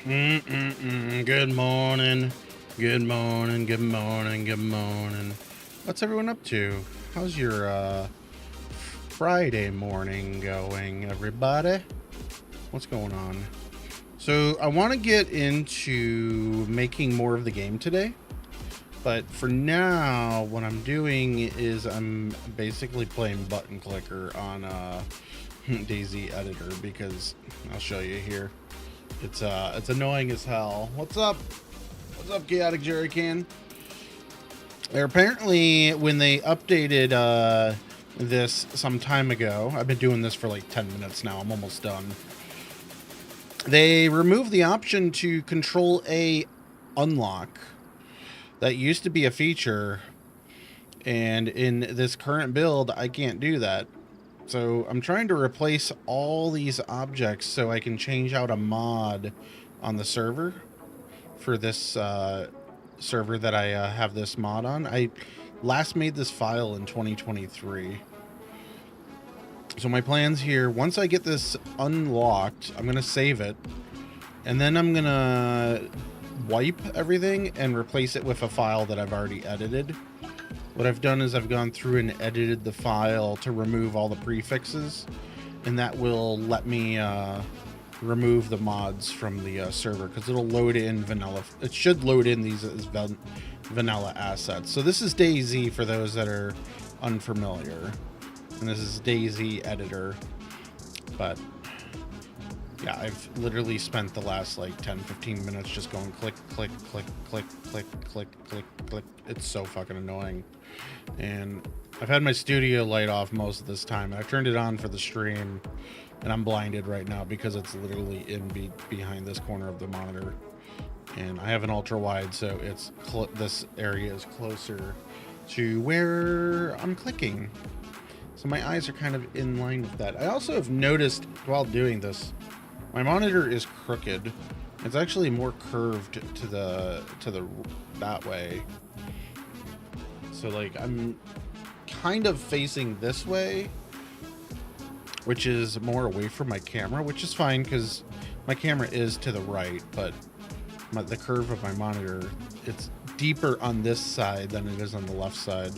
Good morning. Good morning. Good morning. Good morning. What's everyone up to? How's your Friday morning going, everybody? What's going on? So I want to get into making more of the game today. But for now, what I'm doing is I'm basically playing button clicker on DayZ editor because I'll show you here. It's annoying as hell. What's up? What's up, Chaotic Jerry Can? They're apparently, when they updated this some time ago, I've been doing this for like 10 minutes now. I'm almost done. They removed the option to Control A unlock. That used to be a feature, and in this current build, I can't do that. So I'm trying to replace all these objects so I can change out a mod on the server for this server that I have this mod on. I last made this file in 2023. So my plans here, once I get this unlocked, I'm going to save it, and then I'm going to wipe everything and replace it with a file that I've already edited. What I've done is I've gone through and edited the file to remove all the prefixes, and that will let me remove the mods from the server, because it'll load in vanilla. It should load in these as vanilla assets. So this is DayZ for those that are unfamiliar, and this is DayZ editor. But yeah, I've literally spent the last like 10-15 minutes just going click, click, click, click, click, click, click, click. It's so fucking annoying. And I've had my studio light off most of this time. I've turned it on for the stream, and I'm blinded right now because it's literally in behind this corner of the monitor. And I have an ultra wide, so it's this area is closer to where I'm clicking. So my eyes are kind of in line with that. I also have noticed while doing this, my monitor is crooked. It's actually more curved to the that way. So like I'm kind of facing this way, which is more away from my camera, which is fine because my camera is to the right, but the curve of my monitor, it's deeper on this side than it is on the left side,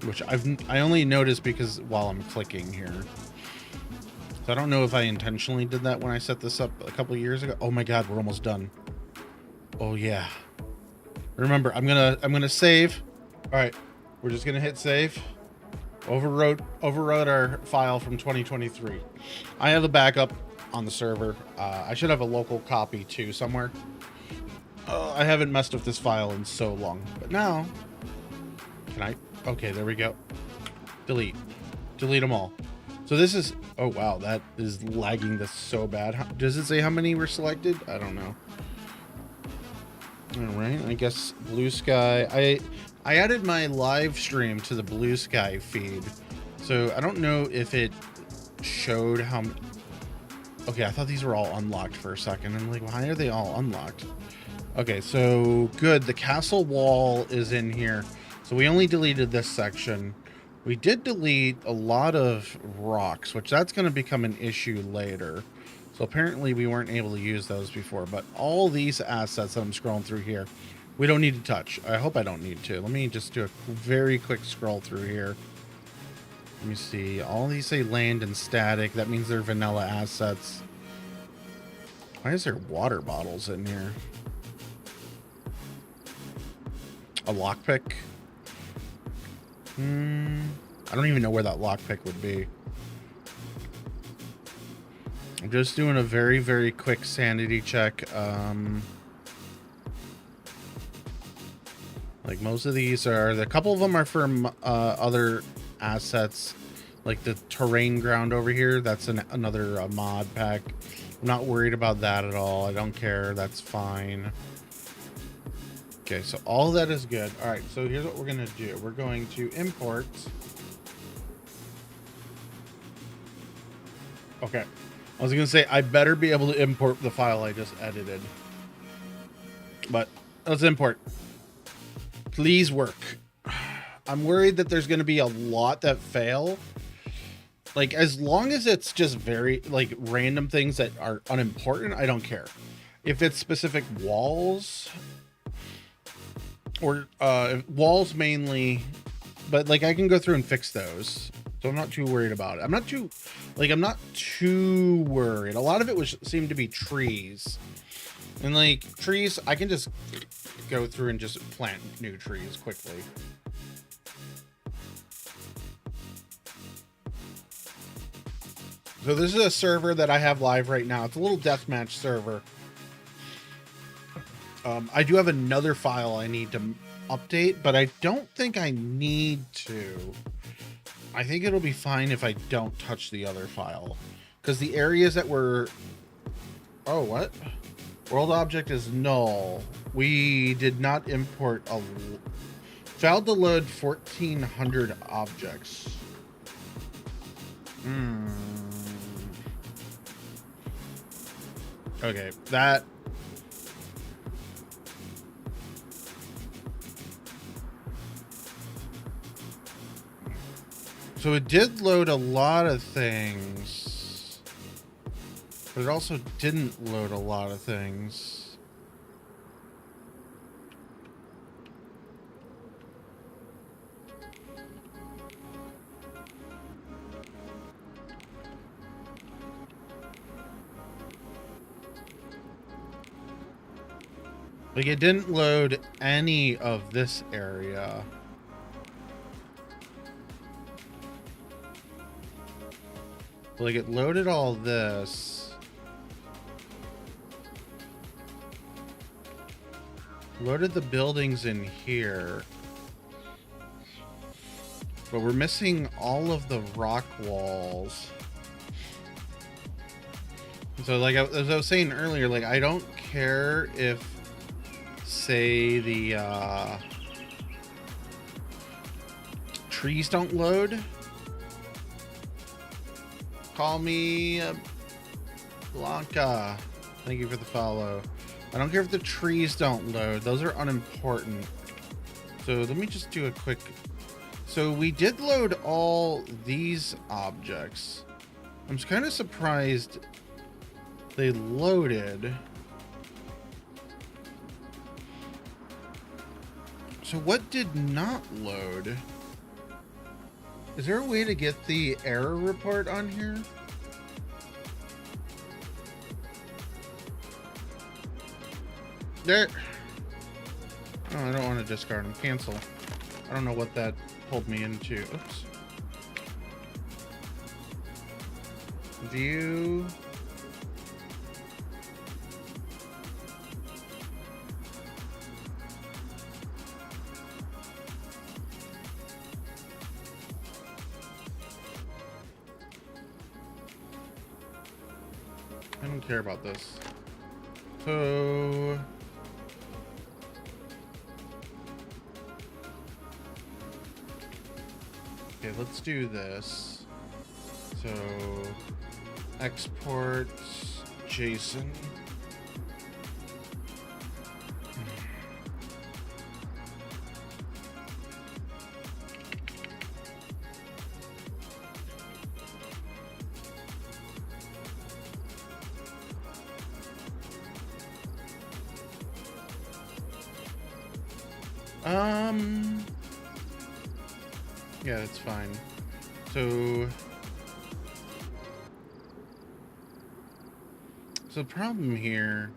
which I only noticed because while I'm clicking here. So I don't know if I intentionally did that when I set this up a couple of years ago. Oh my god, we're almost done. Oh yeah. Remember, I'm gonna save. All right, we're just gonna hit save. Overwrote our file from 2023. I have a backup on the server. I should have a local copy too somewhere. I haven't messed with this file in so long, but now can I? Okay, there we go. Delete them all. So this is, oh wow, that is lagging this so bad. Does it say how many were selected? I don't know. All right, I guess Blue Sky. I added my live stream to the Blue Sky feed, so I don't know if it showed how. Okay, I thought these were all unlocked for a second. I'm like, why are they all unlocked? Okay, so good. The castle wall is in here. So we only deleted this section. We did delete a lot of rocks, which that's going to become an issue later. So apparently we weren't able to use those before, but all these assets that I'm scrolling through here, we don't need to touch. I hope I don't need to. Let me just do a very quick scroll through here. Let me see. All these say land and static. That means they're vanilla assets. Why is there water bottles in here? A lockpick? I don't even know where that lockpick would be. I'm just doing a very, very quick sanity check. Like most of these are, a couple of them are from other assets, like the terrain ground over here. That's another mod pack. I'm not worried about that at all. I don't care. That's fine. Okay, so all that is good. All right, so here's what we're going to do. We're going to import. Okay, I was going to say I better be able to import the file I just edited. But let's import. Please work. I'm worried that there's going to be a lot that fail Like, as long as it's just very, like, random things that are unimportant, I don't care. If it's specific walls, or walls mainly, but, like, I can go through and fix those. So I'm not too worried about it. I'm not too worried. A lot of it seemed to be trees. And, like, trees, I can just go through and just plant new trees quickly. So this is a server that I have live right now. It's a little deathmatch server. I do have another file I need to update, but I don't think I need to. I think it'll be fine if I don't touch the other file. Because the areas that were... Oh, what? World object is null. We did not import a... Failed to load 1,400 objects. Okay, that... So it did load a lot of things, but it also didn't load a lot of things. Like, it didn't load any of this area. Like, it loaded all this. Loaded the buildings in here. But we're missing all of the rock walls. So, like, as I was saying earlier, like, I don't care if, say, the trees don't load. Call me Blanca. Thank you for the follow. I don't care if the trees don't load. Those are unimportant. So let me just do a quick... So we did load all these objects. I'm kind of surprised they loaded. So what did not load? Is there a way to get the error report on here? There. Oh, I don't want to discard them. Cancel. I don't know what that pulled me into. Oops. View. I don't care about this. So... Okay, let's do this. So... Export... JSON... Yeah, that's fine. So the problem here,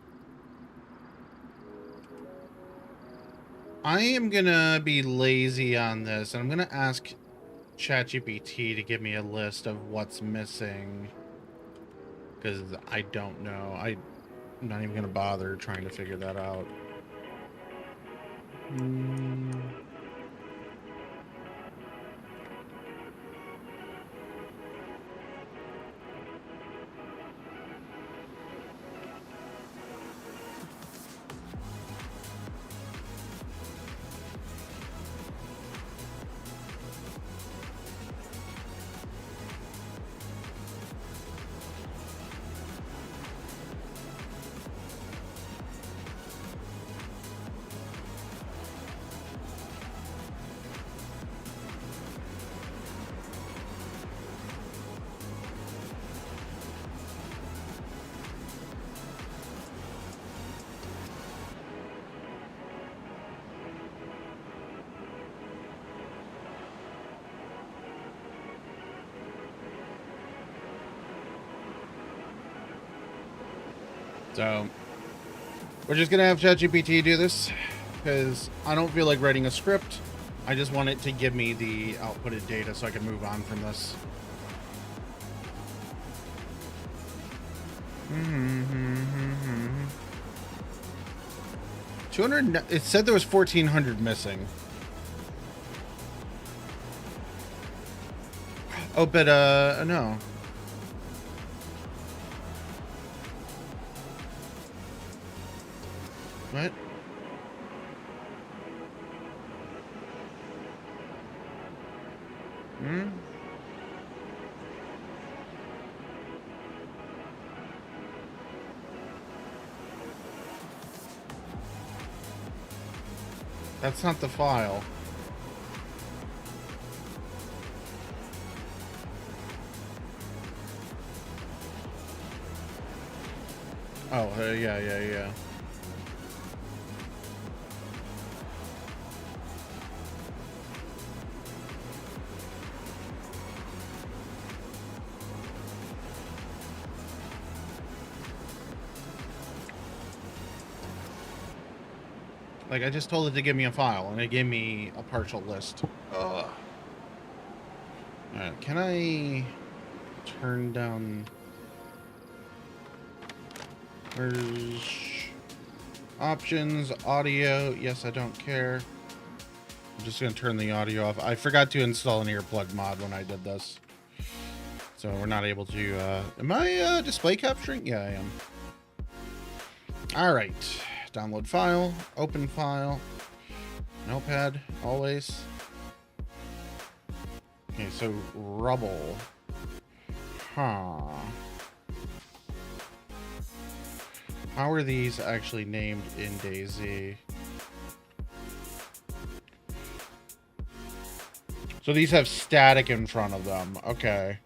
I am gonna be lazy on this, and I'm gonna ask ChatGPT to give me a list of what's missing, because I don't know. I'm not even gonna bother trying to figure that out. So we're just gonna have ChatGPT do this because I don't feel like writing a script. I just want it to give me the outputted data so I can move on from this. 200. It said there was 1,400 missing. Oh, but no. What? That's not the file. Oh, yeah. Like, I just told it to give me a file, and it gave me a partial list. Ugh. Alright, can I turn down... Where's... Options, audio. Yes, I don't care. I'm just going to turn the audio off. I forgot to install an earplug mod when I did this. So we're not able to... Am I display capturing? Yeah, I am. Alright. Download file, open file, notepad, always. Okay, so rubble. Huh. How are these actually named in DayZ? So these have static in front of them. Okay.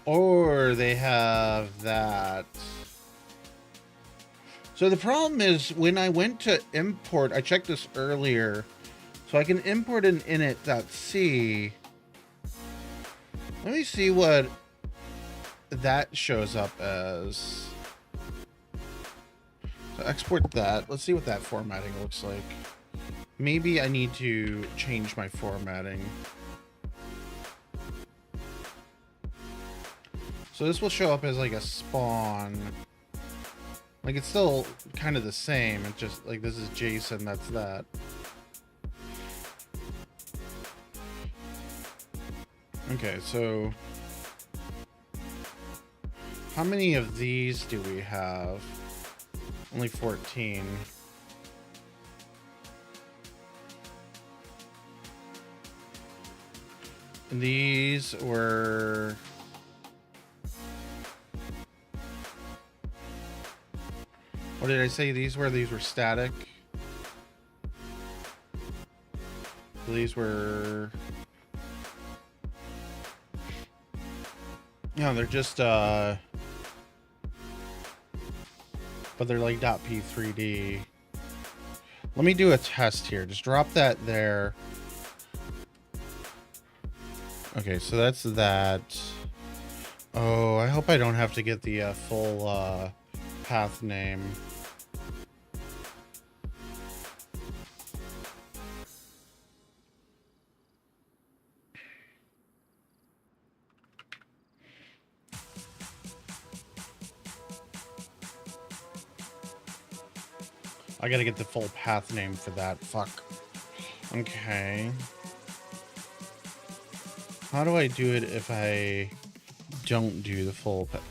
Or they have that. So the problem is when I went to import, I checked this earlier, so I can import an init.c. Let me see what that shows up as. So export that. Let's see what that formatting looks like. Maybe I need to change my formatting. So this will show up as like a spawn. Like it's still kind of the same. It's just like this is JSON, that's that. Okay, so how many of these do we have? Only 14. And these were... What did I say these were? These were static. These were... No, they're just, but they're like .p3d. Let me do a test here. Just drop that there. Okay, so that's that. Oh, I hope I don't have to get the full path name. I gotta get the full path name for that. Fuck. Okay. How do I do it if I don't do the full path?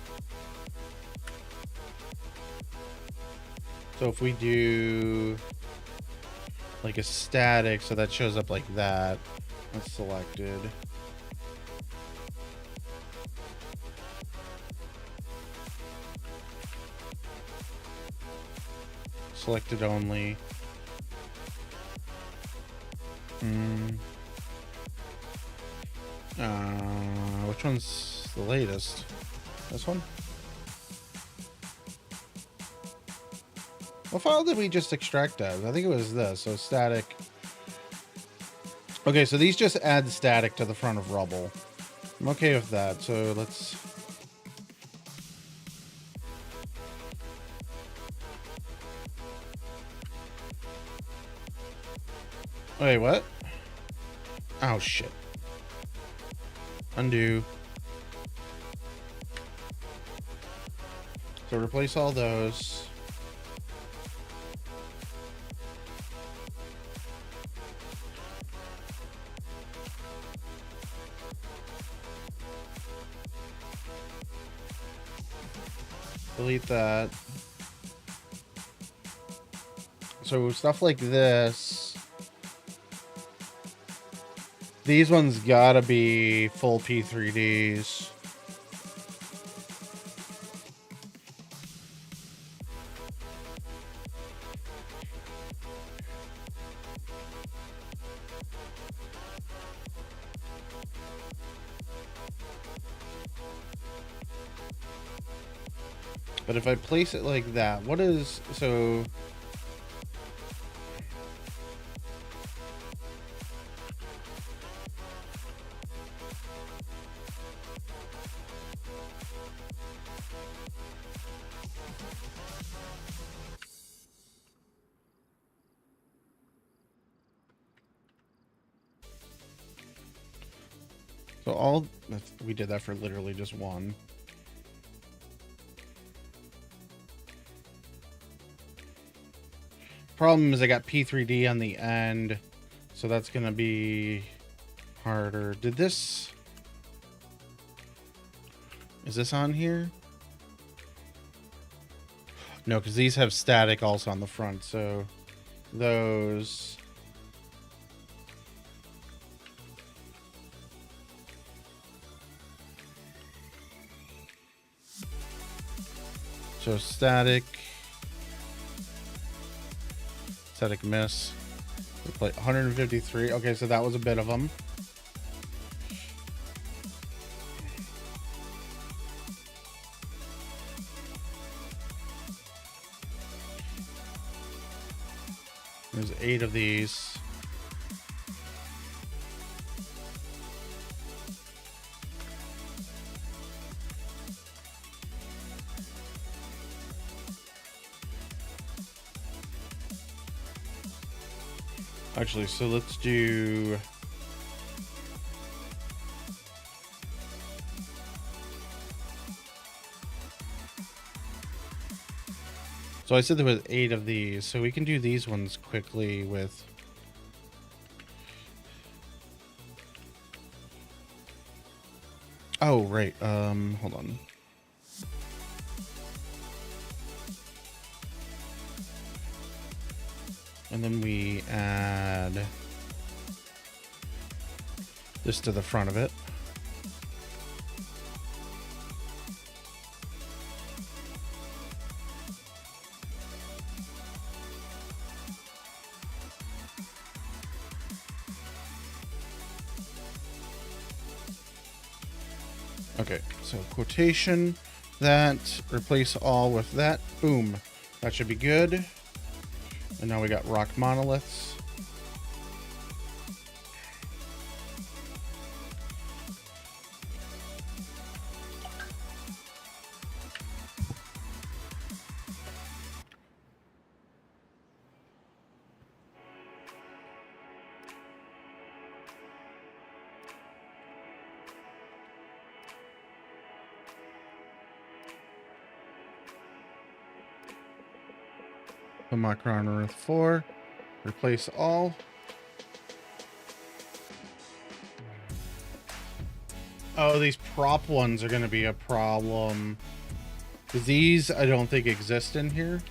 So if we do like a static, so that shows up like that. That's selected. Selected only. Which one's the latest? This one? What file did we just extract as? I think it was this. So static. Okay, so these just add static to the front of rubble. I'm okay with that. So let's... Wait, what? Oh, shit. Undo. So replace all those. Delete that. So stuff like this. These ones gotta be full P3Ds. But if I place it like that, what is... So... So all... We did that for literally just one. Problem is I got P3D on the end, so that's gonna be harder. Did this... Is this on here? No, because these have static also on the front, so those... So static miss. We play 153. Okay, so that was a bit of them. There's 8 of these. Actually, so let's do... So I said there was 8 of these, so we can do these ones quickly with... Oh, right. Hold on. And then we add this to the front of it. Okay, so quotation, that, replace all with that. Boom. That should be good. And now we got rock monoliths. The Macron Earth 4. Replace all. Oh, these prop ones are going to be a problem. These, I don't think, exist in here.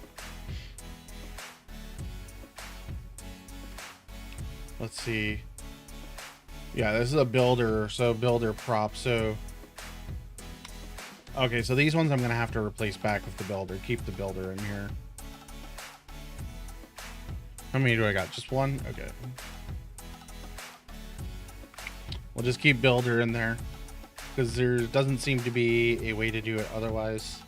Let's see. Yeah, this is a builder, so builder prop, so... Okay, so these ones I'm going to have to replace back with the builder. Keep the builder in here. How many do I got? Just one? Okay. We'll just keep builder in there, because there doesn't seem to be a way to do it otherwise.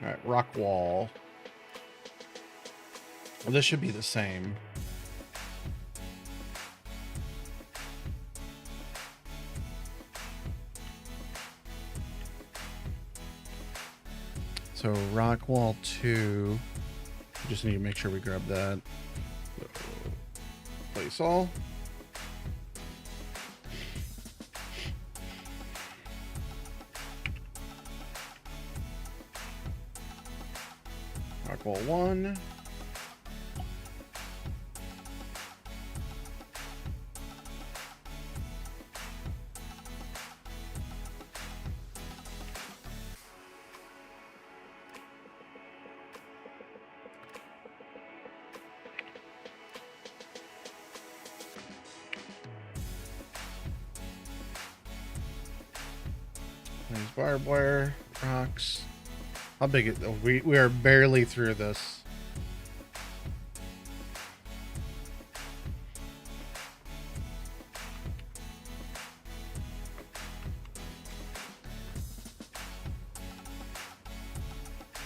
Alright, rock wall. Well, this should be the same. So rock wall 2. Just need to make sure we grab that. Place all. Rock wall 1. There's barbed wire, rocks. How big is it? We are barely through this.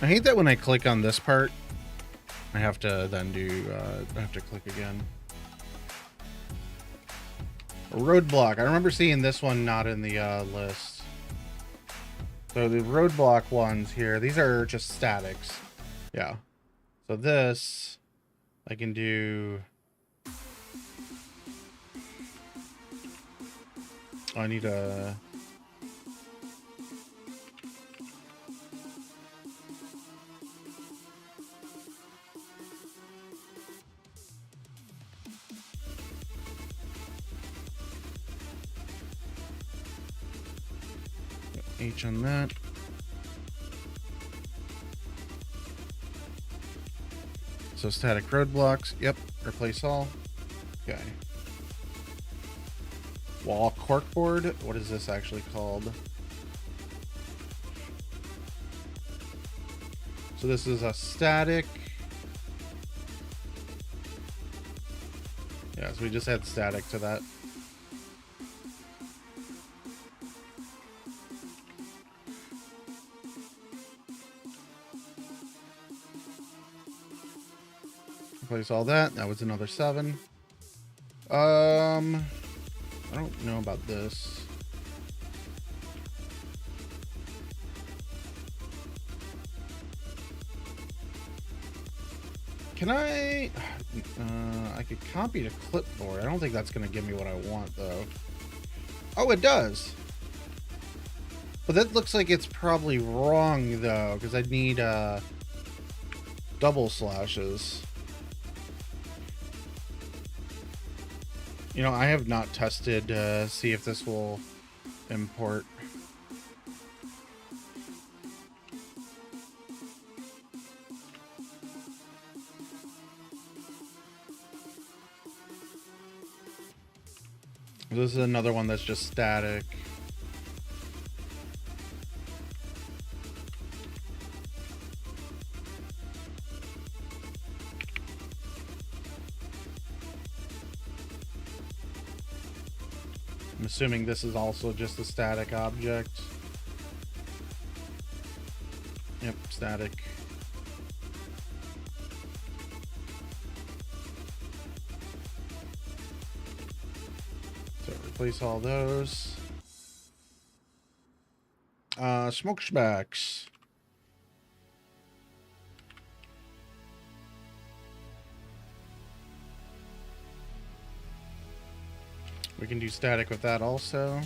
I hate that when I click on this part, I have to then do, I have to click again. A roadblock. I remember seeing this one not in the list. So the roadblock ones here, these are just statics. Yeah. So this, I can do... I need a... H on that. So static roadblocks. Yep. Replace all. Okay. Wall corkboard. What is this actually called? So this is a static. Yeah, so we just add static to that. Replace all that. That was another 7. I don't know about this. Can I could copy to clipboard. I don't think that's going to give me what I want though. Oh, it does. But that looks like it's probably wrong though, because I'd need double slashes. You know, I have not tested to see if this will import. This is another one that's just static. I'm assuming this is also just a static object. Yep, static. So replace all those. Smokestacks. We can do static with that also.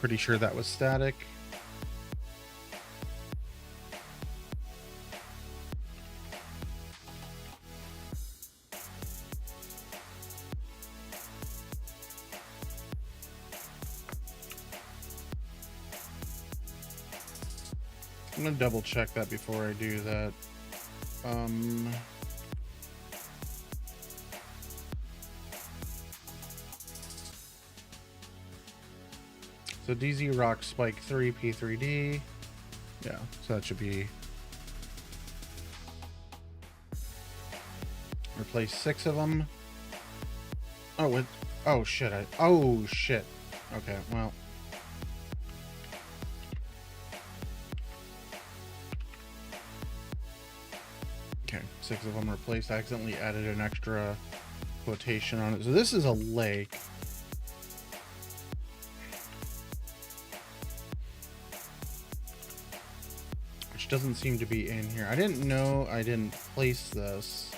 Pretty sure that was static. I'm gonna double check that before I do that. So DZ Rock Spike 3 P3D. Yeah, so that should be Replace 6 of them. Oh, oh shit. Oh shit. Okay, well. Okay, 6 of them replaced. I accidentally added an extra quotation on it. So this is a lake. Which doesn't seem to be in here. I didn't know I didn't place this.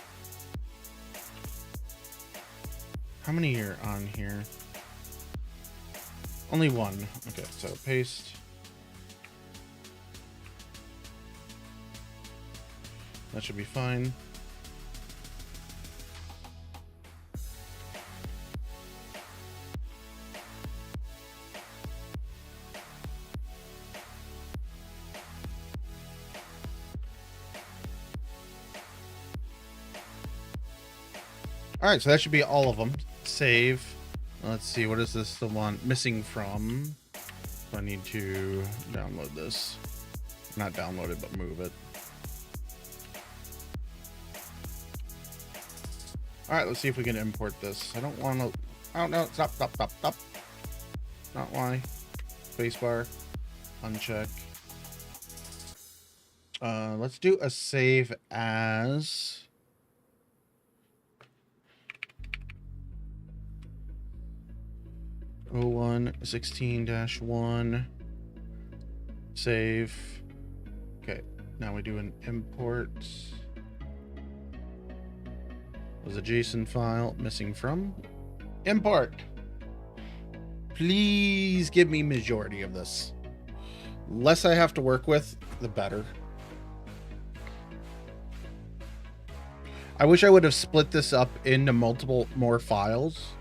How many are on here? Only 1. Okay, so paste. That should be fine. All right, so that should be all of them. Save. Let's see, what is this the one missing from? I need to download this. Not download it, but move it. All right, let's see if we can import this. I don't want to. Oh no! Stop! Stop! Stop! Stop! Not why. Spacebar. Uncheck. Let's do a save as. Oh, 16-1. Save. Okay, now we do an import. Was a JSON file missing from import. Please give me majority of this. Less I have to work with, the better. I wish I would have split this up into multiple more files.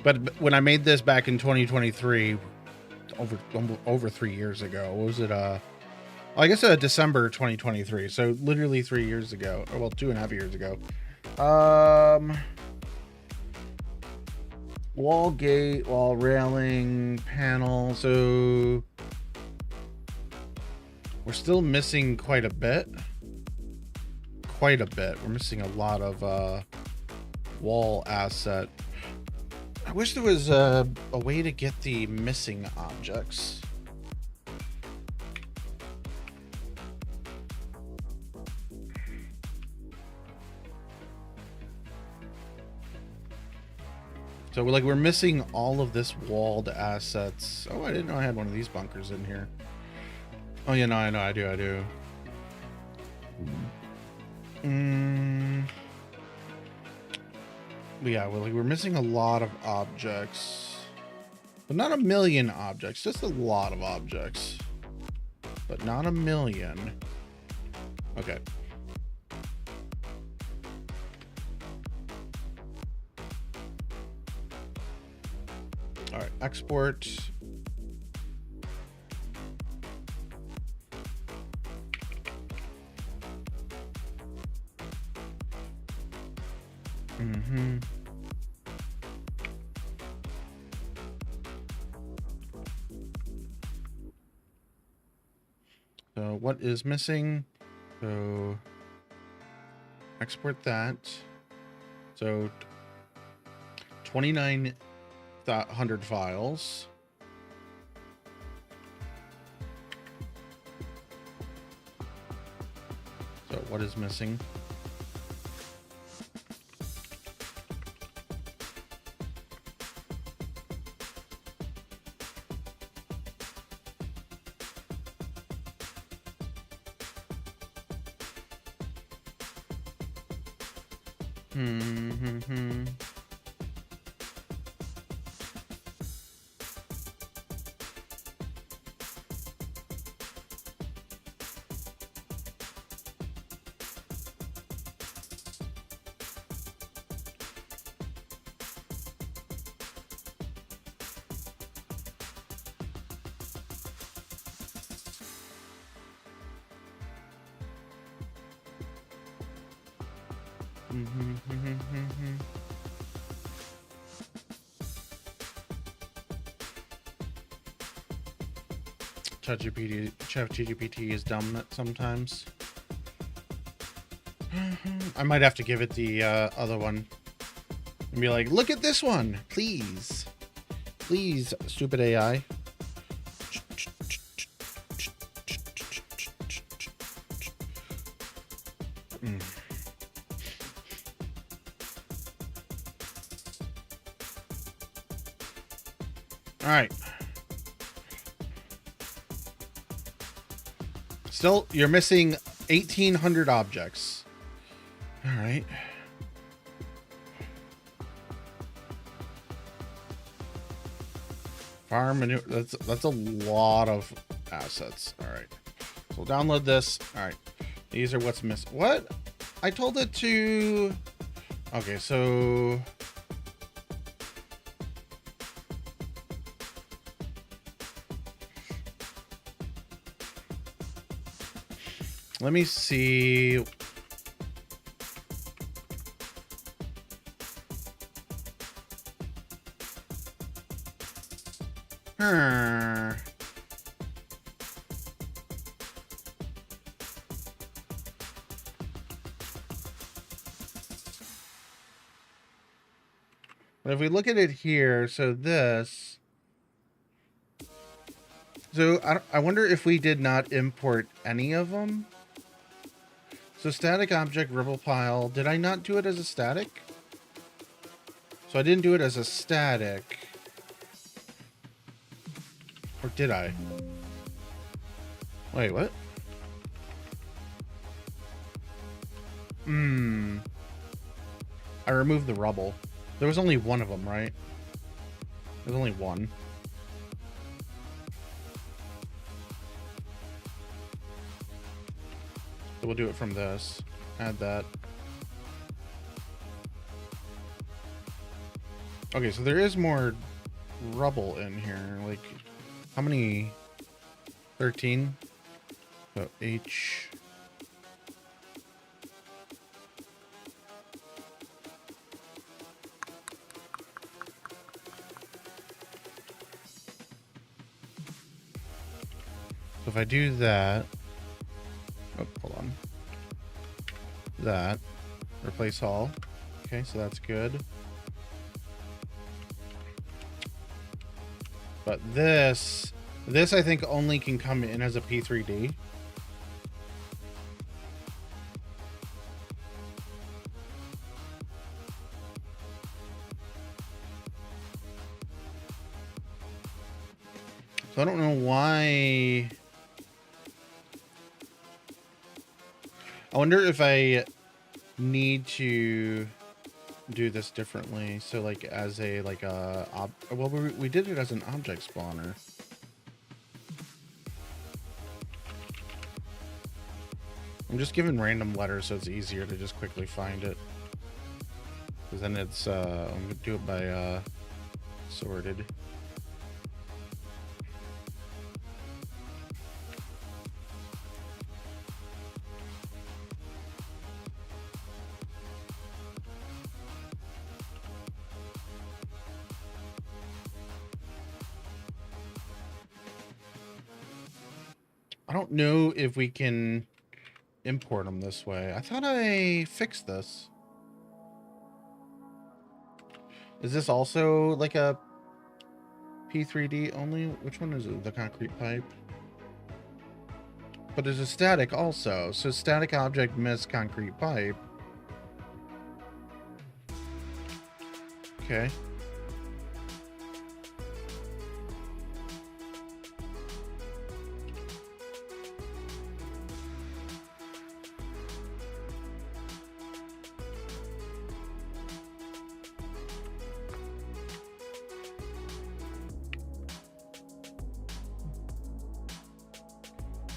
But when I made this back in 2023, over 3 years ago, what was it? I guess December 2023. So literally 3 years ago. Or well, 2.5 years ago. Wall gate, wall railing, panel. So we're still missing quite a bit. Quite a bit. We're missing a lot of wall asset. I wish there was a way to get the missing objects. So we're missing all of this walled assets. Oh, I didn't know I had one of these bunkers in here. Oh yeah, no, I know, I do. But yeah, we're missing a lot of objects, but not a million objects, just a lot of objects, but not a million. Okay. All right, export. So what is missing? So export that. So 2,900 files. So what is missing? ChatGPT is dumb sometimes. I might have to give it the other one and be like, look at this one, please. Please, stupid AI. All right. Still, you're missing 1,800 objects. All right. Farm manure. That's a lot of assets. All right. So we'll download this. All right. These are what's missing. What? I told it to. Okay, so. Let me see. But if we look at it here, so this. So I wonder if we did not import any of them. So static object ripple pile. Did I not do it as a static? So I didn't do it as a static. Or did I? Wait, what? I removed the rubble. There was only one of them, right? There's only one. So we'll do it from this. Add that. Okay, so there is more rubble in here. Like, how many? 13? So H. So if I do that. Oh, hold on. That. Replace all. Okay, so that's good. But this I think only can come in as a P3D. So I don't know why. I wonder if I need to do this differently. So like as a well, we did it as an object spawner. I'm just giving random letters so it's easier to just quickly find it. Because then it's I'm gonna do it by sorted. I don't know if we can import them this way. I thought I fixed this. Is this also like a P3D only? Which one is it? The concrete pipe? But there's a static also. So static object miss concrete pipe. Okay.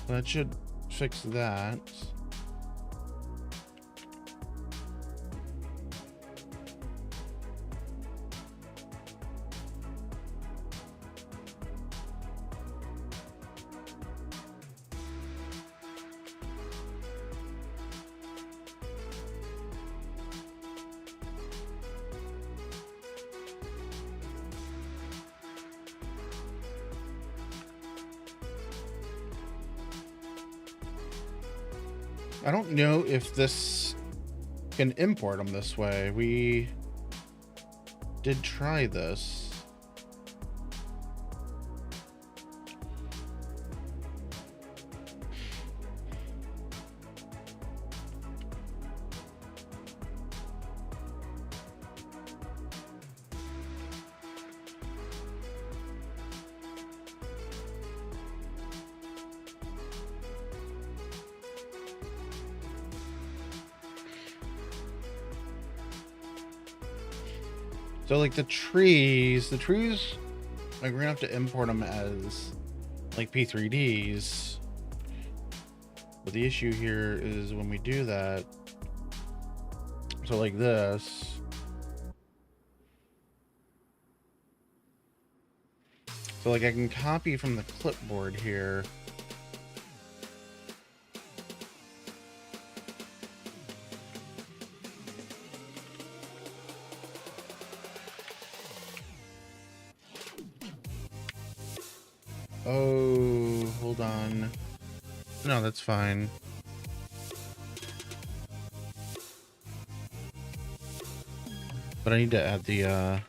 That should fix that. I don't know if this can import them this way. We did try this. So like the trees, like we're gonna have to import them as like P3Ds. But the issue here is when we do that, so like this, so like I can copy from the clipboard here. Oh, hold on. No, that's fine. But I need to add the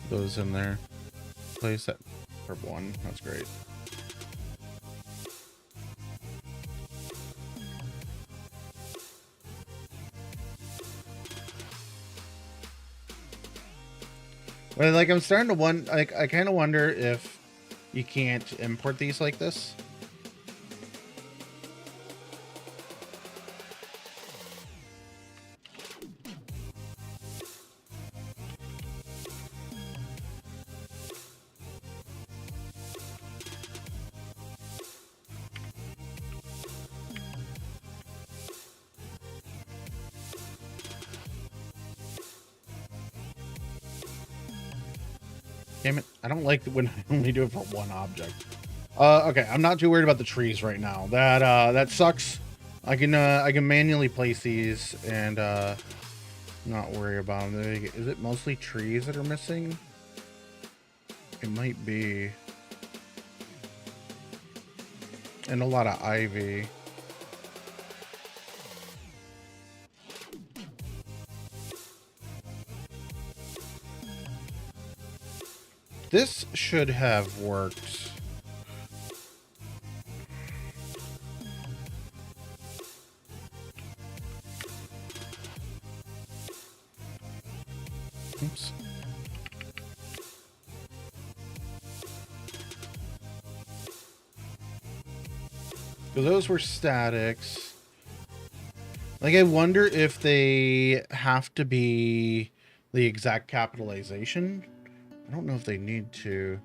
those in there. Place that purple one. That's great. Well, like I'm starting to wonder, like I kind of wonder if you can't import these like this. Damn it, I don't like when I only do it for one object. Okay, I'm not too worried about the trees right now. That sucks. I can manually place these and not worry about them. Is it mostly trees that are missing? It might be. And a lot of ivy. This should have worked. Oops. So those were statics. Like, I wonder if they have to be the exact capitalization. I don't know if they need to.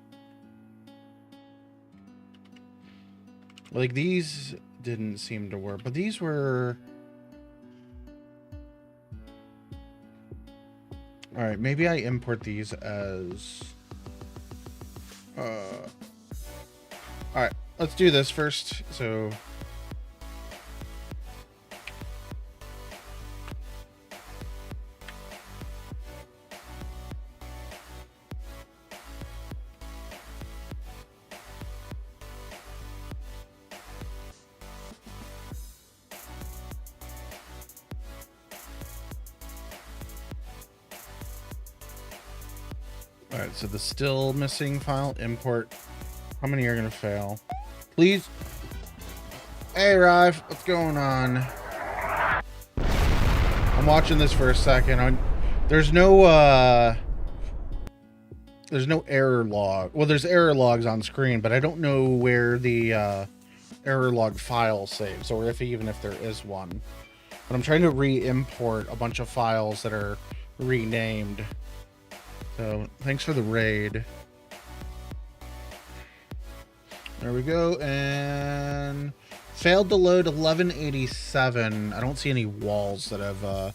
Like, these didn't seem to work, but these were... All right, maybe I import these as... All right, let's do this first. So... Alright, so the still missing file, import. How many are gonna fail? Please. Hey, Rive, what's going on? I'm watching this for a second. There's no error log. Well, there's error logs on screen, but I don't know where the error log file saves, or even if there is one. But I'm trying to re-import a bunch of files that are renamed. So, thanks for the raid. There we go, and failed to load 1187. I don't see any walls that have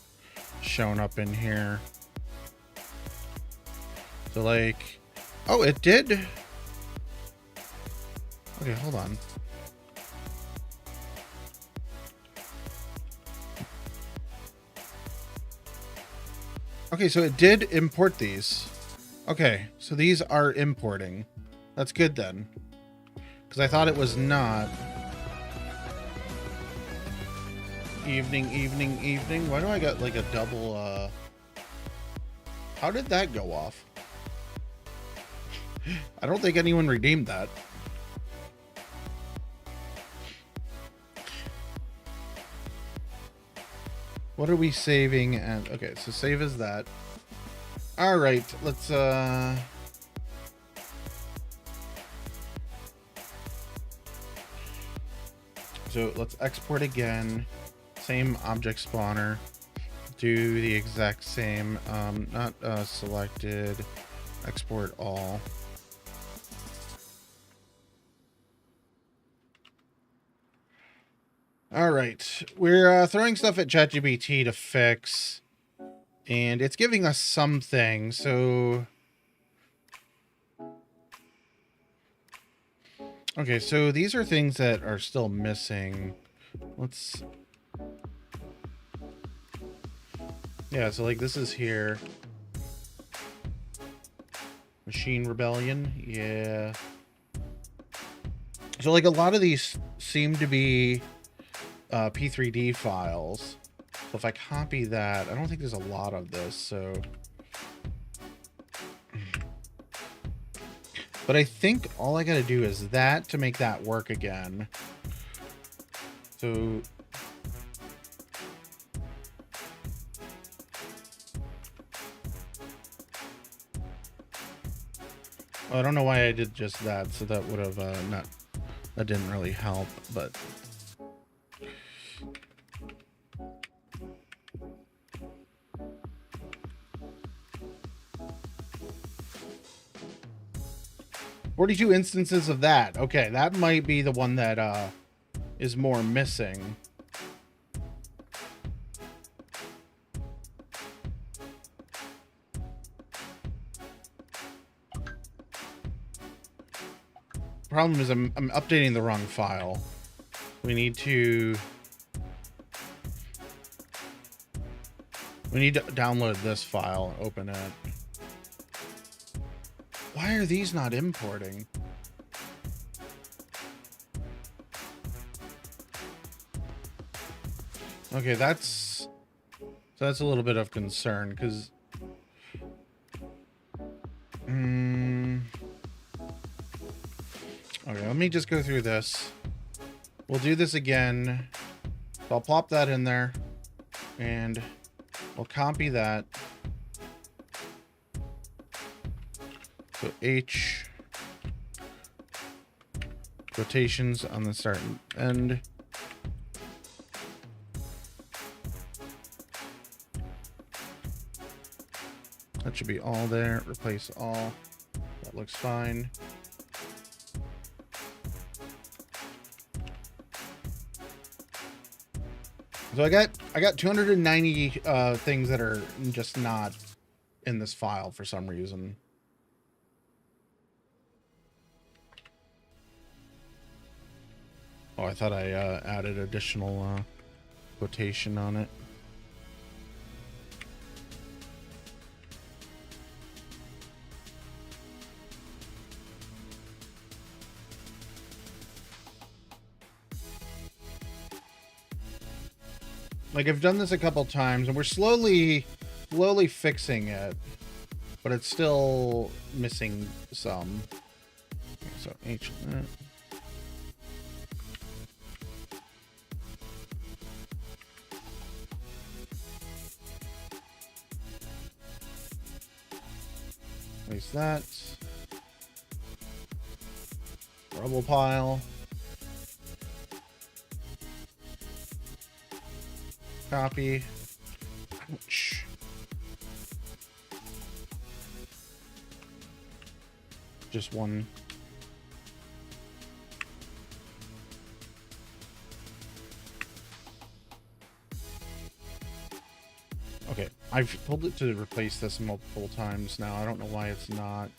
shown up in here. So, like, oh, it did. Okay, hold on. Okay, so it did import these. Okay, so these are importing. That's good then. Because I thought it was not. Evening, evening, evening. Why do I got like a double, How did that go off? I don't think anyone redeemed that. What are we saving at? Okay, so save as that. All right, let's, So let's export again. Same object spawner. Do the exact same, not selected. Export all. All right, we're throwing stuff at ChatGPT to fix, and it's giving us something. So, okay, so these are things that are still missing. Let's, yeah, so like this is here. Machine Rebellion, yeah. So like a lot of these seem to be P3D files. So if I copy that, I don't think there's a lot of this, so. But I think all I gotta do is that to make that work again. So. I don't know why I did just that, so that would have not, that didn't really help, but. "42 instances of that." Okay, that might be the one that is more missing. Problem is I'm updating the wrong file. We need to download this file and open it. Why are these not importing? Okay, that's a little bit of concern because okay, let me just go through this. We'll do this again. So I'll plop that in there and we'll copy that. So H quotations on the start and end. That should be all there. Replace all. That looks fine. So I got 290 things that are just not in this file for some reason. Oh, I thought I added additional quotation on it. Like, I've done this a couple times, and we're slowly fixing it, but it's still missing some. So H. Place that. Rubble pile. Copy. Ouch. Just one. Okay, I've told it to replace this multiple times now. I don't know why it's not.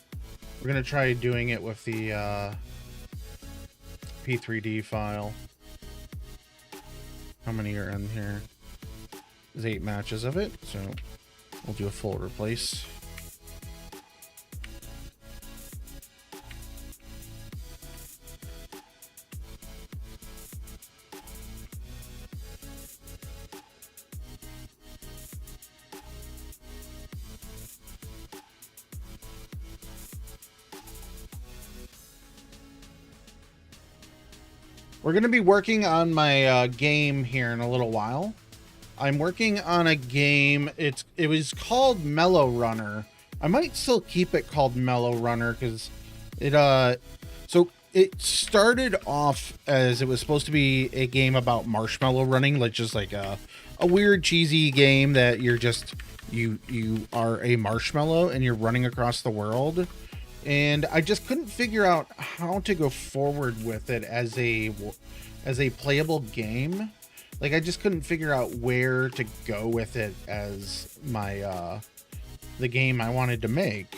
We're gonna try doing it with the P3D file. How many are in here? There's 8 matches of it, so we'll do a full replace. We're going to be working on my game here in a little while. I'm working on a game. It was called Mellow Runner. I might still keep it called Mellow Runner because so it started off as it was supposed to be a game about marshmallow running, like just like a weird cheesy game that you're just you are a marshmallow and you're running across the world. And I just couldn't figure out how to go forward with it as a playable game. Like I just couldn't figure out where to go with it as my the game I wanted to make.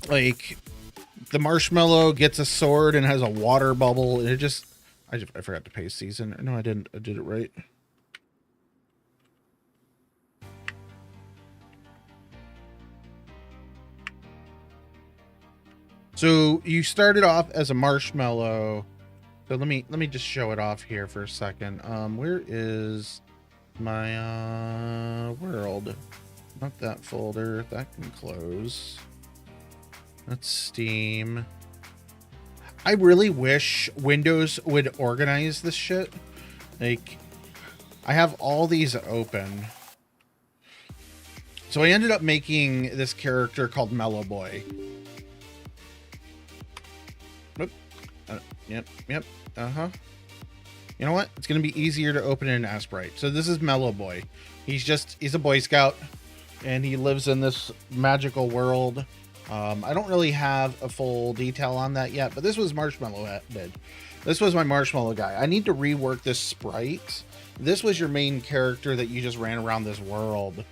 Like the marshmallow gets a sword and has a water bubble, and I forgot to paste season. No, I didn't. I did it right. So you started off as a marshmallow. So let me just show it off here for a second. Where is my world? Not that folder. That can close. That's Steam. I really wish Windows would organize this shit. Like, I have all these open. So I ended up making this character called Mellow Boy. Yep. Uh-huh. You know what? It's going to be easier to open in Aseprite. So this is Mellow Boy. He's a Boy Scout, and he lives in this magical world. I don't really have a full detail on that yet, but this was Marshmallow did. This was my Marshmallow guy. I need to rework this sprite. This was your main character that you just ran around this world.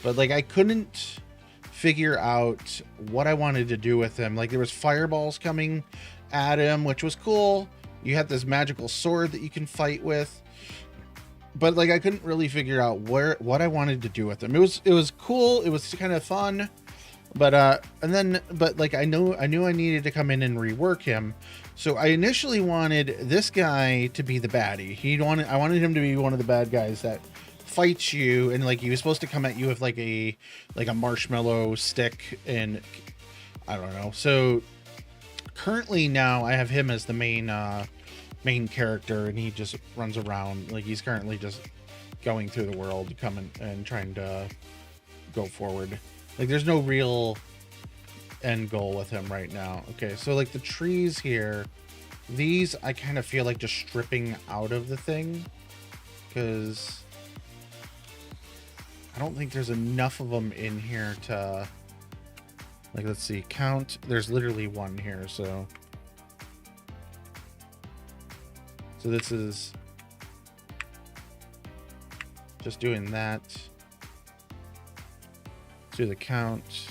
But like I couldn't figure out what I wanted to do with him. Like there was fireballs coming at him, which was cool. You had this magical sword that you can fight with, but like I couldn't really figure out what I wanted to do with him. It was cool. It was kind of fun, but like I knew I needed to come in and rework him. So I initially wanted this guy to be the baddie. I wanted him to be one of the bad guys that fights you, and like he was supposed to come at you with like a marshmallow stick, and I don't know. So currently now I have him as the main character, and he just runs around. Like he's currently just going through the world, coming and trying to go forward. Like there's no real end goal with him right now. Okay, so like the trees here, these I kind of feel like just stripping out of the thing, because I don't think there's enough of them in here to, like, let's see, count. There's literally one here, so this is just doing that. Let's do the count.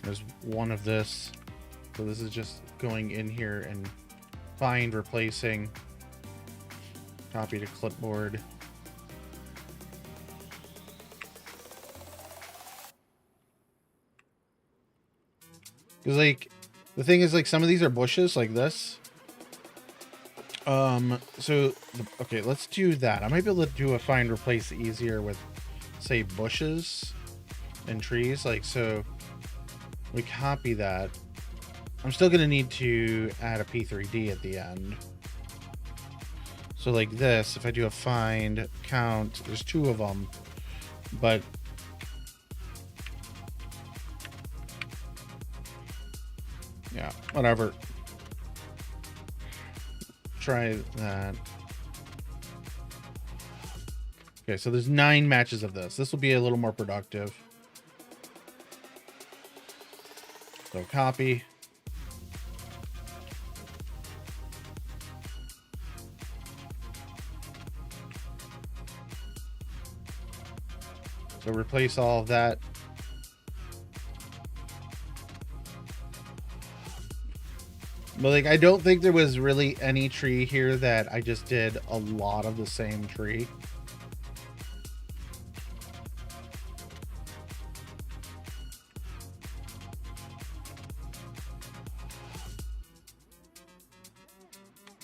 There's one of this, so this is just going in here and find, replacing, copy to clipboard. Because like the thing is, like some of these are bushes like this. Okay, let's do that. I might be able to do a find replace easier with, say, bushes and trees. Like, so we copy that. I'm still going to need to add a P3D at the end. So like this, if I do a find count, there's two of them, but yeah, whatever. Try that. Okay, so there's 9 matches of this. This will be a little more productive. So copy. So replace all of that. But like, I don't think there was really any tree here that I just did a lot of the same tree.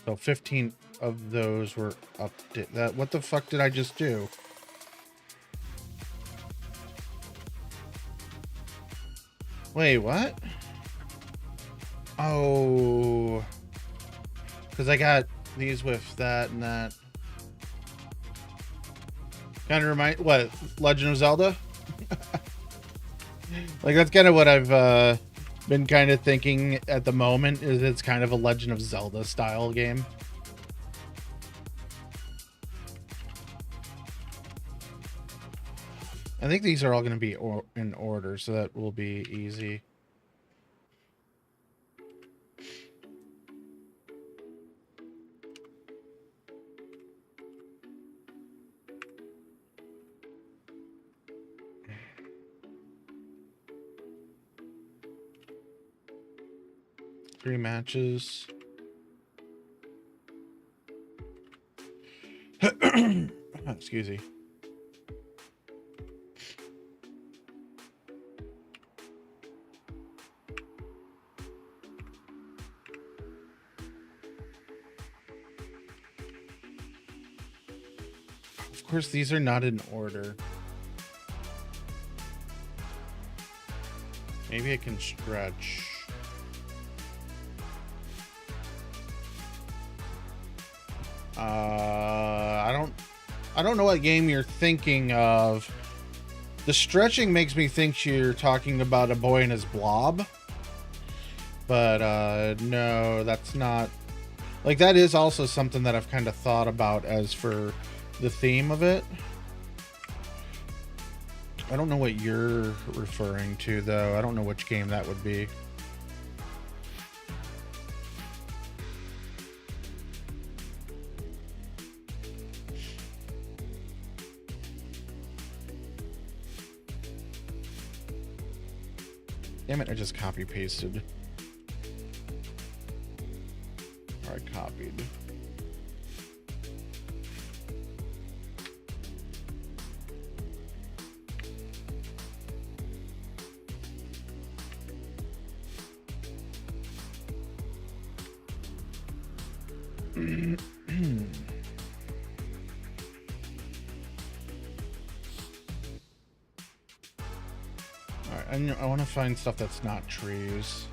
So 15 of those were updated. What the fuck did I just do? Wait, what? Oh, because I got these with that and that. Kind of remind what Legend of Zelda. Like that's kind of what I've been kind of thinking at the moment. Is it's kind of a Legend of Zelda style game. I think these are all going to be in order, so that will be easy. Three matches. Excuse me. Of course, these are not in order. Maybe I can stretch. I don't know what game you're thinking of. The stretching makes me think you're talking about A Boy and His Blob. But no, that's not. Like, that is also something that I've kind of thought about as for the theme of it. I don't know what you're referring to, though. I don't know which game that would be. Damn it, I just copy-pasted. Or I copied. I want to find stuff that's not trees.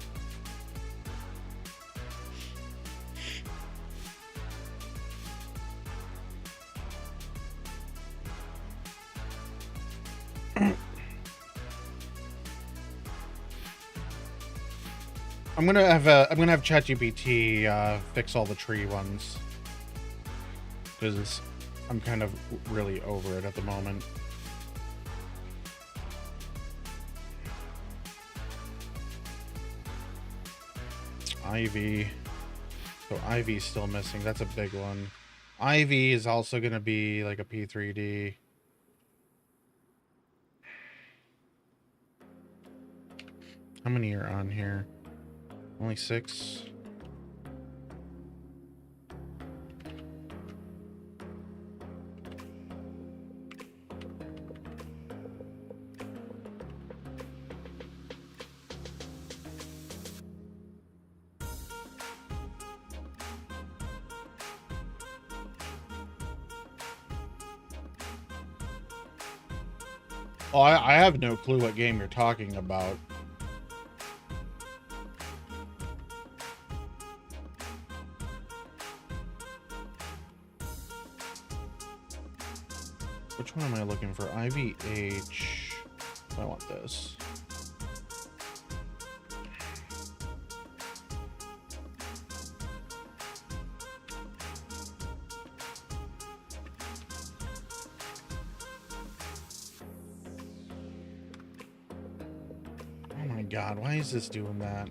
I'm gonna have ChatGPT fix all the tree ones because I'm kind of really over it at the moment. Ivy. So Ivy's still missing. That's a big one. Ivy is also going to be like a P3D. How many are on here? Only 6. Oh, I have no clue what game you're talking about. Which one am I looking for? IVH. I want this. God, why is this doing that?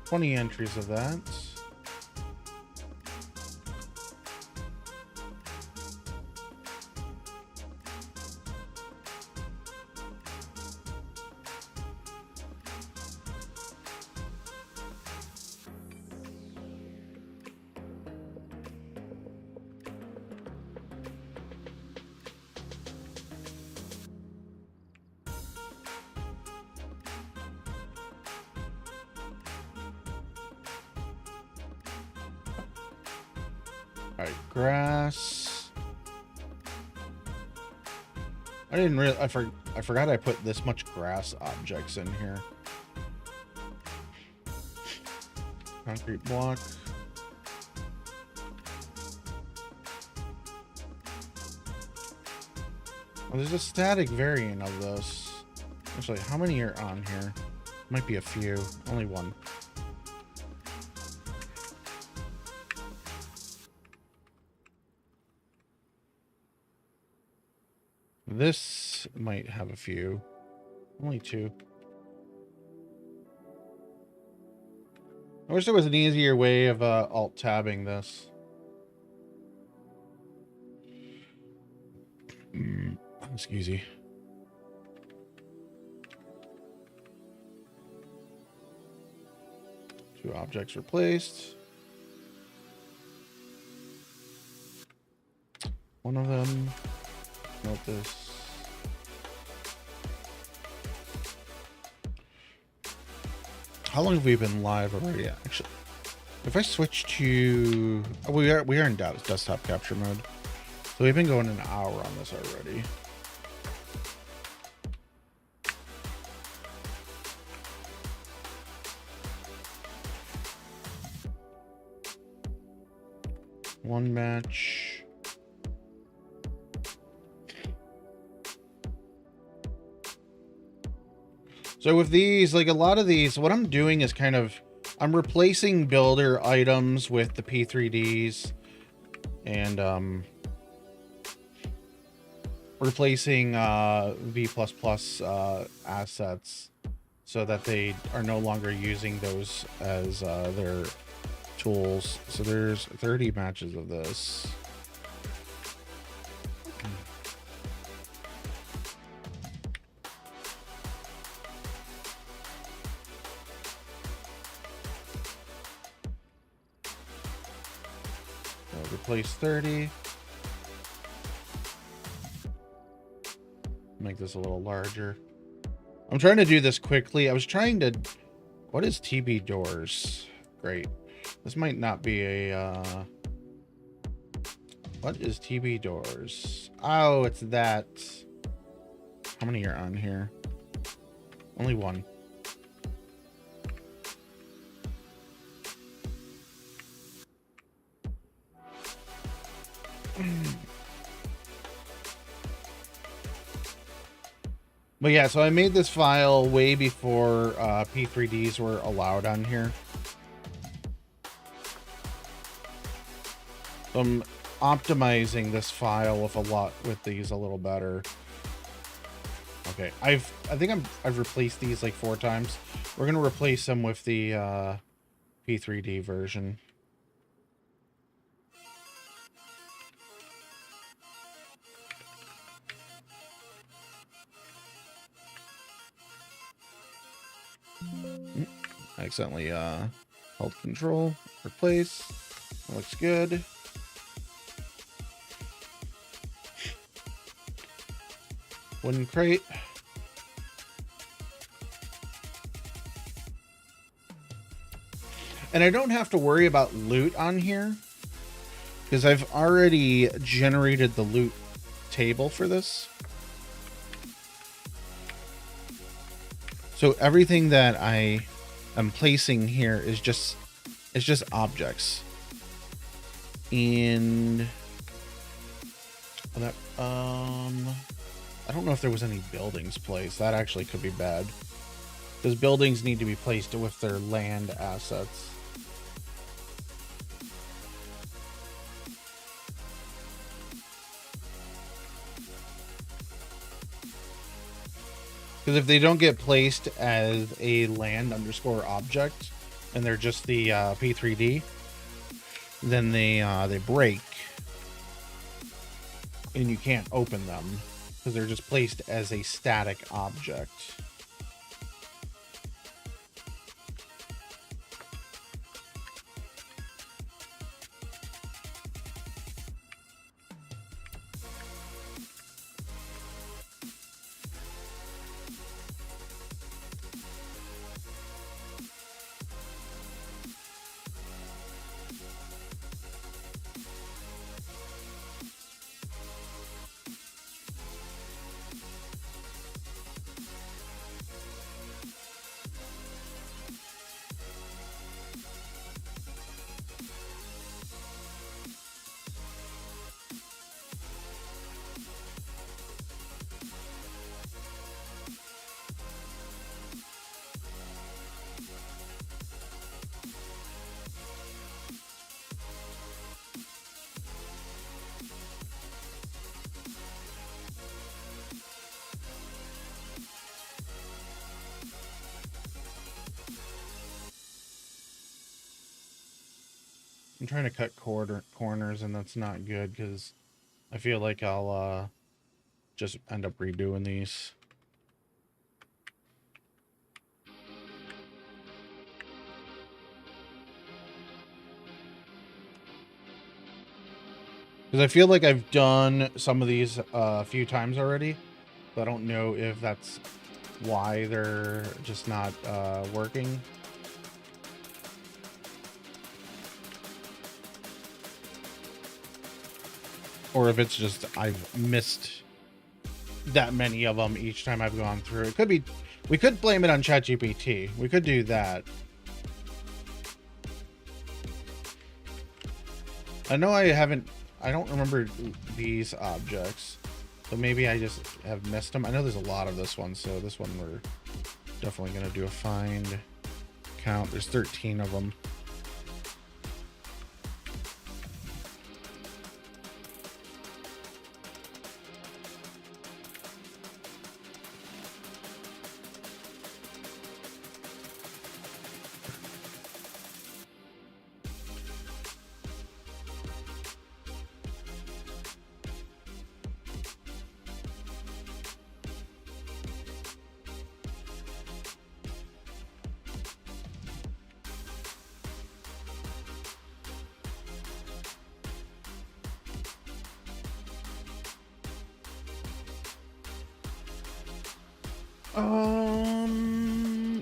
Twenty entries of that. All right, grass. I didn't really. I forgot I put this much grass objects in here. Concrete block. Oh, there's a static variant of this. Actually, how many are on here? Might be a few. Only one. This might have a few. Only two. I wish there was an easier way of alt-tabbing this. Excuse me. Two objects replaced. One of them. Note this. How long have we been live already? Actually, if I switch to, oh, we are in desktop capture mode, so we've been going an hour on this already. One match. So with these, like a lot of these, what I'm doing is kind of, I'm replacing builder items with the P3Ds and replacing V++ assets so that they are no longer using those as their tools. So there's 30 matches of this. Replace 30. Make this a little larger. I'm trying to do this quickly. I was trying to... What is TB doors? Great. This might not be a... What is TB doors? Oh, it's that. How many are on here? Only one. But yeah, so I made this file way before P3Ds were allowed on here. So I'm optimizing this file with these a little better. Okay, I think I've replaced these like 4 times. We're gonna replace them with the P3D version. I accidentally held control, replace. That looks good. Wooden crate. And I don't have to worry about loot on here because I've already generated the loot table for this. So everything that I am placing here is just objects. And that I don't know if there was any buildings placed. That actually could be bad. Because buildings need to be placed with their land assets. Because if they don't get placed as a land underscore object, and they're just the P3D, then they break, and you can't open them because they're just placed as a static object. I'm trying to cut corners, and that's not good because I feel like I'll just end up redoing these. Because I feel like I've done some of these a few times already. So I don't know if that's why they're just not working. Or if it's just I've missed that many of them each time I've gone through. It could be, we could blame it on ChatGPT. We could do that. I know I don't remember these objects. So maybe I just have missed them. I know there's a lot of this one, so this one we're definitely going to do a find count. There's 13 of them.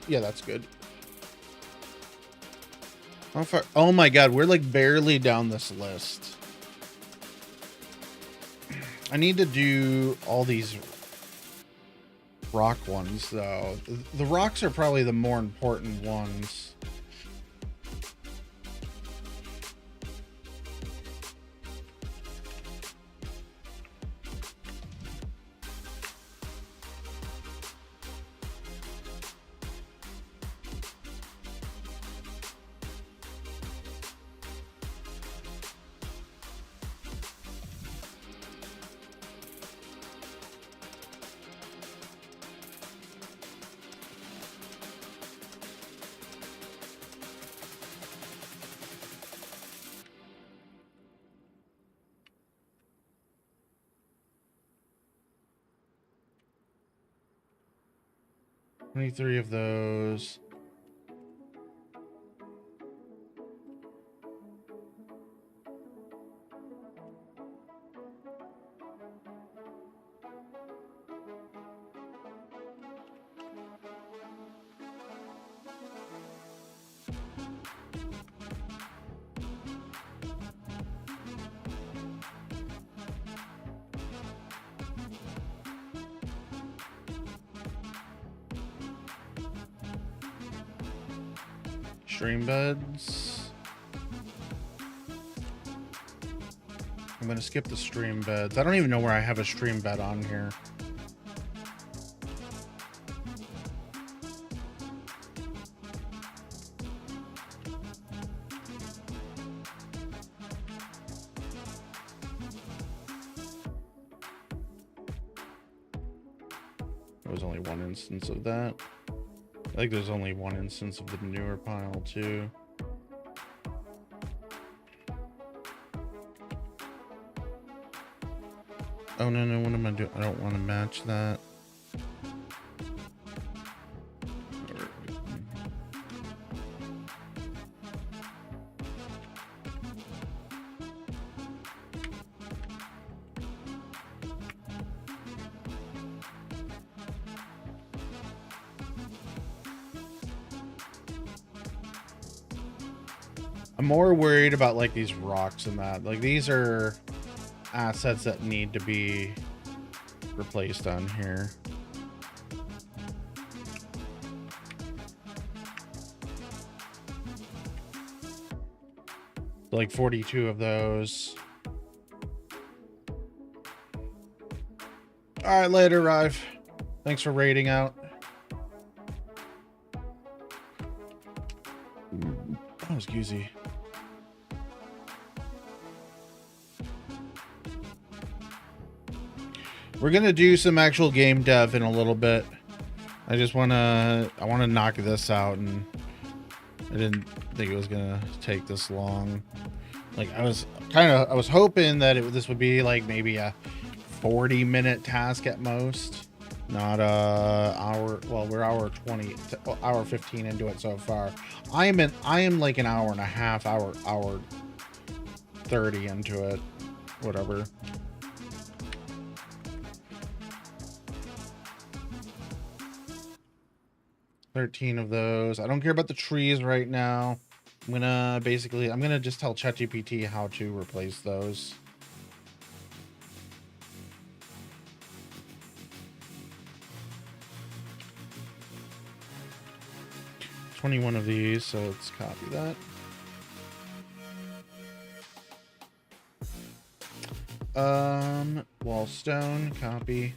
Yeah, that's good. How far? Oh my god, we're like barely down this list. I need to do all these rock ones though. The rocks are probably the more important ones. Three of those. Stream beds. I'm gonna skip the stream beds. I don't even know where I have a stream bed on here. There was only one instance of that. I think there's only one instance of the newer pile too. Oh no, what am I doing? I don't want to match that. I'm more worried about like these rocks and that. Like these are assets that need to be replaced on here. Like 42 of those. All right, later, Rive. Thanks for raiding out. That was Goosey. We're gonna do some actual game dev in a little bit. I want to knock this out and I didn't think it was gonna take this long. Like I was hoping that this would be like maybe a 40-minute task at most, not a hour. Well, we're hour 20, hour 15 into it so far. I am like an hour and a half, hour 30 into it, whatever. $13 of those. I don't care about the trees right now. I'm gonna just tell ChatGPT how to replace those. $21 of these, so let's copy that. Wall stone, copy.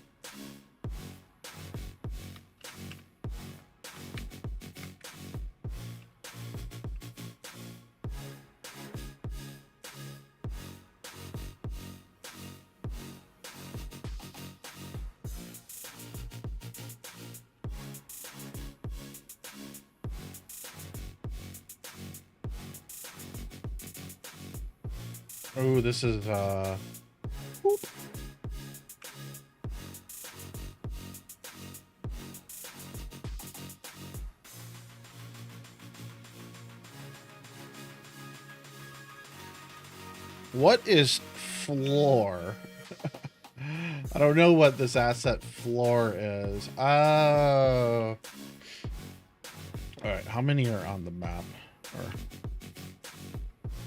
Oh, this is whoop. What is floor? I don't know what this asset floor is. Oh. All right, how many are on the map? Or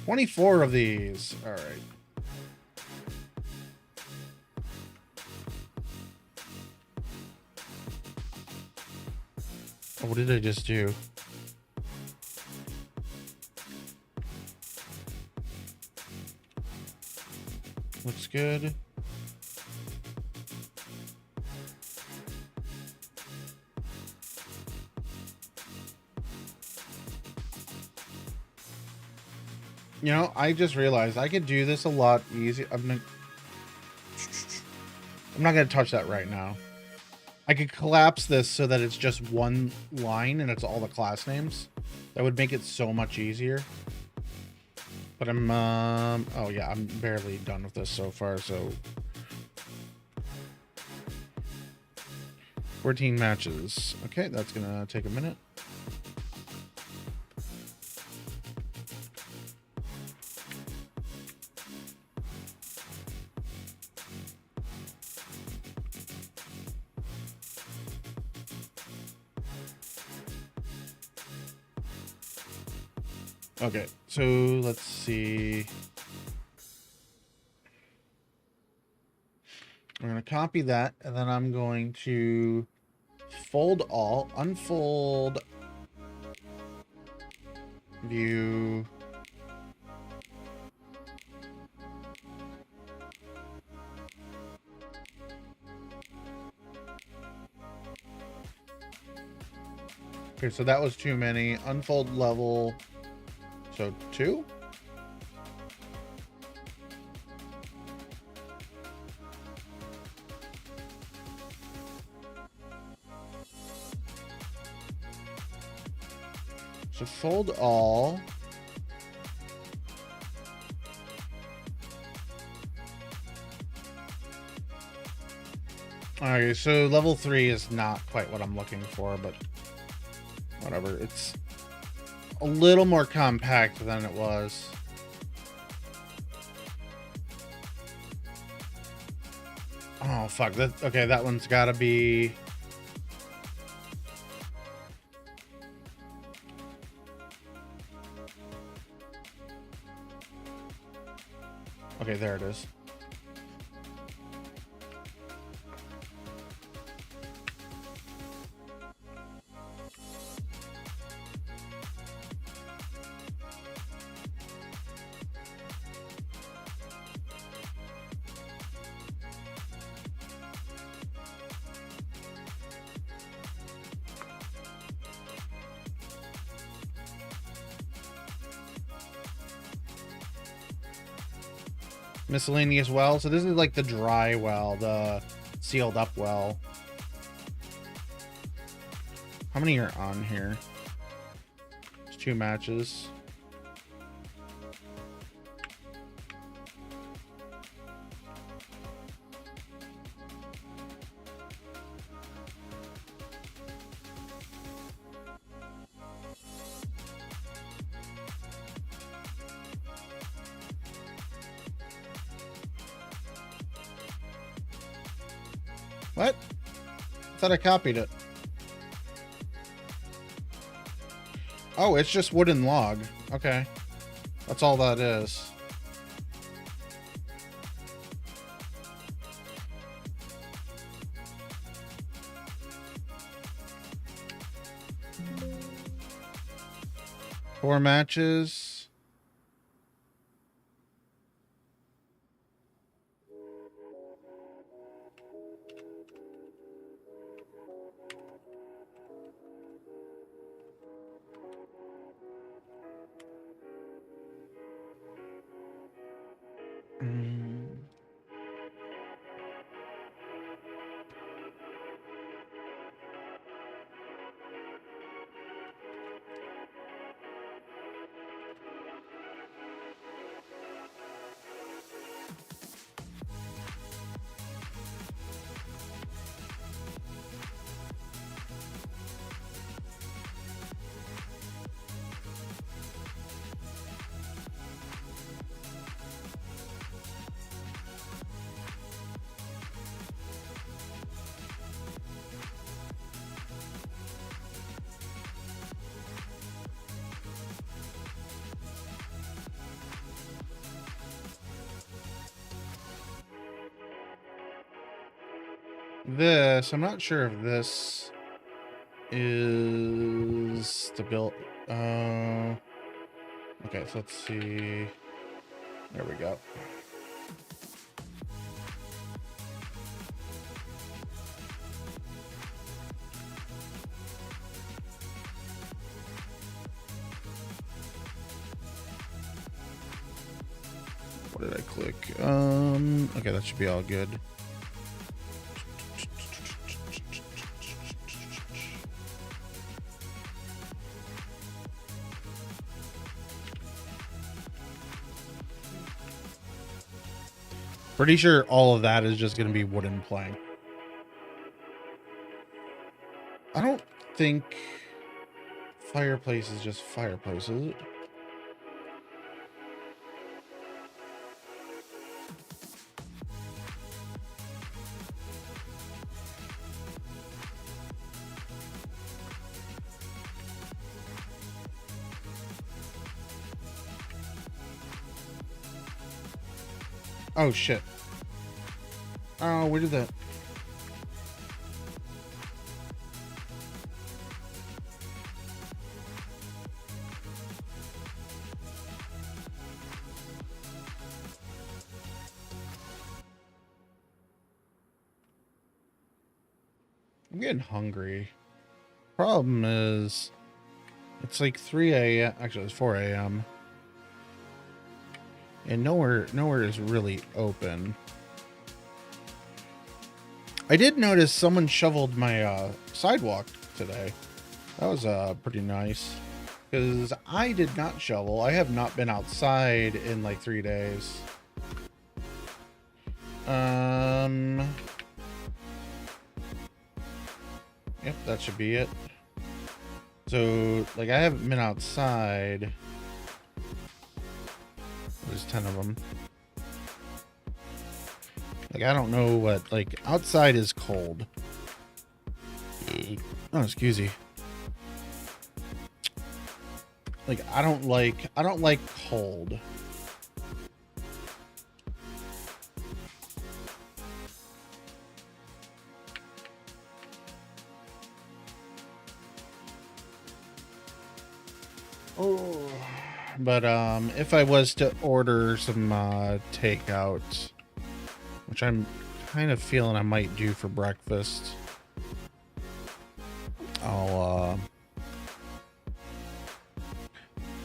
24 of these. All right. Oh, what did I just do? Looks good. You know, I just realized I could do this a lot easier. I'm not going to touch that right now. I could collapse this so that it's just one line and it's all the class names. That would make it so much easier. But I'm, oh yeah, I'm barely done with this so far, so. 14 matches. Okay, that's going to take a minute. Okay, so let's see. I'm going to copy that, and then I'm going to fold all, unfold, view. Okay, so that was too many. Unfold level. So 2? So fold all. Okay, so level 3 is not quite what I'm looking for, but whatever. It's a little more compact than it was. Oh, fuck. Okay, that one's gotta be... Okay, there it is. Miscellaneous well. So this is like the dry well, the sealed up well. How many are on here? There's 2 matches. What? I thought I copied it. Oh, it's just wooden log. Okay. That's all that is. Four matches. This, I'm not sure if this is the build. Okay, so let's see. There we go. What did I click? Okay, that should be all good. Pretty sure all of that is just going to be wooden plank. I don't think fireplace is just fireplace, is it? Oh shit. Oh, where did that? I'm getting hungry. Problem is, it's like 3 a.m. Actually, it's 4 a.m. And nowhere is really open. I did notice someone shoveled my sidewalk today. That was pretty nice. Because I did not shovel. I have not been outside in like 3 days. Yep, that should be it. So, like, I haven't been outside. There's 10 of them. Like, I don't know what, like, outside is cold. Oh, excuse me. Like, I don't like cold. Oh. But if I was to order some takeout, which I'm kind of feeling I might do for breakfast, I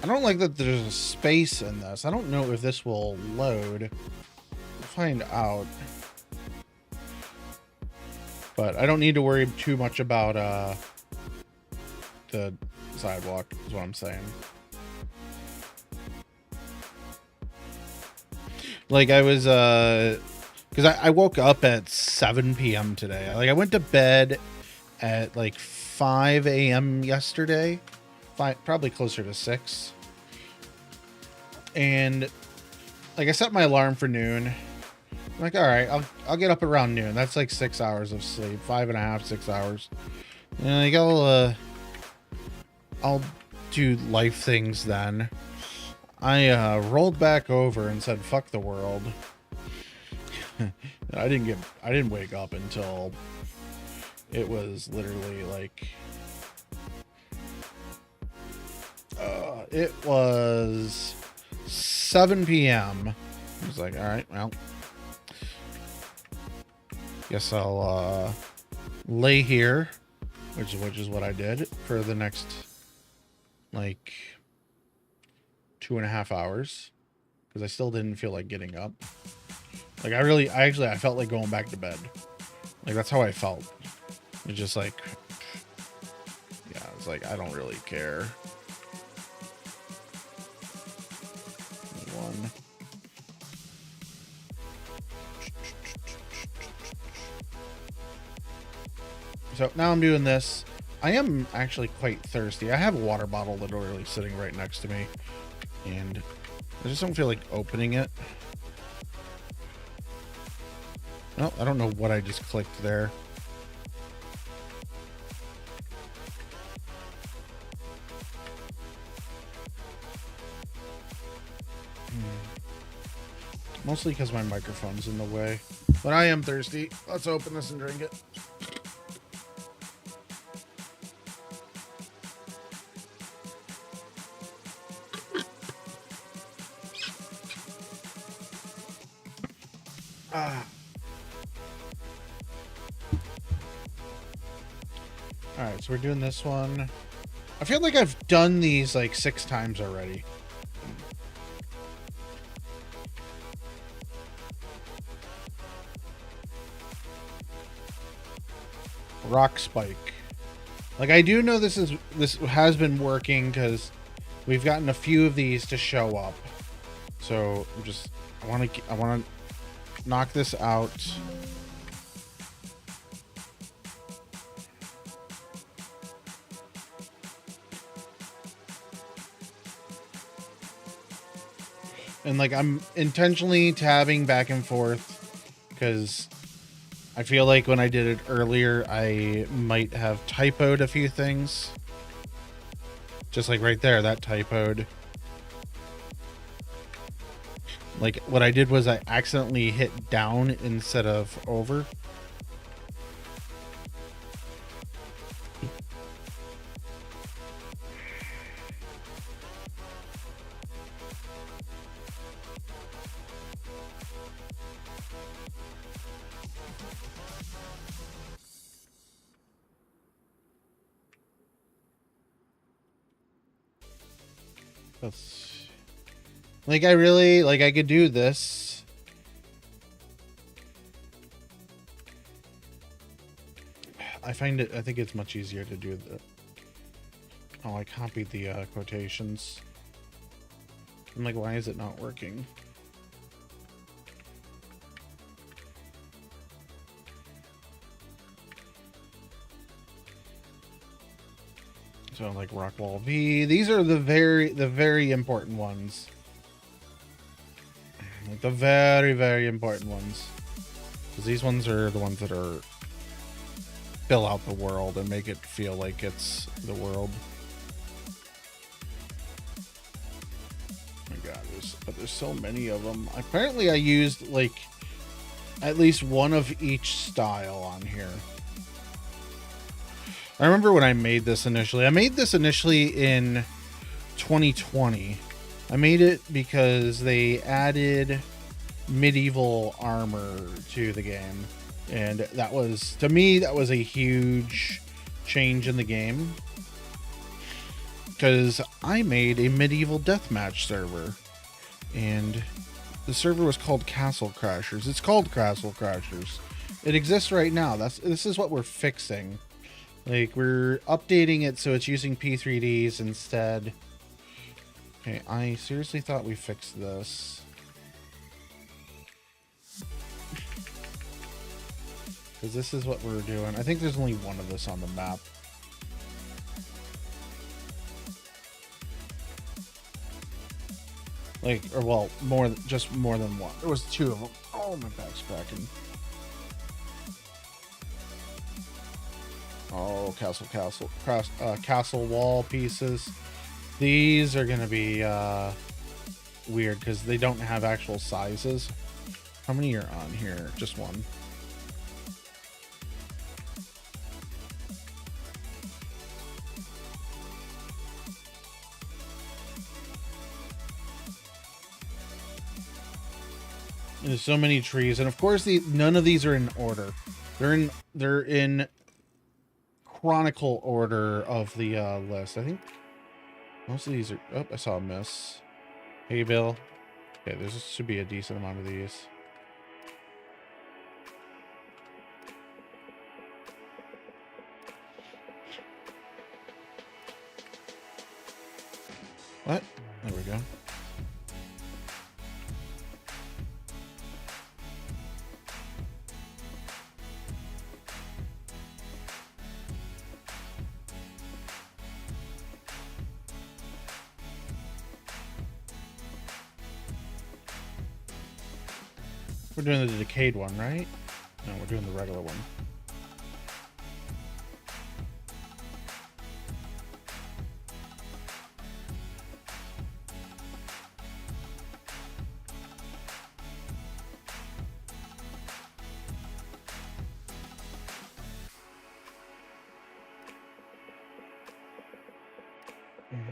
don't like that there's a space in this. I don't know if this will load. We'll find out. But I don't need to worry too much about the sidewalk, is what I'm saying. Like, I was, because I woke up at 7 p.m. today. Like, I went to bed at, like, 5 a.m. yesterday. Probably closer to 6. And, like, I set my alarm for noon. I'm like, all right, I'll get up around noon. That's, like, 6 hours of sleep. 5.5, 6 hours. And, like, I'll do life things then. I rolled back over and said, fuck the world. I didn't wake up until it was literally like, it was 7 p.m. I was like, all right, well, guess I'll lay here, which is what I did for the next, like, 2.5 hours, because I still didn't feel like getting up. Like, I felt like going back to bed. Like, that's how I felt. It's just like, yeah, it's like, I don't really care. One. So now I'm doing this. I am actually quite thirsty. I have a water bottle literally sitting right next to me, and I just don't feel like opening it. Well, I don't know what I just clicked there. Mostly because my microphone's in the way. But I am thirsty. Let's open this and drink it. Alright, so we're doing this one. I feel like I've done these like 6 times already. Rock spike. Like, I do know this has been working because we've gotten a few of these to show up. So I want to knock this out. And, like, I'm intentionally tabbing back and forth because I feel like when I did it earlier, I might have typoed a few things. Just like right there, that typoed. Like, what I did was I accidentally hit down instead of over. Like, I could do this. I think it's much easier to do the... Oh, I copied the quotations. I'm like, why is it not working? So, like, Rockwall V. These are the very important ones. Like, the very, very important ones. Because these ones are the ones that are... fill out the world and make it feel like it's the world. Oh my god, there's so many of them. Apparently I used, like, at least one of each style on here. I remember when I made this initially. I made this initially in 2020. I made it because they added medieval armor to the game. And that was, to me, that was a huge change in the game. Because I made a medieval deathmatch server. And the server was called Castle Crashers. It's called Castle Crashers. It exists right now. This is what we're fixing. Like, we're updating it so it's using P3Ds instead. Okay, I seriously thought we fixed this. Because this is what we're doing. I think there's only one of this on the map. Like, or well, just more than one. There was two of them. Oh, my back's cracking. Oh, castle wall pieces. These are gonna be weird because they don't have actual sizes. How many are on here? Just one. There's so many trees, and of course, none of these are in order. They're in chronicle order of the list. I think most of these are. Oh, I saw a miss. Hey, Bill. Okay, there should be a decent amount of these. What? There we go. We're doing the decayed one, right? No, we're doing the regular one.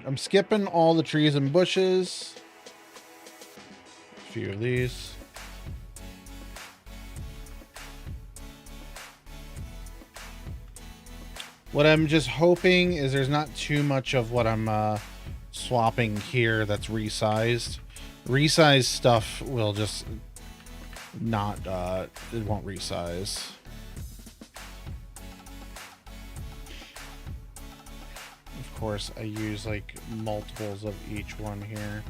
I'm skipping all the trees and bushes. A few of these. What I'm just hoping is there's not too much of what I'm swapping here that's resized. Resized stuff will just not, it won't resize. Of course, I use like multiples of each one here.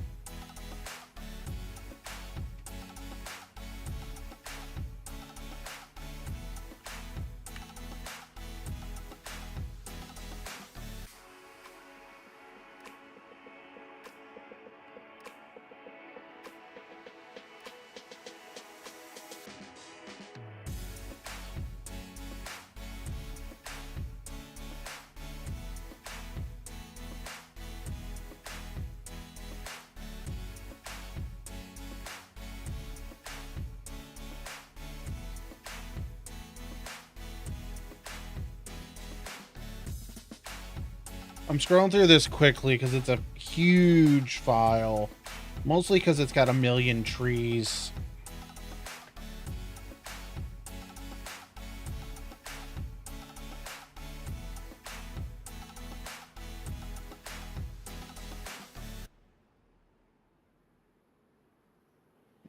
I'm scrolling through this quickly because it's a huge file. Mostly because it's got a million trees.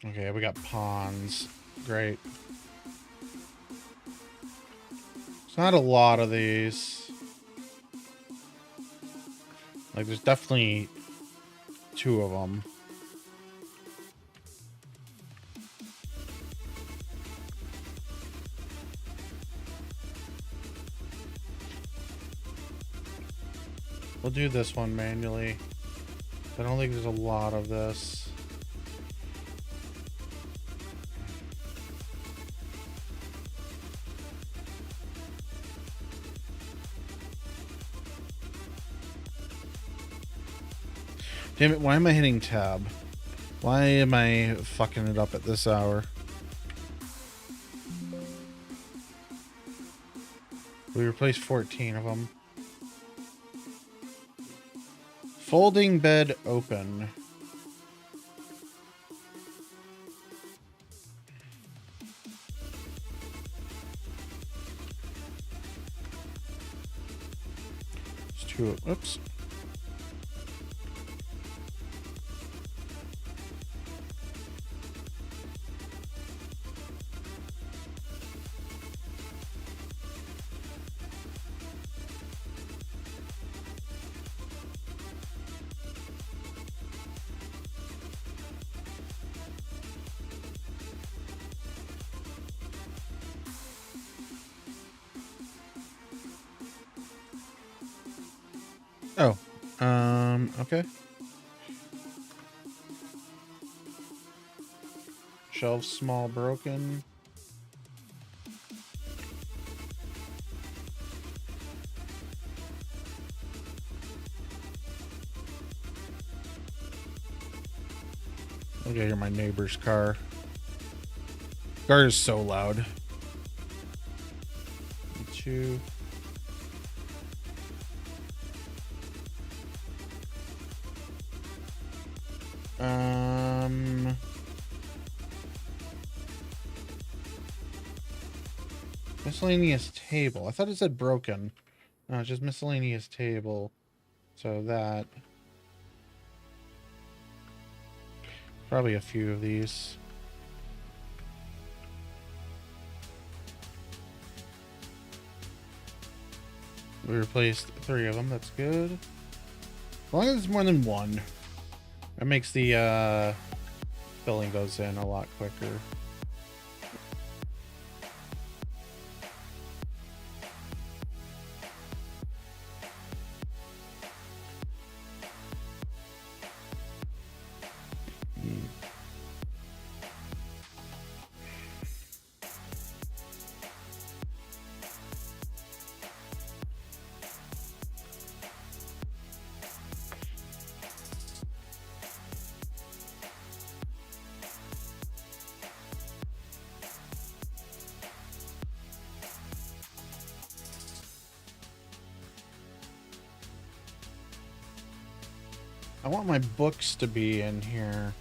Okay, we got ponds. Great. It's not a lot of these. Like, there's definitely two of them. We'll do this one manually. I don't think there's a lot of this. Damn it, why am I hitting tab? Why am I fucking it up at this hour? We replaced 14 of them. Folding bed open. There's two. Oops. Okay. Shelves small broken. I can hear my neighbor's car. Car is so loud. 2. Miscellaneous table. I thought it said broken. No, it's just miscellaneous table. So that. Probably a few of these. We replaced 3 of them. That's good. As long as it's more than 1. That makes the filling those in a lot quicker. I want my books to be in here.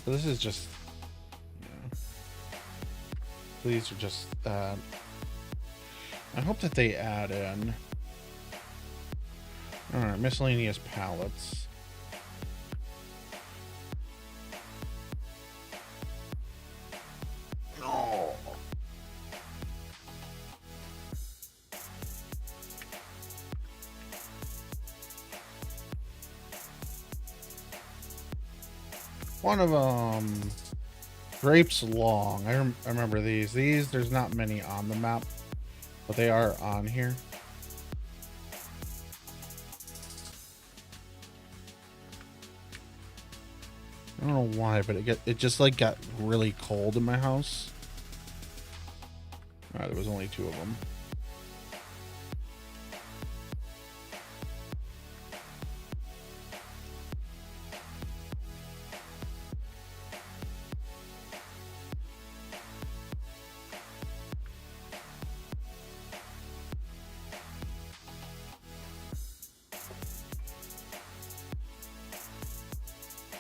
So this is just, these are just that. I hope that they add in. Alright, miscellaneous palettes. Oh. One of them, grapes long. I remember these. These, there's not many on the map, but they are on here. I don't know why, but it just like got really cold in my house. Alright, there was only 2 of them.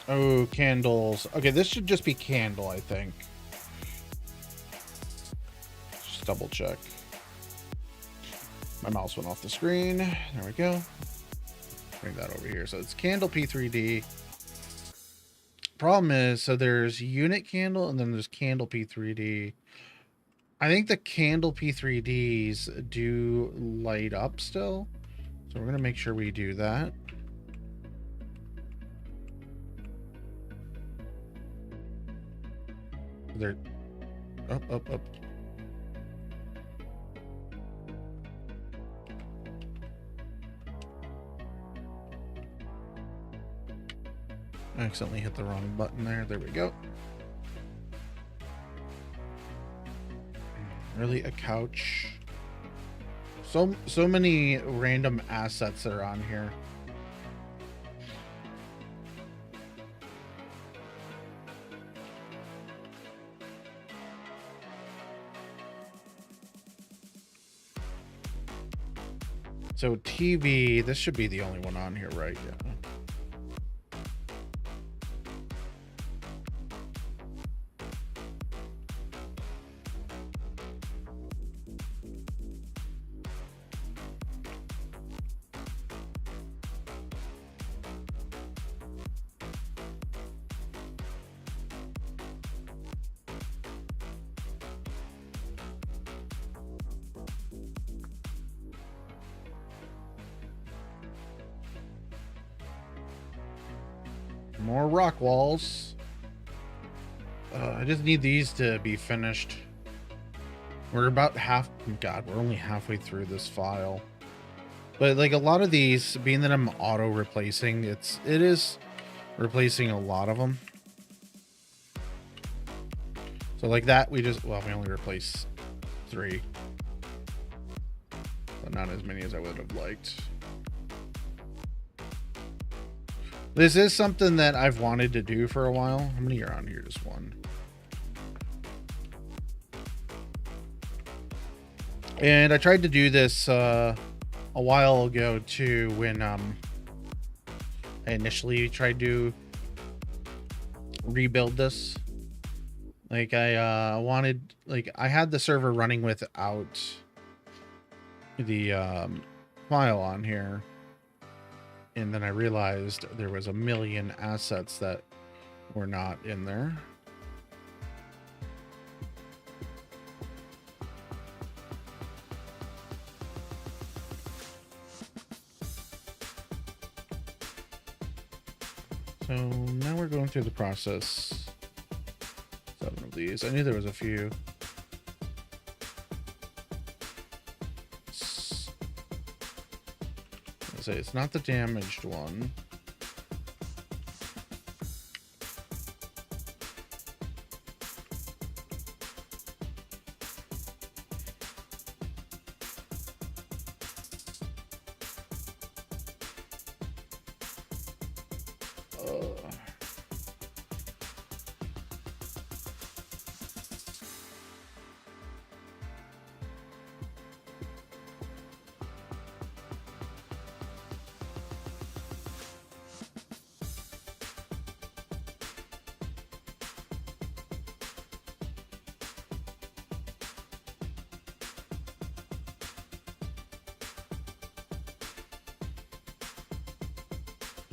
Oh, candles. Okay, this should just be candle, I think. Just double check. My mouse went off the screen. There we go. Bring that over here. So it's candle P3D. Problem is, so there's unit candle and then there's candle P3D. I think the candle P3Ds do light up still. So we're going to make sure we do that. They're up. I accidentally hit the wrong button there. There we go. Really, a couch? So many random assets that are on here. So TV, this should be the only one on here, right? Yeah. More rock walls. I just need these to be finished. We're about half. God, we're only halfway through this file. But like a lot of these, being that I'm auto replacing, it is replacing a lot of them. So like that, we only replaced 3, but not as many as I would have liked. This is something that I've wanted to do for a while. How many are on here? Just 1. And I tried to do this a while ago too, when I initially tried to rebuild this. Like I wanted, like I had the server running without the file on here, and then I realized there was a million assets that were not in there. So now we're going through the process. 7 of these. I knew there was a few. Let's say it's not the damaged one.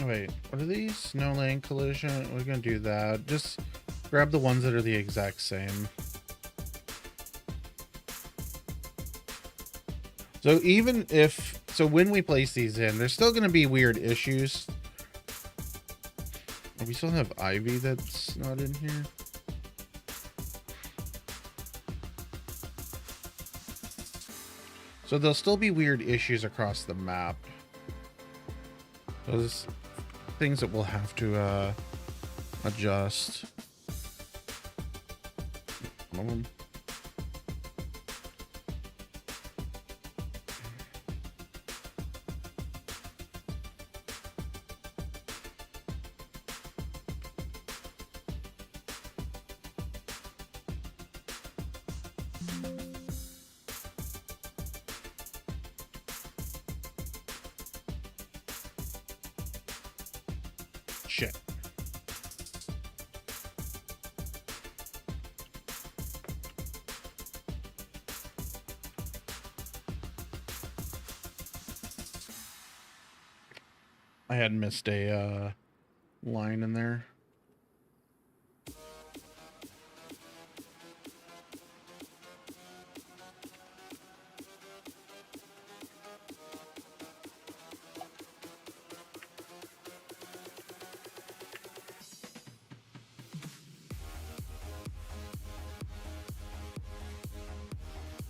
Wait, what are these? No lane collision. We're gonna do that. Just grab the ones that are the exact same. So even if, so when we place these in, there's still gonna be weird issues. We still have Ivy that's not in here. So there'll still be weird issues across the map. Those things that we'll have to adjust. One of them. Shit. I had missed a line in there.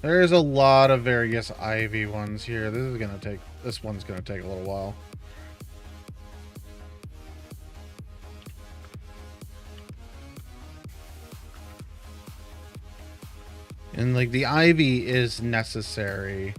There's a lot of various Ivy ones here. This one's gonna take a little while. And like the Ivy is necessary.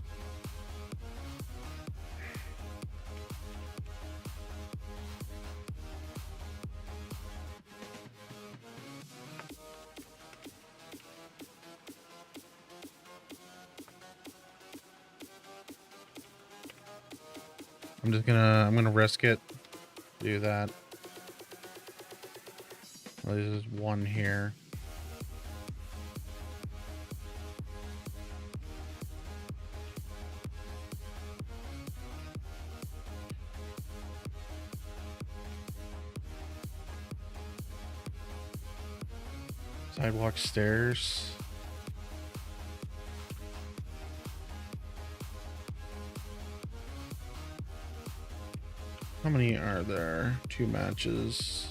I'm gonna risk it. Do that. Well, there's one here. Sidewalk stairs. How many are there? 2 matches.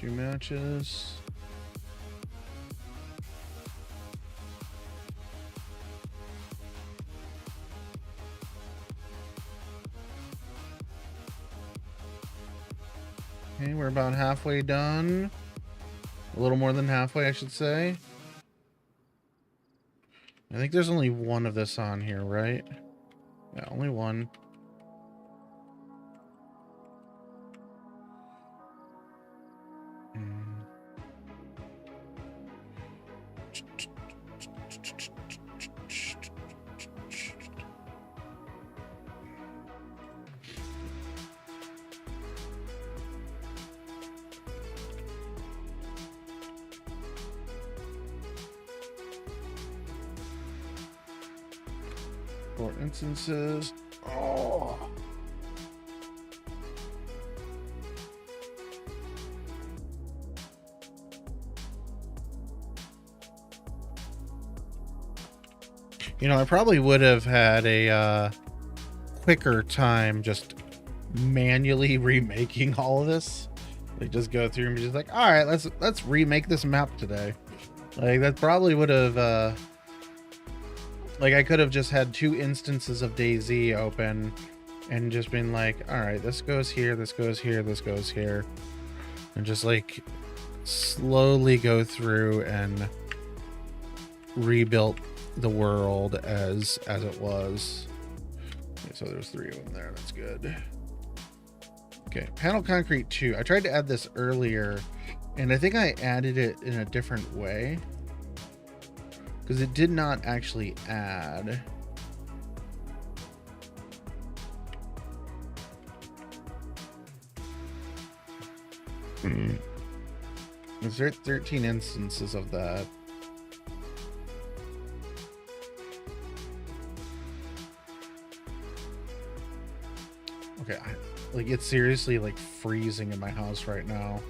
2 matches. Okay, we're about halfway done. A little more than halfway, I should say. I think there's only one of this on here, right? Yeah, only one. Four instances. Oh. You know, I probably would have had a quicker time just manually remaking all of this. Like, just go through and be just like, all right, let's remake this map today. Like, that probably would have like, I could have just had 2 instances of DayZ open and just been like, all right, this goes here, this goes here, this goes here, and just like slowly go through and rebuild the world as it was. Okay, so there's 3 of them there. That's good. Okay, panel concrete 2. I tried to add this earlier, and I think I added it in a different way because it did not actually add. Is there 13 instances of that? Okay, like, it's seriously like freezing in my house right now.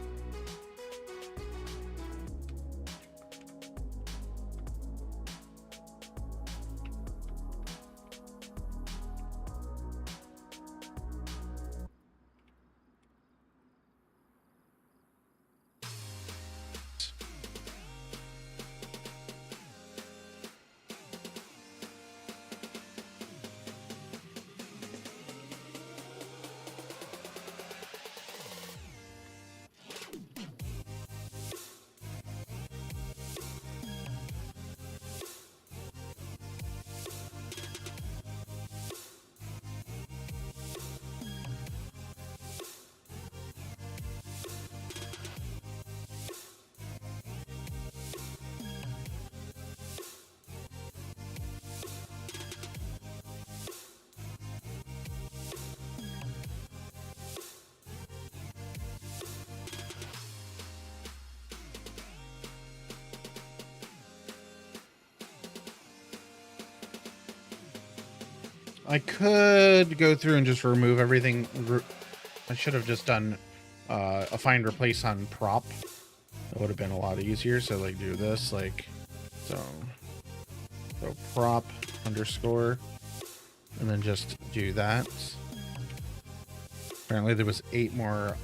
I could go through and just remove everything. I should have just done a find replace on prop. That would have been a lot easier. So like do this, like, so prop underscore, and then just do that. Apparently there was 8 more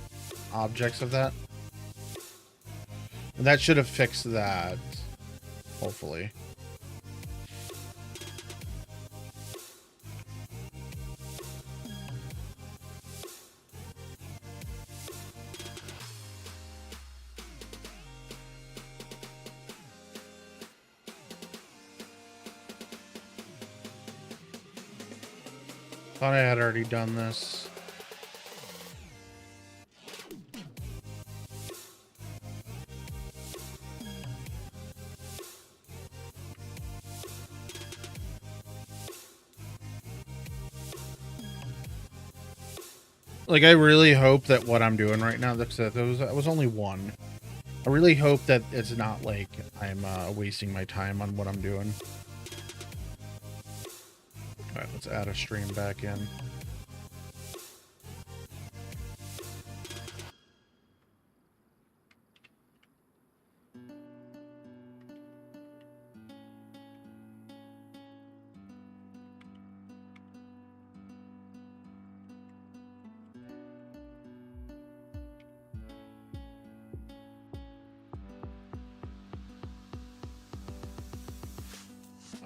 objects of that. And that should have fixed that, hopefully. Thought I had already done this. Like, I really hope that what I'm doing right now, that was only 1. I really hope that it's not like I'm wasting my time on what I'm doing. All right, let's add a stream back in.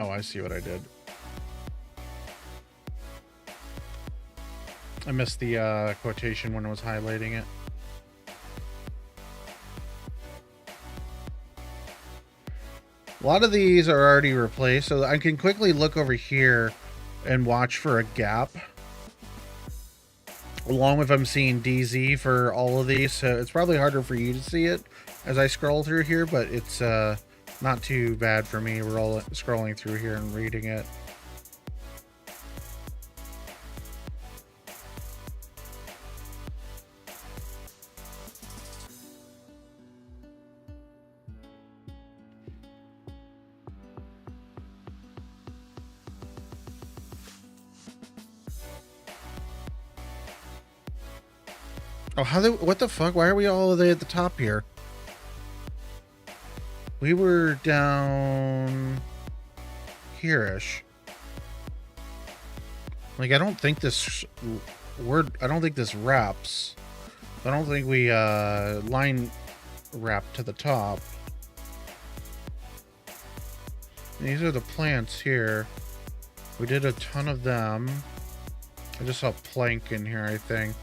Oh, I see what I did. I missed the quotation when I was highlighting it. A lot of these are already replaced, so I can quickly look over here and watch for a gap. Along with I'm seeing DZ for all of these, so it's probably harder for you to see it as I scroll through here, but it's not too bad for me. We're all scrolling through here and reading it. Oh, what the fuck? Why are we all the way at the top here? We were down here-ish. Like, I don't think this wraps. I don't think we line wrap to the top. These are the plants here. We did a ton of them. I just saw plank in here, I think.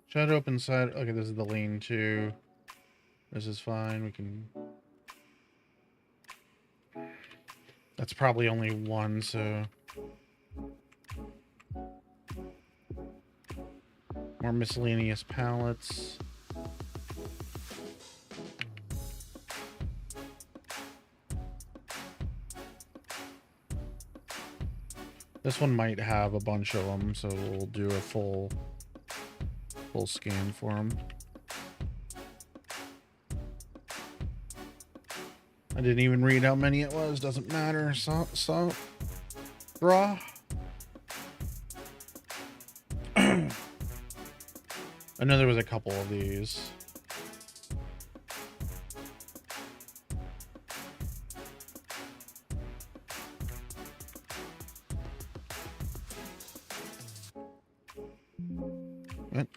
Shut open side. Okay, this is the lean-to. This is fine. We can. That's probably only one, so. More miscellaneous pallets. This one might have a bunch of them, so we'll do a full scan for them. I didn't even read how many it was. Doesn't matter. So, raw. I know there was a couple of these. What?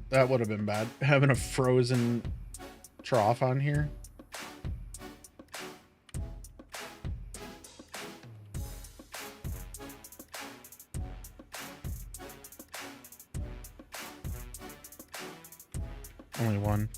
That would have been bad. Having a frozen trough on here. Only one.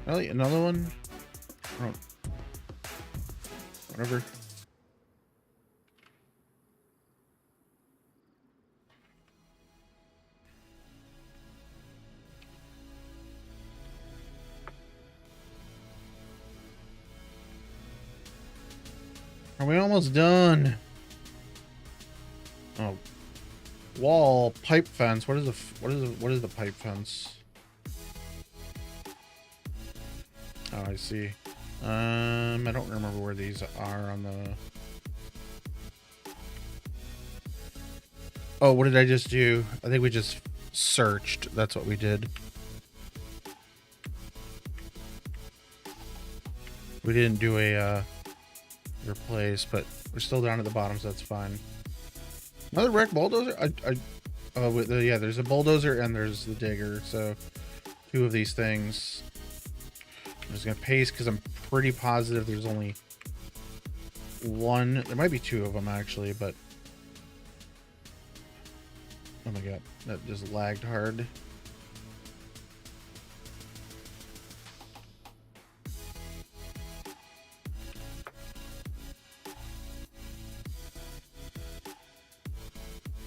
Really? Another one? Oh. Whatever. Are we almost done? Oh, wall pipe fence. What is the pipe fence? Oh, I see. I don't remember where these are on the. Oh, what did I just do? I think we just searched. That's what we did. We didn't do a replace, but we're still down at the bottom, so that's fine. Another wrecked bulldozer? Yeah, there's a bulldozer and there's the digger, so 2 of these things. I'm just gonna paste because I'm pretty positive there's only 1. There might be 2 of them actually, but oh my god, that just lagged hard.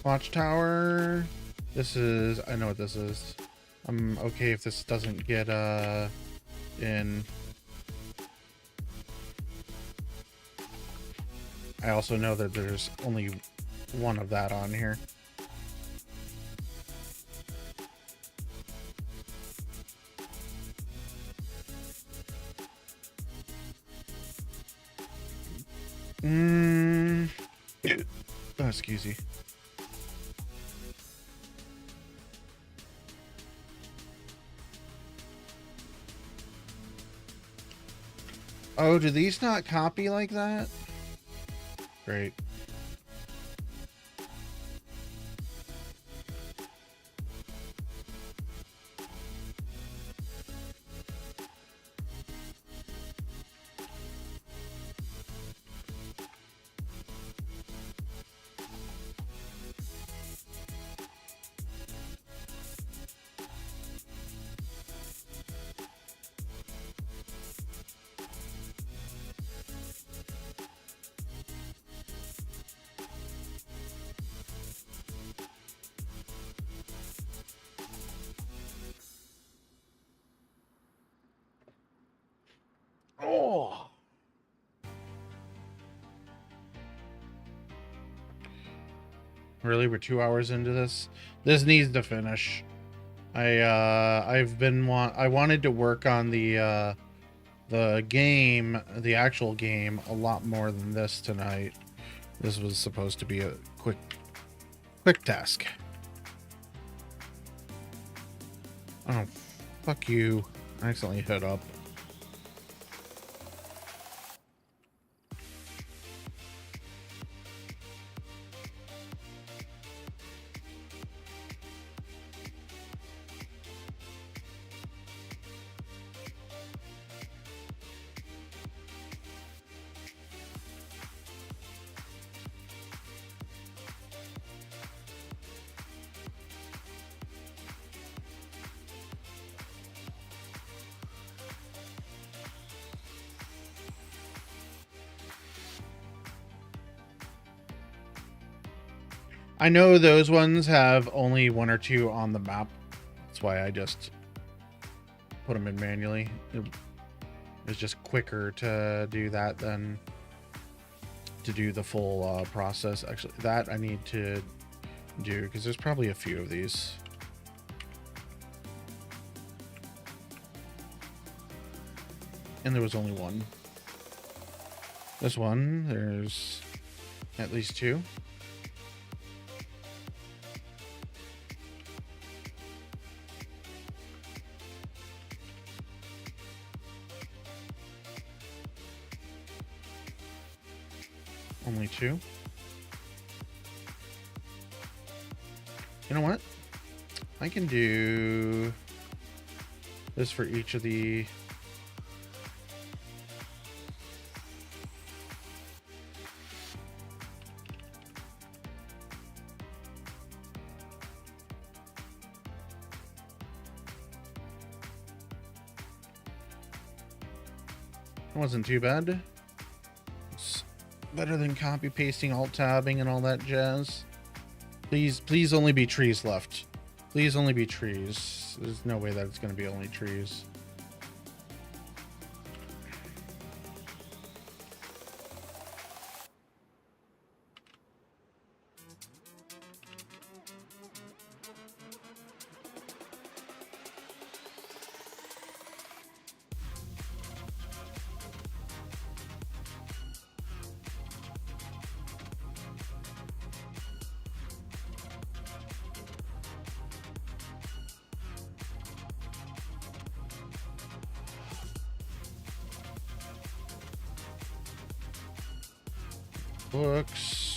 Watchtower. This is, I know what this is. I'm okay if this doesn't get in. I also know that there's only 1 of that on here. Oh, excuse me. Oh, do these not copy like that? Great. Oh. Really, we're 2 hours into this. This needs to finish. I wanted to work on the game, the actual game, a lot more than this tonight. This was supposed to be a quick task. Oh, fuck you! I accidentally hit up. I know those ones have only 1 or 2 on the map. That's why I just put them in manually. It's just quicker to do that than to do the full process. Actually, that I need to do because there's probably a few of these. And there was only 1. This one, there's at least 2. Only 2. You know what? I can do this for each of the... It wasn't too bad. It's better than copy pasting, alt tabbing, and all that jazz. Please only be trees left. Please only be trees. There's no way that it's going to be only trees. Books.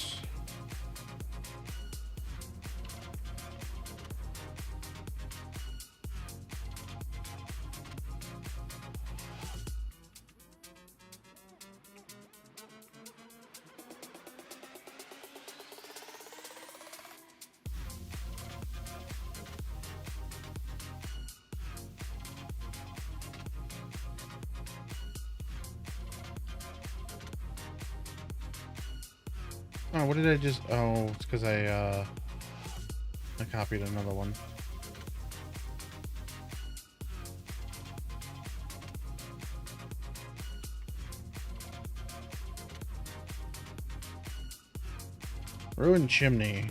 Oh, what did I just... Oh, it's because I copied another one. Ruined chimney.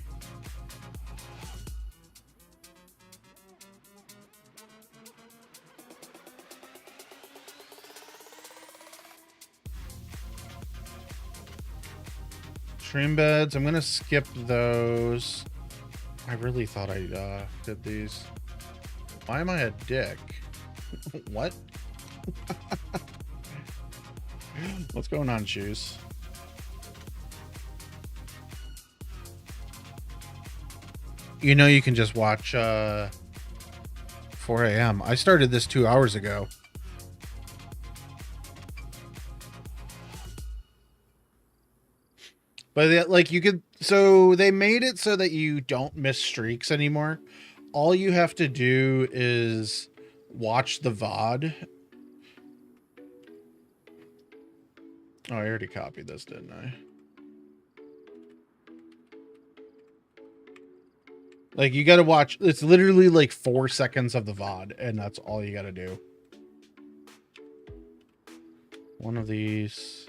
Stream beds. I'm gonna skip those. I really thought I did these. Why am I a dick? What? What's going on, shoes? You know you can just watch 4 a.m. I started this 2 hours ago. But like you could, so they made it so that you don't miss streaks anymore. All you have to do is watch the VOD. Oh, I already copied this, didn't I? Like you got to watch, it's literally like 4 seconds of the VOD and that's all you got to do. One of these.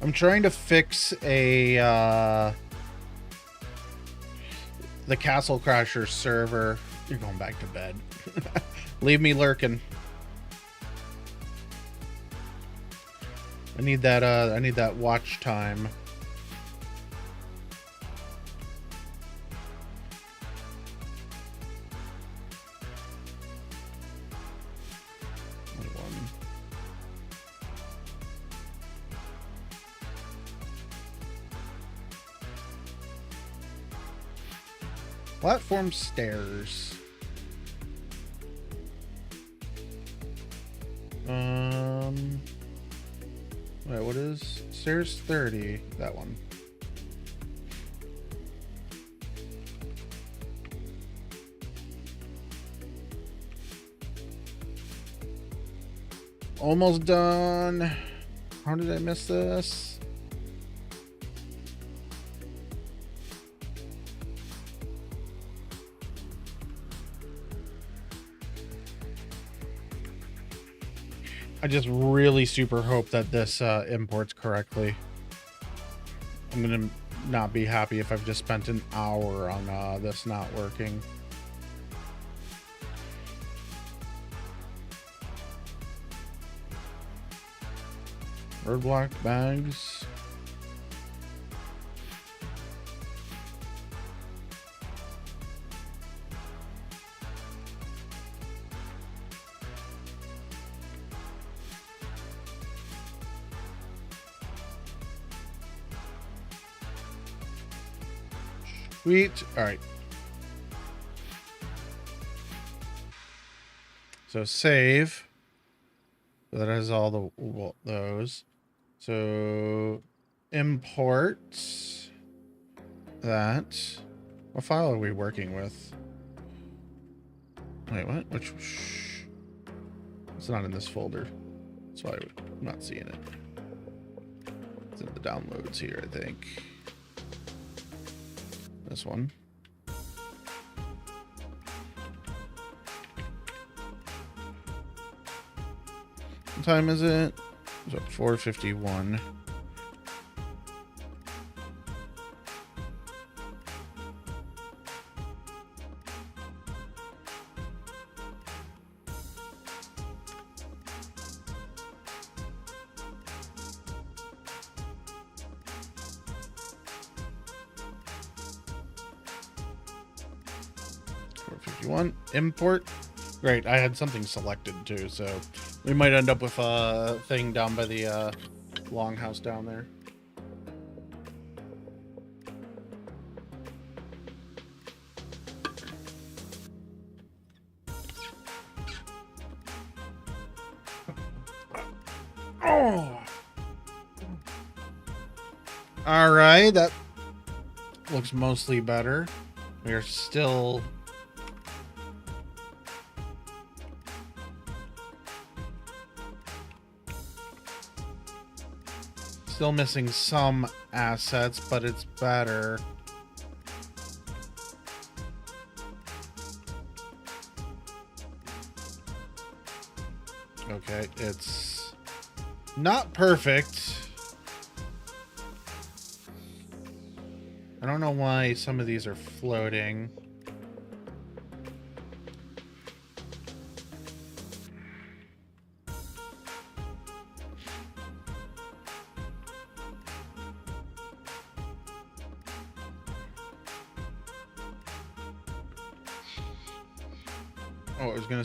I'm trying to fix the Castle Crasher server. You're going back to bed. Leave me lurking. I need that watch time. Platform stairs. Wait, what is stairs 30? That one. Almost done. How did I miss this? I just really super hope that this imports correctly. I'm gonna not be happy if I've just spent an hour on this not working. Roadblock bags. Sweet. All right. So save. So that has all the those. So import that. What file are we working with? Wait, what? Which? Shh. It's not in this folder. That's why I'm not seeing it. It's in the downloads here, I think. This one. What time is it? It's at 4:51. 451. Import. Great, I had something selected too, so we might end up with a thing down by the longhouse down there. Oh! Alright, that looks mostly better. We are still... Still missing some assets, but it's better. Okay, it's not perfect. I don't know why some of these are floating. Oh, I was gonna...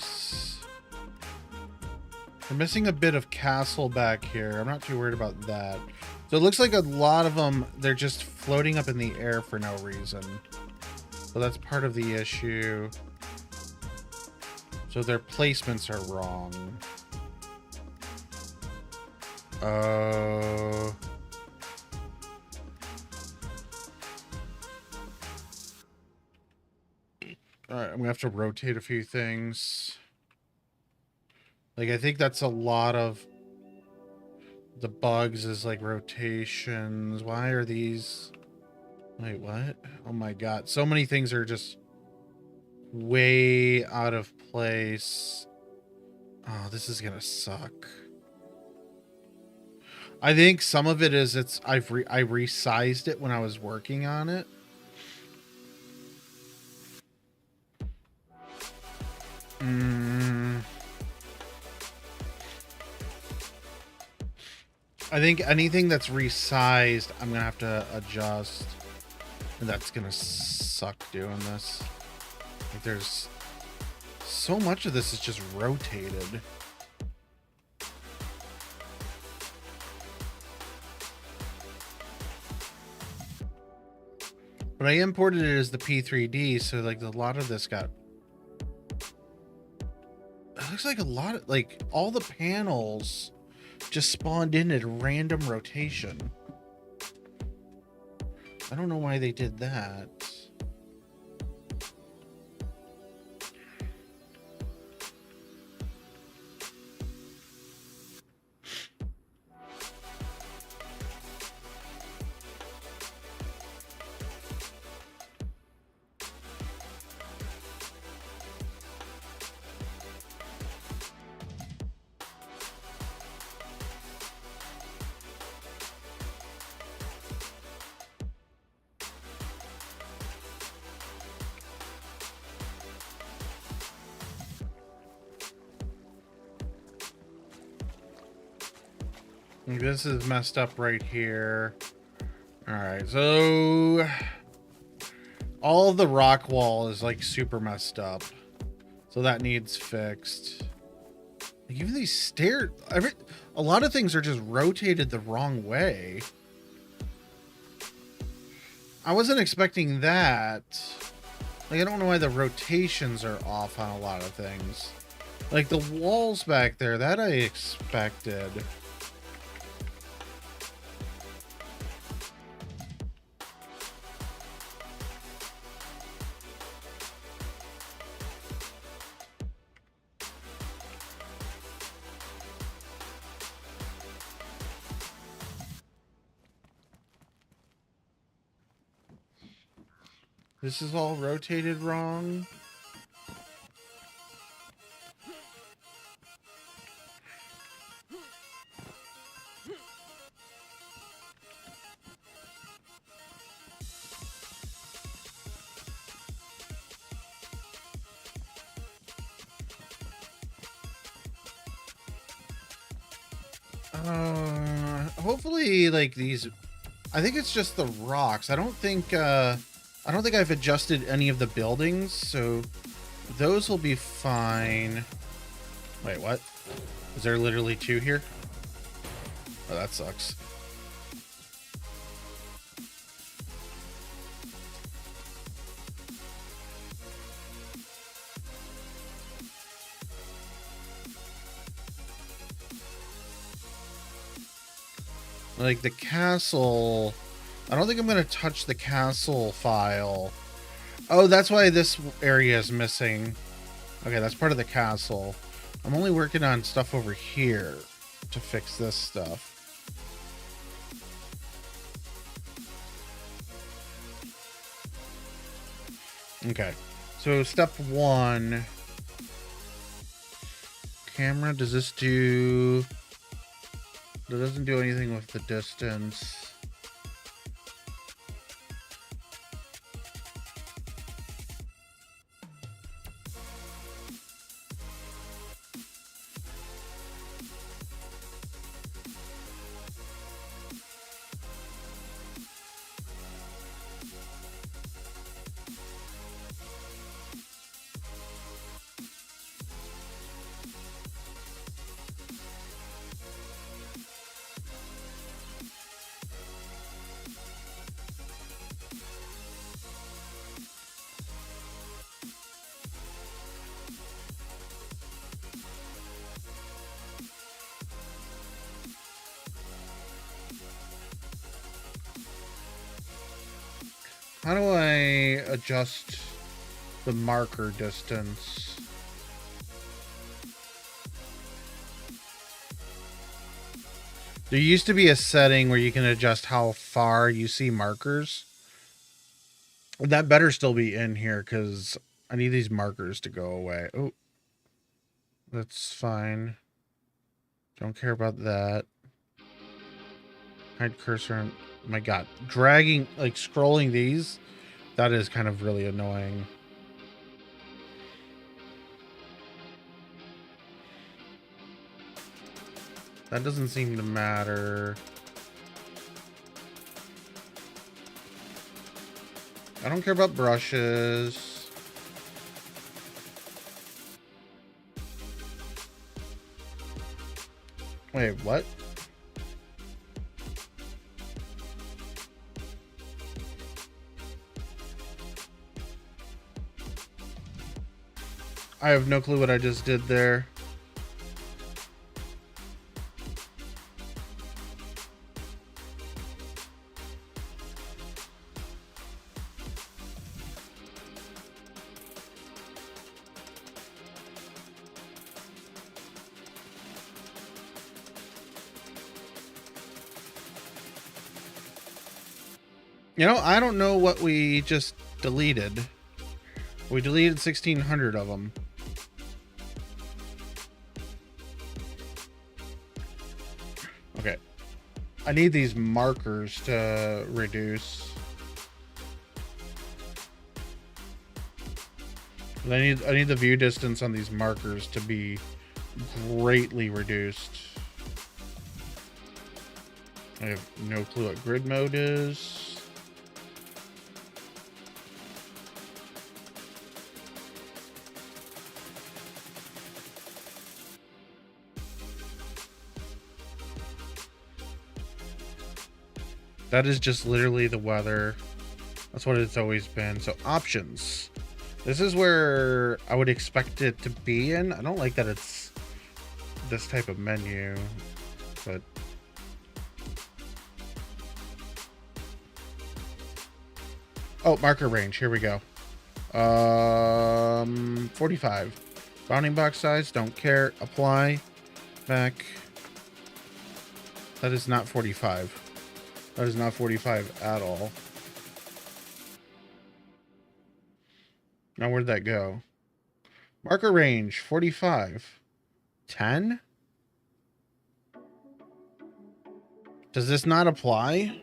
We're missing a bit of castle back here. I'm not too worried about that. So it looks like a lot of them, they're just floating up in the air for no reason. So that's part of the issue. So their placements are wrong. Oh... Alright, I'm gonna have to rotate a few things. Like, I think that's a lot of the bugs is like rotations. Why are these... Wait, what? Oh my god. So many things are just way out of place. Oh, this is gonna suck. I think some of it is I resized it when I was working on it. I think anything that's resized, I'm gonna have to adjust. And that's gonna suck doing this. Like, there's so much of this is just rotated. But I imported it as the P3D, so like a lot of this got... It looks like a lot of, like, all the panels just spawned in at a random rotation. I don't know why they did that. This is messed up right here. Alright, so all of the rock wall is like super messed up. So that needs fixed. Like, even these stairs, a lot of things are just rotated the wrong way. I wasn't expecting that. Like, I don't know why the rotations are off on a lot of things. Like the walls back there, that I expected. This is all rotated wrong. Hopefully, like, these... I think it's just the rocks. I don't think, I don't think I've adjusted any of the buildings, so those will be fine. Wait, what? Is there literally 2 here? Oh, that sucks. Like the castle, I don't think I'm going to touch the castle file. Oh, that's why this area is missing. Okay, that's part of the castle. I'm only working on stuff over here to fix this stuff. Okay, so step 1. Camera, does this do... It doesn't do anything with the distance. How do I adjust the marker distance? There used to be a setting where you can adjust how far you see markers. That better still be in here because I need these markers to go away. Oh, that's fine. Don't care about that. Hide cursor. My God, dragging, like scrolling these, that is kind of really annoying. That doesn't seem to matter. I don't care about brushes. Wait, what? I have no clue what I just did there. You know, I don't know what we just deleted. We deleted 1,600 of them. Okay. I need these markers to reduce. And I need the view distance on these markers to be greatly reduced. I have no clue what grid mode is. That is just literally the weather. That's what it's always been. So options. This is where I would expect it to be in. I don't like that it's this type of menu, but oh, marker range. Here we go. 45. Bounding box size. Don't care. Apply. Back. That is not 45. That is not 45 at all. Now where'd that go? Marker range 45. 10? Does this not apply?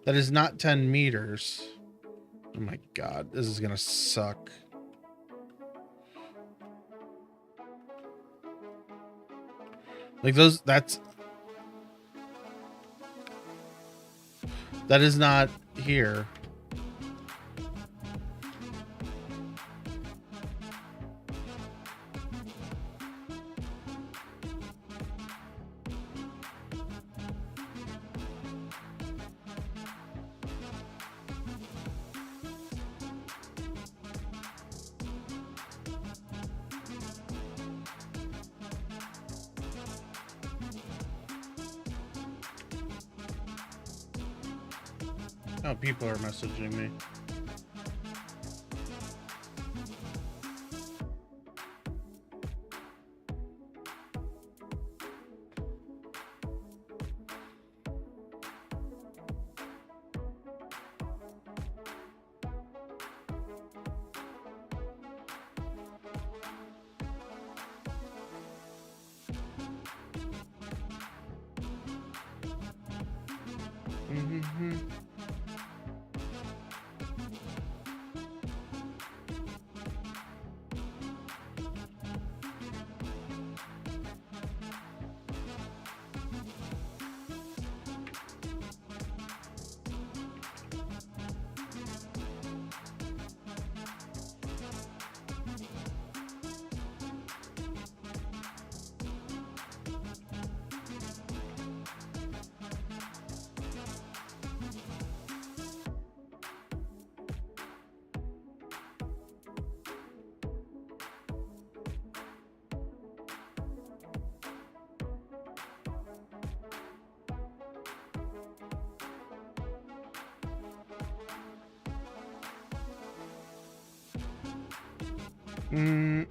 That is not 10 meters. Oh my God, this is gonna suck. Like those, that is not here. Oh, people are messaging me.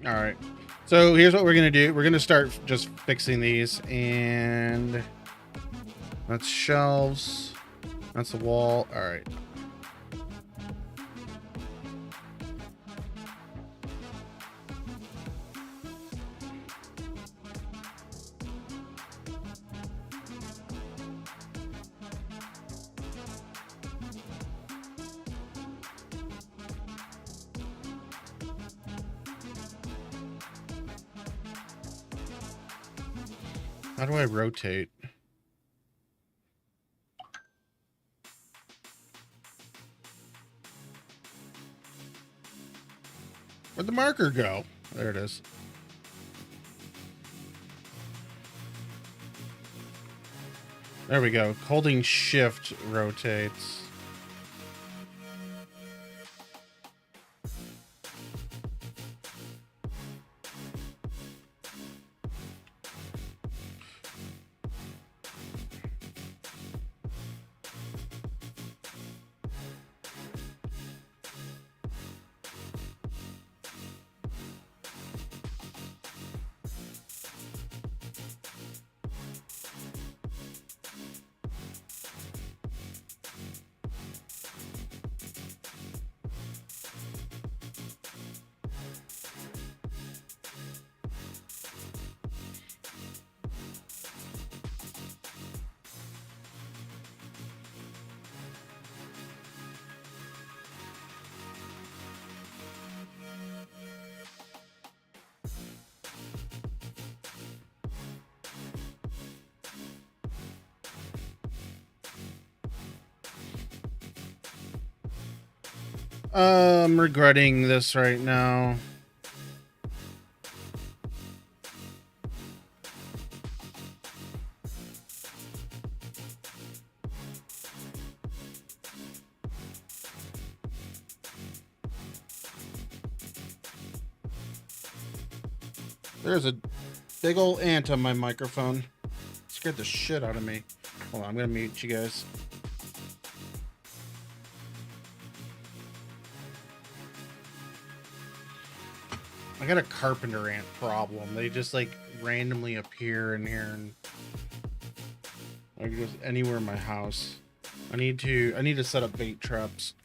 All right. So here's what we're going to do. We're going to start just fixing these. And that's shelves. That's the wall. All right. How do I rotate? Where'd the marker go? There it is. There we go. Holding shift rotates. I'm regretting this right now. There's a big old ant on my microphone. Scared the shit out of me. Hold on, I'm gonna mute you guys. I got a carpenter ant problem. They just like randomly appear in here and like just anywhere in my house. I need to set up bait traps.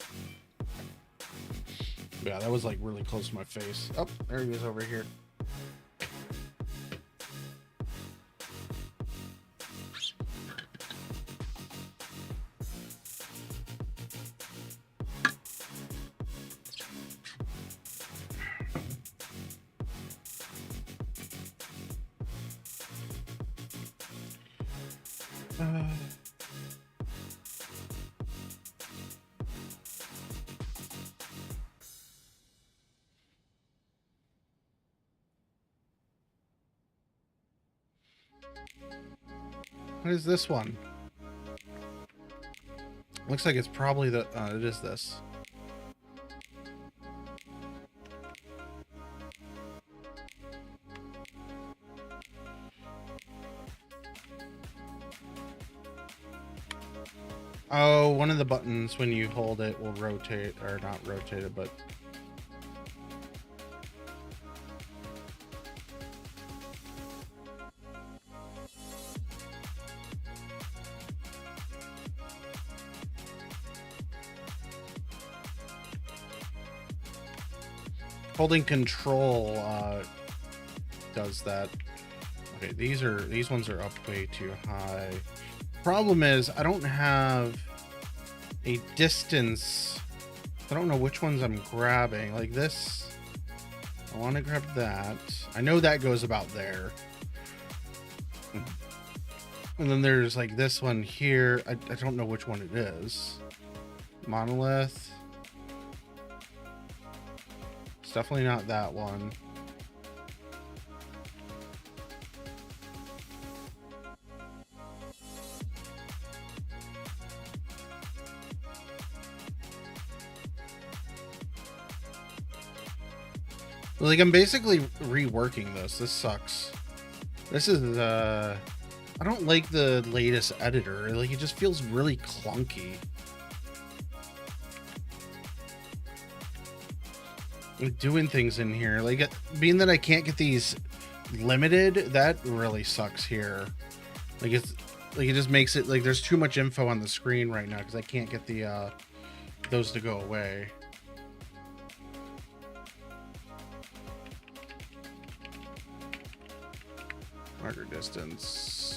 Yeah, that was like really close to my face. Oh, there he is over here. What is this one? Looks like it's probably the... it is this. Oh, one of the buttons when you hold it will rotate, or not rotate it, but holding control does that. Okay, these ones are up way too high. Problem is, I don't have a distance. I don't know which ones I'm grabbing. Like this, I want to grab that. I know that goes about there. And then there's like this one here. I don't know which one it is. Monolith. It's definitely not that one. Like, I'm basically reworking this. This sucks. This is, I don't like the latest editor. Like, it just feels really clunky. Like, doing things in here. Like, being that I can't get these limited, that really sucks here. Like, it's, like, it just makes it, like, there's too much info on the screen right now because I can't get the, those to go away. Marker distance.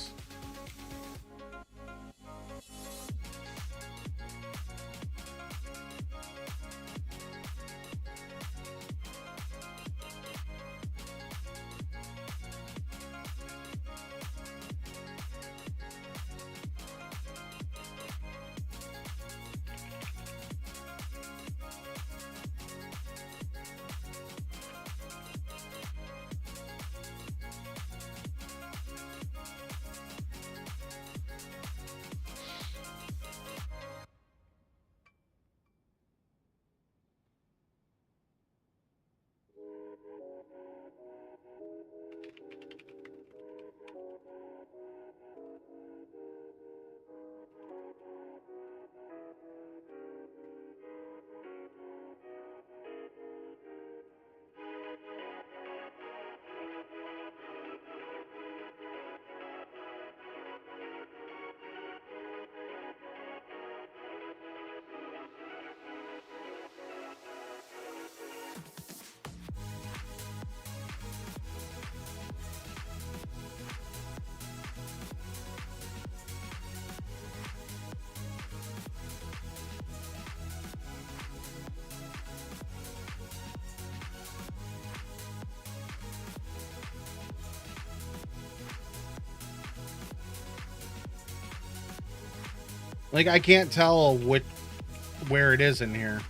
Like, I can't tell where it is in here.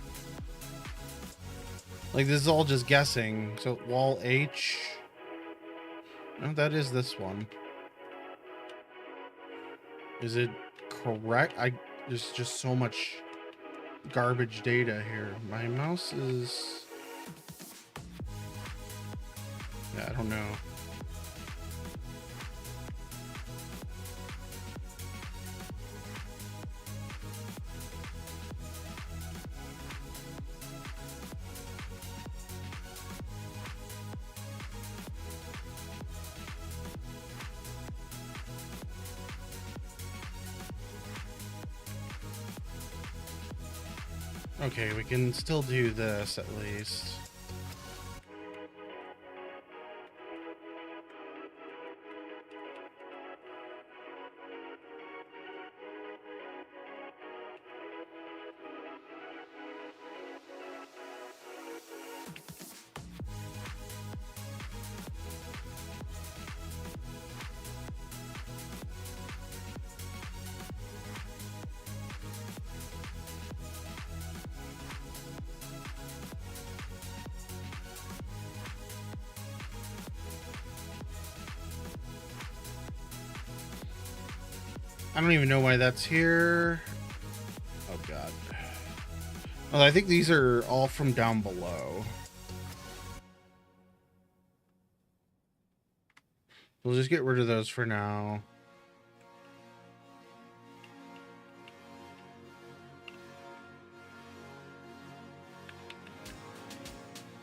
Like, this is all just guessing. So, wall H. No, that is this one. Is it correct? There's just so much garbage data here. My mouse is... Yeah, I don't know. Okay, we can still do this at least. I don't even know why that's here. Oh, God. Well, I think these are all from down below. We'll just get rid of those for now.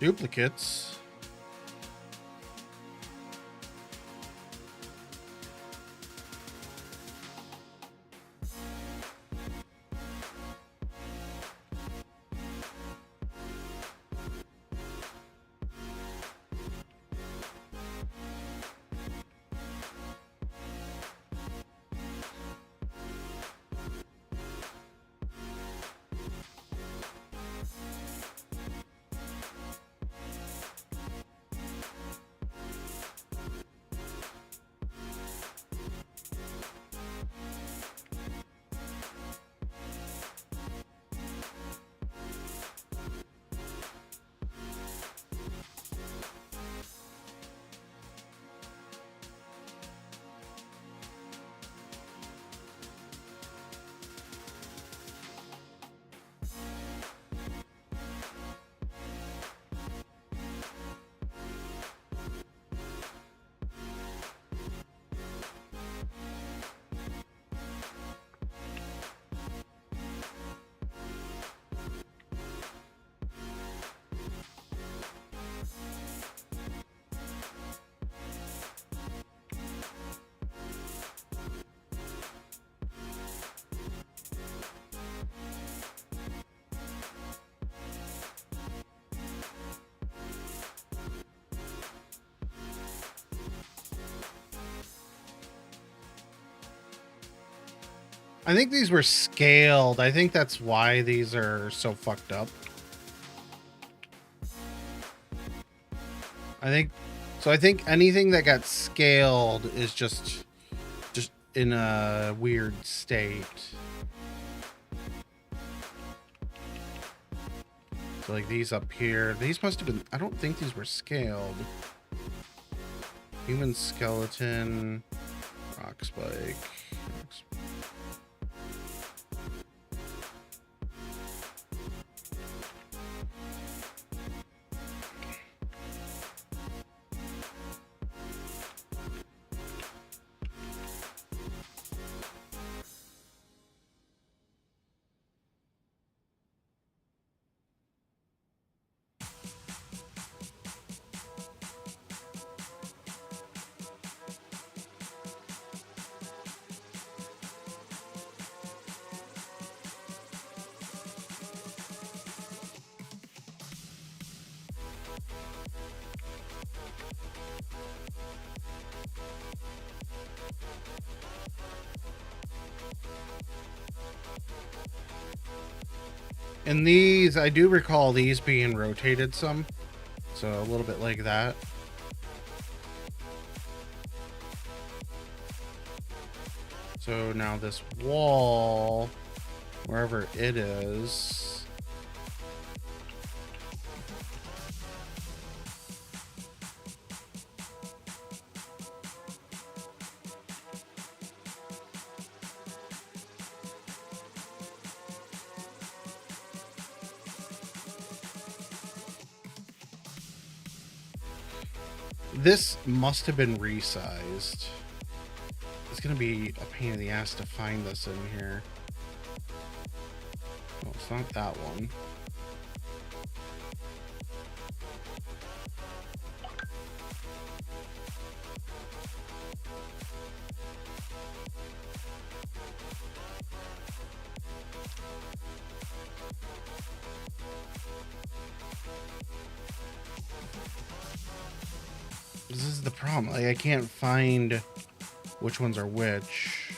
duplicates. I think these were scaled. I think that's why these are so fucked up. I think anything that got scaled is just in a weird state. So like these up here, these must have been, I don't think these were scaled. Human skeleton, rock spike. And these, I do recall these being rotated some. So a little bit like that. So now this wall, wherever it is, this must have been resized. It's gonna be a pain in the ass to find this in here. Oh, it's not that one. This is the problem. Like, I can't find which ones are which.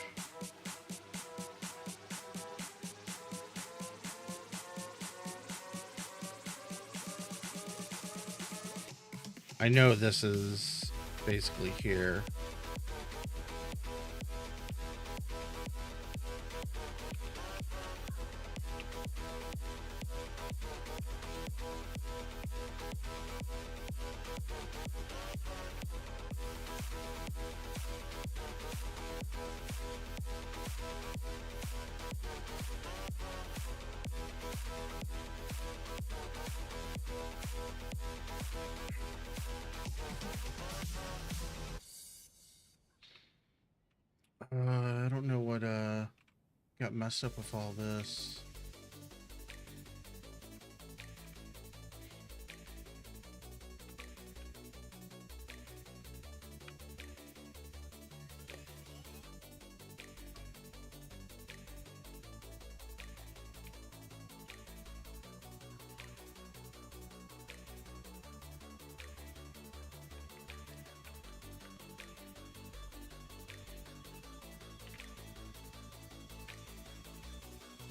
I know this is basically here. I don't know what got messed up with all this.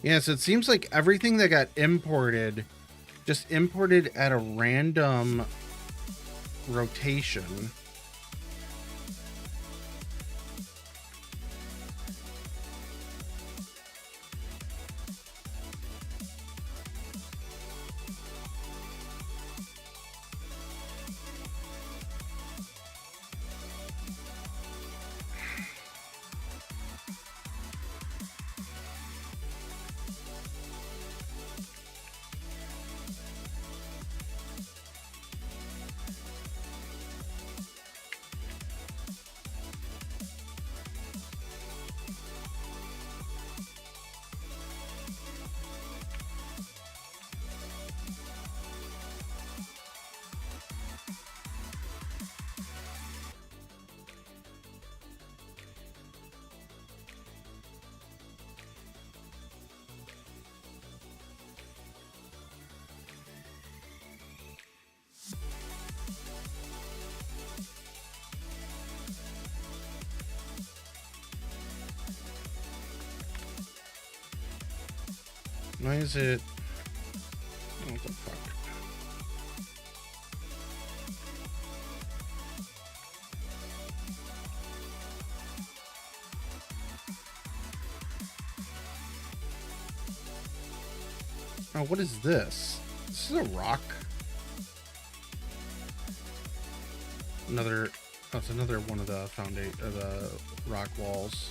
Yeah, so it seems like everything that got imported just imported at a random rotation. Why is it? What the fuck? Oh, what is this? This is a rock. Another. Oh, it's another one of the foundation of the rock walls.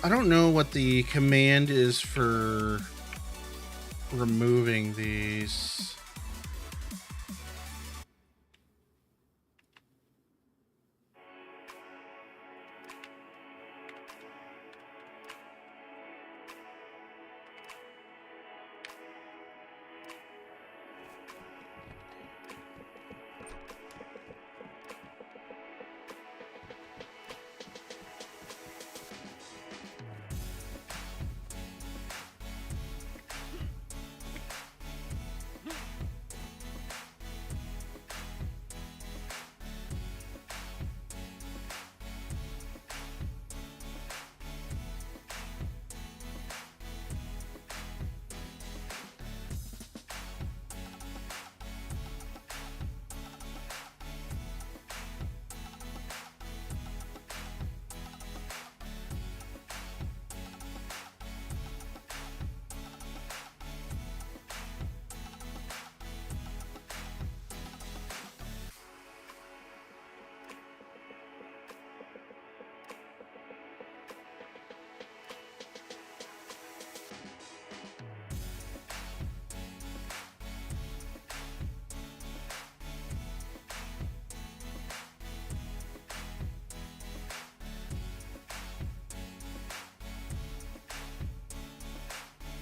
I don't know what the command is for removing these.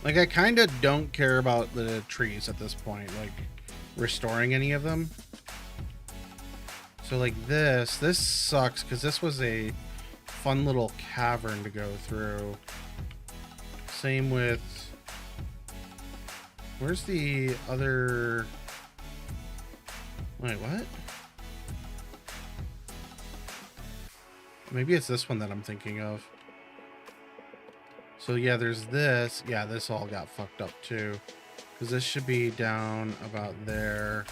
Like, I kind of don't care about the trees at this point, like, restoring any of them. So, like, this sucks, because this was a fun little cavern to go through. Same with... Where's the other... Wait, what? Maybe it's this one that I'm thinking of. So yeah, there's this. Yeah, this all got fucked up too. Because this should be down about there.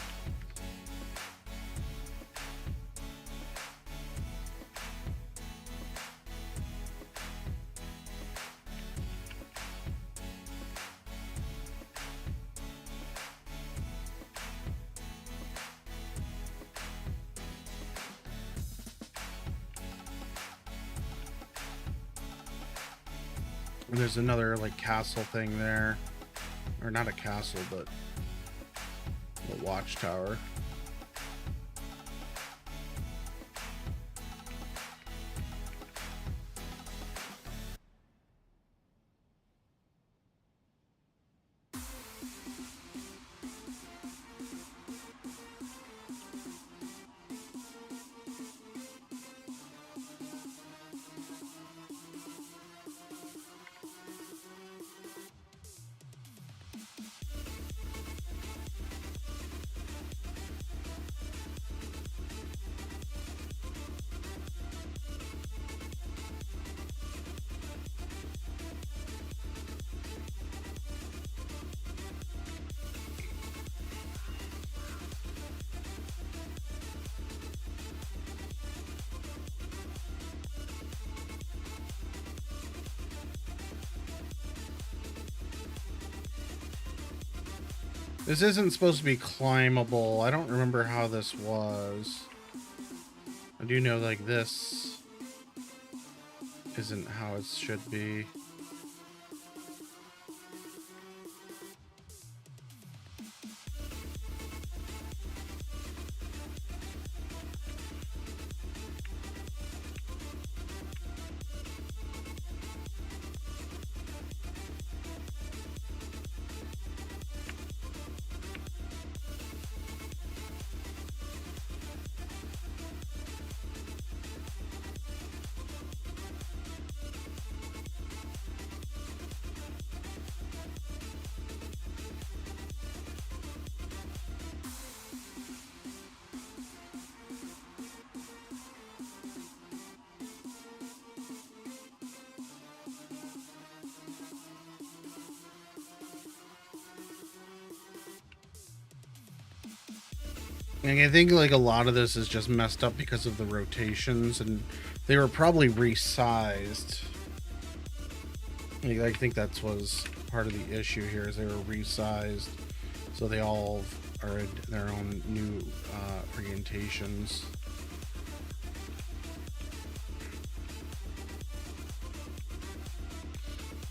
And there's another like castle thing there, or not a castle, but a watchtower. This isn't supposed to be climbable. I don't remember how this was. I do know, like, this isn't how it should be. And I think like a lot of this is just messed up because of the rotations, and they were probably resized. I think that was part of the issue here, is they were resized, so they all are in their own new orientations.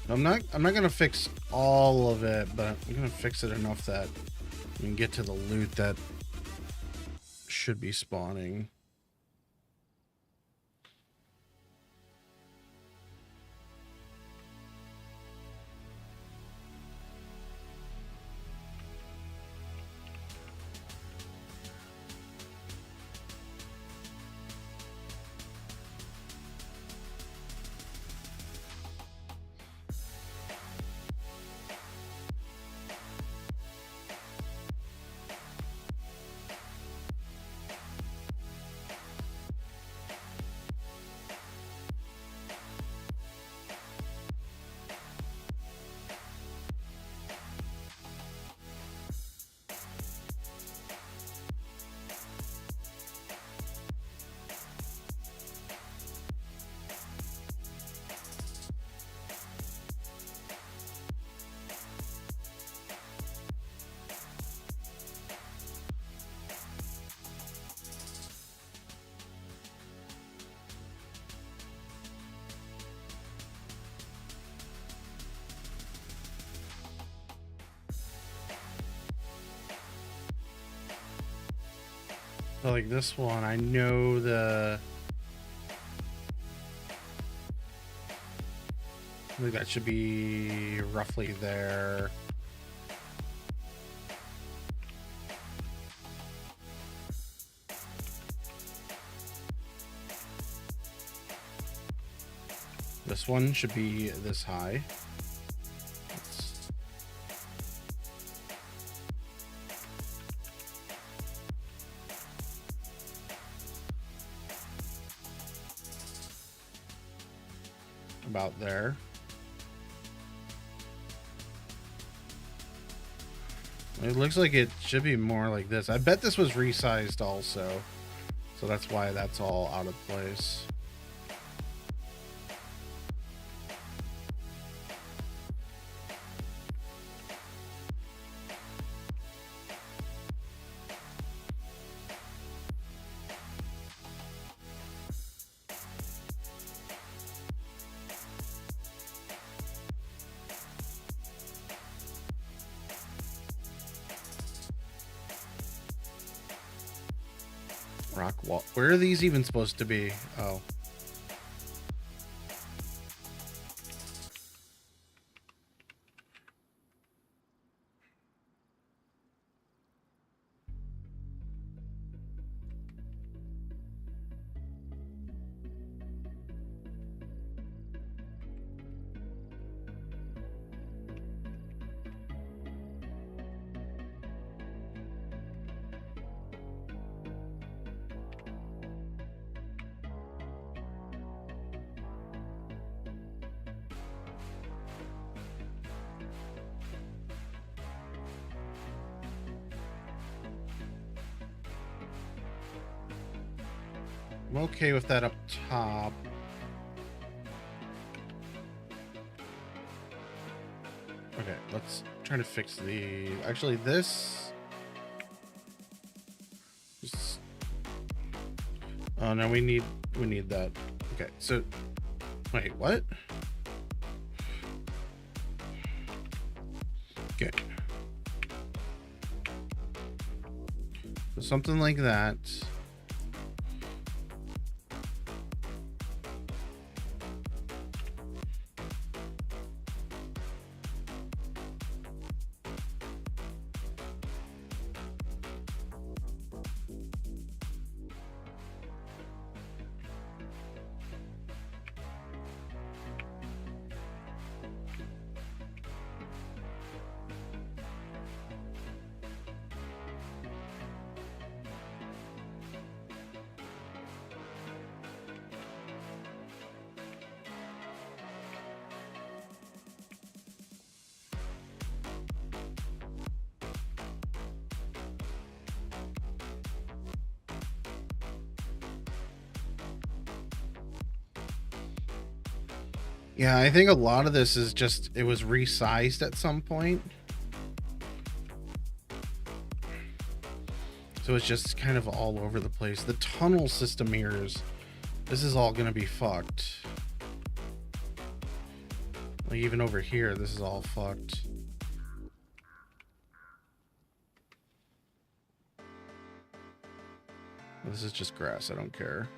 I'm not gonna fix all of it, but I'm gonna fix it enough that we can get to the loot that should be spawning. So like this one, I know I think that should be roughly there. This one should be this high. About there. It looks like it should be more like this. I bet this was resized also, so that's why that's all out of place. Rock wall. Where are these even supposed to be? Oh. I'm okay with that up top. Okay, let's trying to fix the... Actually, this... Oh, no, we need that. Okay, so... Wait, what? Okay. So something like that. Yeah, I think a lot of this is just, it was resized at some point. So it's just kind of all over the place. The tunnel system mirrors, this is all gonna be fucked. Like even over here, this is all fucked. This is just grass, I don't care.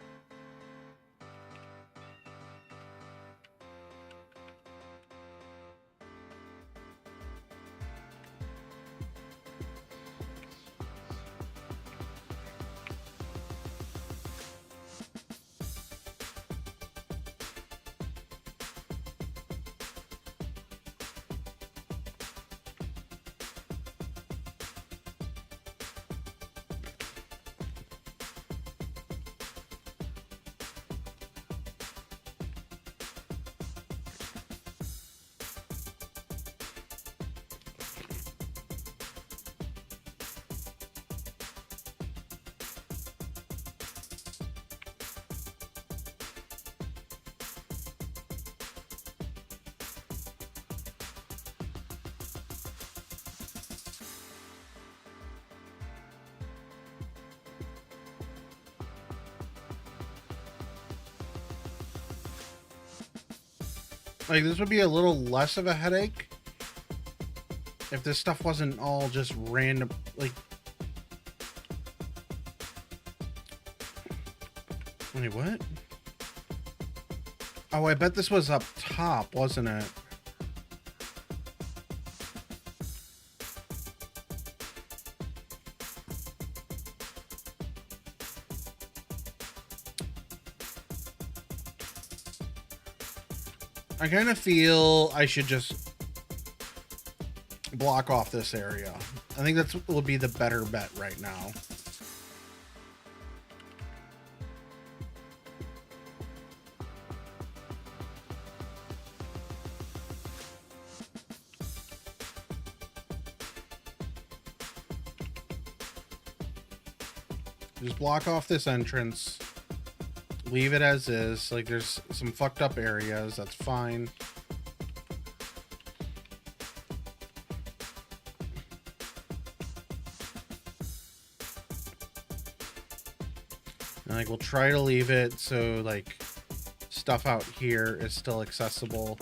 Like, this would be a little less of a headache if this stuff wasn't all just random, like... Wait, what? Oh, I bet this was up top, wasn't it? I kind of feel I should just block off this area. I think that's what will be the better bet right now. Just block off this entrance. Leave it as is. Like, there's some fucked up areas. That's fine. And, like, we'll try to leave it so, like, stuff out here is still accessible.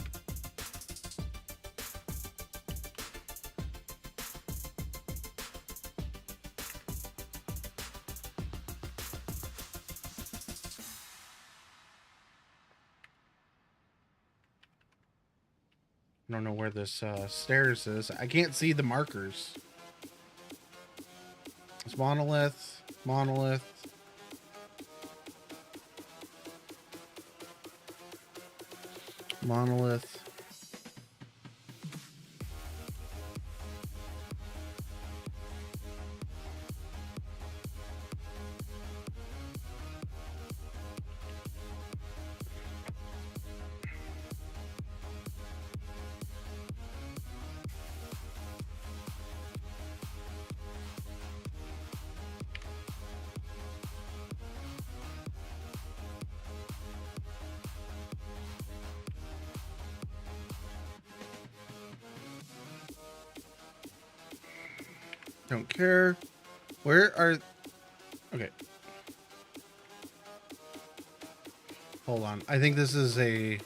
I don't know where this stairs is. I can't see the markers. It's monolith, monolith. Monolith. Don't care. Where are... Okay. Hold on. I think this is a...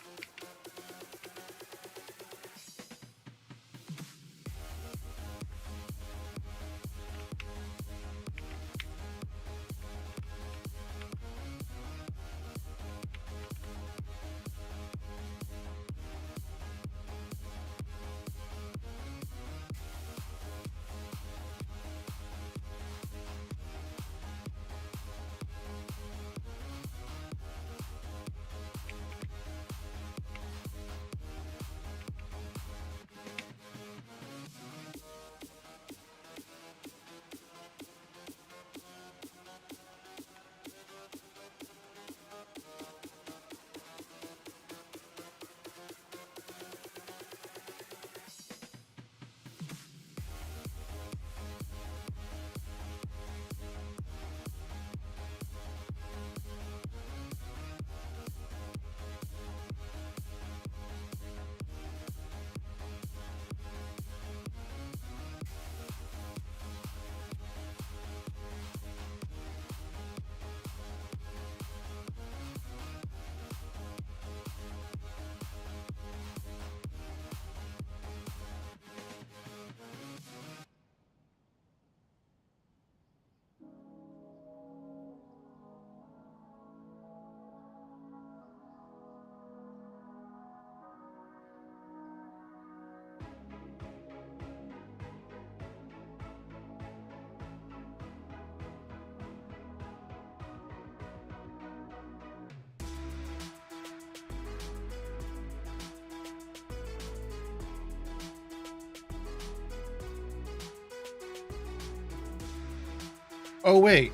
Oh, wait.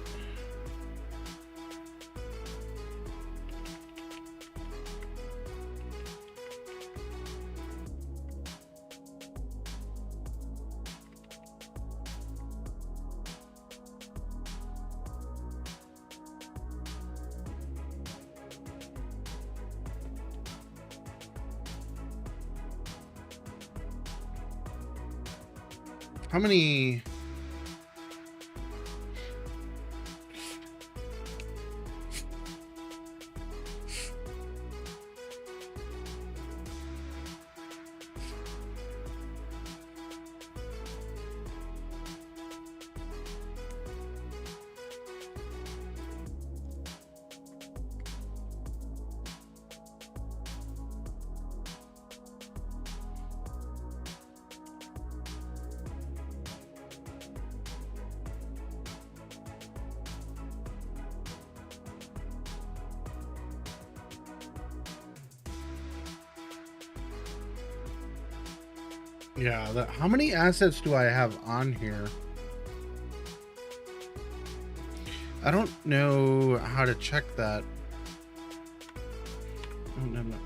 How many... Yeah, how many assets do I have on here? I don't know how to check that. Oh, no, no.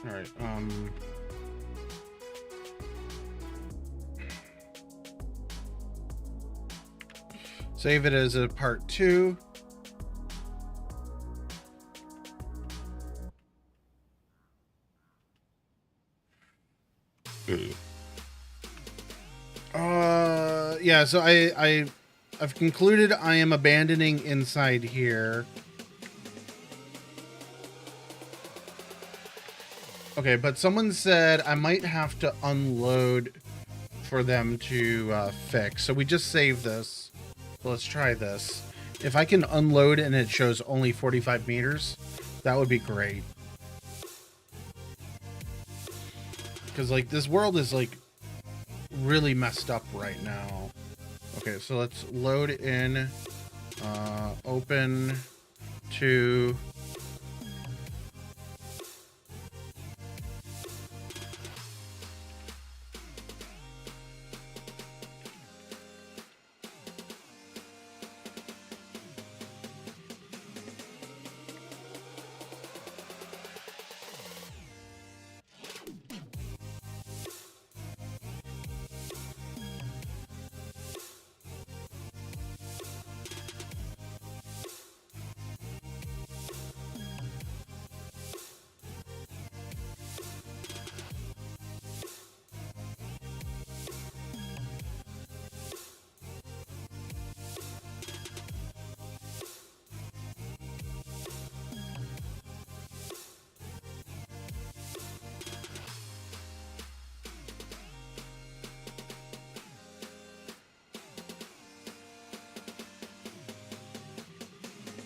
All right. Save it as a part 2. Yeah, so I've concluded I am abandoning inside here. Okay, but someone said I might have to unload for them to fix. So we just save this. Let's try this. If I can unload and it shows only 45 meters, that would be great. Because, like, this world is, like, really messed up right now. Okay, so let's load in, open to...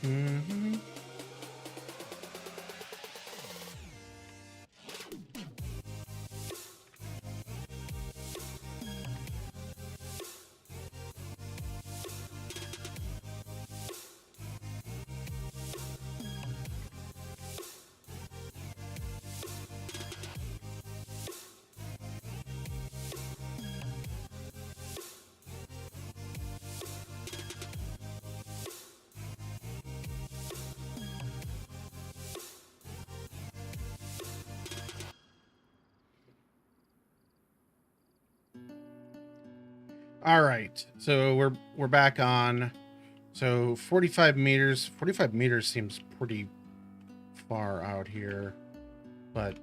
Mm-hmm. All right, so we're back on. So 45 meters. 45 meters seems pretty far out here, but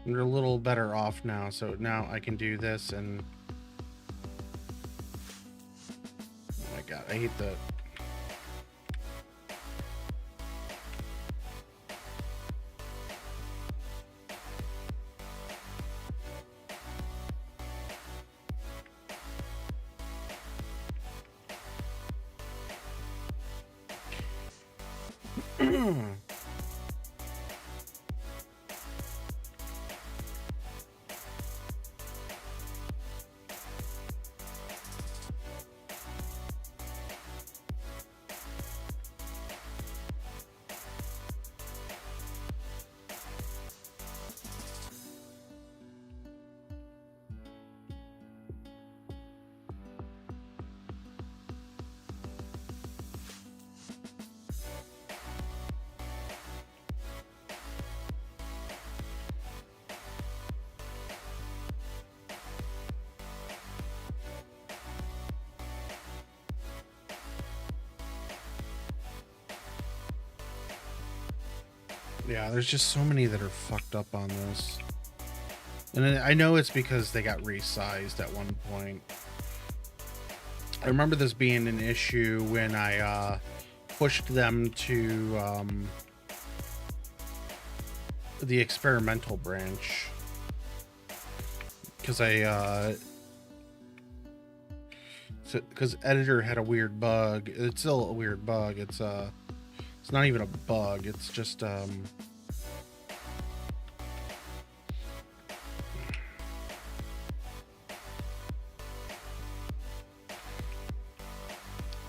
we're a little better off now. So now I can do this, and oh my god, I hate the. Yeah, there's just so many that are fucked up on this. And I know it's because they got resized at one point. I remember this being an issue when I pushed them to the experimental branch. Because because editor had a weird bug. It's still a weird bug. It's not even a bug. It's just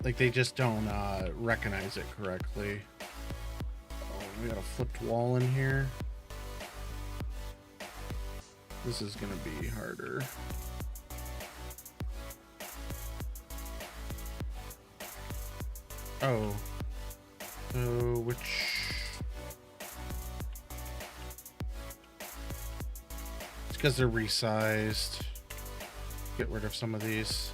like they just don't recognize it correctly. Oh, we got a flipped wall in here. This is gonna be harder. Oh. So which? It's because they're resized. Get rid of some of these.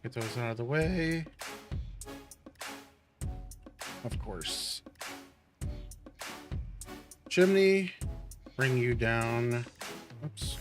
Get those out of the way. Of course. Chimney, bring you down. Oops.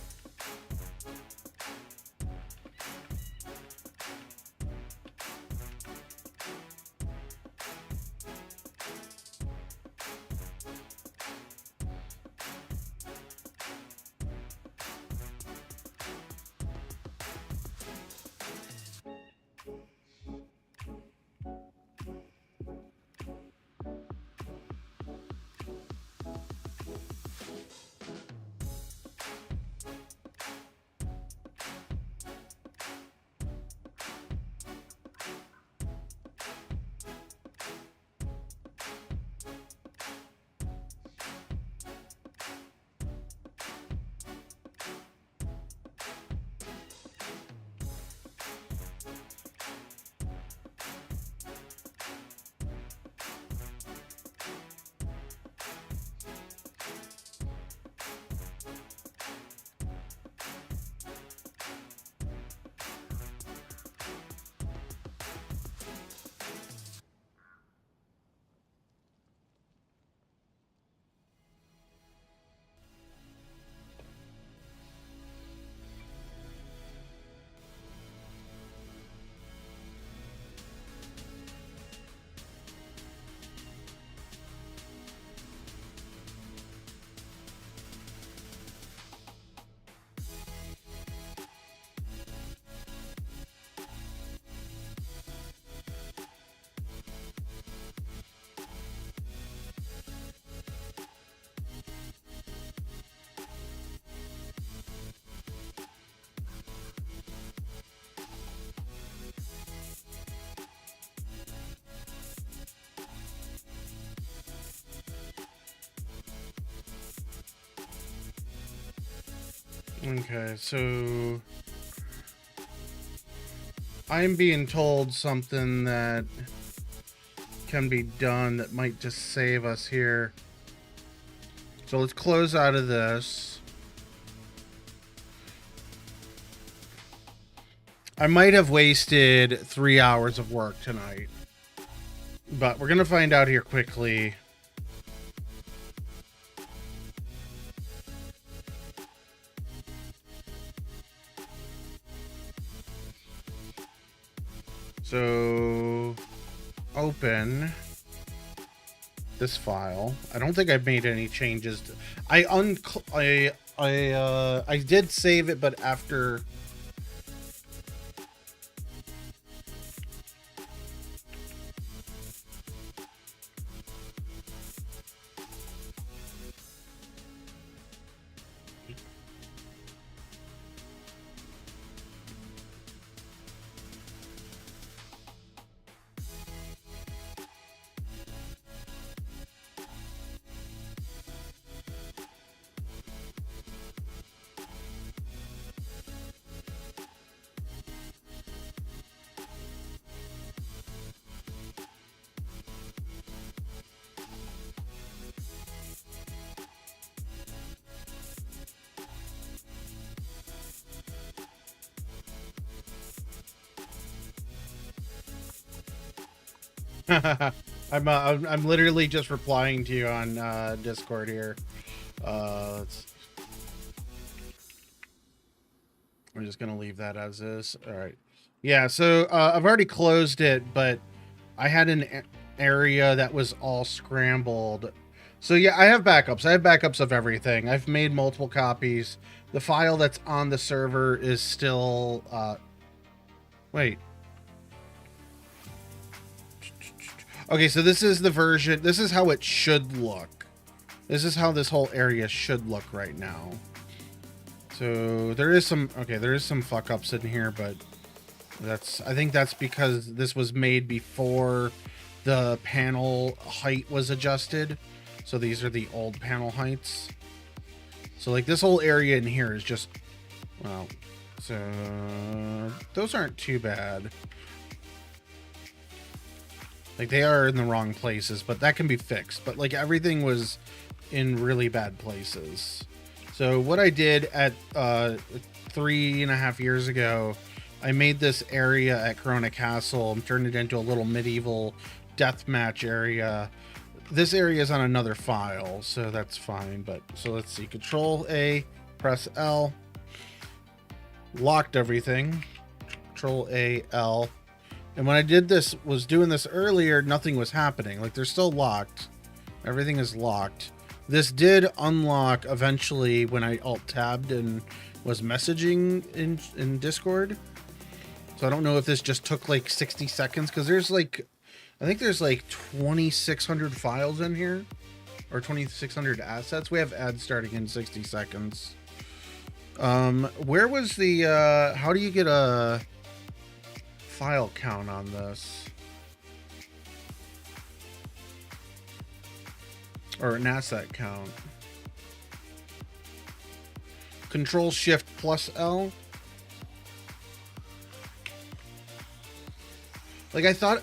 Okay, so I'm being told something that can be done that might just save us here. So let's close out of this. I might have wasted 3 hours of work tonight, but we're gonna find out here quickly. So open this file. I don't think I've made any changes. I did save it, but after. I'm literally just replying to you on Discord here. We're just gonna leave that as is. All right. Yeah. So I've already closed it, but I had an area that was all scrambled. So yeah, I have backups. I have backups of everything. I've made multiple copies. The file that's on the server is still. Wait. Okay, so this is the version. This is how it should look. This is how this whole area should look right now. So there is some, okay, there is some fuck ups in here, but I think that's because this was made before the panel height was adjusted. So these are the old panel heights. So like this whole area in here is just, well, so those aren't too bad. Like they are in the wrong places, but that can be fixed. But like everything was in really bad places. So what I did at 3.5 years ago, I made this area at Corona Castle and turned it into a little medieval deathmatch area. This area is on another file, so that's fine. But so let's see, Control A, press L, locked everything. Control A, L. And when I did this, was doing this earlier, nothing was happening. Like they're still locked. Everything is locked. This did unlock eventually when I alt-tabbed and was messaging in Discord. So I don't know if this just took like 60 seconds because there's like, I think there's like 2,600 files in here or 2,600 assets. We have ads starting in 60 seconds. Where was the, how do you get a file count on this? Or an asset count? Control Shift plus L. Like I thought,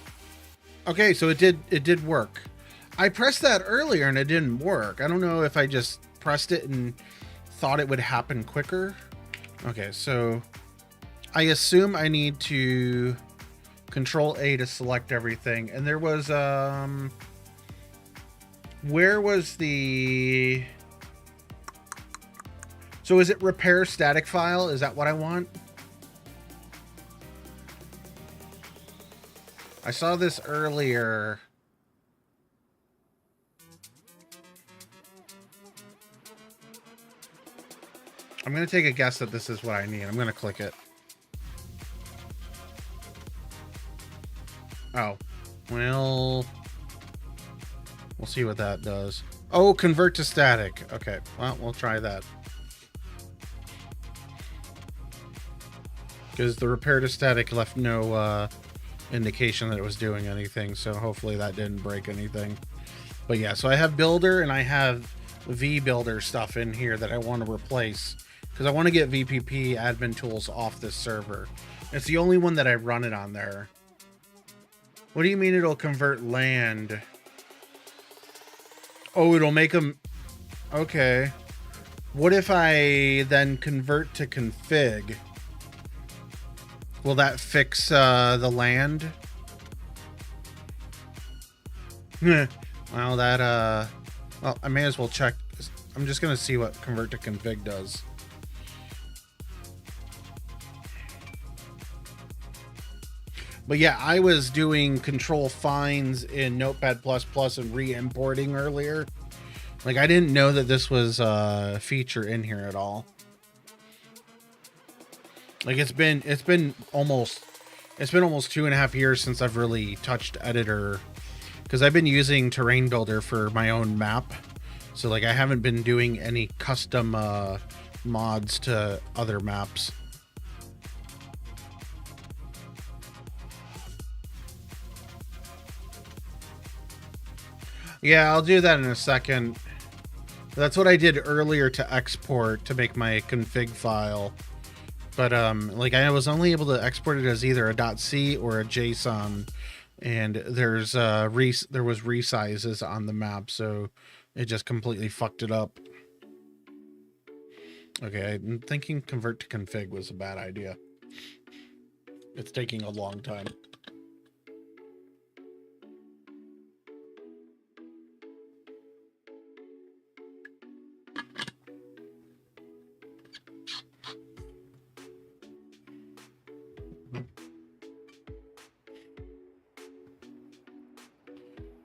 okay, so it did work. I pressed that earlier and it didn't work. I don't know if I just pressed it and thought it would happen quicker. Okay, so I assume I need to Control A to select everything. And there was, where was the, so is it repair static file? Is that what I want? I saw this earlier. I'm going to take a guess that this is what I need. I'm going to click it. Oh, well, we'll see what that does. Oh, convert to static. Okay, well, we'll try that. Because the repair to static left no indication that it was doing anything, so hopefully that didn't break anything. But yeah, so I have builder and I have V builder stuff in here that I want to replace because I want to get VPP admin tools off this server. It's the only one that I run it on there. What do you mean it'll convert land? Oh, it'll make them... Okay. What if I then convert to config? Will that fix the land? Well, that... Well, I may as well check. I'm just going to see what convert to config does. But yeah, I was doing control finds in Notepad++ and re-importing earlier. Like, I didn't know that this was a feature in here at all. Like, it's been almost 2.5 years since I've really touched editor, because I've been using Terrain Builder for my own map. So like, I haven't been doing any custom mods to other maps. Yeah, I'll do that in a second. That's what I did earlier to export to make my config file. But like, I was only able to export it as either a .c or a JSON, and there was resizes on the map, so it just completely fucked it up. Okay, I'm thinking convert to config was a bad idea. It's taking a long time.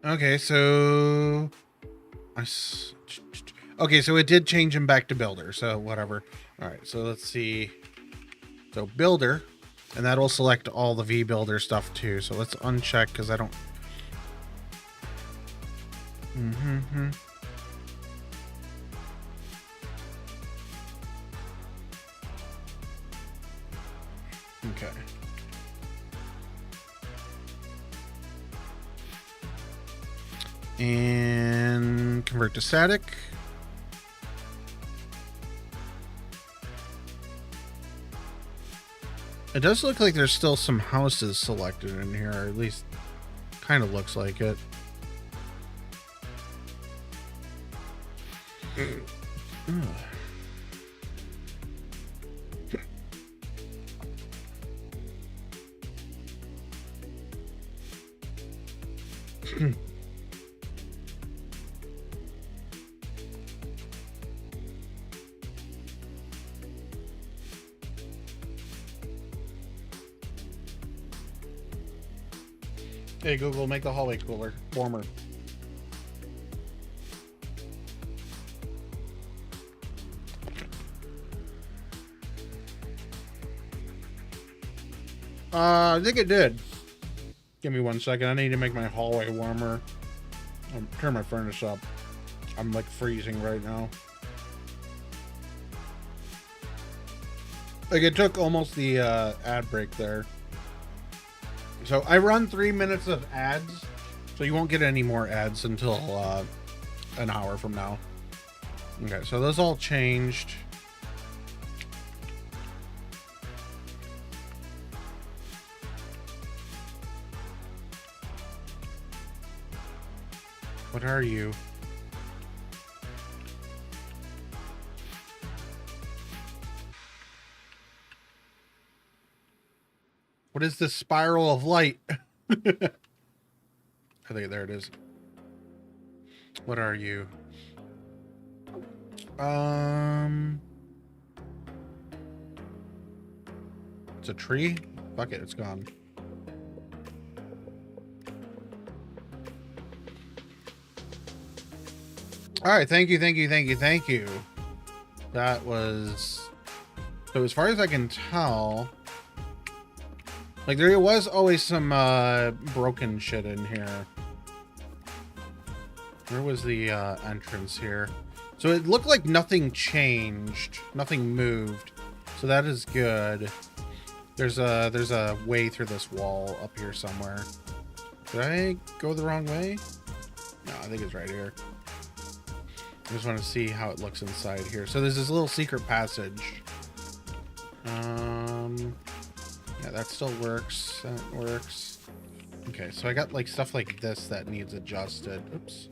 Okay, so it did change him back to builder, so whatever. All right, so let's see. So builder, and that'll select all the VBuilder stuff too. So let's uncheck, because I don't. Okay. And convert to static. It does look like there's still some houses selected in here, or at least kind of looks like it. Hey Google, make the hallway cooler, warmer. I think it did. Give me 1 second. I need to make my hallway warmer. I'll turn my furnace up. I'm like freezing right now. Like, it took almost the ad break there. So I run 3 minutes of ads, so you won't get any more ads until an hour from now. Okay, so those all changed. What are you? What is this spiral of light? I think there it is. What are you? It's a tree? Fuck it, it's gone. All right, thank you. That was... So as far as I can tell... Like, there was always some broken shit in here. Where was the entrance here? So it looked like nothing changed. Nothing moved. So that is good. There's a way through this wall up here somewhere. Did I go the wrong way? No, I think it's right here. I just want to see how it looks inside here. So there's this little secret passage. Yeah, that still works. That works. Okay, so I got like stuff like this that needs adjusted. Oops.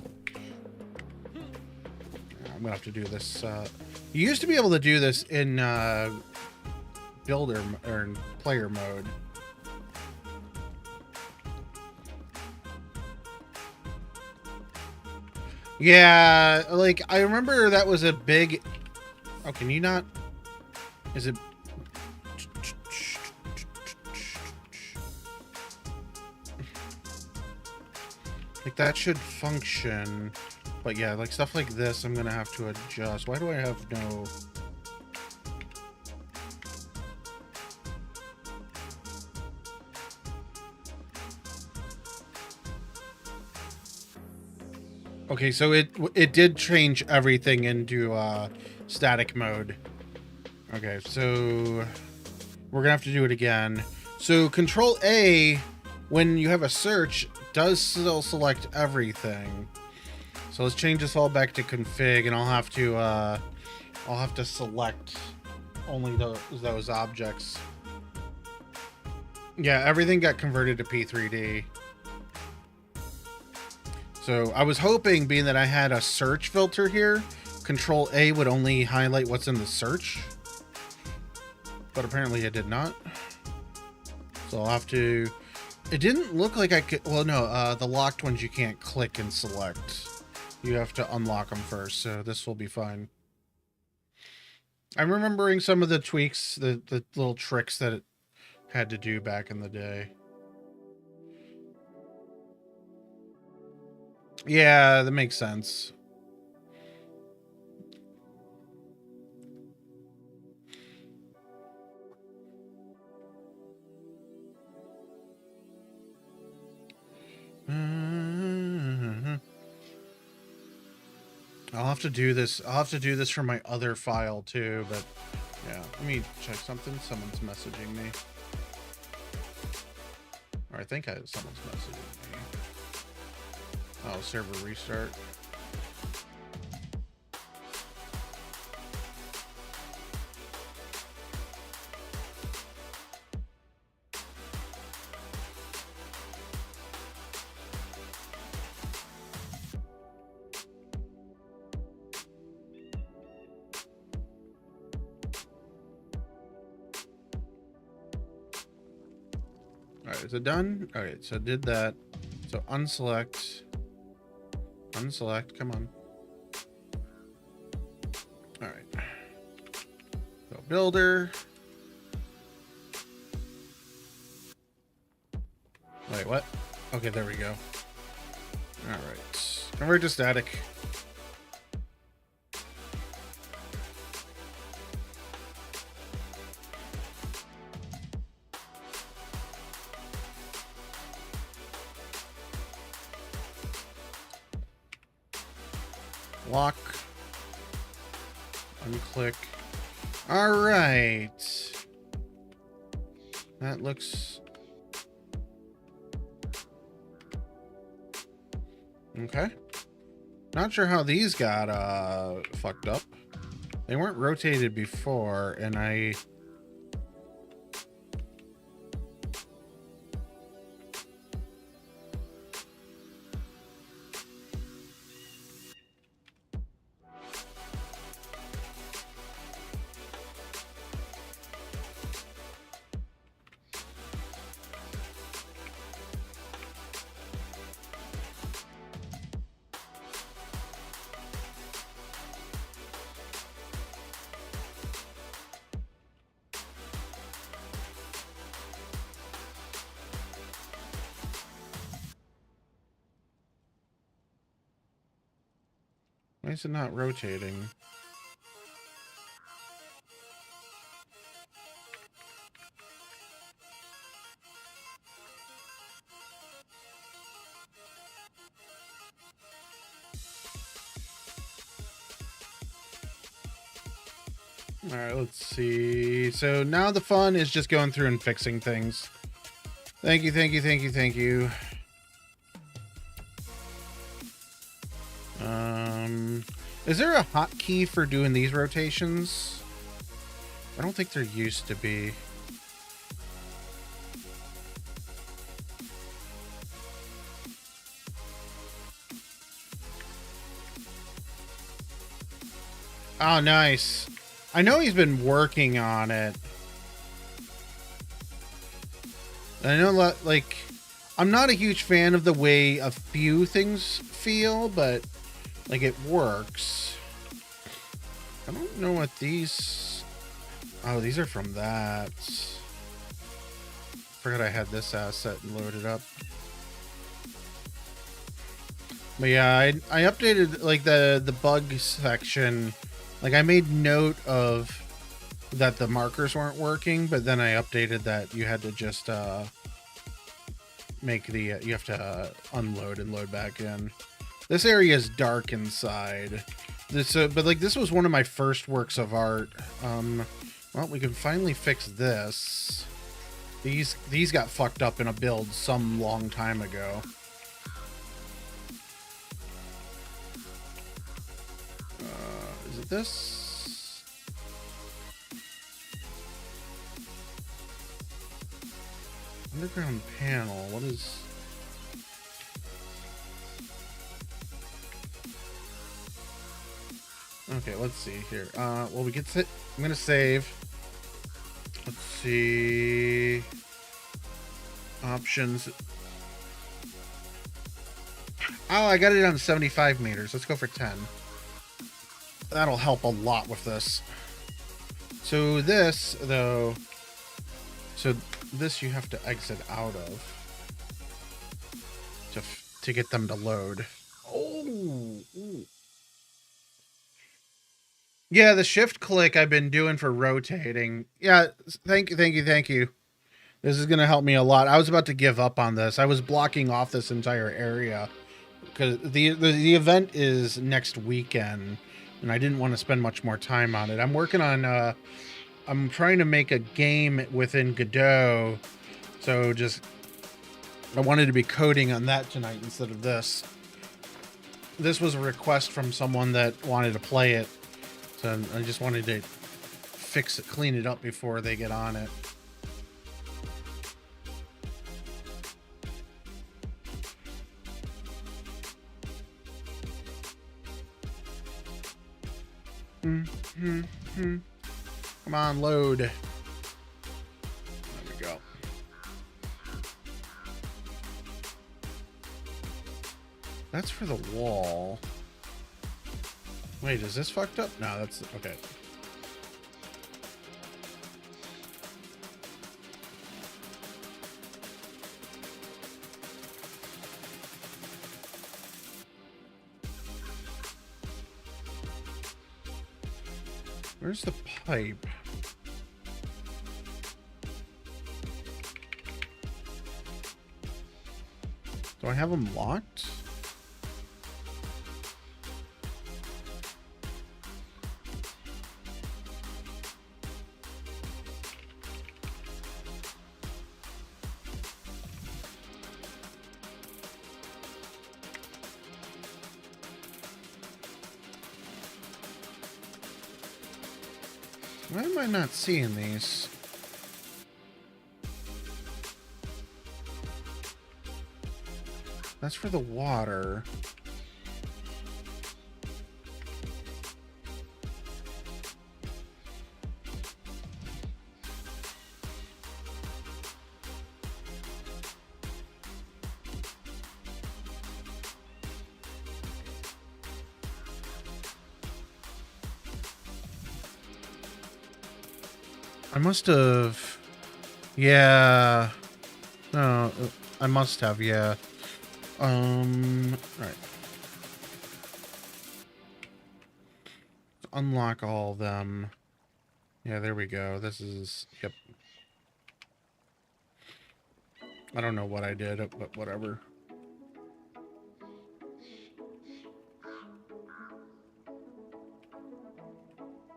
I'm gonna have to do this. You used to be able to do this in builder or in player mode. Yeah, like I remember that was a big. Oh, can you not? Is it? Like that should function, but yeah, like stuff like this, I'm gonna have to adjust. Why do I have no? Okay, so it did change everything into static mode. Okay, so we're gonna have to do it again. So Control A, when you have a search, does still select everything. So let's change this all back to config, and I'll have to select only those objects. Yeah, everything got converted to P3D. So I was hoping, being that I had a search filter here, Control A would only highlight what's in the search. But apparently it did not. So I'll have to... It didn't look like I could... Well, no, the locked ones you can't click and select. You have to unlock them first, so this will be fine. I'm remembering some of the tweaks, the little tricks that it had to do back in the day. Yeah, that makes sense. I'll have to do this. I'll have to do this for my other file too, but yeah. Let me check something. Someone's messaging me. Or I think someone's messaging me. Oh, server restart. Alright, is it done? Alright, so did that. So unselect. Unselect, come on. Alright. So builder. Wait, what? Okay, there we go. Alright. Convert to static. Lock. Unclick. All right. That looks... Okay. Not sure how these got fucked up. They weren't rotated before, and I... Why is it not rotating? All right, let's see. So now the fun is just going through and fixing things. Thank you, thank you, thank you, thank you. Is there a hotkey for doing these rotations? I don't think there used to be. Oh, nice. I know he's been working on it. I know, like, I'm not a huge fan of the way a few things feel, but, like, it works. I don't know what these... Oh, these are from that. Forgot I had this asset loaded up. But yeah, I updated, like, the bug section. Like, I made note of that the markers weren't working, but then I updated that you had to just make the you have to unload and load back in. This area is dark inside. This but like this was one of my first works of art. Well, we can finally fix this. These got fucked up in a build some long time ago. Is it this? Underground panel, what is... Okay, let's see here. Well, we get to... I'm gonna save. Let's see... Options. Oh, I got it on 75 meters. Let's go for 10. That'll help a lot with this. So this, though... So this you have to exit out of to get them to load. Oh, ooh. Yeah, the shift click I've been doing for rotating. Yeah, thank you. This is gonna help me a lot. I was about to give up on this. I was blocking off this entire area because the event is next weekend, and I didn't want to spend much more time on it. I'm working on I'm trying to make a game within Godot, so I wanted to be coding on that tonight instead of this. This was a request from someone that wanted to play it, so I just wanted to fix it, clean it up before they get on it. Come on, load. There we go. That's for the wall. Wait, is this fucked up? No, that's... Okay. Where's the pipe? Do I have them locked? Why am I not seeing these? That's for the water. I must have... Yeah. No, I must have, yeah. Right. Unlock all of them. Yeah, there we go. This is... Yep. I don't know what I did, but whatever.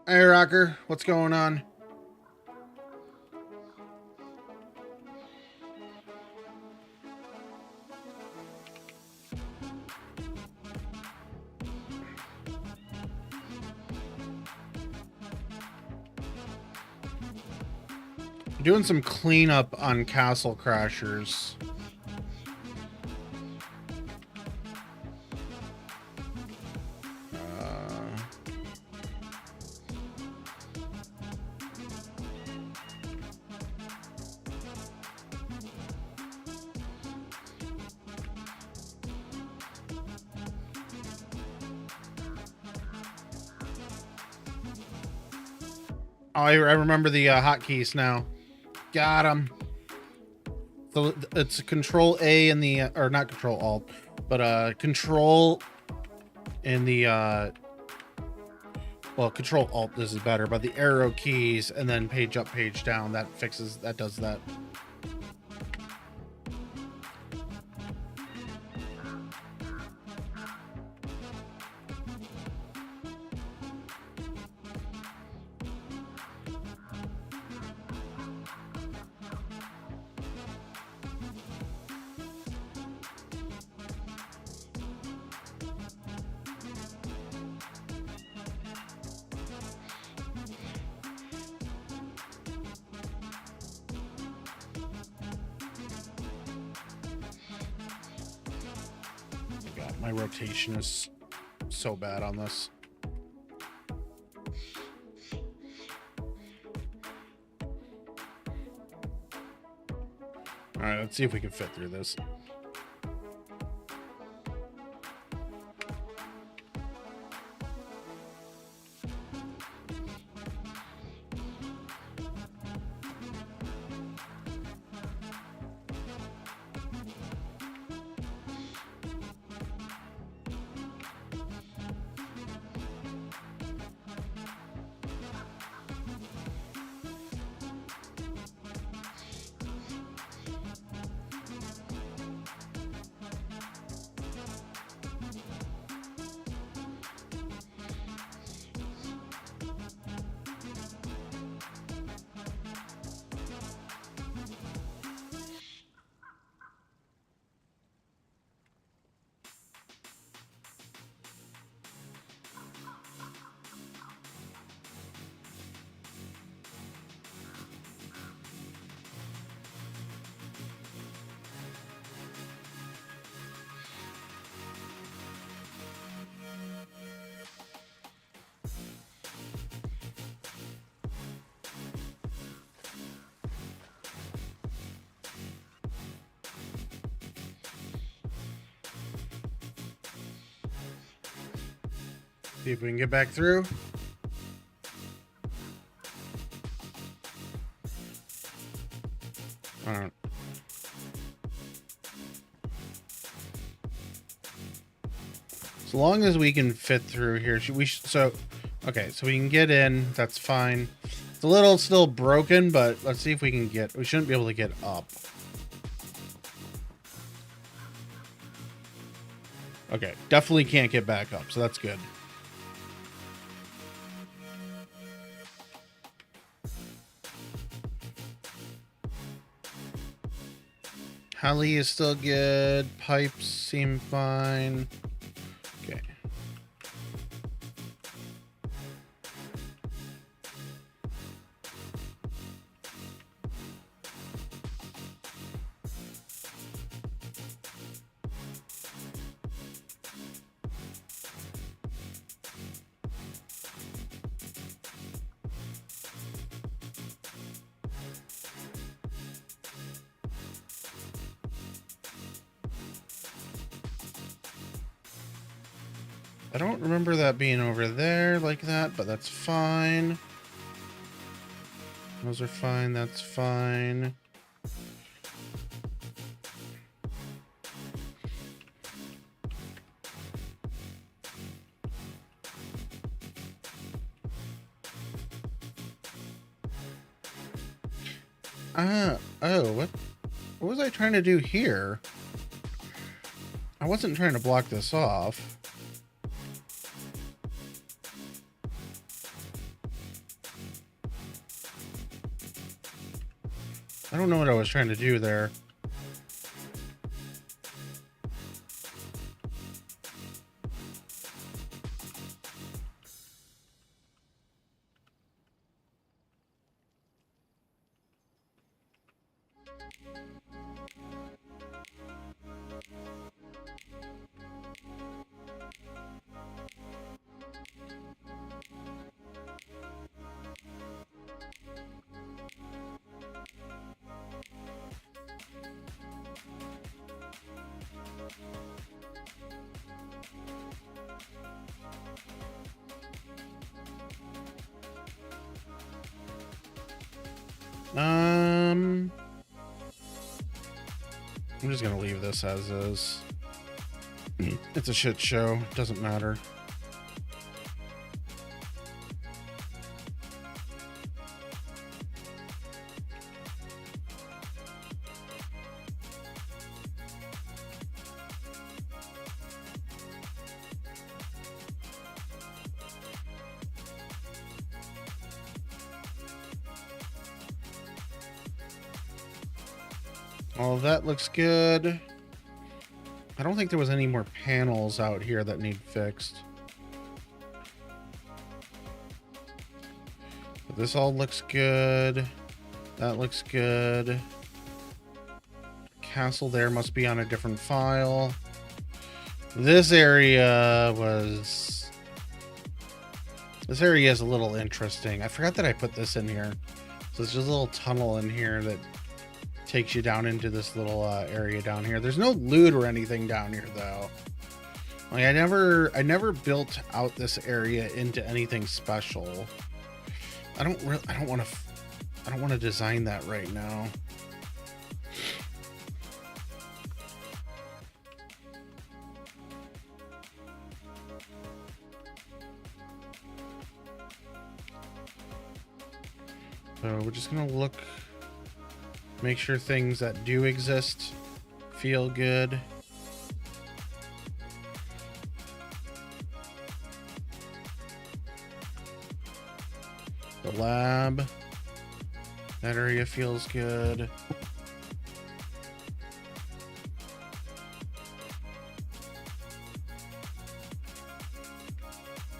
Hey, Rocker. What's going on? Doing some cleanup on Castle Crashers. Oh, I remember the hotkeys now. Got him. So it's Control A in the, or not Control Alt, but Control in the, well, Control Alt, this is better, but the arrow keys and then page up, page down, that does that. My rotation is so bad on this. All right, let's see if we can fit through this. See if we can get back through. All right. As long as we can fit through here, okay, so we can get in, that's fine. It's a little still broken, but let's see if we can we shouldn't be able to get up. Okay, definitely can't get back up, so that's good. Heli is still good. Pipes seem fine. Okay. I don't remember that being over there like that, but that's fine. Those are fine, that's fine. Oh, what was I trying to do here? I wasn't trying to block this off. I don't know what I was trying to do there. I'm just gonna leave this as is. It's a shit show. Doesn't matter. All of that looks good. I don't think there was any more panels out here that need fixed. But this all looks good. That looks good. Castle there must be on a different file. This area was... This area is a little interesting. I forgot that I put this in here. So it's just a little tunnel in here that takes you down into this little area down here. There's no loot or anything down here though. Like I never built out this area into anything special. I don't want to design that right now. So we're just gonna look, make sure things that do exist feel good. The lab, that area feels good.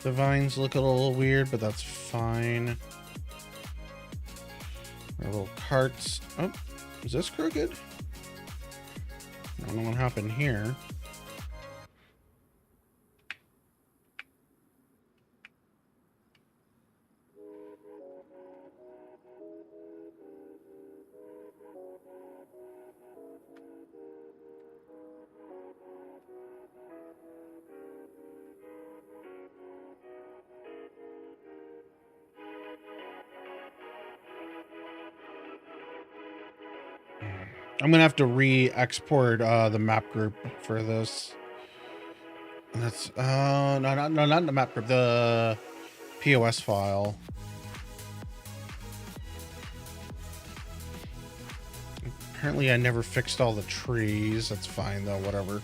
The vines look a little weird, but that's fine. Our little carts. Oh, is this crooked? I don't know what happened here. I'm gonna have to re-export the map group for this. That's no, not the map group, the POS file. Apparently I never fixed all the trees. That's fine though, whatever.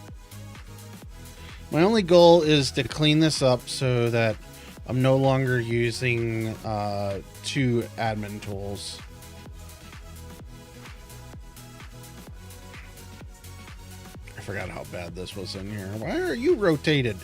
My only goal is to clean this up so that I'm no longer using 2 admin tools. I forgot how bad this was in here. Why are you rotated?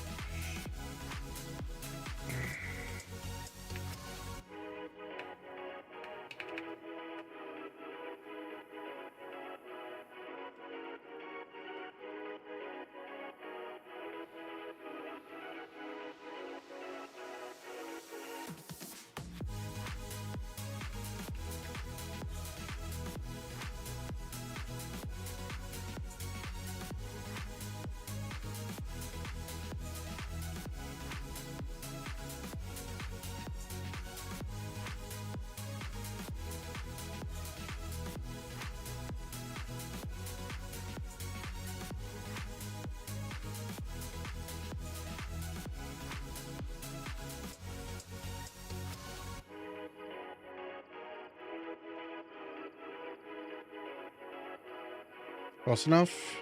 Close enough.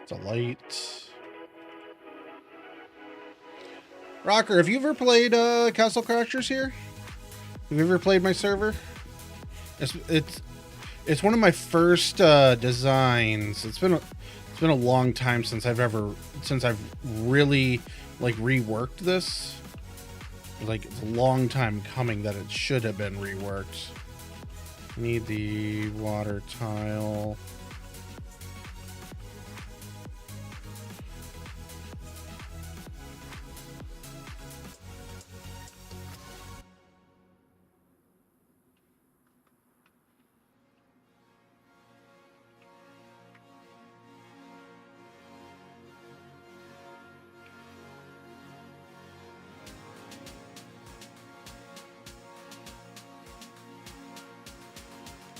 It's a light. Rocker, have you ever played Castle Crashers here? Have you ever played my server? It's one of my first designs. It's been a long time since I've really like reworked this. Like it's a long time coming that it should have been reworked. Need the water tile.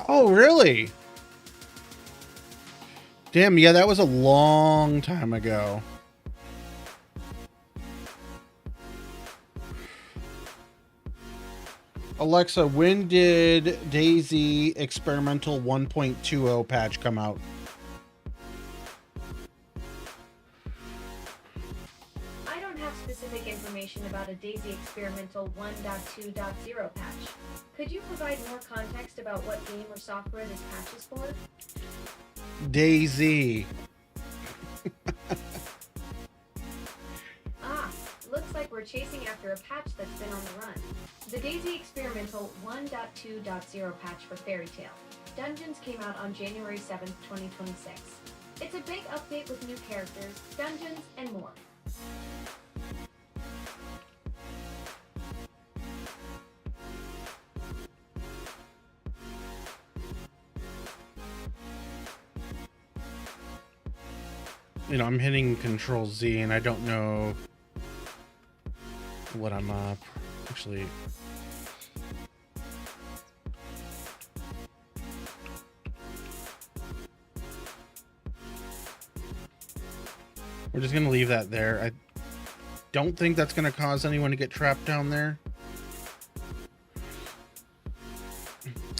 Oh, really? Damn, yeah, that was a long time ago. Alexa, when did DayZ Experimental 1.20 patch come out? I don't have specific information about a DayZ Experimental 1.2.0 patch. Could you provide more context about what game or software this patch is for? DayZ. Looks like we're chasing after a patch that's been on the run. The DayZ Experimental 1.2.0 patch for Fairy Tail Dungeons came out on January 7th, 2026. It's a big update with new characters, dungeons, and more. You know, I'm hitting Control Z and I don't know what I'm actually. We're just gonna leave that there. I don't think that's gonna cause anyone to get trapped down there.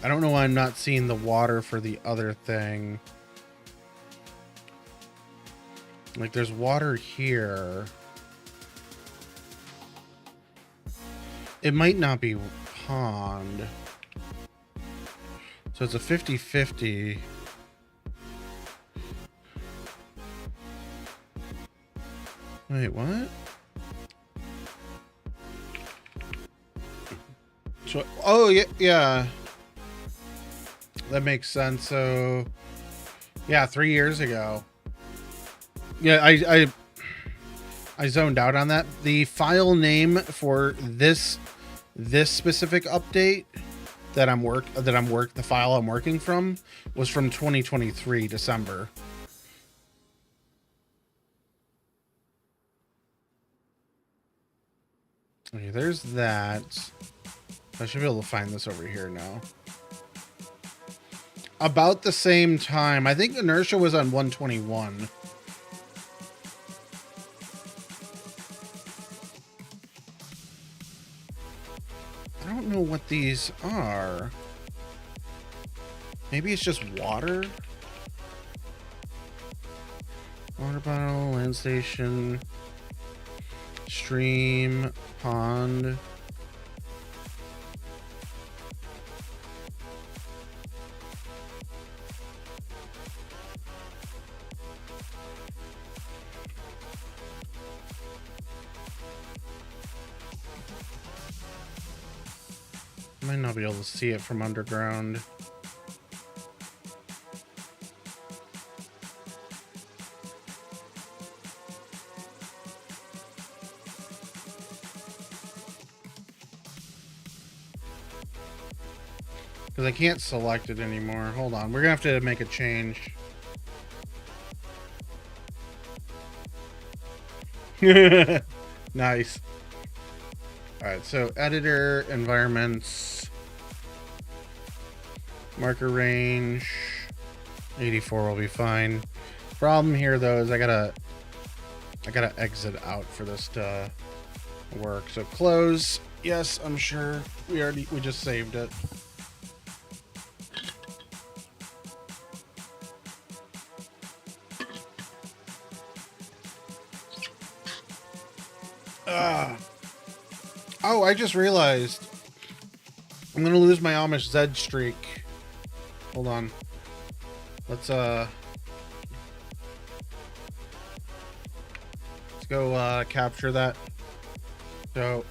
I don't know why I'm not seeing the water for the other thing. Like, there's water here. It might not be pond. So it's a 50-50. Wait, what? So, oh, yeah. That makes sense. So, yeah, 3 years ago. Yeah, I zoned out on that. The file name for this specific update the file I'm working from was from 2023 December. Okay, there's that. I should be able to find this over here now. About the same time, I think Inertia was on 121. I don't know what these are. Maybe it's just water? Water bottle, land station, stream, pond. Might not be able to see it from underground. Because I can't select it anymore. Hold on. We're going to have to make a change. Nice. Alright, so editor, environments, marker range, 84 will be fine. Problem here though is I gotta exit out for this to work. So close. Yes, I'm sure we just saved it. Oh, I just realized I'm gonna lose my Amish Zed streak. Hold on. Let's go capture that. So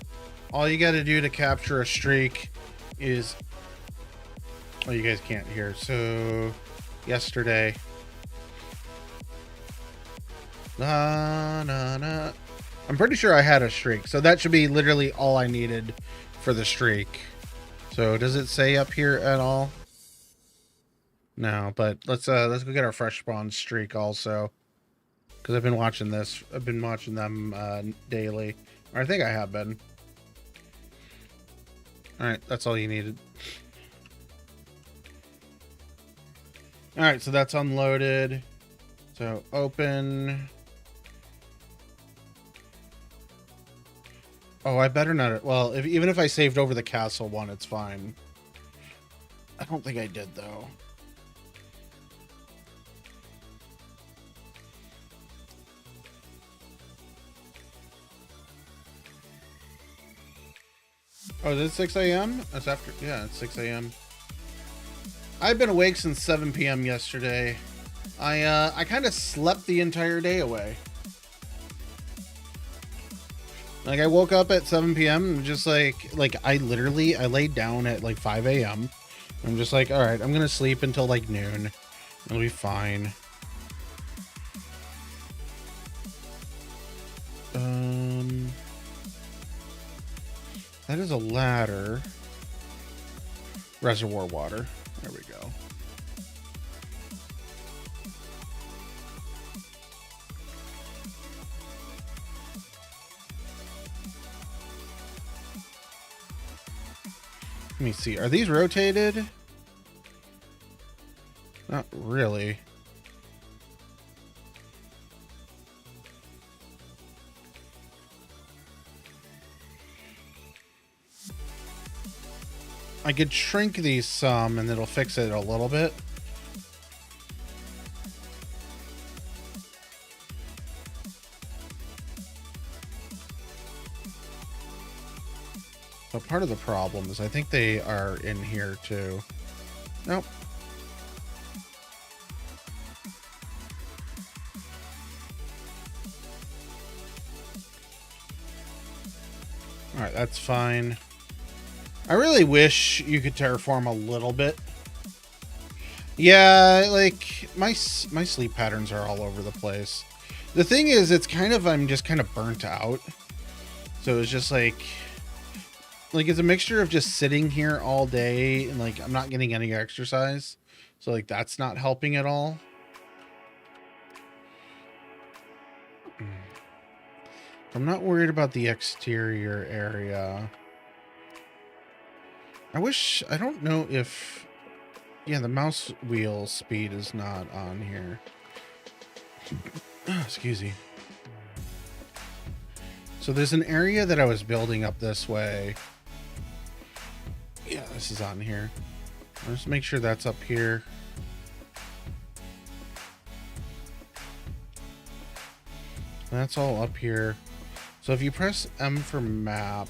all you gotta do to capture a streak is Oh, you guys can't hear. So, yesterday. I'm pretty sure I had a streak. So that should be literally all I needed for the streak. So does it say up here at all? No, but let's go get our fresh spawn streak also. Because I've been watching this. I've been watching them daily. Or I think I have been. Alright, that's all you needed. Alright, so that's unloaded. So open. Oh, I better not. Well, even if I saved over the castle one, it's fine. I don't think I did, though. Oh, is it 6 a.m.? That's after. Yeah, it's 6 a.m. I've been awake since 7 p.m. yesterday. I kind of slept the entire day away. Like, I woke up at 7 p.m. and just like I laid down at like 5 a.m. I'm just like, all right, I'm going to sleep until like noon. It'll be fine. That is a ladder. Reservoir water. There we go. Let me see. Are these rotated? Not really. I could shrink these some and it'll fix it a little bit. But part of the problem is I think they are in here too. Nope. All right, that's fine. I really wish you could terraform a little bit. Yeah, like my sleep patterns are all over the place. The thing is, it's kind of, I'm just kind of burnt out. So it's just like it's a mixture of just sitting here all day and like I'm not getting any exercise. So like that's not helping at all. I'm not worried about the exterior area. I don't know if, yeah, the mouse wheel speed is not on here. Excuse me. So there's an area that I was building up this way. Yeah, this is on here. I'll just make sure that's up here. That's all up here. So if you press M for map,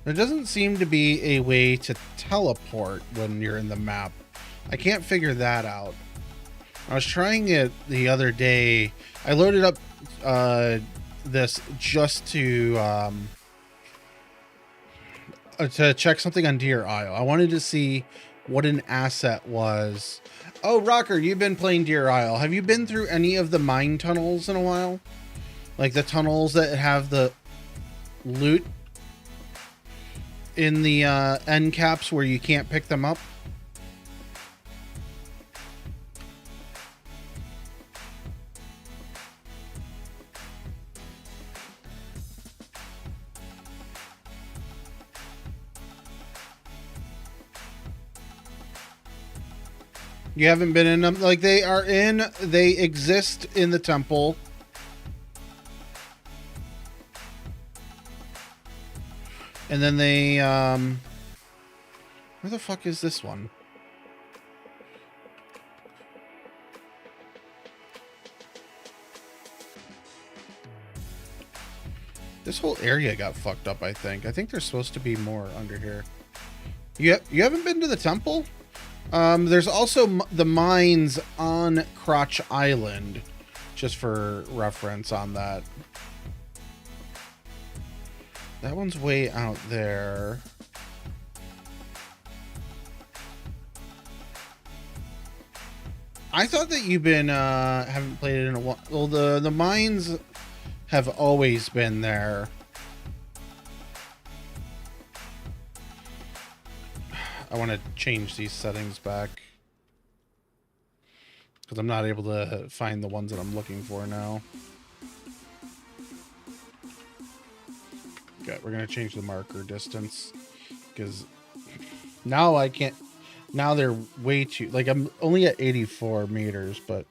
there doesn't seem to be a way to teleport when you're in the map. I can't figure that out. I was trying it the other day. I loaded up this just to check something on Deer Isle. I wanted to see what an asset was. Oh, Rocker, you've been playing Deer Isle. Have you been through any of the mine tunnels in a while? Like the tunnels that have the loot in the end caps where you can't pick them up? You haven't been in them? Like they exist in the temple. And then they, where the fuck is this one? This whole area got fucked up, I think. I think there's supposed to be more under here. You haven't been to the temple? There's also the mines on Crotch Island, just for reference on that. That one's way out there. I thought that you've been haven't played it in a while. Well, the mines have always been there. I want to change these settings back because I'm not able to find the ones that I'm looking for now. Okay, we're gonna change the marker distance because now I can't. Now they're way too, like, I'm only at 84 meters, but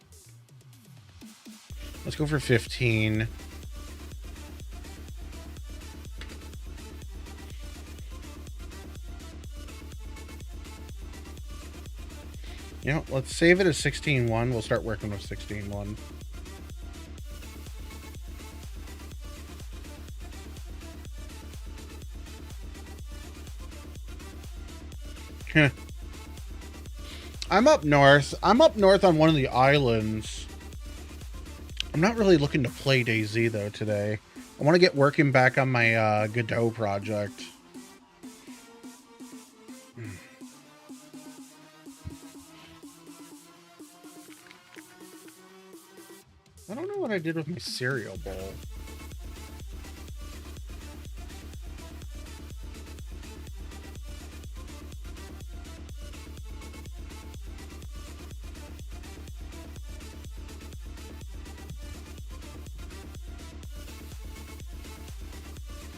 let's go for 15. You know, let's save it as 16.1. We'll start working with 16.1. I'm up north. I'm up north on one of the islands. I'm not really looking to play DayZ though today. I want to get working back on my Godot project. I don't know what I did with my cereal bowl.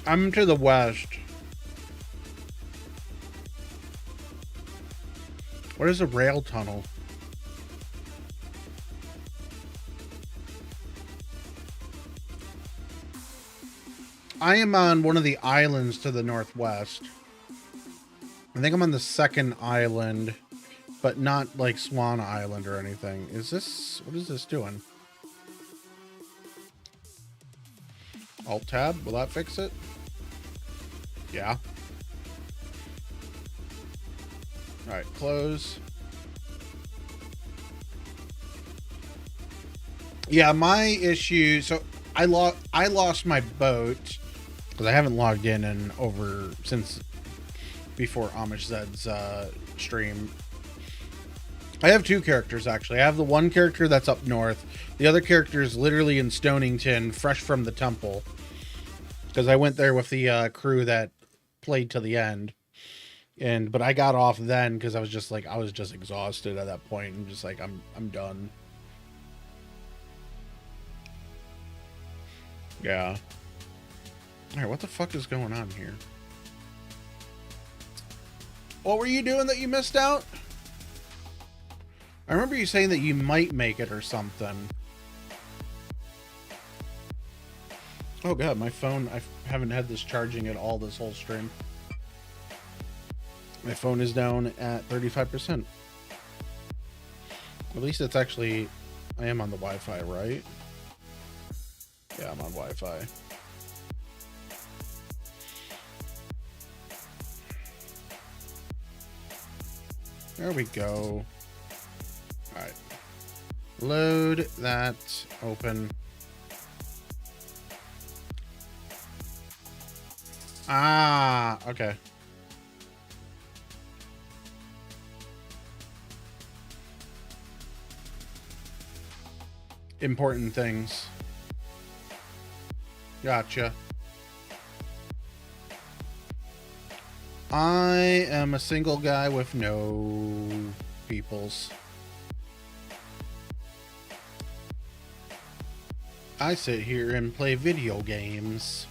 I'm to the west. What is a rail tunnel? I am on one of the islands to the northwest. I think I'm on the second island, but not like Swan Island or anything. Is this... what is this doing? Alt tab, will that fix it? Yeah. Alright, close. Yeah, my issue, so I lost my boat because I haven't logged in over since before Amish Zed's stream. I have two characters actually. I have the one character that's up north. The other character is literally in Stonington, fresh from the temple. Because I went there with the crew that played to the end. But I got off then because I was just exhausted at that point. I'm just like, I'm done. Yeah. Alright, what the fuck is going on here? What were you doing that you missed out? I remember you saying that you might make it or something. Oh god, my phone, I haven't had this charging at all this whole stream. My phone is down at 35%. At least it's actually, I am on the Wi-Fi, right? Yeah, I'm on Wi-Fi. There we go. Alright. Load that, open. Ah, okay. Important things. Gotcha. I am a single guy with no peoples. I sit here and play video games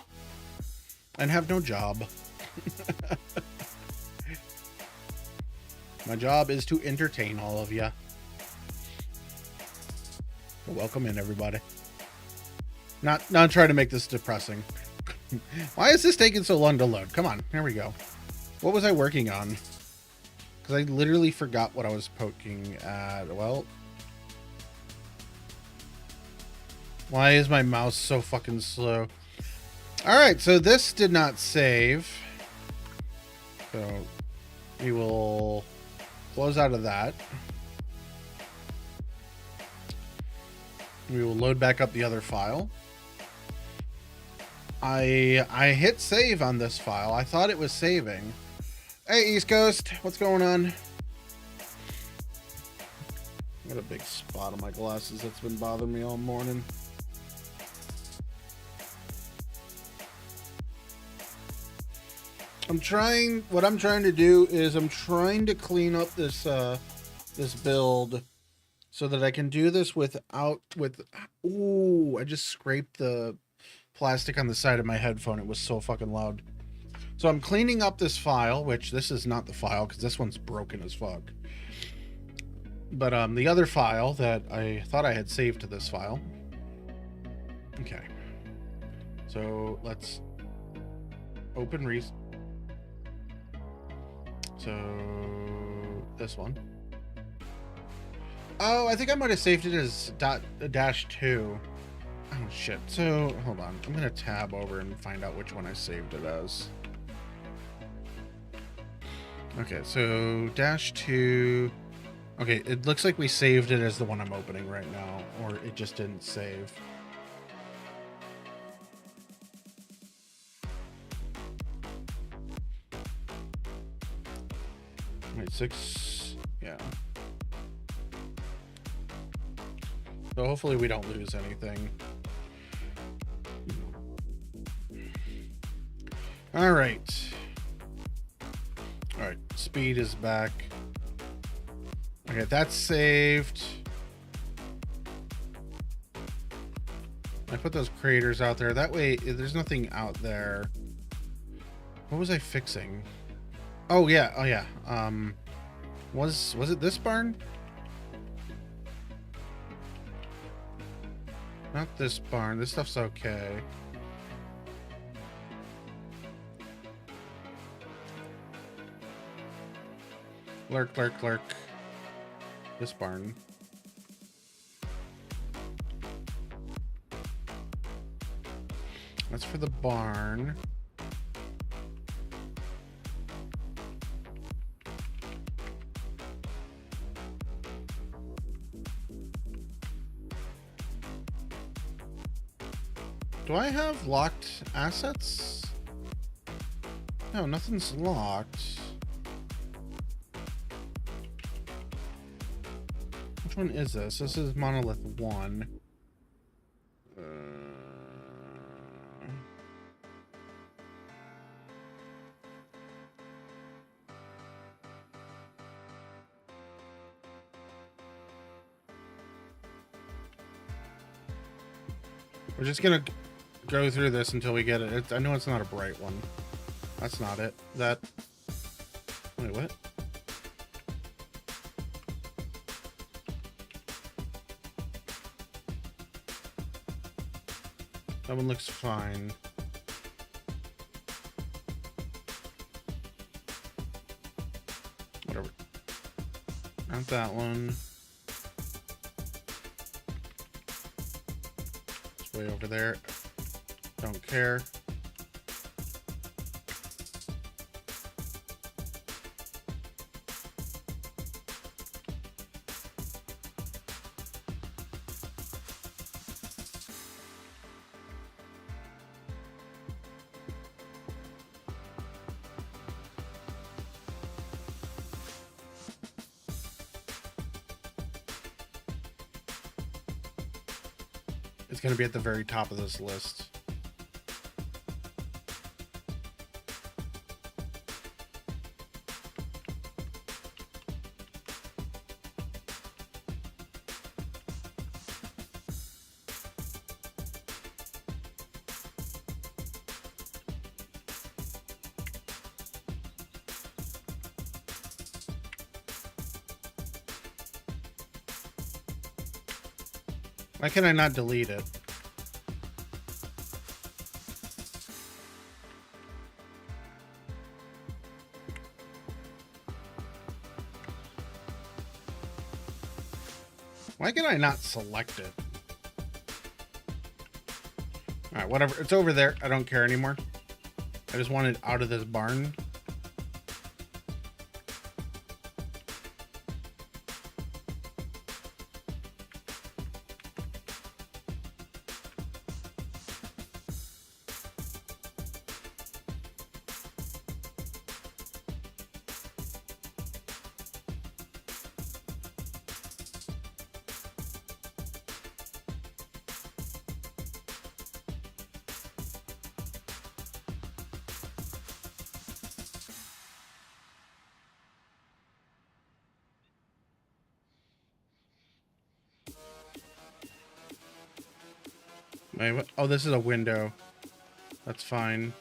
and have no job. My job is to entertain all of you. Welcome in, everybody. Not trying to make this depressing. Why is this taking so long to load? Come on, here we go. What was I working on? Because I literally forgot what I was poking at. Well, why is my mouse so fucking slow? Alright, so this did not save. So we will close out of that. We will load back up the other file. I hit save on this file. I thought it was saving. Hey, East Coast, what's going on? I got a big spot on my glasses that's been bothering me all morning. What I'm trying to do is I'm trying to clean up this this build so that I can do this ooh, I just scraped the plastic on the side of my headphone. It was so fucking loud. So I'm cleaning up this file, which this is not the file because this one's broken as fuck. But the other file that I thought I had saved to this file. Okay. So let's open So this one. Oh, I think I might have saved it as -2. Oh shit. So hold on. I'm gonna tab over and find out which one I saved it as. Okay, so -2. Okay, it looks like we saved it as the one I'm opening right now, or it just didn't save. Wait, 6. Yeah. So hopefully we don't lose anything. All right. All right, speed is back. Okay, that's saved. I put those craters out there. That way, there's nothing out there. What was I fixing? Oh yeah, oh yeah. Was it this barn? Not this barn. This stuff's okay. Lurk, lurk, lurk. This barn. That's for the barn. Do I have locked assets? No, nothing's locked. Which one is this? This is Monolith 1. We're just gonna go through this until we get it. I know it's not a bright one. That's not it. Wait, what? That one looks fine. Whatever. Not that one. It's way over there. Don't care. It's going to be at the very top of this list. Why can I not delete it? Why can I not select it? Alright, whatever. It's over there. I don't care anymore. I just want it out of this barn. Wait, what? Oh, this is a window. That's fine.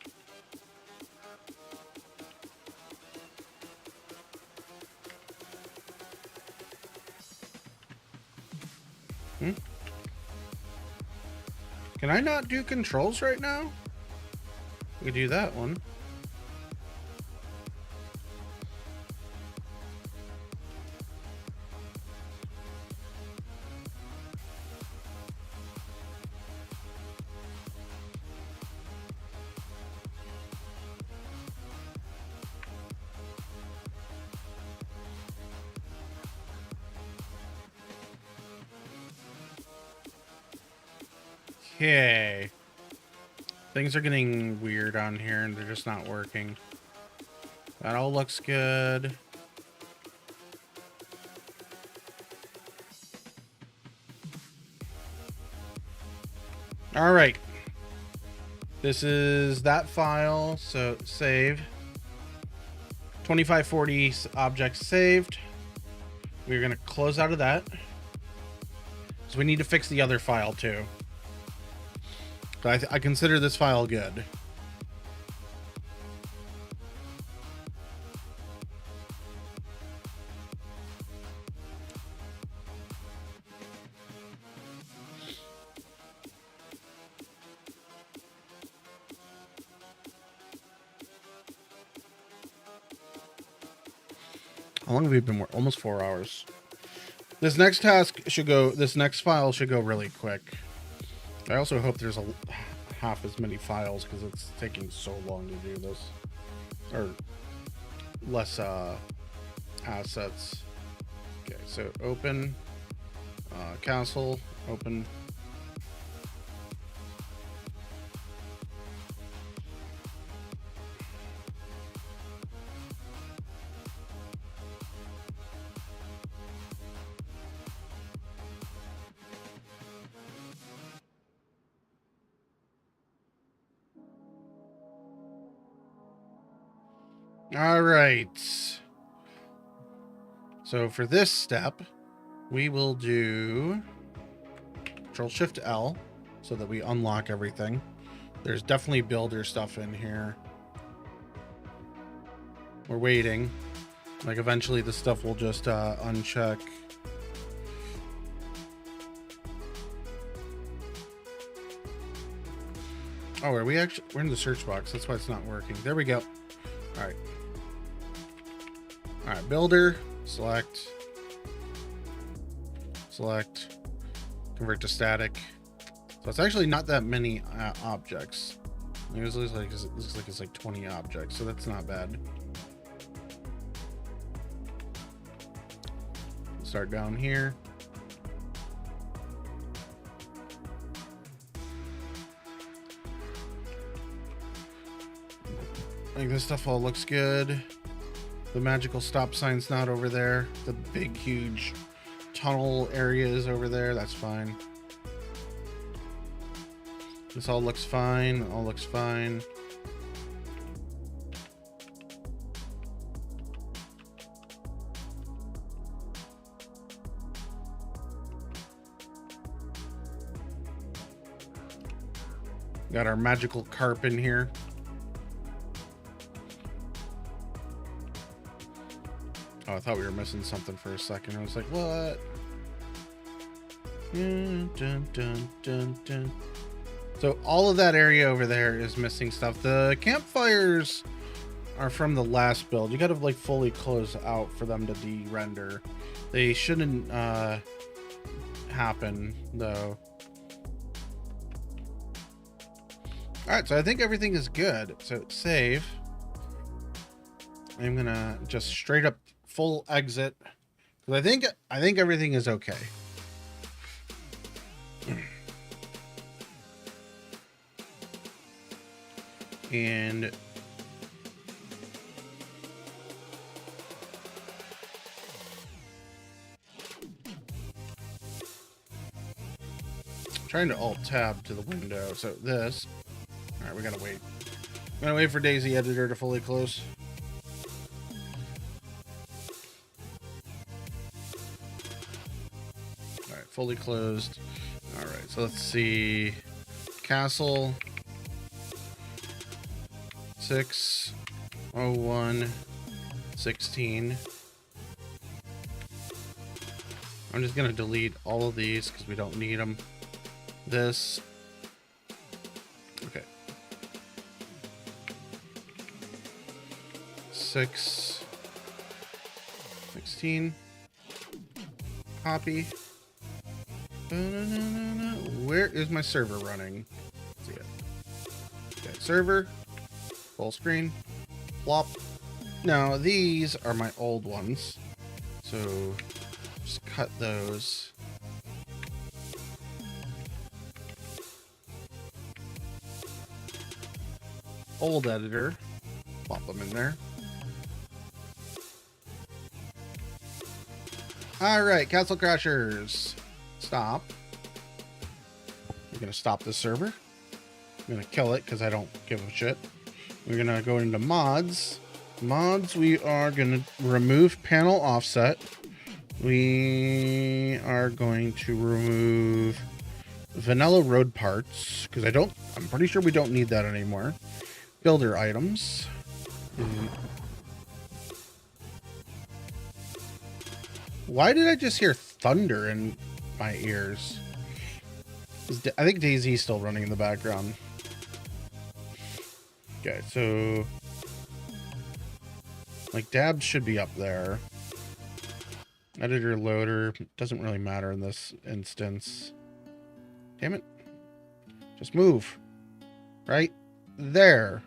Hmm? Can I not do controls right now? We could do that one. Okay. Things are getting weird on here and they're just not working. That all looks good. All right. This is that file, so save. 2540 objects saved. We're going to close out of that. So we need to fix the other file too. I consider this file good. How long have we been working? Almost 4 hours. This next task should go, this next file should go really quick. I also hope there's half as many files because it's taking so long to do this. Or less assets. Okay, so open, castle, open. All right. So for this step, we will do Control-Shift-L so that we unlock everything. There's definitely builder stuff in here. We're waiting. Like eventually the stuff will just uncheck. Oh, are we actually? We're in the search box. That's why it's not working. There we go. All right. All right, builder, select, convert to static. So it's actually not that many objects. It looks like it's like 20 objects, so that's not bad. Start down here. I think this stuff all looks good. The magical stop sign's not over there. The big, huge tunnel area is over there. That's fine. This all looks fine. All looks fine. Got our magical carp in here. Oh, I thought we were missing something for a second. I was like, what? Dun, dun, dun, dun. So all of that area over there is missing stuff. The campfires are from the last build. You got to like fully close out for them to de-render. They shouldn't happen though. All right, so I think everything is good. So save. I'm gonna just straight up full exit because I think everything is okay. And trying to alt tab to the window. So this, all right, we gotta wait. I'm gonna wait for DayZ editor to fully close. All right, fully closed. All right, so let's see. Castle 60116. I'm just gonna delete all of these because we don't need them. This. Okay. 616. Copy. Where is my server running? Let's see it. Okay, server. Full screen. Plop. Now, these are my old ones. So, just cut those. Old editor. Plop them in there. Alright, Castle Crashers. Stop. We're going to stop the server. I'm going to kill it because I don't give a shit. We're going to go into mods. Mods, we are going to remove panel offset. We are going to remove vanilla road parts because I'm pretty sure we don't need that anymore. Builder items. Why did I just hear thunder in my ears? I think DayZ is still running in the background. Okay, so like dabs should be up there. Editor loader doesn't really matter in this instance. Damn it. Just move. Right there.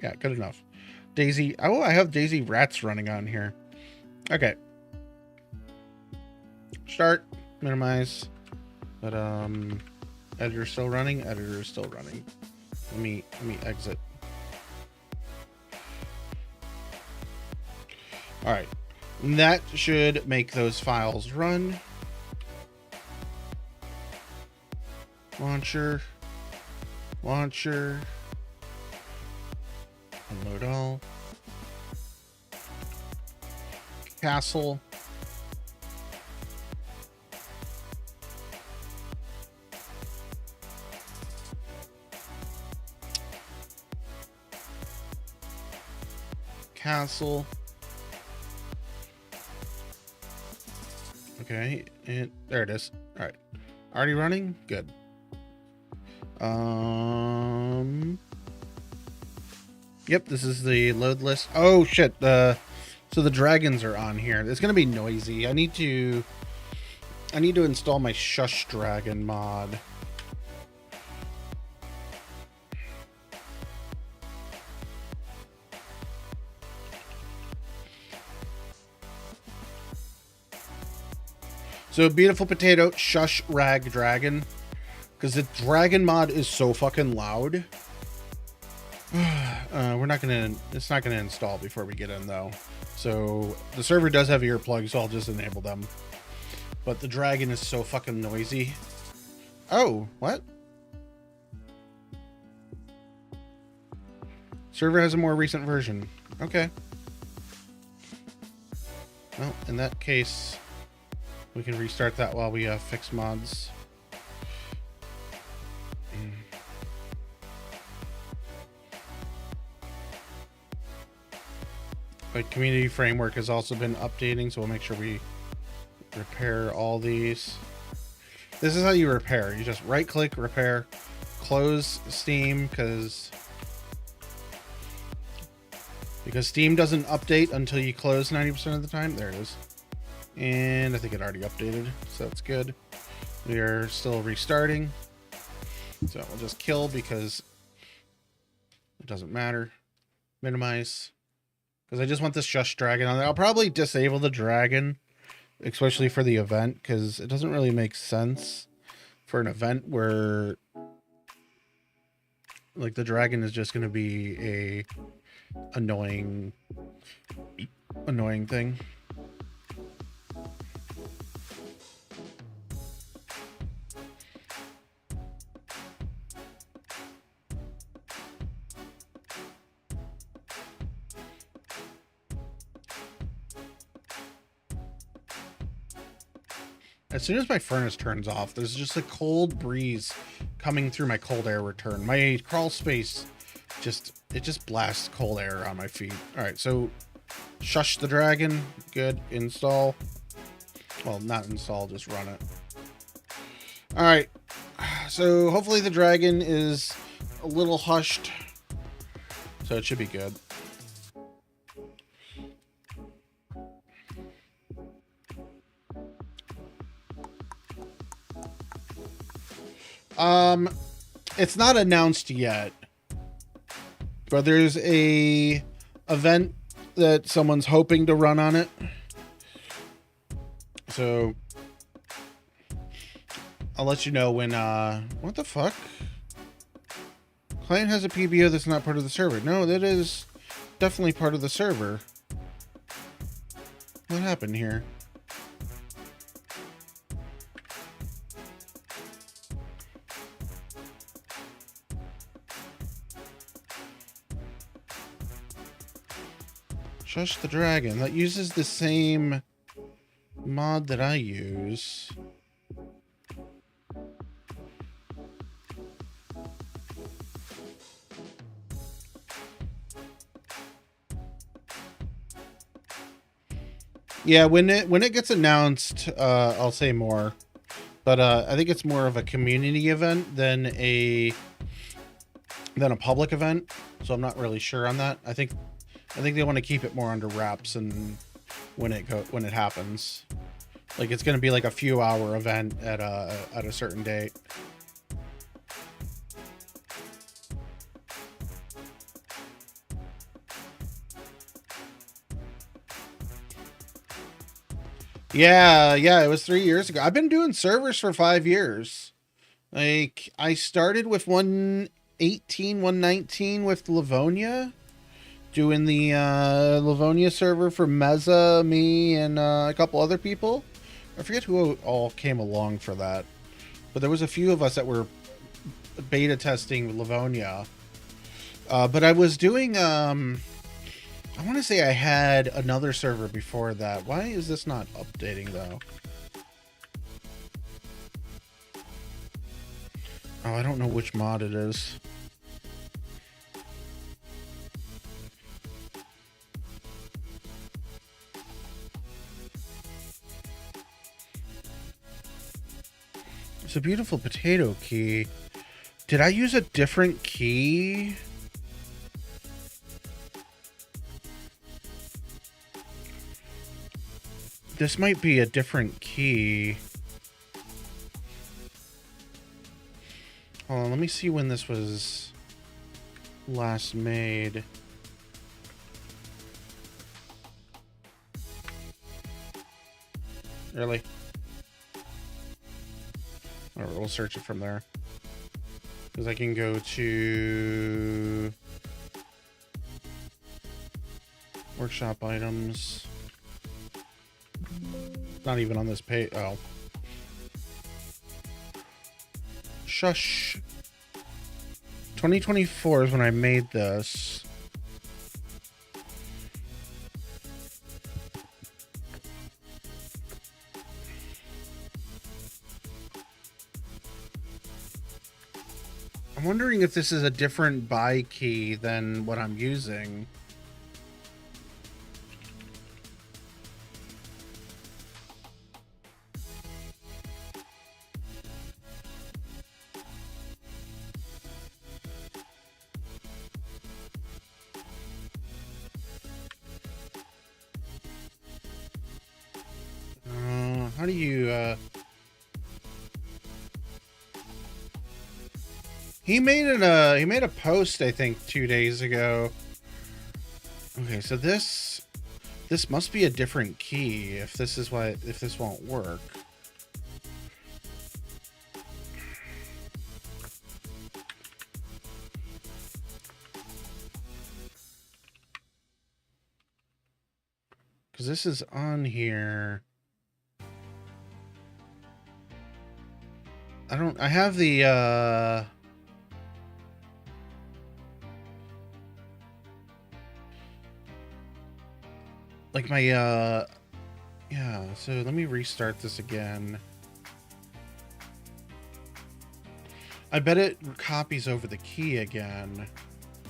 Yeah, good enough. DayZ. Oh, I have DayZ rats running on here. Okay. Start. Minimize. But editor still running. Editor is still running. Let me exit. All right. That should make those files run. Launcher. Launcher. Unload all. Castle. Castle. Okay, and there it is. All right, already running. Good. Yep, this is the load list. Oh shit. So the dragons are on here. It's gonna be noisy. I need to install my Shush Dragon mod. So Beautiful Potato, Shush Rag Dragon. Because the dragon mod is so fucking loud. It's not gonna install before we get in though. So the server does have earplugs, so I'll just enable them. But the dragon is so fucking noisy. Oh, what? Server has a more recent version. Okay. Well, in that case, we can restart that while we fix mods. But community framework has also been updating, so we'll make sure we repair all these. This is how you repair. You just right click, repair, close Steam, because Steam doesn't update until you close 90% of the time. There it is. And I think it already updated, so that's good. We are still restarting. So we'll just kill because it doesn't matter. Minimize. Because I just want this Shush Dragon on there. I'll probably disable the dragon, especially for the event, because it doesn't really make sense for an event where like the dragon is just going to be a annoying thing. As soon as my furnace turns off, there's just a cold breeze coming through my cold air return. My crawl space just blasts cold air on my feet. All right, so shush the dragon. Good. Install. Well, not install, just run it. All right. So hopefully the dragon is a little hushed. So it should be good. It's not announced yet, but there's a event that someone's hoping to run on it. So I'll let you know when, what the fuck? Client has a PBO that's not part of the server. No, that is definitely part of the server. What happened here? Shush the Dragon. That uses the same mod that I use. Yeah, when it gets announced, I'll say more. But I think it's more of a community event than a public event. So I'm not really sure on that. I think they want to keep it more under wraps and when it happens. Like it's going to be like a few hour event at a certain date. Yeah, it was 3 years ago. I've been doing servers for 5 years. Like I started with 118, 119 with Livonia, doing the Livonia server for Meza, me, and a couple other people. I forget who all came along for that, but there was a few of us that were beta testing Livonia. But I was doing I want to say I had another server before that. Why is this not updating though? Oh, I don't know which mod it is. It's a beautiful potato key. Did I use a different key? This might be a different key. Hold on, let me see when this was last made. Really? Alright, we'll search it from there. Because I can go to workshop items. Not even on this page. Oh. Shush. 2024 is when I made this. I'm wondering if this is a different buy key than what I'm using. How do you, he made a post, I think, 2 days ago. Okay, so this must be a different key if this won't work. Because this is on here. I have the, like my, yeah, so let me restart this again. I bet it copies over the key again.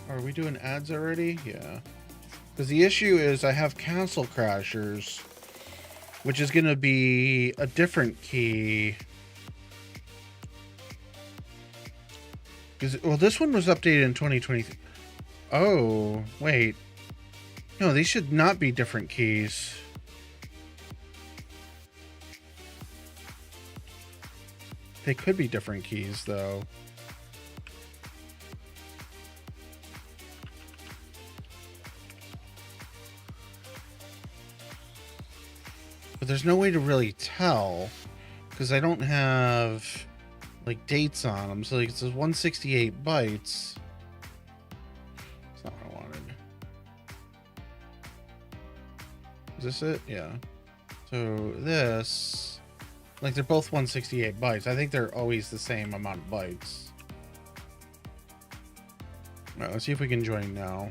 Are we doing ads already? Yeah. Because the issue is I have Castle Crashers, which is going to be a different key. Because, well, this one was updated in 2020. Oh, wait. No, these should not be different keys. They could be different keys, though. But there's no way to really tell, because I don't have, like, dates on them. So, like, it says 168 bytes. That's not what I wanted. Is this it? Yeah. So, this... Like, they're both 168 bytes. I think they're always the same amount of bytes. Alright, let's see if we can join now.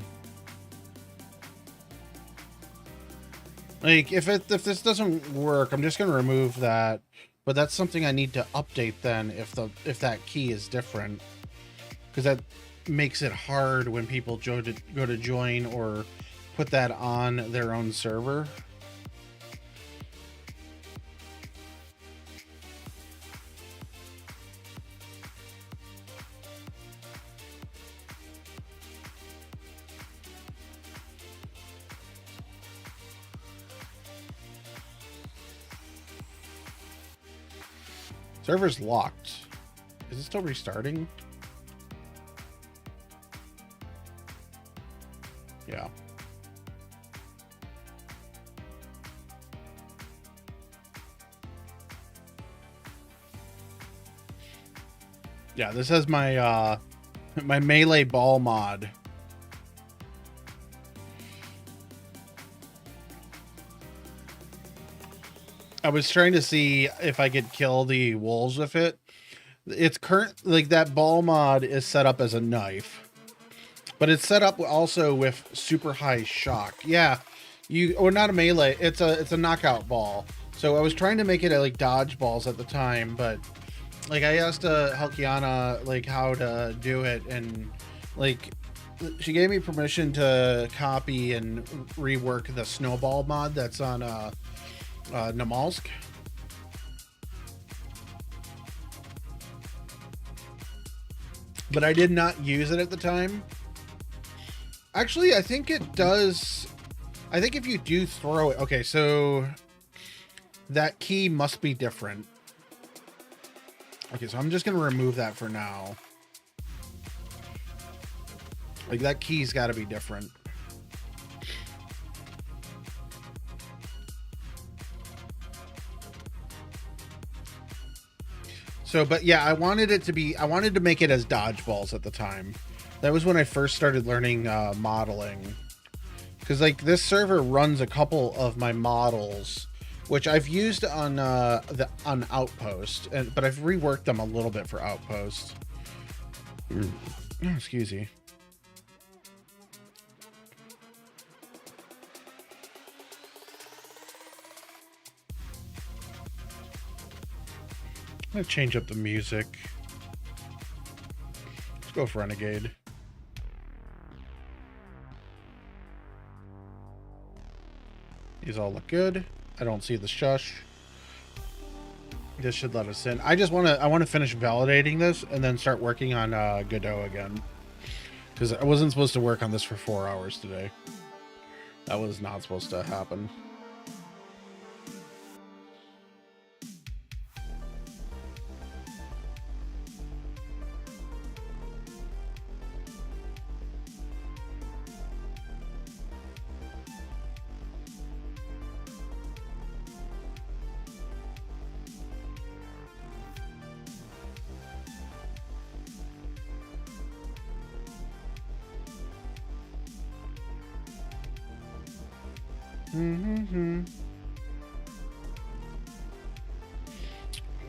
Like, if this doesn't work, I'm just gonna remove that. But that's something I need to update then if that key is different. Because that makes it hard when people go to join or put that on their own server. Server's locked. Is it still restarting? Yeah. Yeah, this has my my melee ball mod. I was trying to see if I could kill the wolves with it. It's like that ball mod is set up as a knife, but it's set up also with super high shock. Yeah, or not a melee. It's a knockout ball. So I was trying to make it like dodge balls at the time, but like I asked Helkiana like how to do it, and like she gave me permission to copy and rework the snowball mod that's on Namalsk. But I did not use it at the time. Actually, I think it does. I think if you do throw it, okay, so that key must be different. Okay, so I'm just gonna remove that for now. Like that key's got to be different. So, but yeah, I wanted to make it as dodgeballs at the time. That was when I first started learning modeling. Because like this server runs a couple of my models, which I've used on Outpost, but I've reworked them a little bit for Outpost. Oh, excuse me. I'm gonna change up the music. Let's go for Renegade. These all look good. I don't see the shush. This should let us in. I want to finish validating this and then start working on Godot again. Because I wasn't supposed to work on this for 4 hours today. That was not supposed to happen.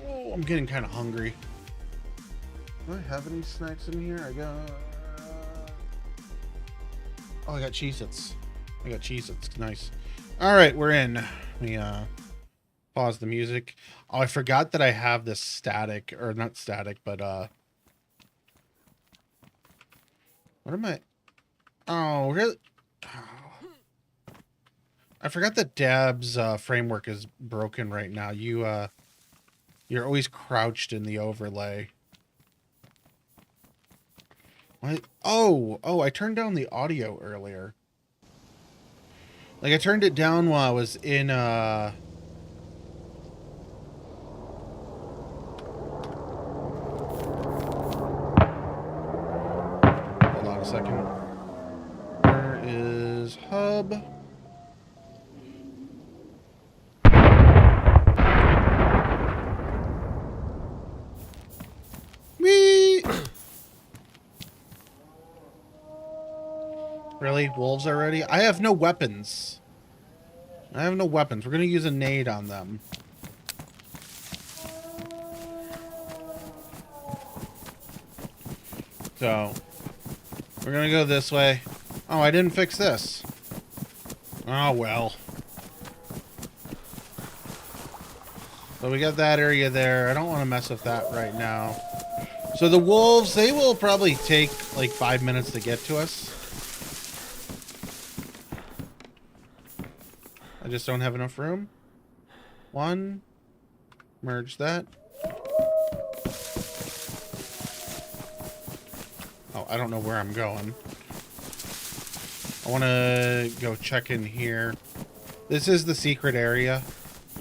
Oh, I'm getting kind of hungry. Do I have any snacks in here? I got Cheez-Its. I got Cheez-Its. Nice. All right, we're in. Let me pause the music. Oh, I forgot that I have this static, or not static, but What am I? Oh, really? Oh. I forgot that Dab's framework is broken right now. You're always crouched in the overlay. What? Oh, I turned down the audio earlier. Like, I turned it down while I was in, Hold on a second. Where is hub? Whee! Really? Wolves already? I have no weapons. We're going to use a nade on them. So, we're going to go this way. Oh, I didn't fix this. Oh, well. So we got that area there. I don't want to mess with that right now. So the wolves, they will probably take like 5 minutes to get to us. I just don't have enough room. One. Merge that. Oh, I don't know where I'm going. I want to go check in here. This is the secret area.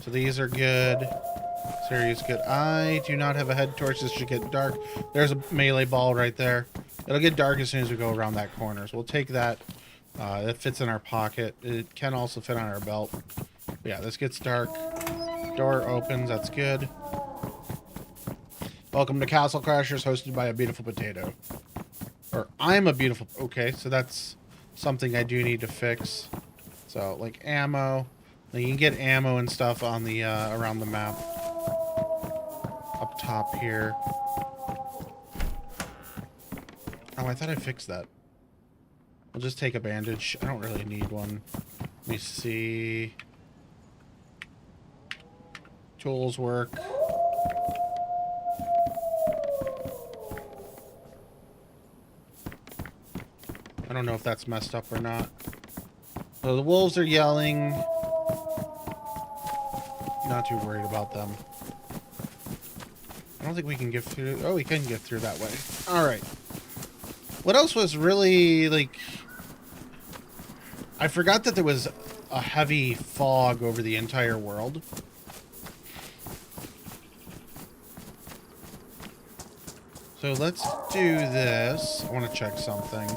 So these are good. This area is good. I do not have a head torch. This should get dark. There's a melee ball right there. It'll get dark as soon as we go around that corner. So we'll take that. That fits in our pocket. It can also fit on our belt. But yeah, this gets dark. Door opens. That's good. Welcome to Castle Crashers, hosted by a beautiful potato. Or I'm a beautiful... Okay, so that's something I do need to fix. So, like ammo. Now, you can get ammo and stuff on the around the map. Up top here. Oh, I thought I fixed that. I'll just take a bandage. I don't really need one. Let me see. Tools work. I don't know if that's messed up or not. So the wolves are yelling. Not too worried about them. I don't think we can get through. Oh, we can get through that way. All right. What else was really, like... I forgot that there was a heavy fog over the entire world. So let's do this. I want to check something.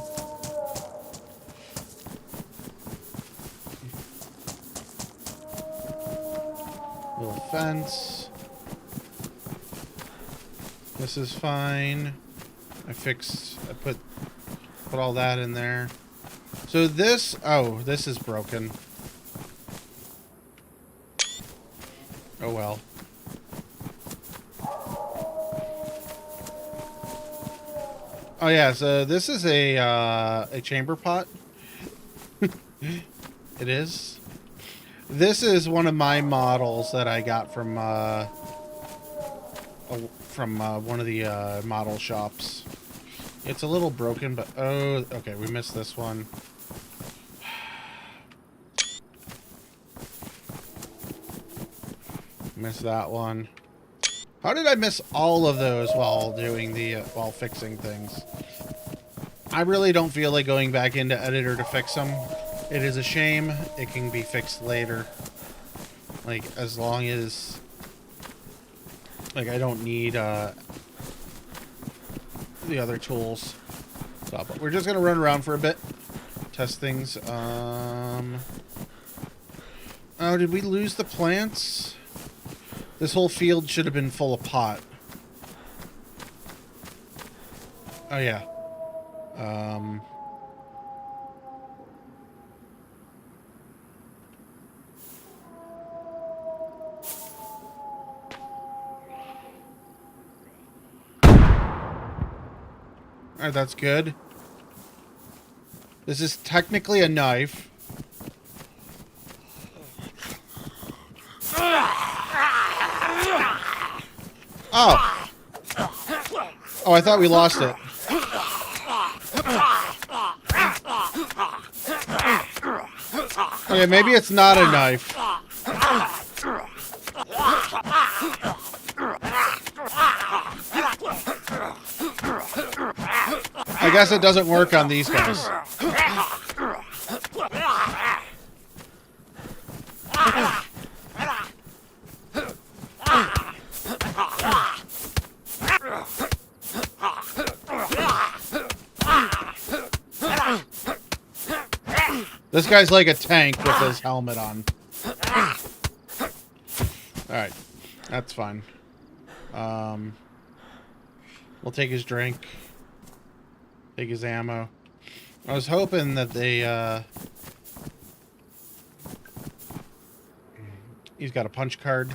Little fence. This is fine. I put all that in there. So this, oh, this is broken. Oh well. Oh yeah, so this is a chamber pot. It is. This is one of my models that I got from one of the model shops. It's a little broken, but oh, okay, we missed this one. Missed that one. How did I miss all of those while doing while fixing things? I really don't feel like going back into editor to fix them. It is a shame. It can be fixed later. Like, as long as... Like, I don't need, the other tools. So, but we're just gonna run around for a bit. Test things. Oh, did we lose the plants? This whole field should have been full of pot. Oh, yeah. Alright, that's good. This is technically a knife. Oh. Oh, I thought we lost it. Okay, maybe it's not a knife. I guess it doesn't work on these guys. This guy's like a tank with his helmet on. Alright. That's fine. We'll take his drink. Take his ammo. I was hoping that they, he's got a punch card.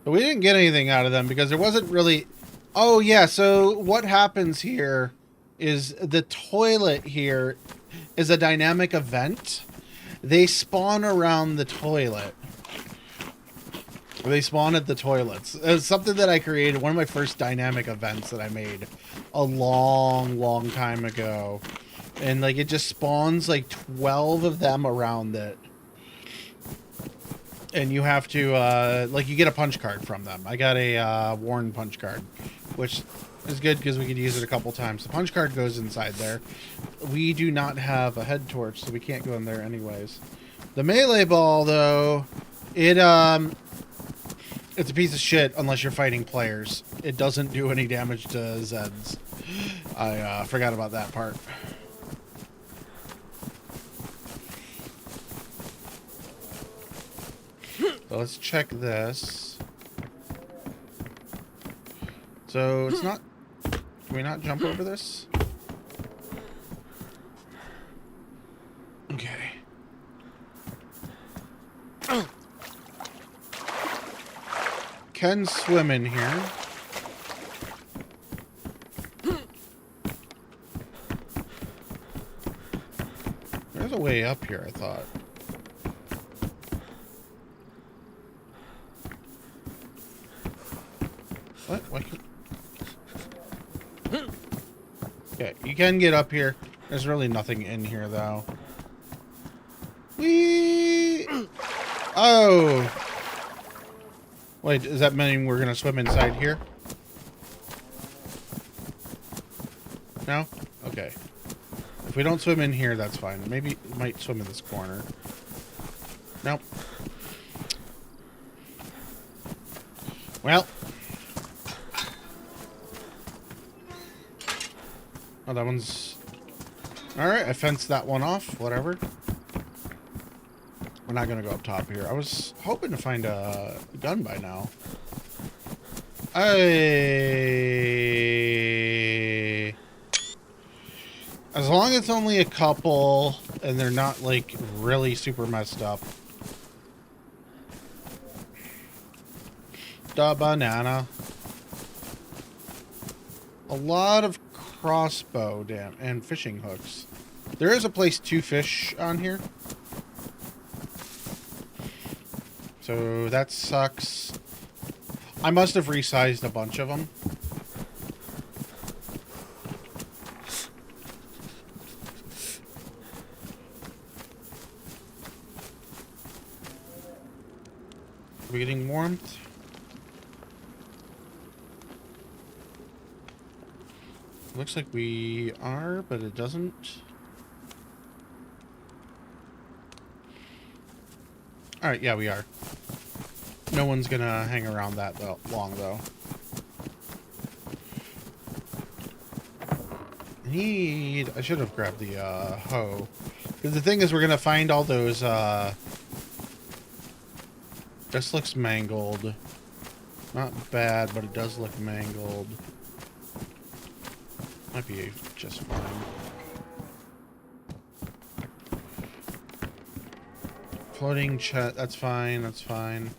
But we didn't get anything out of them because there wasn't really... Oh, yeah, so what happens here is the toilet here is a dynamic event. They spawn around the toilet. They spawn at the toilets. It's something that I created, one of my first dynamic events that I made a long time ago. And, like, it just spawns, like, 12 of them around it. And you have to, like, you get a punch card from them. I got a worn punch card, which is good because we could use it a couple times. The punch card goes inside there. We do not have a head torch, so we can't go in there anyways. The melee ball, though, it's a piece of shit unless you're fighting players. It doesn't do any damage to Zeds. I forgot about that part. So let's check this. So it's not... Can we not jump over this? Okay. Can swim in here. There's a way up here, I thought. What? Why can't... Okay, you can get up here. There's really nothing in here, though. Whee! Oh! Wait, does that mean we're gonna swim inside here? No? Okay. If we don't swim in here, that's fine. Maybe we might swim in this corner. Nope. Well. Oh, that one's... Alright, I fenced that one off. Whatever. We're not gonna go up top here. I was hoping to find a gun by now. As long as it's only a couple and they're not like really super messed up. Da banana. A lot of crossbow and fishing hooks. There is a place to fish on here. So that sucks. I must have resized a bunch of them. Are we getting warmth? Looks like we are, but it doesn't. Alright, yeah, we are. No one's gonna hang around that long, though. I should have grabbed the hoe. Because the thing is, we're gonna find all those, this looks mangled. Not bad, but it does look mangled. Might be just fine. Floating chest, that's fine, that's fine.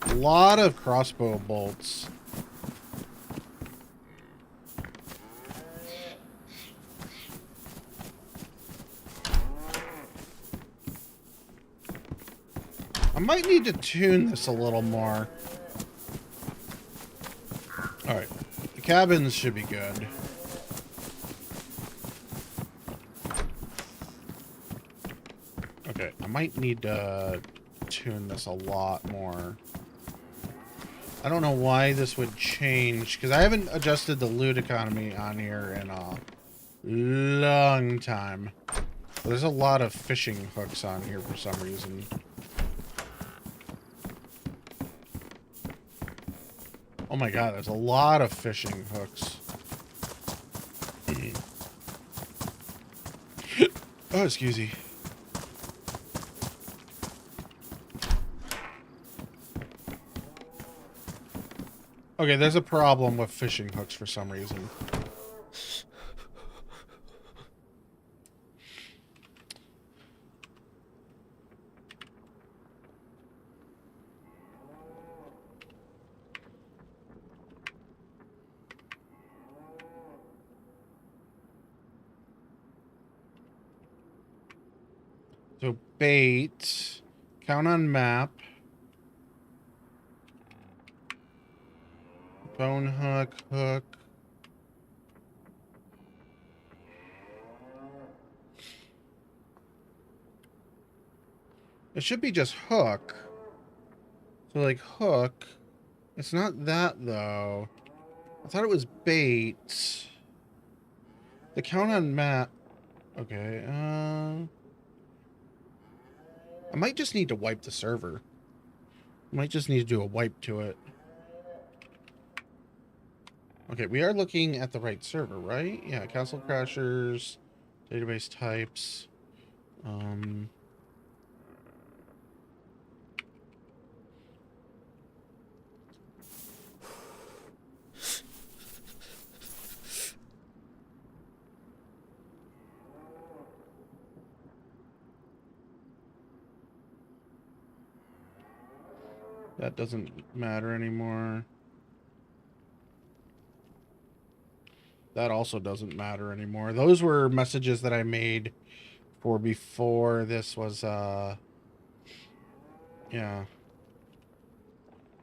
A lot of crossbow bolts. I might need to tune this a little more. Alright. The cabins should be good. Okay, I might need to tune this a lot more. I don't know why this would change, because I haven't adjusted the loot economy on here in a long time. But there's a lot of fishing hooks on here for some reason. Oh my god, there's a lot of fishing hooks. Oh, excuse me. Okay, there's a problem with fishing hooks for some reason. So bait, count on map, bone hook, hook. It should be just hook. So like hook, it's not that though. I thought it was bait. The count on map. Okay, I might just need to wipe the server. I might just need to do a wipe to it. Okay, we are looking at the right server, right? Yeah, Castle Crashers, database types. That doesn't matter anymore. That also doesn't matter anymore. Those were messages that I made for before this was, yeah.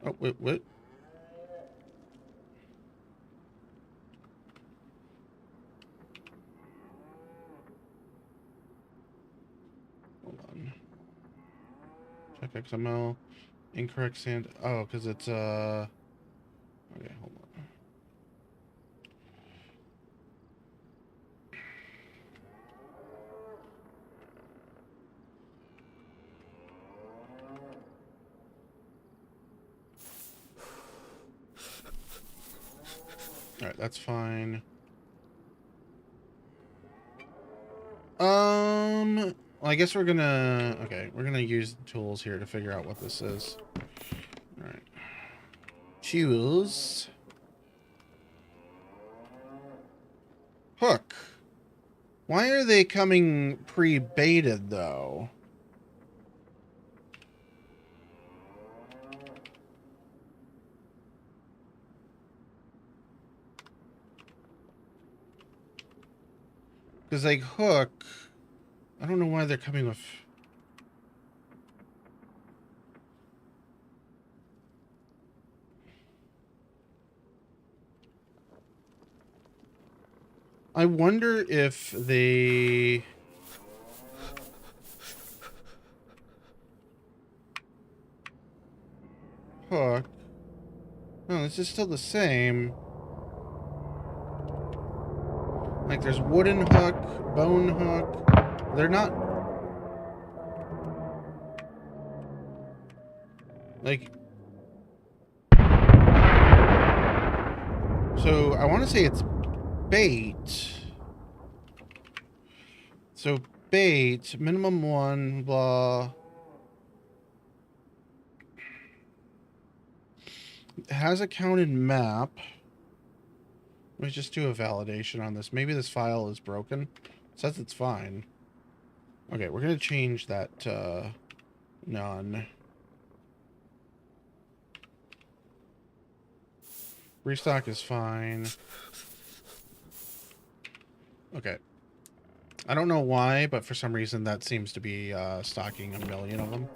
Oh, wait, what? Hold on. Check XML. Incorrect sand. Oh, because it's, okay, hold on. Alright, that's fine. Well, I guess we're gonna... Okay, we're gonna use the tools here to figure out what this is. Alright. Tools. Hook. Why are they coming pre-baited, though? Because, like, hook... I don't know why they're coming with... I wonder if they... Hook... No, this is still the same. Like, there's wooden hook, bone hook. They're not... Like... So, I want to say it's bait. So, bait, minimum one, blah... It has a counted map. Let me just do a validation on this. Maybe this file is broken. It says it's fine. Okay, we're going to change that to none. Restock is fine. Okay. I don't know why, but for some reason that seems to be stocking 1 million of them.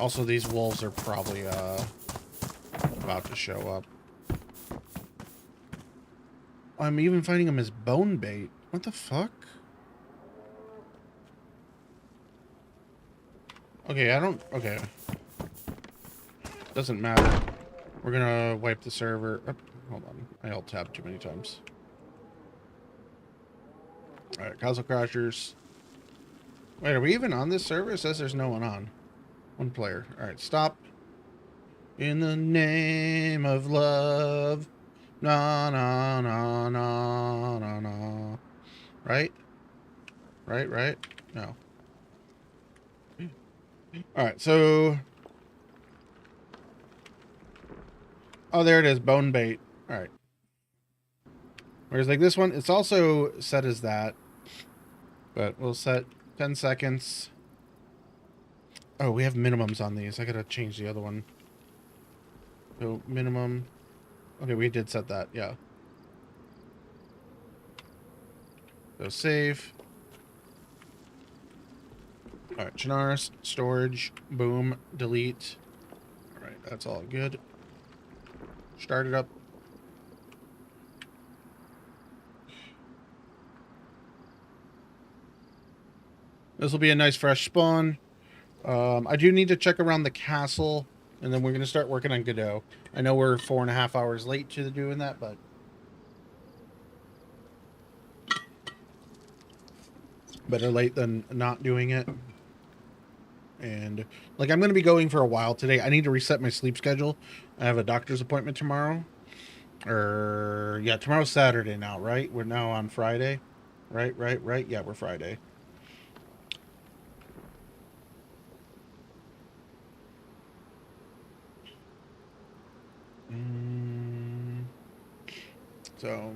Also, these wolves are probably about to show up. I'm even finding them as bone bait. What the fuck? Okay, I don't... Okay. Doesn't matter. We're gonna wipe the server. Oh, hold on. I alt-tabbed too many times. Alright, Castle Crashers. Wait, are we even on this server? It says there's no one on. One player. Alright, stop. In the name of love. Na na na na na na. Right? Right? No. Alright, so... Oh, there it is. Bone bait. Alright. Whereas, like, this one, it's also set as that. But we'll set 10 seconds. Oh, we have minimums on these. I gotta change the other one. So, minimum. Okay, we did set that. Yeah. So, save. Alright, Chernarus, storage, boom, delete. Alright, that's all good. Start it up. This will be a nice fresh spawn. I do need to check around the castle, and then we're going to start working on Godot. I know we're 4.5 hours late to doing that, but... better late than not doing it. And, like, I'm going to be going for a while today. I need to reset my sleep schedule. I have a doctor's appointment tomorrow. Yeah, tomorrow's Saturday now, right? We're now on Friday. Right. Yeah, we're Friday. So,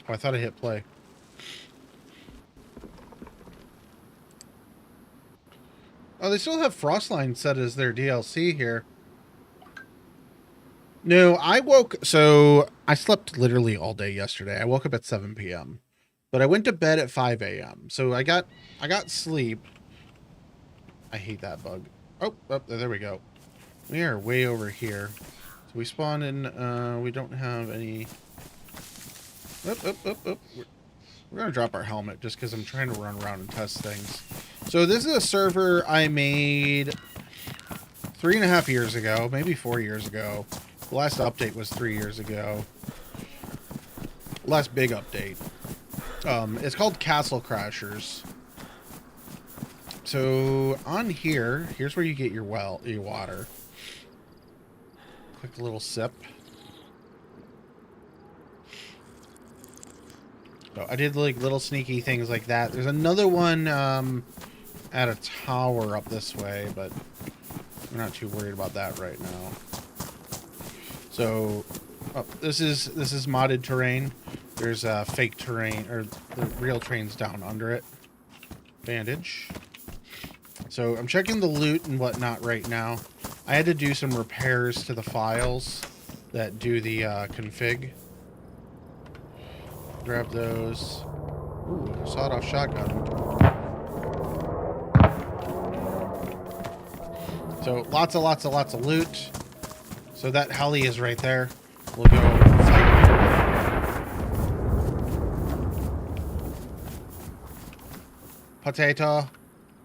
oh, I thought I hit play. Oh, they still have Frostline set as their DLC here. No, so I slept literally all day yesterday. I woke up at 7 p.m. But I went to bed at 5 a.m. So I got sleep. I hate that bug. Oh, there we go. We are way over here. So we spawned in, we don't have any... We're going to drop our helmet just because I'm trying to run around and test things. So this is a server I made 3.5 years ago, maybe 4 years ago. The last update was 3 years ago. Last big update. It's called Castle Crashers. So on here, here's where you get your water. Quick little sip. So I did like little sneaky things like that. There's another one at a tower up this way, but we're not too worried about that right now. So this is modded terrain. There's fake terrain, or the real terrain's down under it. Bandage. So I'm checking the loot and whatnot right now. I had to do some repairs to the files that do the config. Grab those. Ooh, sawed-off shotgun. So lots of loot. So that heli is right there. We'll go fight. Potato.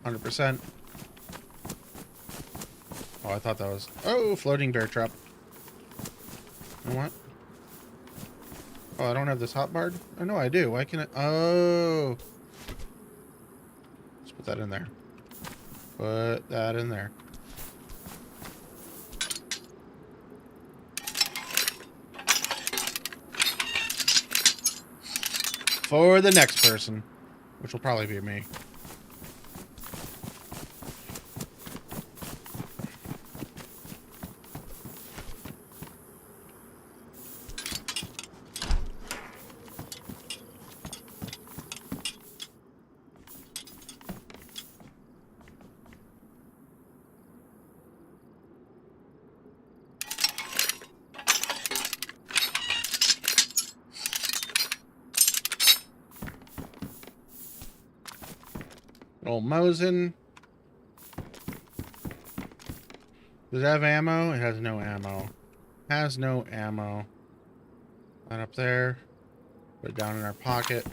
100%. Oh, I thought that was... Oh, floating bear trap. You know what? Oh, I don't have this hotbar? Oh, no, I do. Why can I... Oh. Let's put that in there. Put that in there. For the next person, which will probably be me. Old Mosin. Does it have ammo? It has no ammo. Has no ammo. That up there. Put it down in our pocket.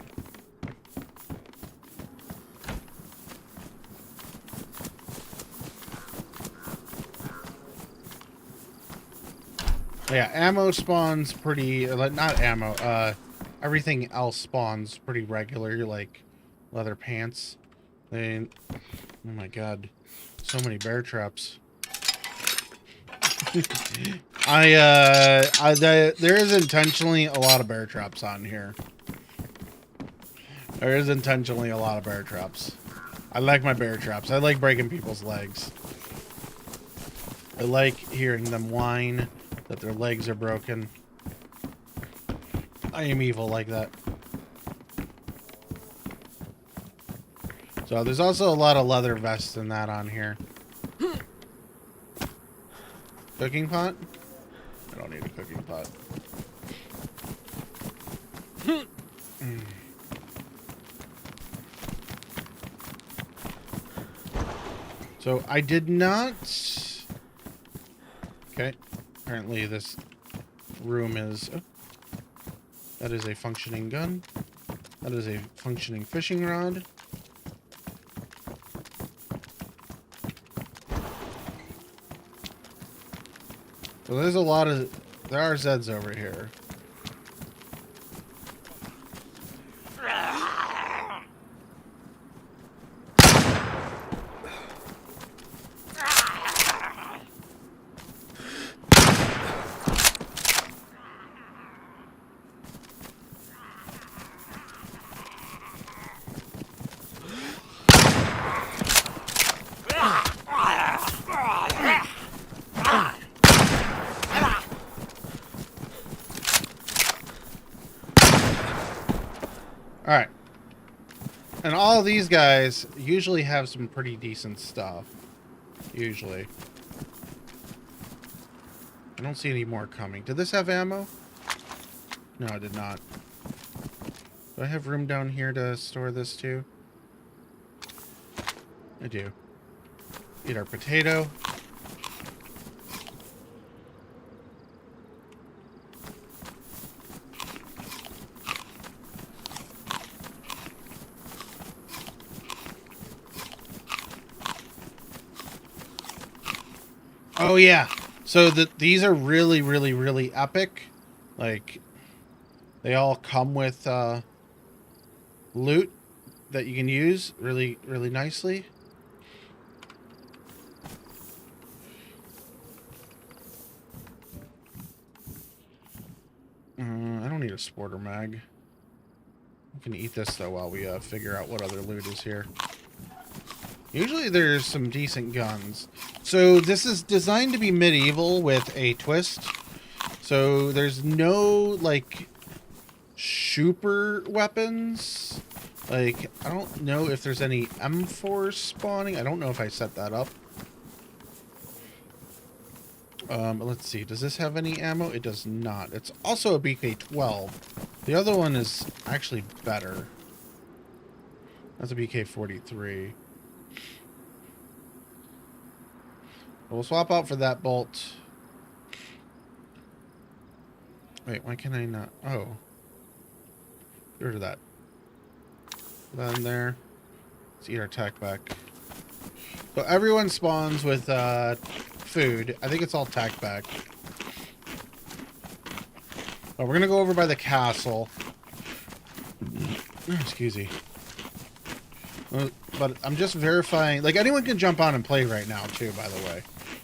Yeah, ammo spawns pretty, like, not ammo, everything else spawns pretty regular, like leather pants. They, oh my god, so many bear traps. There is intentionally a lot of bear traps on here. There is intentionally a lot of bear traps. I like my bear traps. I like breaking people's legs. I like hearing them whine that their legs are broken. I am evil like that. So there's also a lot of leather vests and that on here. Cooking pot? I don't need a cooking pot. So I did not... Okay. Apparently this room is... Oh, that is a functioning gun. That is a functioning fishing rod. So there's a lot of... There are Zeds over here. Alright. And all of these guys usually have some pretty decent stuff. Usually. I don't see any more coming. Did this have ammo? No, it did not. Do I have room down here to store this too? I do. Eat our potato. Oh yeah. So these are really, really, really epic. Like, they all come with loot that you can use really, really nicely. I don't need a sporter mag. I can eat this though while we figure out what other loot is here. Usually there's some decent guns. So this is designed to be medieval with a twist. So there's no, like, super weapons. Like, I don't know if there's any M4 spawning. I don't know if I set that up. Let's see. Does this have any ammo? It does not. It's also a BK-12. The other one is actually better. That's a BK-43. We'll swap out for that bolt. Wait, why can I not? Oh. Get rid of that. Put that in there. Let's eat our tack back. So everyone spawns with food. I think it's all tack back. Oh, we're going to go over by the castle. Excuse me. But I'm just verifying. Like, anyone can jump on and play right now, too, by the way.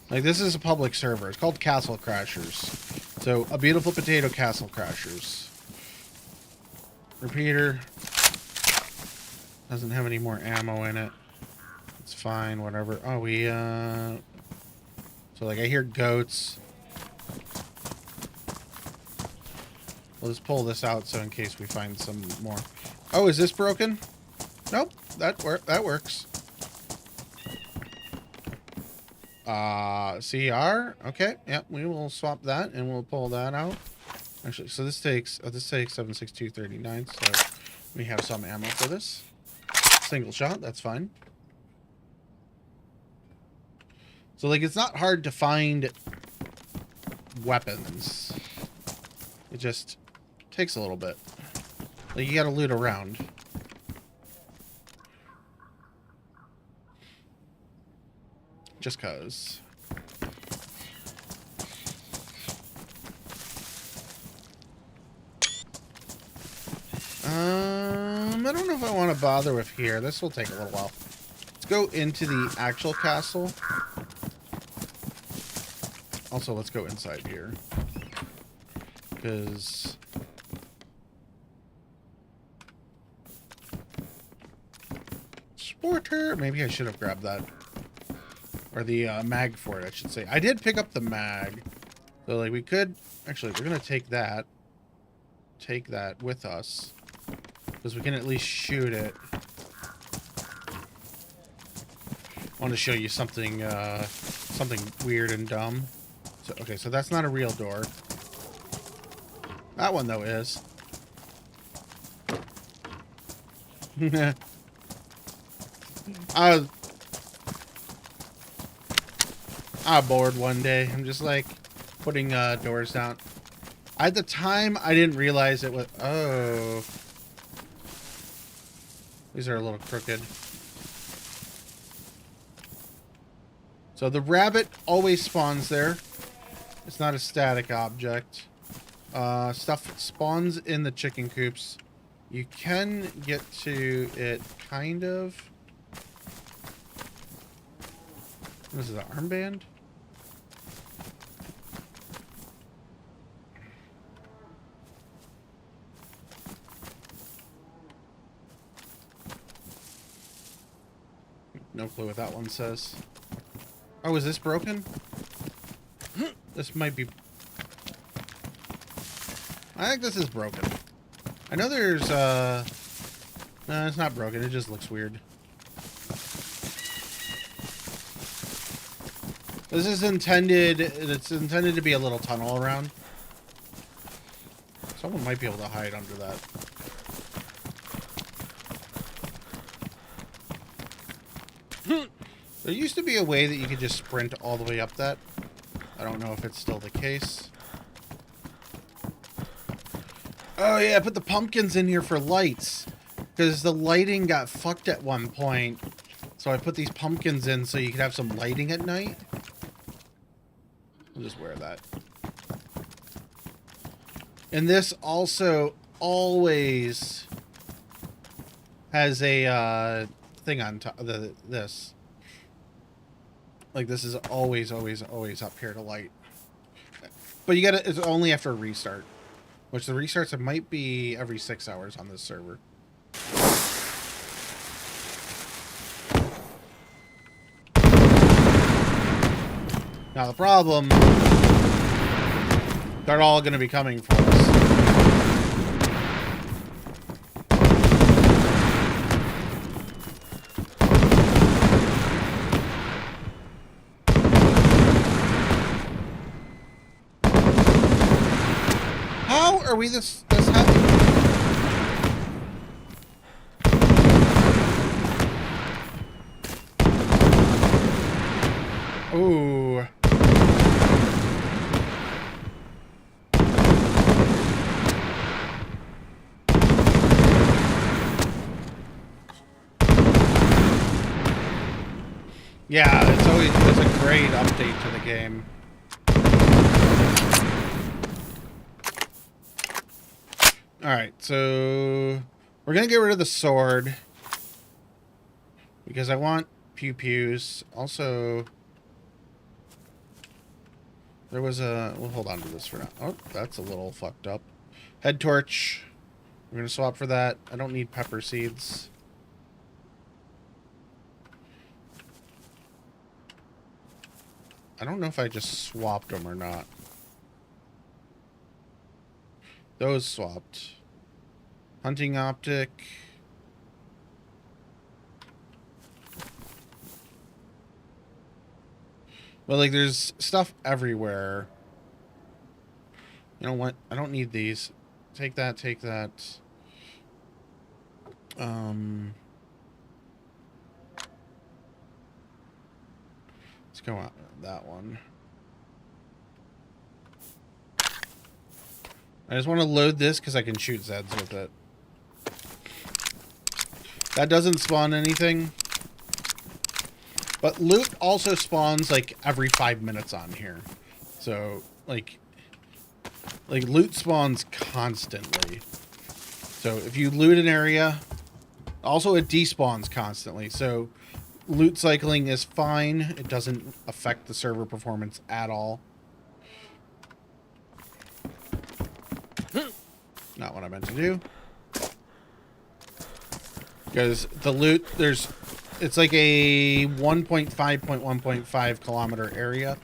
Like, this is a public server. It's called Castle Crashers. So, a beautiful potato Castle Crashers. Repeater. Doesn't have any more ammo in it. It's fine, whatever. Oh, we, So, like, I hear goats. We'll just pull this out so in case we find some more. Oh, is this broken? Nope. That works. CR? Okay. Yep, we will swap that and we'll pull that out. Actually, so this takes 7.6239, so we have some ammo for this. Single shot, that's fine. So, like, it's not hard to find weapons. It just takes a little bit. Like, you gotta loot around. Just cause. I don't know if I want to bother with here. This will take a little while. Let's go into the actual castle. Also, let's go inside here. Because... Sporter! Maybe I should have grabbed that. Or the mag for it, I should say. I did pick up the mag. So, like, we could... Actually, we're going to take that. Take that with us. Because we can at least shoot it. I want to show you something, something weird and dumb. So, okay, so that's not a real door. That one, though, is. I was bored one day. I'm just, like, putting doors down. At the time, I didn't realize it was... Oh. These are a little crooked. So the rabbit always spawns there. It's not a static object. Stuff spawns in the chicken coops. You can get to it, kind of. What is it, an armband? No clue what that one says. Oh, is this broken? This might be... I think this is broken. I know there's, no, it's not broken. It just looks weird. This is intended... It's intended to be a little tunnel around. Someone might be able to hide under that. There used to be a way that you could just sprint all the way up that. I don't know if it's still the case. Oh yeah, I put the pumpkins in here for lights. Because the lighting got fucked at one point. So I put these pumpkins in so you could have some lighting at night. I'll just wear that. And this also always has a thing on top of this. Like, this is always, always, always up here to light. But you gotta, it's only after a restart. Which the restarts, it might be every 6 hours on this server. Now the problem, they're all gonna be coming for us. Are we this heavy? Ooh. Yeah, it's a great update to the game. Alright, so we're going to get rid of the sword because I want pew-pews. Also, there was a... We'll hold on to this for now. Oh, that's a little fucked up. Head torch. We're going to swap for that. I don't need pepper seeds. I don't know if I just swapped them or not. Those swapped. Hunting optic. But like, there's stuff everywhere. You know what? I don't need these. Take that, take that. Let's Let's go on that one. I just want to load this because I can shoot Zeds with it. That doesn't spawn anything. But loot also spawns like every 5 minutes on here. So like loot spawns constantly. So if you loot an area, also it despawns constantly. So loot cycling is fine. It doesn't affect the server performance at all. Not what I meant to do. Because the loot, it's like a 1.5.1.5 kilometer area.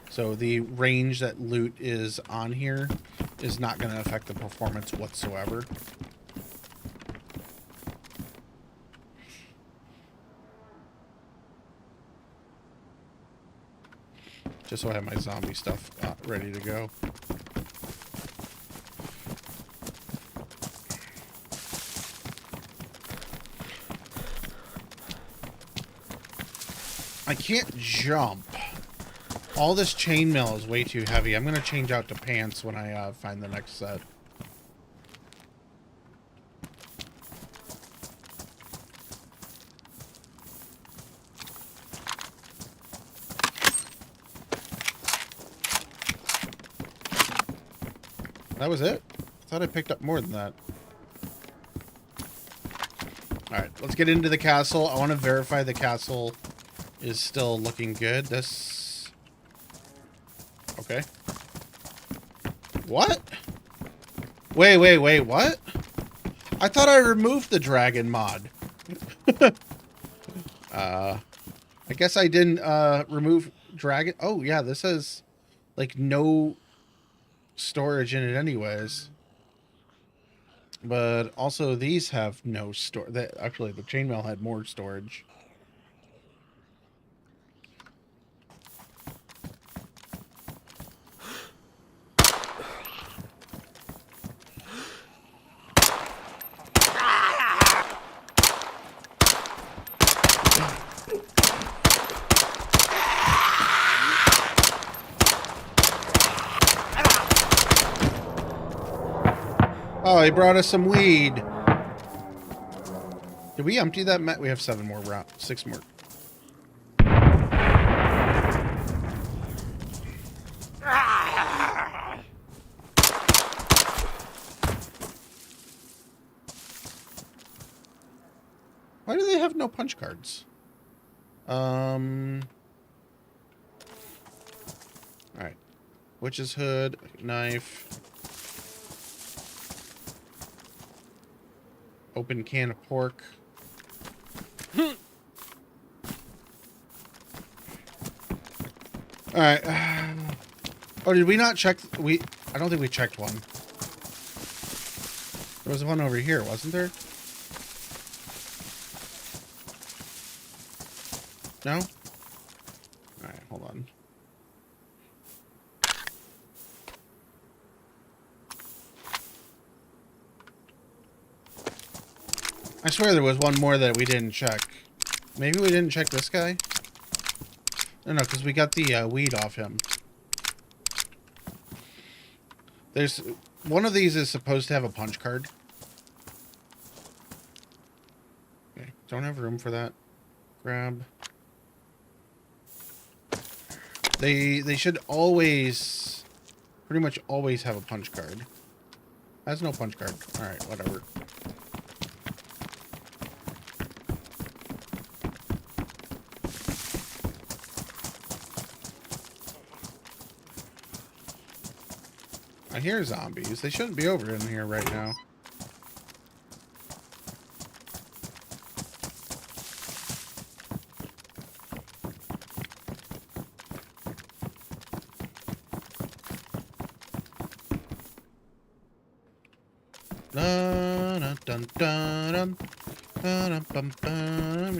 So the range that loot is on here is not going to affect the performance whatsoever. Just so I have my zombie stuff ready to go. I can't jump. All this chainmail is way too heavy. I'm going to change out to pants when I find the next set. That was it? I thought I picked up more than that. Alright, let's get into the castle. I want to verify the castle is still looking good. This... Okay. What? Wait, what? I thought I removed the dragon mod. I guess I didn't remove dragon... Oh, yeah, this has, like, no storage in it anyways. But also these have no storage. Actually, the chainmail had more storage. Oh, he brought us some weed. Did we empty that mat? We have 6 more. Why do they have no punch cards? Alright. Witch's hood, knife. Open can of pork. Alright. Oh, did we not check? I don't think we checked one. There was one over here, wasn't there? No? Alright, hold on. I swear there was one more that we didn't check. Maybe we didn't check this guy? No, because we got the weed off him. There's... One of these is supposed to have a punch card. Okay, don't have room for that. Grab. They should always... Pretty much always have a punch card. Has no punch card. Alright, whatever. I hear zombies. They shouldn't be over in here right now.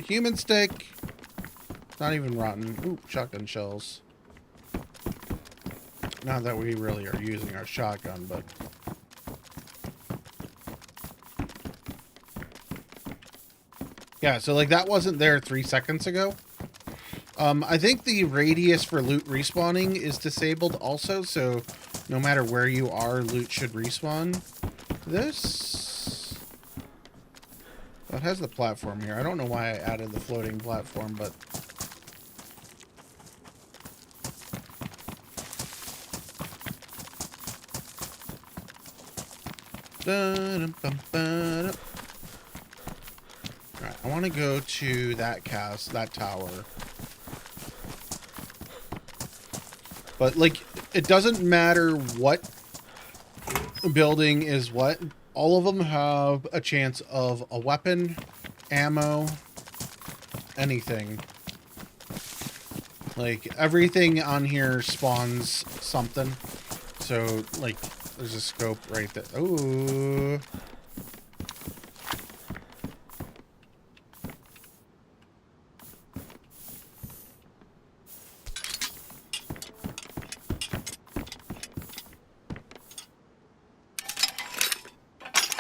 Human steak. Not even rotten. Ooh, shotgun shells. Not that we really are using our shotgun, but... Yeah, so like that wasn't there 3 seconds ago. I think the radius for loot respawning is disabled also, so no matter where you are, loot should respawn. This... Well, it has the platform here. I don't know why I added the floating platform, but... Alright, I want to go to that tower. But, like, it doesn't matter what building is what. All of them have a chance of a weapon, ammo, anything. Like, everything on here spawns something. So, like, there's a scope right there. Ooh.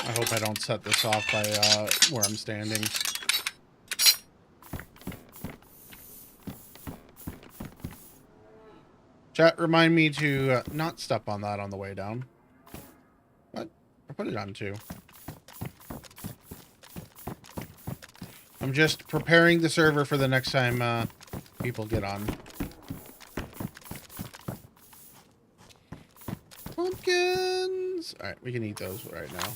I hope I don't set this off by where I'm standing. Chat, remind me to not step on that on the way down. What? I put it on 2. I'm just preparing the server for the next time people get on. Pumpkins! Alright, we can eat those right now.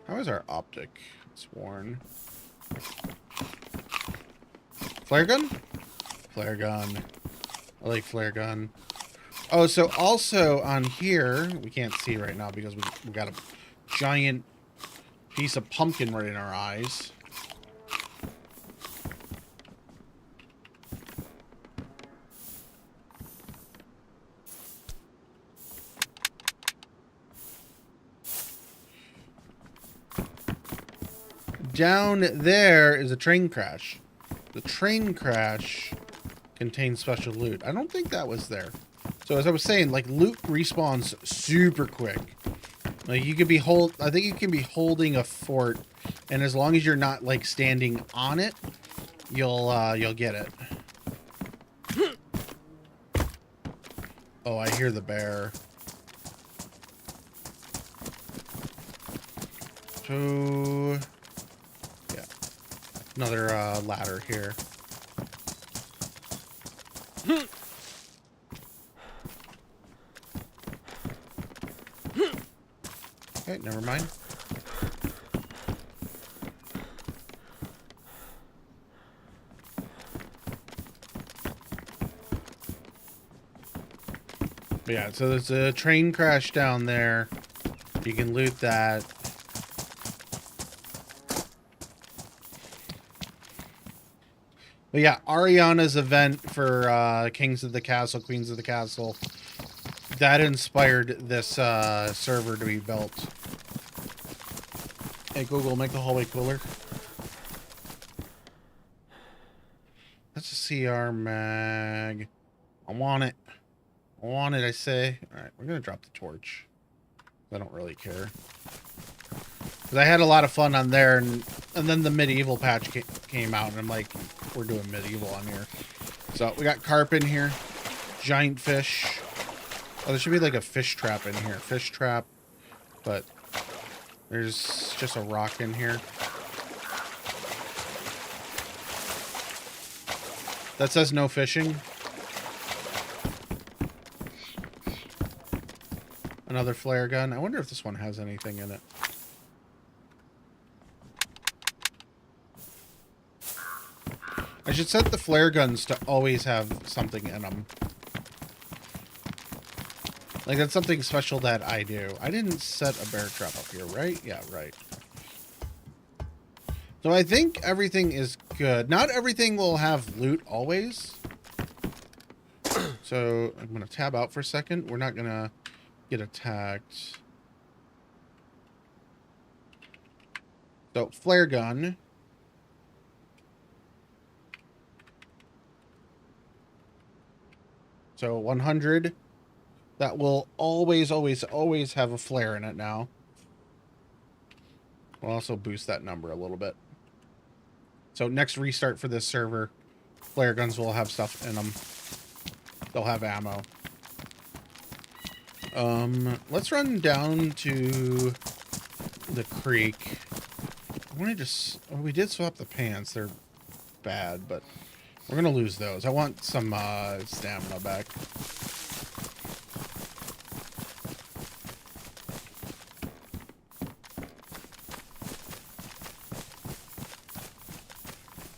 How is our optic? It's worn. Flare gun? Flare gun. I like flare gun. Oh, so also on here, we can't see right now because we got a giant piece of pumpkin right in our eyes. Down there is a train crash. The train crash contains special loot. I don't think that was there. So as I was saying, like, loot respawns super quick. Like, you could be I think you can be holding a fort, and as long as you're not, like, standing on it, you'll get it. Oh, I hear the bear. So... Another ladder here. Okay, never mind. But yeah, so there's a train crash down there. You can loot that. But yeah, Ariana's event for Kings of the Castle, Queens of the Castle, that inspired this server to be built. Hey Google, make the hallway cooler. That's a CR mag. I want it. I want it, I say. Alright, we're gonna drop the torch. I don't really care. Because I had a lot of fun on there, and then the medieval patch came out, and I'm like, we're doing medieval on here. So we got carp in here. Giant fish. Oh, there should be like a fish trap in here. Fish trap. But there's just a rock in here. That says no fishing. Another flare gun. I wonder if this one has anything in it. I should set the flare guns to always have something in them. Like, that's something special that I do. I didn't set a bear trap up here, right? Yeah, right. So I think everything is good. Not everything will have loot always. So I'm going to tab out for a second. We're not going to get attacked. So, flare gun. So 100. That will always, always, always have a flare in it now. We'll also boost that number a little bit. So next restart for this server, flare guns will have stuff in them. They'll have ammo. Let's run down to the creek. I want to just... Oh, we did swap the pants. They're bad, but we're going to lose those. I want some stamina back.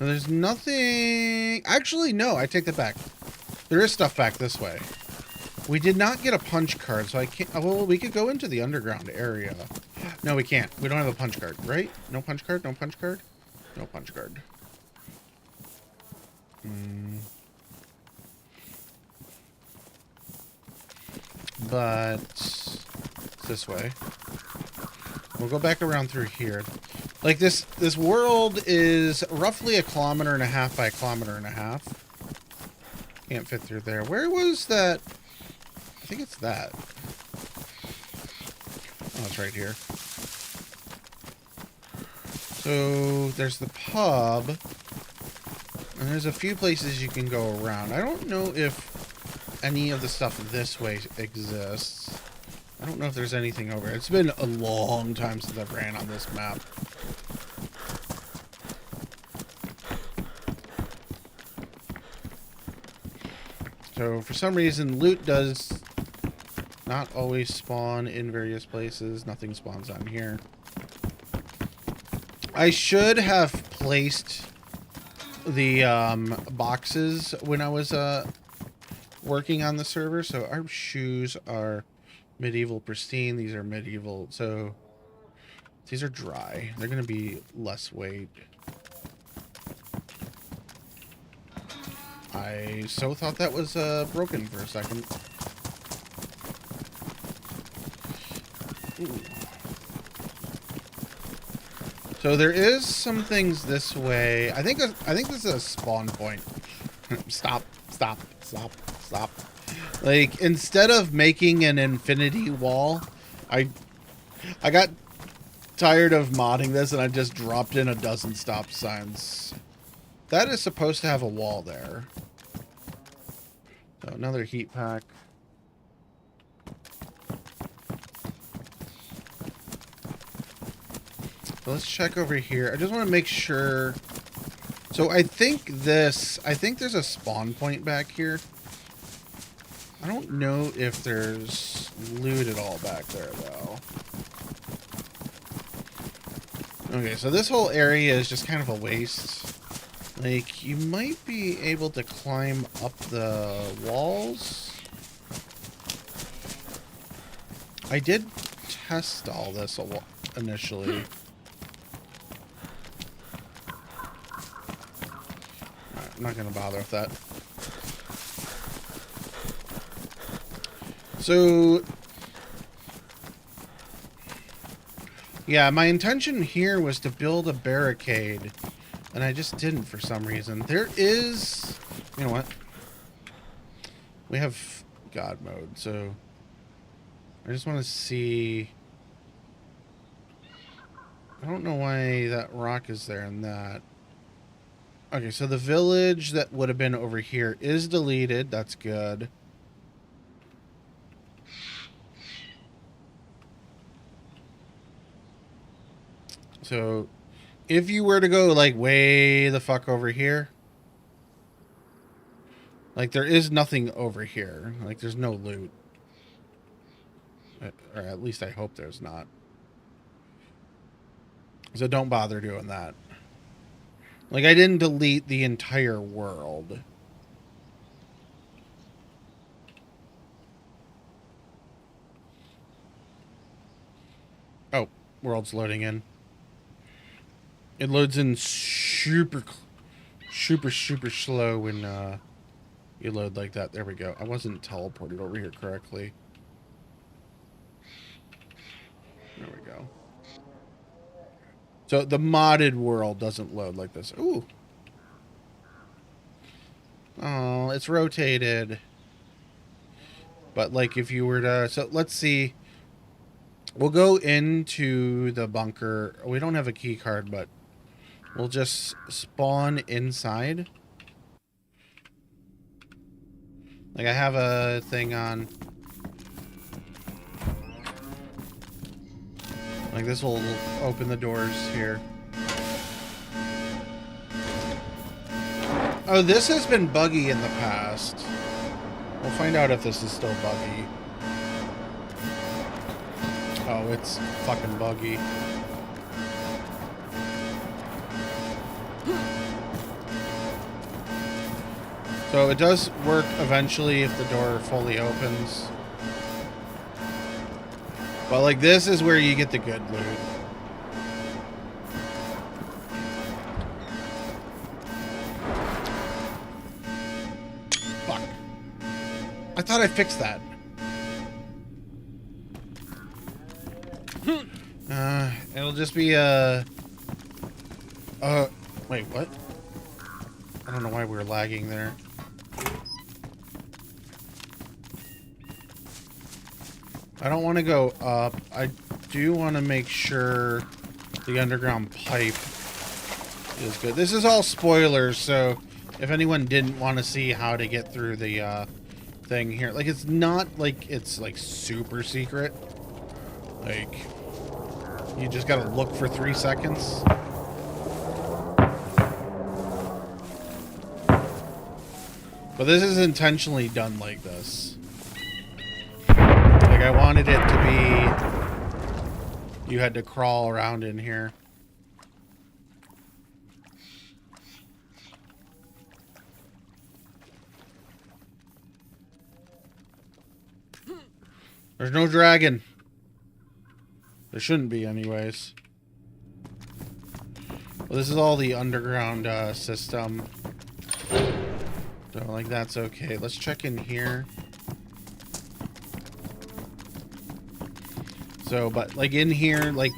There's nothing... Actually, no, I take that back. There is stuff back this way. We did not get a punch card, so I can't... Well, we could go into the underground area. No, we can't. We don't have a punch card, right? No punch card? No punch card? No punch card. But... It's this way. We'll go back around through here. Like, this world is roughly 1.5 kilometers by 1.5 kilometers. Can't fit through there. Where was that? I think it's that. Oh, it's right here. So, there's the pub. And there's a few places you can go around. I don't know if any of the stuff this way exists. I don't know if there's anything over here. It's been a long time since I've ran on this map. So, for some reason, loot does not always spawn in various places. Nothing spawns on here. I should have placed the boxes when I was working on the server. So, our shoes are medieval pristine. These are medieval. So, these are dry. They're going to be less weight. I so thought that was broken for a second. Ooh. So there is some things this way. I think this is a spawn point. Stop. Like, instead of making an infinity wall, I got tired of modding this and I just dropped in a dozen stop signs. That is supposed to have a wall there. So another heat pack. So let's check over here. I just want to make sure. So I think there's a spawn point back here. I don't know if there's loot at all back there, though. Okay, so this whole area is just kind of a waste. Like, you might be able to climb up the walls. I did test all this initially. I'm not going to bother with that. So, yeah, my intention here was to build a barricade. And I just didn't for some reason. There is... You know what? We have God mode, so... I just want to see... I don't know why that rock is there and that. Okay, so the village that would have been over here is deleted. That's good. So... If you were to go, like, way the fuck over here, like, there is nothing over here. Like, there's no loot. Or at least I hope there's not. So don't bother doing that. Like, I didn't delete the entire world. Oh, world's loading in. It loads in super slow when you load like that. There we go. I wasn't teleported over here correctly. There we go. So the modded world doesn't load like this. Ooh. Oh, it's rotated. But like if you were to... So let's see. We'll go into the bunker. We don't have a key card, but we'll just spawn inside. Like, I have a thing on. Like, this will open the doors here. Oh, this has been buggy in the past. We'll find out if this is still buggy. Oh, it's fucking buggy. So it does work eventually if the door fully opens. But like, this is where you get the good loot. Fuck. I thought I fixed that. It'll just be wait, what? I don't know why we were lagging there. I don't want to go up. I do want to make sure the underground pipe is good. This is all spoilers, so if anyone didn't want to see how to get through the thing here, like, it's not like it's like super secret. Like, you just gotta look for 3 seconds. But this is intentionally done like this. Like, I wanted it to be, you had to crawl around in here. There's no dragon. There shouldn't be anyways. Well, this is all the underground system. So, like, that's okay. Let's check in here. So, but like in here, like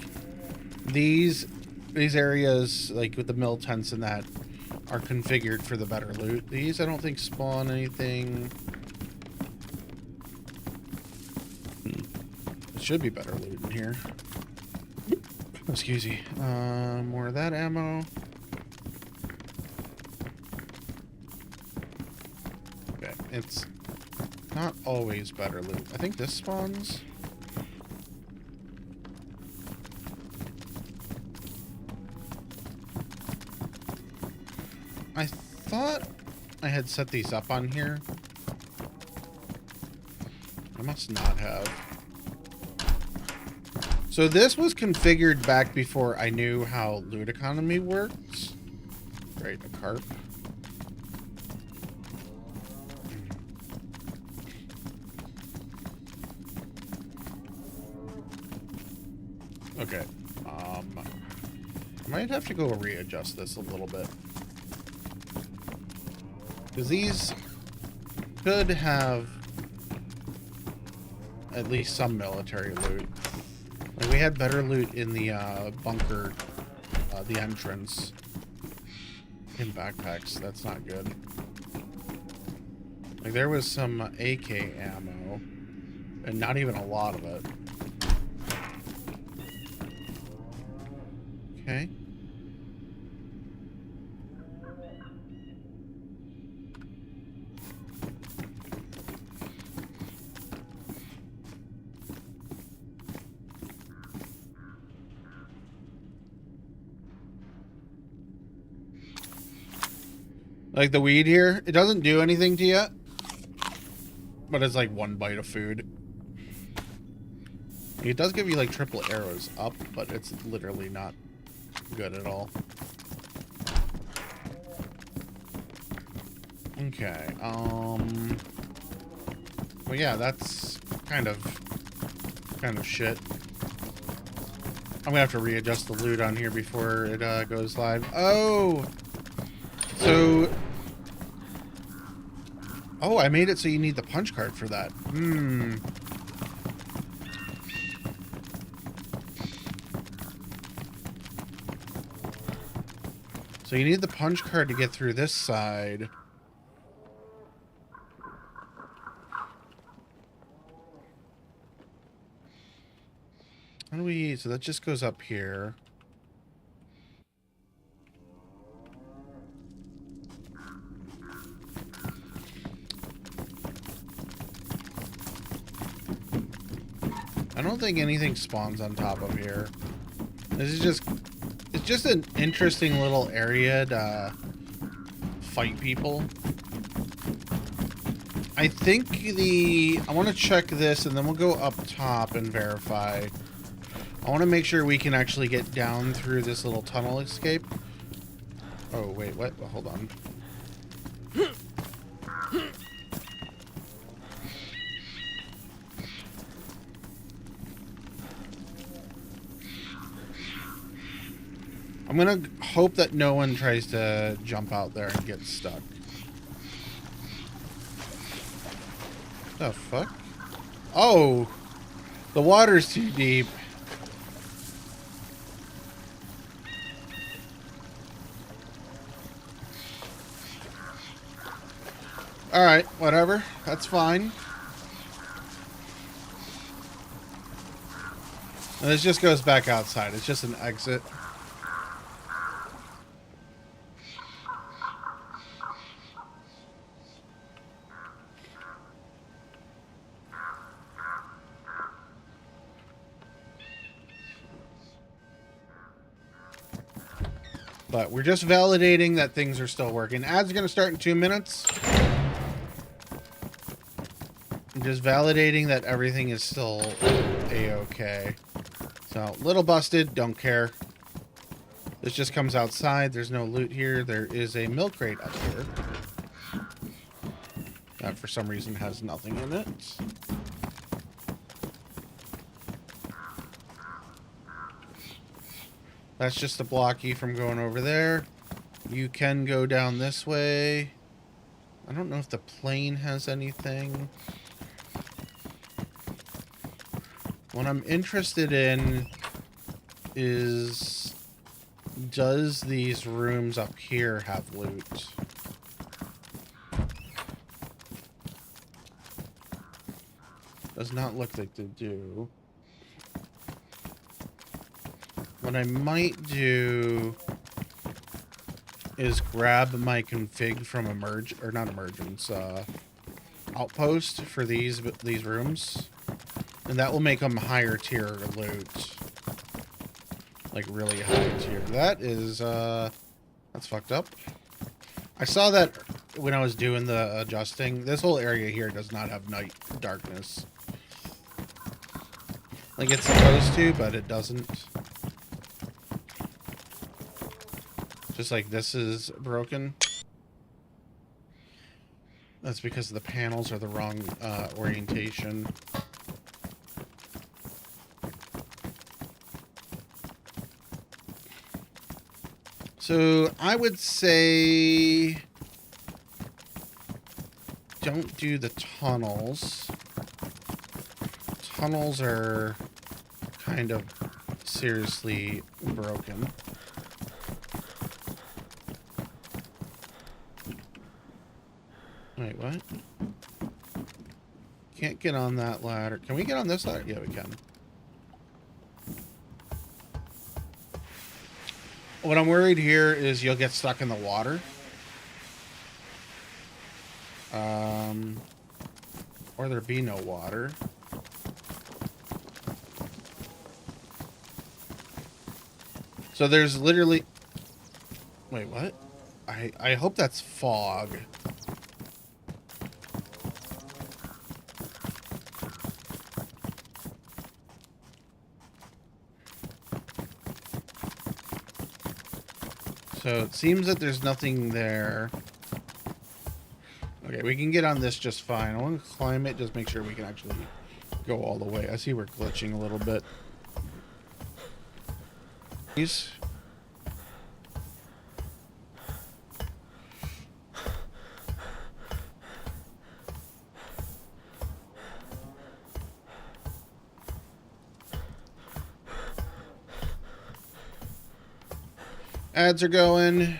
these areas, like with the mill tents and that, are configured for the better loot. These I don't think spawn anything. It should be better loot in here. Oh, excuse me. More of that ammo. Okay, it's not always better loot. I think this spawns. I thought I had set these up on here. I must not have. So this was configured back before I knew how loot economy works. Right, a carp. Okay. I might have to go readjust this a little bit. Because these could have at least some military loot. Like, we had better loot in the bunker, the entrance. In backpacks, that's not good. Like, there was some AK ammo, and not even a lot of it. Okay. Like the weed here, it doesn't do anything to you, but it's like 1 bite of food. It does give you like triple arrows up, but it's literally not good at all. Okay, well, yeah, that's kind of shit. I'm gonna have to readjust the loot on here before it goes live. Oh! So... Oh, I made it so you need the punch card for that. So you need the punch card to get through this side. How do we... So that just goes up here. I don't think anything spawns on top of here. This is just... It's just an interesting little area to fight people. I think I want to check this and then we'll go up top and verify. I want to make sure we can actually get down through this little tunnel escape. Oh, wait, what? Oh, hold on. I'm gonna hope that no one tries to jump out there and get stuck. The fuck? Oh! The water's too deep. Alright, whatever. That's fine. And this just goes back outside. It's just an exit. But we're just validating that things are still working. Ads are going to start in 2 minutes. I'm just validating that everything is still a-okay. So, little busted, don't care. This just comes outside. There's no loot here. There is a milk crate up here. That for some reason has nothing in it. That's just to block you from going over there. You can go down this way. I don't know if the plane has anything. What I'm interested in is, does these rooms up here have loot? Does not look like they do. What I might do is grab my config from Emergence, Outpost for these rooms, and that will make them higher tier loot, like really high tier. That is that's fucked up. I saw that when I was doing the adjusting. This whole area here does not have night darkness, like it's supposed to, but it doesn't. Just like this is broken. That's because the panels are the wrong orientation. So I would say don't do the tunnels. Tunnels are kind of seriously broken. Wait, what? Can't get on that ladder. Can we get on this ladder? Yeah, we can. What I'm worried here is you'll get stuck in the water. Or there be no water. So there's literally... Wait, what? I hope that's fog. So it seems that there's nothing there. Okay, we can get on this just fine. I want to climb it, just make sure we can actually go all the way. I see we're glitching a little bit. Please. Ads are going.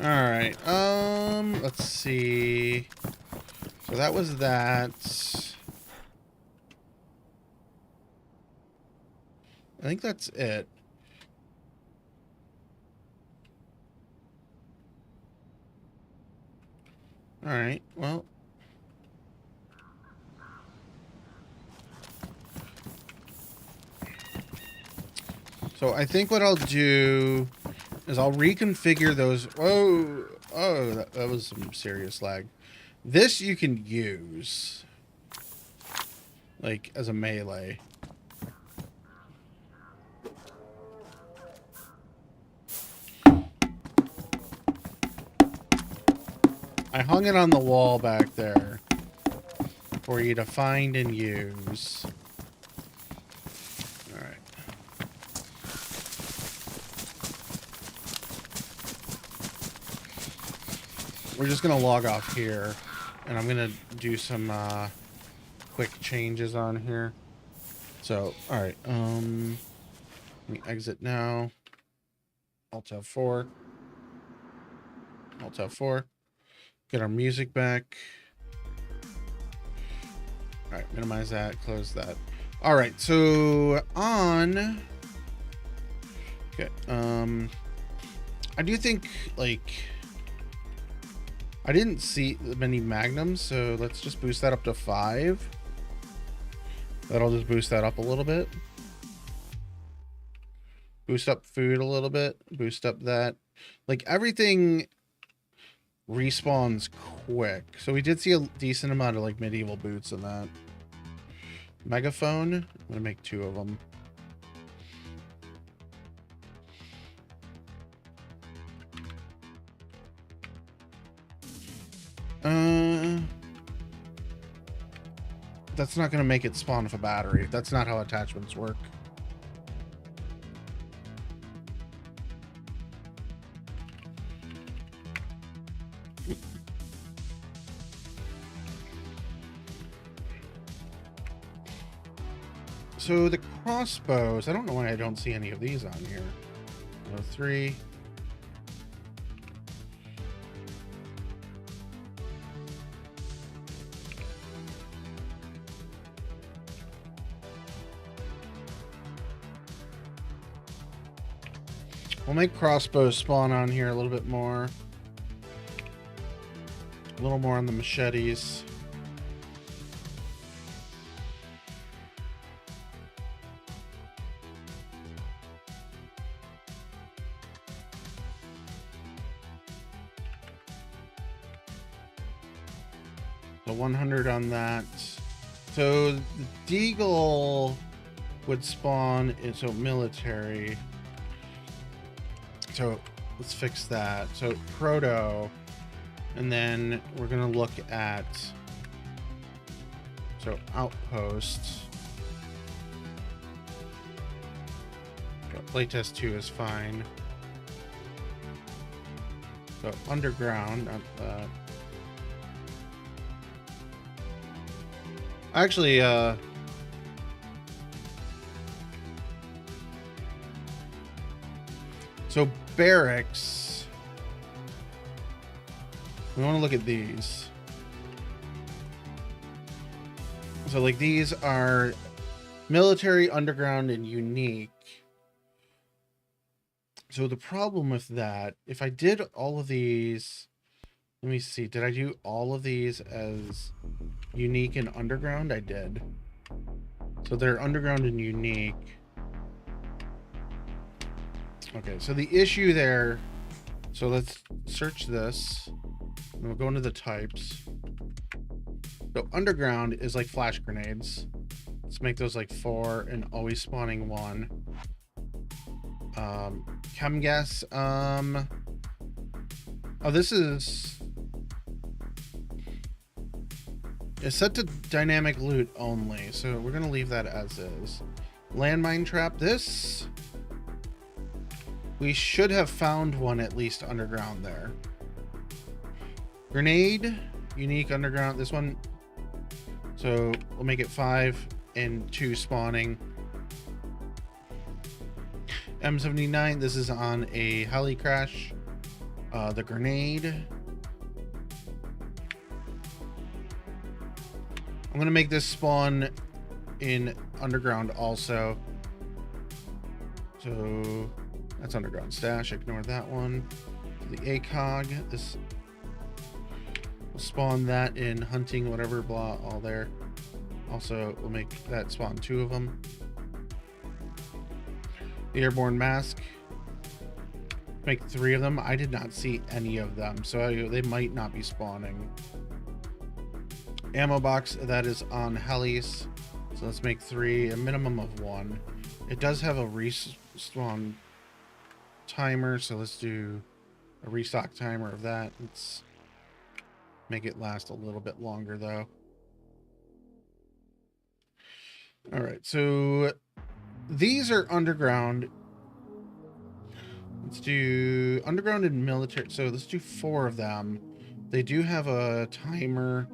All right. Let's see. So that was that. I think that's it. All right, well. So I think what I'll do is I'll reconfigure those. Whoa, oh, that was some serious lag. This you can use, like, as a melee. I hung it on the wall back there for you to find and use. All right. We're just going to log off here, and I'm going to do some quick changes on here. So, all right. Let me exit now. Alt F4. Alt F4. Get our music back. All right, minimize that, close that. All right, so on. Okay, I do think, like, I didn't see many magnums, so let's just boost that up to 5. That'll just boost that up a little bit. Boost up food a little bit. Boost up that. Like, everything respawns quick. So we did see a decent amount of, like, medieval boots in that. Megaphone. I'm gonna make 2 of them. That's not gonna make it spawn with a battery. That's not how attachments work. So the crossbows, I don't know why I don't see any of these on here. No 3. We'll make crossbows spawn on here a little bit more. A little more on the machetes. So 100 on that. So the deagle would spawn, so military. So let's fix that. So proto, and then we're gonna look at, so outpost. Playtest 2 is fine. So underground, not that. Actually, so barracks, we want to look at these. So like these are military, underground, and unique. So the problem with that, if I did all of these, let me see, did I do all of these as unique and underground? I did. So they're underground and unique. Okay, so the issue there, so let's search this, and we'll go into the types. So underground is like flash grenades. Let's make those like 4 and always spawning 1. Chem gas, oh, this is, it's set to dynamic loot only, so we're gonna leave that as is. Landmine trap, this, we should have found one at least underground there. Grenade, unique underground, this one, so we'll make it 5 and 2 spawning. M79, this is on a heli crash. The grenade. I'm gonna make this spawn in underground also. So that's underground stash. Ignore that one. The ACOG. This will spawn that in hunting, whatever, blah, all there. Also, we'll make that spawn 2 of them. The airborne mask. Make 3 of them. I did not see any of them, so they might not be spawning. Ammo box, that is on helis. So let's make 3, a minimum of 1. It does have a respawn timer, so let's do a restock timer of that. Let's make it last a little bit longer though. All right, so these are underground. Let's do underground and military. So let's do 4 of them. They do have a timer.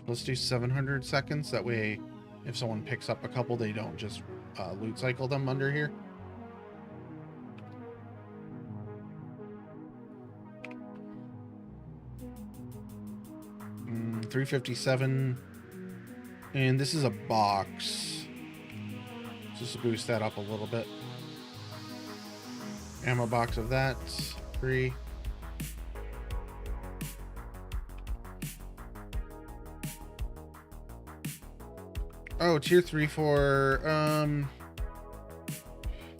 Let's do 700 seconds. That way, if someone picks up a couple, they don't just loot cycle them under here. Mm, 357. And this is a box. Just to boost that up a little bit. Ammo box of that. 3. Oh, tier 3, 4.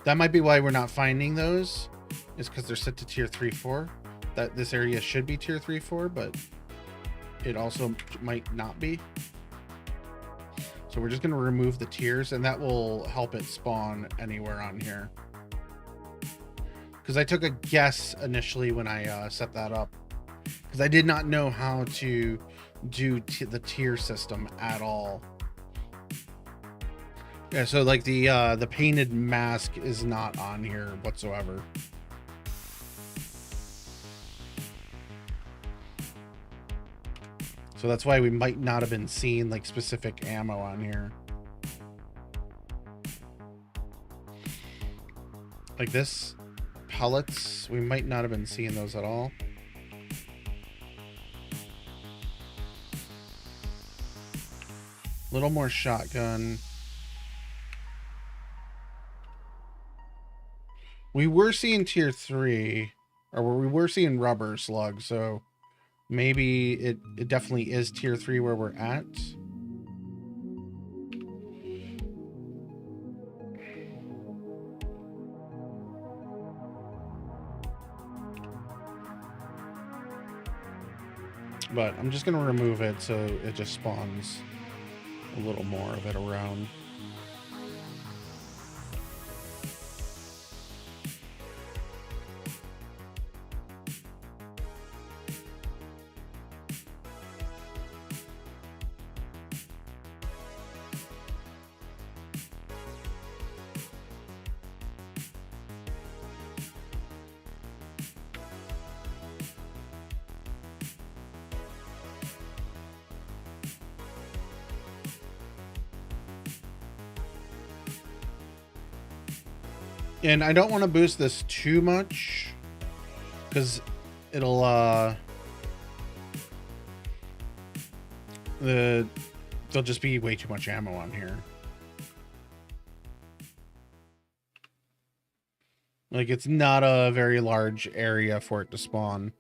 That might be why we're not finding those. Is because they're set to tier 3, 4. That this area should be tier 3, 4, but it also might not be. So we're just going to remove the tiers, and that will help it spawn anywhere on here. Because I took a guess initially when I set that up. Because I did not know how to do the tier system at all. Yeah, so like the painted mask is not on here whatsoever. So that's why we might not have been seeing like specific ammo on here. Like this, pellets, we might not have been seeing those at all. A little more shotgun. We were seeing tier 3, or we were seeing rubber slug, so maybe it definitely is tier 3 where we're at. But I'm just going to remove it so it just spawns a little more of it around. And I don't want to boost this too much because it'll there'll just be way too much ammo on here. Like, it's not a very large area for it to spawn.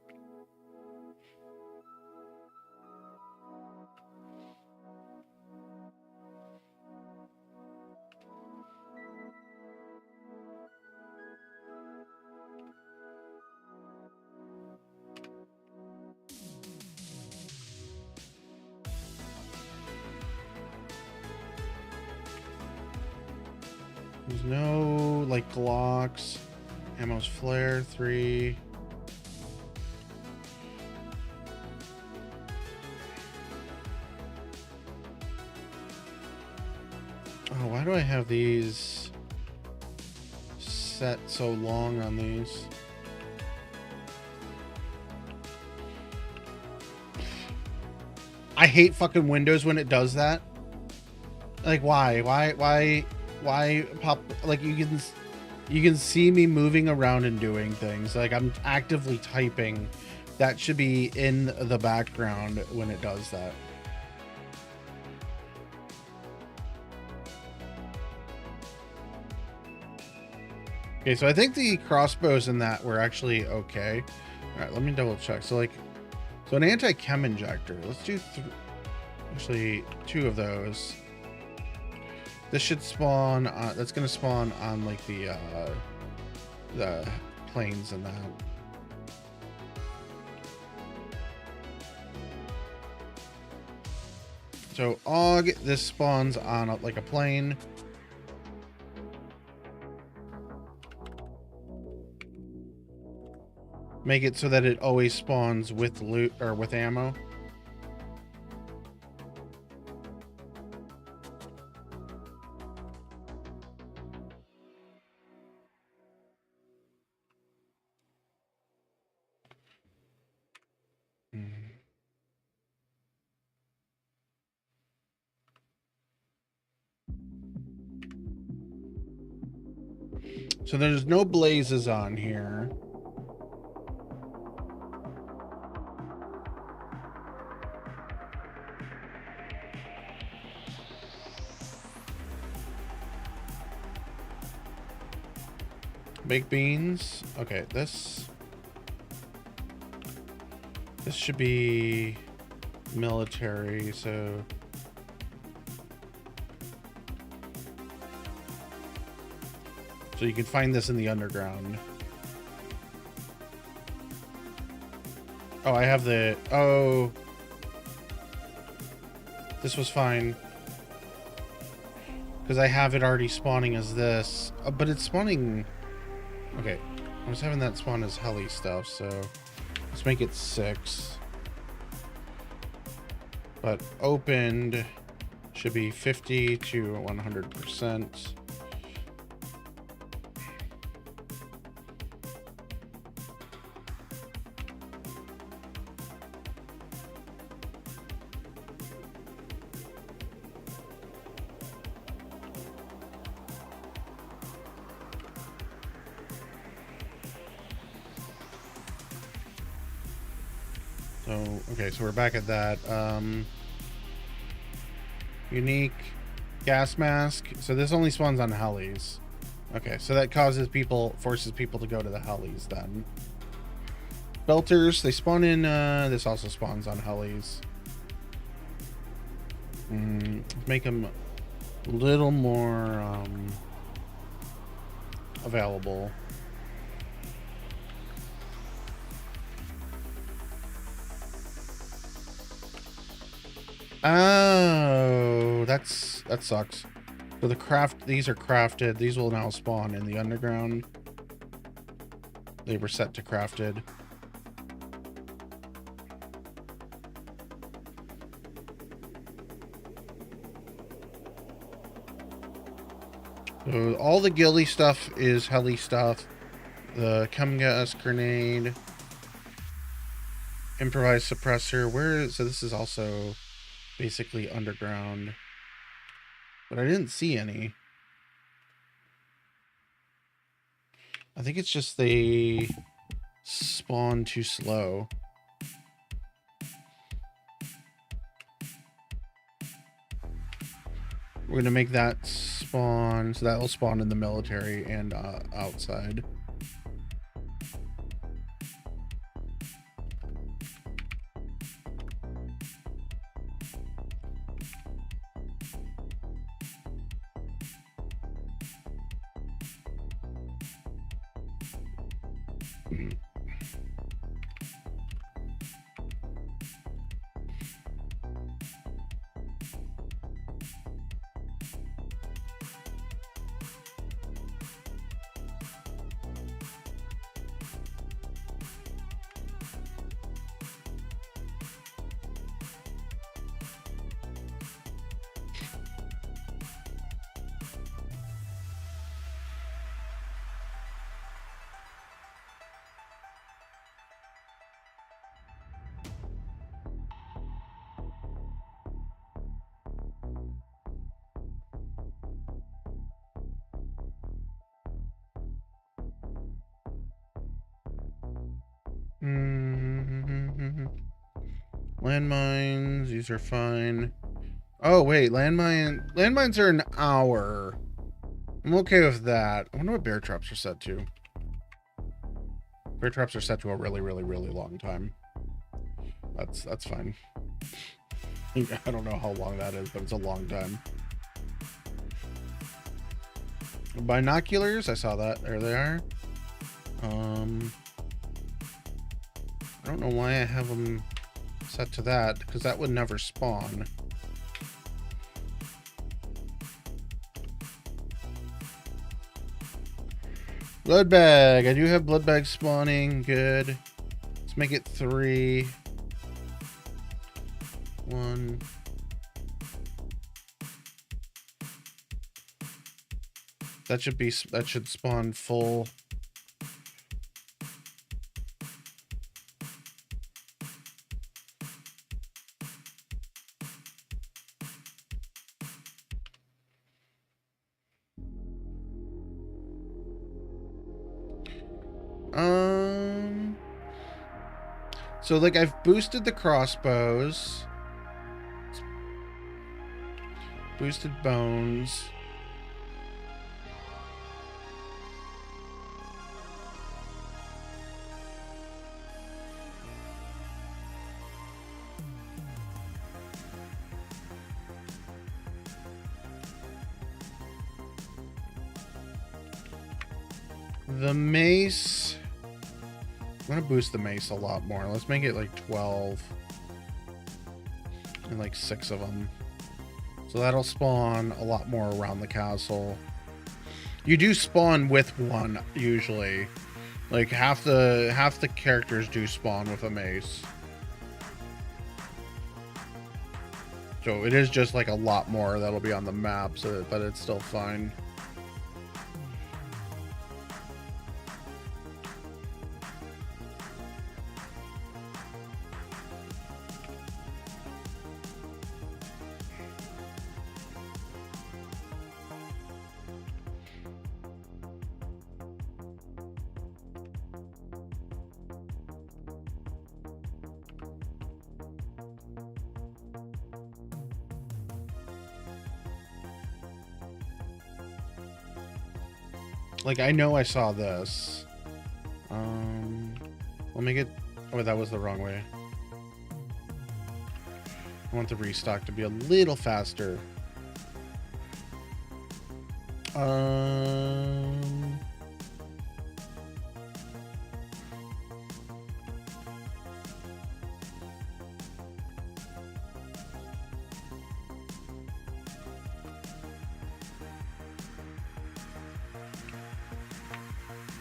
There's no, like, Glocks. Ammo's flare, 3. Oh, why do I have these set so long on these? I hate fucking Windows when it does that. Like, why pop? Like, you can see me moving around and doing things. Like, I'm actively typing. That should be in the background when it does that. Okay, so I think the crossbows in that were actually okay. All right, let me double check. So like, so an anti-chem injector. Let's do actually 2 of those. This should spawn. That's gonna spawn on like the planes and that. So AUG, this spawns on like a plane. Make it so that it always spawns with loot or with ammo. So there's no blazes on here. Baked beans. Okay, this should be military, so you can find this in the underground. Oh, I have the... Oh. This was fine. Because I have it already spawning as this. But it's spawning... Okay. I was having that spawn as heli stuff, so... Let's make it 6. But opened should be 50 to 100%. So, okay, so we're back at that. Unique gas mask. So this only spawns on helis. Okay, so that forces people to go to the helis then. Belters, they spawn in, this also spawns on helis. Make them a little more, available. Oh, that sucks. So these are crafted. These will now spawn in the underground. They were set to crafted. So all the ghillie stuff is heli stuff. The chem gas grenade, improvised suppressor. So this is also basically underground, but I didn't see any. I think it's just they spawn too slow. We're gonna make that spawn, so that will spawn in the military and outside. Landmines, these are fine. Oh wait, landmines are an hour. I'm okay with that. I wonder what bear traps are set to. Bear traps are set to a really, really, really long time. That's fine. I don't know how long that is, but it's a long time. Binoculars, I saw that. There they are. I don't know why I have them set to that, because that would never spawn. Blood bag. I do have blood bag spawning. Good. Let's make it 3. 1. That should spawn full. So like I've boosted the crossbows. Boosted bones. The mace. I'm gonna boost the mace a lot more. Let's make it like 12. And like 6 of them. So that'll spawn a lot more around the castle. You do spawn with one usually. Like half the characters do spawn with a mace. So it is just like a lot more that'll be on the map, so but it's still fine. Like, I know I saw this. Let me get... Oh, that was the wrong way. I want the restock to be a little faster.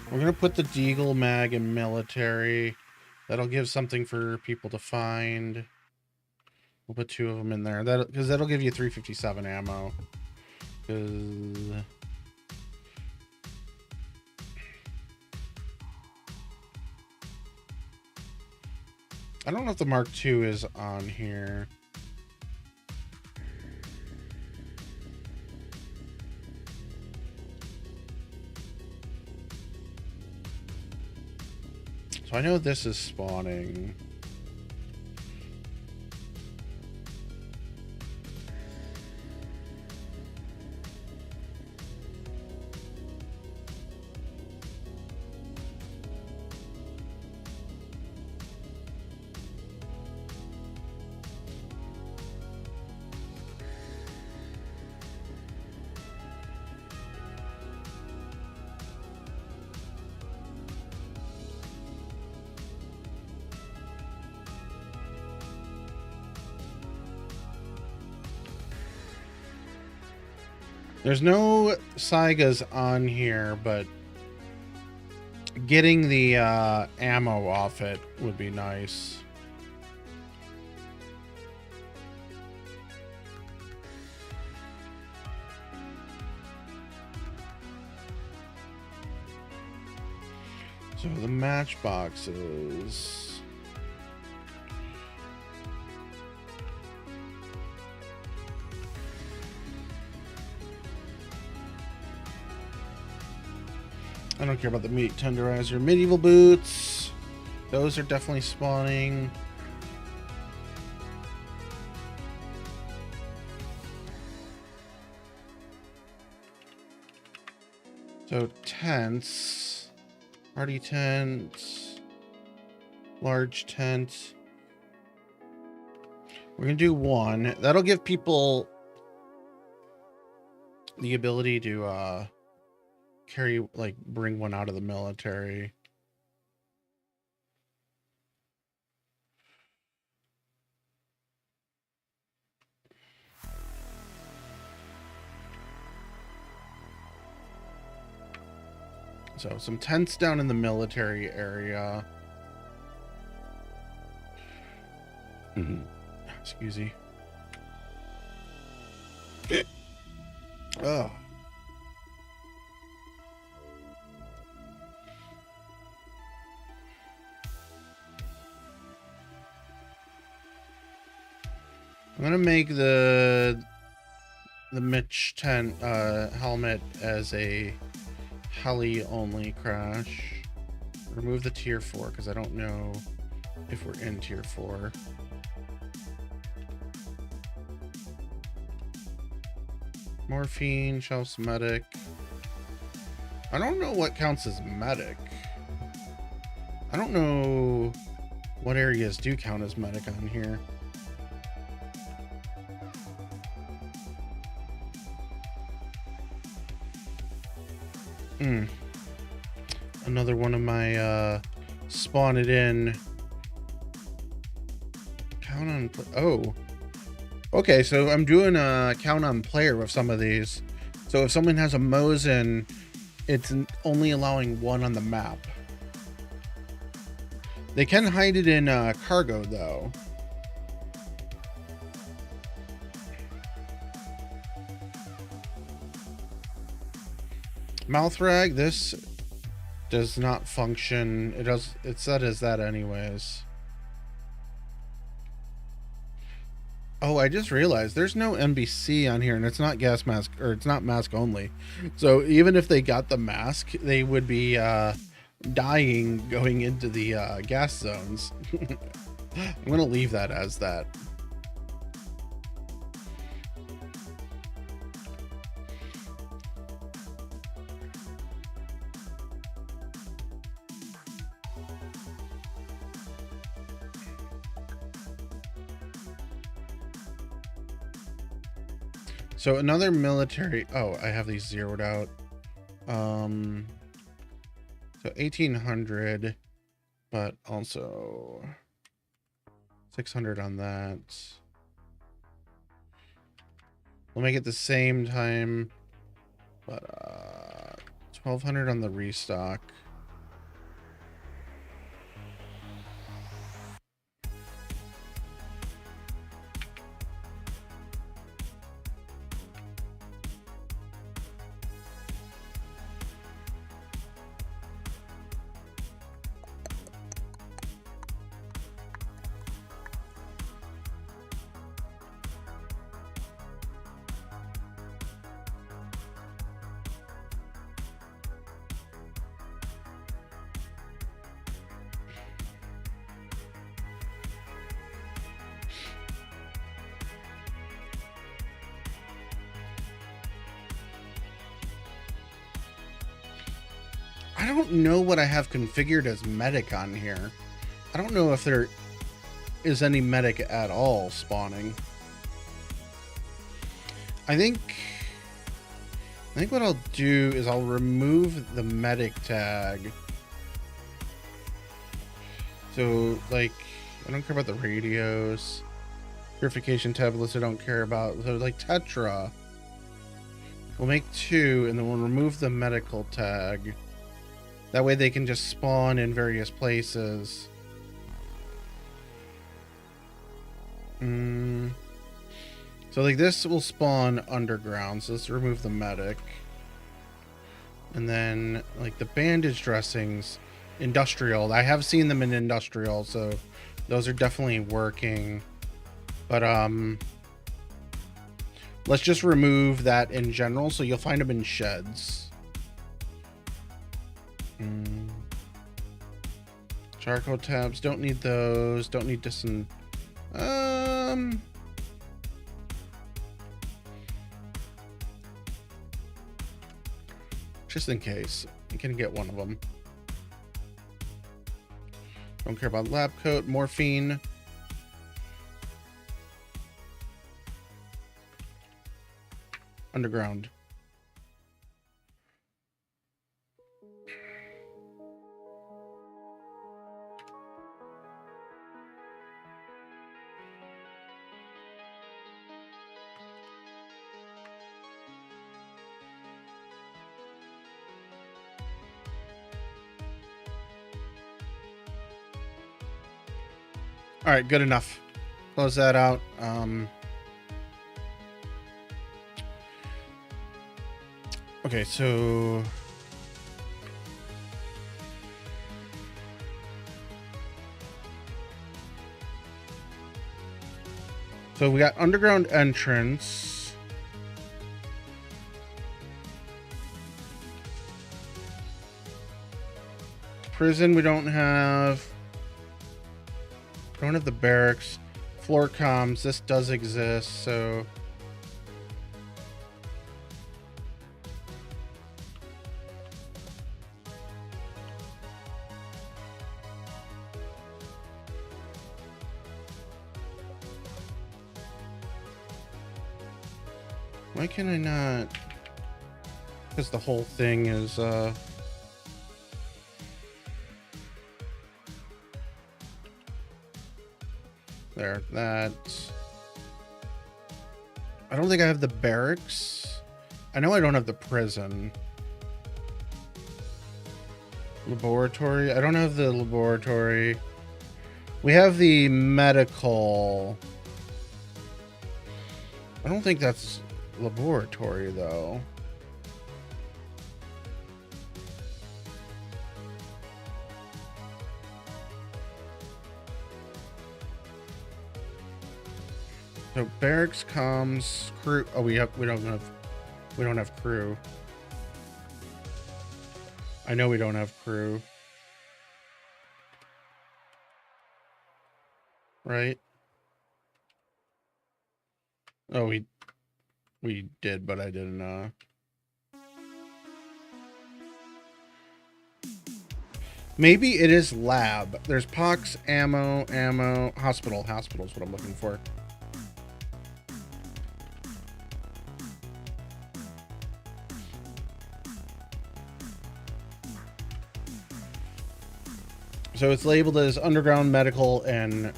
We're going to put the Deagle mag in military. That'll give something for people to find. We'll put 2 of them in there. Because that'll give you 357 ammo. Because... I don't know if the Mark II is on here. So I know this is spawning. There's no Saigas on here, but getting the ammo off it would be nice. So the matchboxes. I don't care about the meat tenderizer. Medieval boots. Those are definitely spawning. So tents, party tent, large tent. We're gonna do one. That'll give people the ability to carry, like, bring one out of the military. So some tents down in the military area. Excuse me. Oh. I'm gonna make the Mitch tent helmet as a heli only crash. Remove the tier 4 because I don't know if we're in tier 4. Morphine, shelves medic. I don't know what counts as medic. I don't know what areas do count as medic on here. Another one of my spawn it in. Count on. Oh. Okay, so I'm doing a count on player with some of these. So if someone has a Mosin, it's only allowing one on the map. They can hide it in cargo though. Mouth rag, this does not function. It's set as that anyways. Oh, I just realized there's no NBC on here, and it's not gas mask, or it's not mask only. So even if they got the mask, they would be dying going into the gas zones. I'm gonna leave that as that. So another military. Oh, I have these zeroed out. So 1800, but also 600 on that. We'll make it the same time, but 1200 on the restock. I don't know what I have configured as medic on here. I don't know if there is any medic at all spawning. I think what I'll do is I'll remove the medic tag. So, like, I don't care about the radios. Purification tablets I don't care about. So, like, Tetra. We'll make 2, and then we'll remove the medical tag. That way they can just spawn in various places. So like this will spawn underground. So let's remove the medic. And then like the bandage dressings, industrial. I have seen them in industrial, so those are definitely working. But let's just remove that in general. So you'll find them in sheds. Charcoal tabs, don't need those. Don't need this. just in case. You can get one of them. Don't care about lab coat, morphine. Underground. All right, good enough. Close that out. Okay, so we got underground entrance. Prison we don't have. Don't have the barracks. Floor comms, this does exist, so why can I not? Because the whole thing is there, that. I don't think I have the barracks. I know I don't have the prison. Laboratory. I don't have the laboratory. We have the medical. I don't think that's laboratory though. So barracks, comms, crew. Oh, we don't have crew. I know we don't have crew. Right? Oh, we did, but I didn't maybe it is lab. There's pox, ammo, hospital. Hospital's what I'm looking for. So it's labeled as underground, medical, and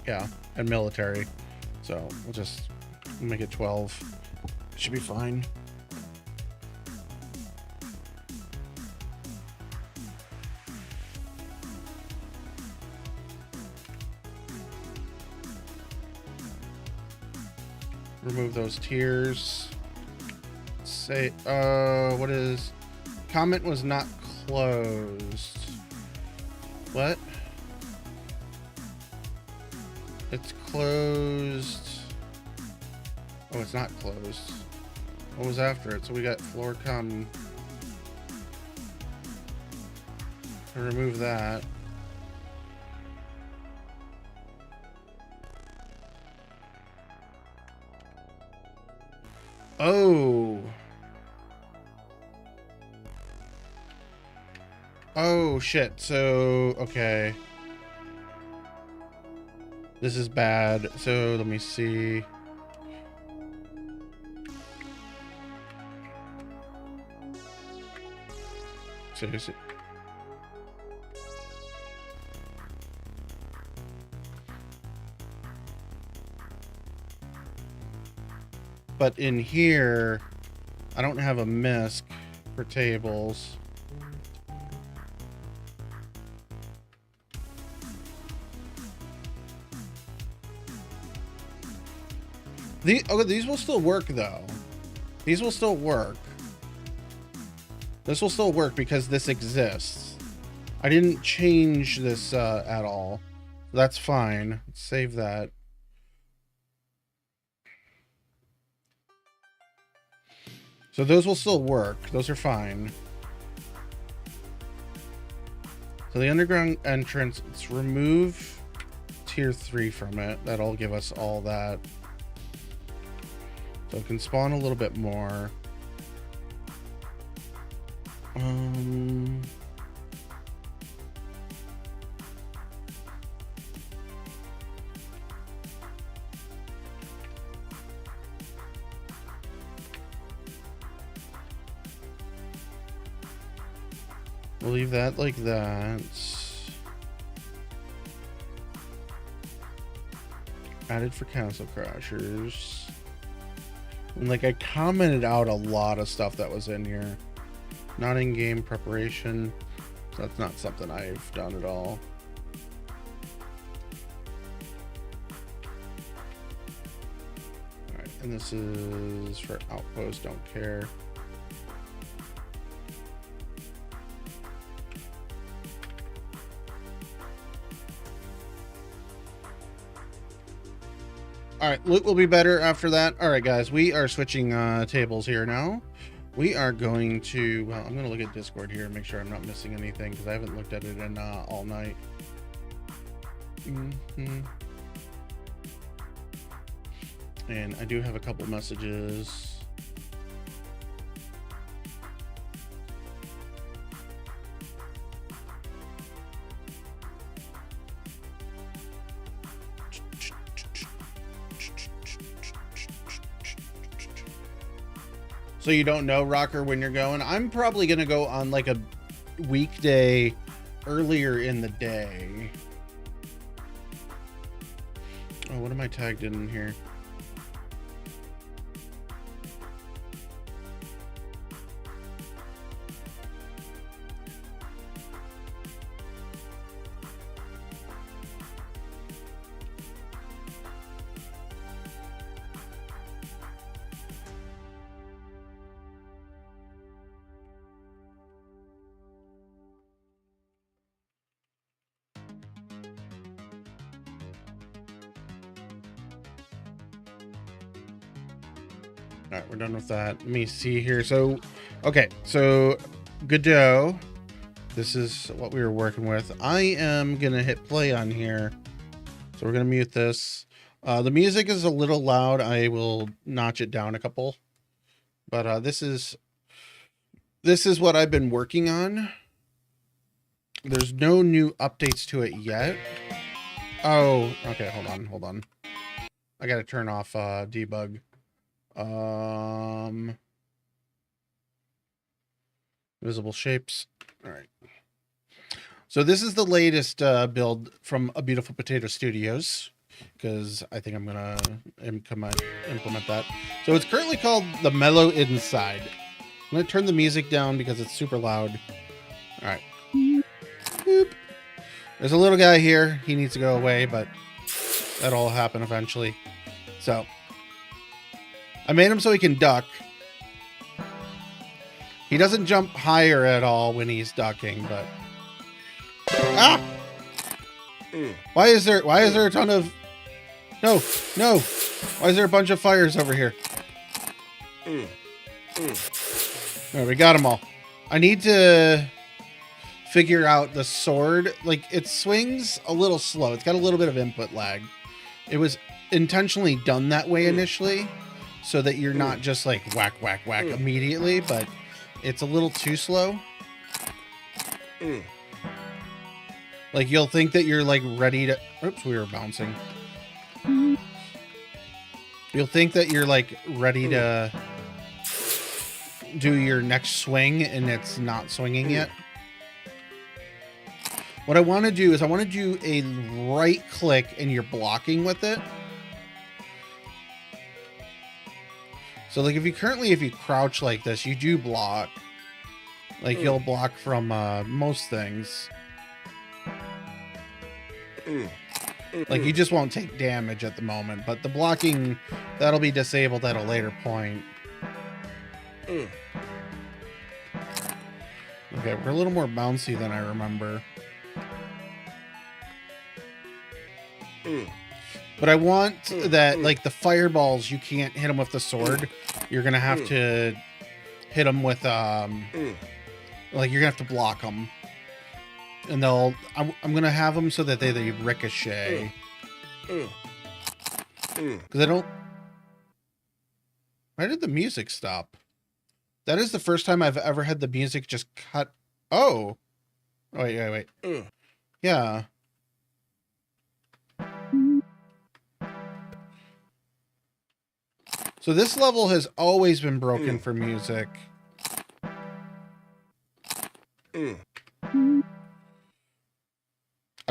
yeah, and military. So we'll just make it 12. Should be fine. Remove those tiers. Say, what is? Comment was not closed. What? It's closed. Oh, it's not closed. What was after it? So we got floor com. Remove that. Oh. Oh, shit. So, okay. This is bad. So, let me see. Seriously. But in here, I don't have a misc for tables. These will still work though. These will still work. This will still work because this exists. I didn't change this at all. That's fine. Let's save that. So those will still work. Those are fine. So the underground entrance, let's remove tier 3 from it. That'll give us all that. So it can spawn a little bit more. We'll leave that like that. Added for Castle Crashers. And like I commented out a lot of stuff that was in here. Not in game preparation. So that's not something I've done at all. Alright, and this is for Outpost, don't care. All right, loot will be better after that. All right, guys, we are switching tables here now. We are going to, well, I'm going to look at Discord here and make sure I'm not missing anything because I haven't looked at it in all night. And I do have a couple messages. So you don't know, Rocker, when you're going? I'm probably going to go on like a weekday earlier in the day. Oh, what am I tagged in here? All right, we're done with that. Let me see here. So, okay, so Godot, this is what we were working with. I am going to hit play on here. So we're going to mute this. The music is a little loud. I will notch it down a couple. But this is what I've been working on. There's no new updates to it yet. Oh, okay, hold on. I got to turn off debug. Visible shapes. All right. So this is the latest build from A Beautiful Potato Studios, because I think I'm gonna implement that. So it's currently called the Mellow Inside. I'm gonna turn the music down because it's super loud. All right. Boop. There's a little guy here. He needs to go away, but that'll happen eventually. So I made him so he can duck. He doesn't jump higher at all when he's ducking, but ah! Why is there a ton of no. Why is there a bunch of fires over here? There, we got them all. I need to figure out the sword. Like, it swings a little slow. It's got a little bit of input lag. It was intentionally done that way initially, so that you're not just like whack, whack, whack immediately, but it's a little too slow. Like, you'll think that you're like ready to, oops, we were bouncing. You'll think that you're like ready to do your next swing and it's not swinging yet. What I want to do is I want to do a right click and you're blocking with it. So like if you crouch like this, you do block. Like you'll block from most things. Like you just won't take damage at the moment, but the blocking, that'll be disabled at a later point. Okay, we're a little more bouncy than I remember. But I want that, like, the fireballs, you can't hit them with the sword. You're going to have to hit them with, like, you're going to have to block them. And I'm going to have them so that they ricochet. Because I don't... Why did the music stop? That is the first time I've ever had the music just cut. Oh. Wait. Yeah. So this level has always been broken for music. I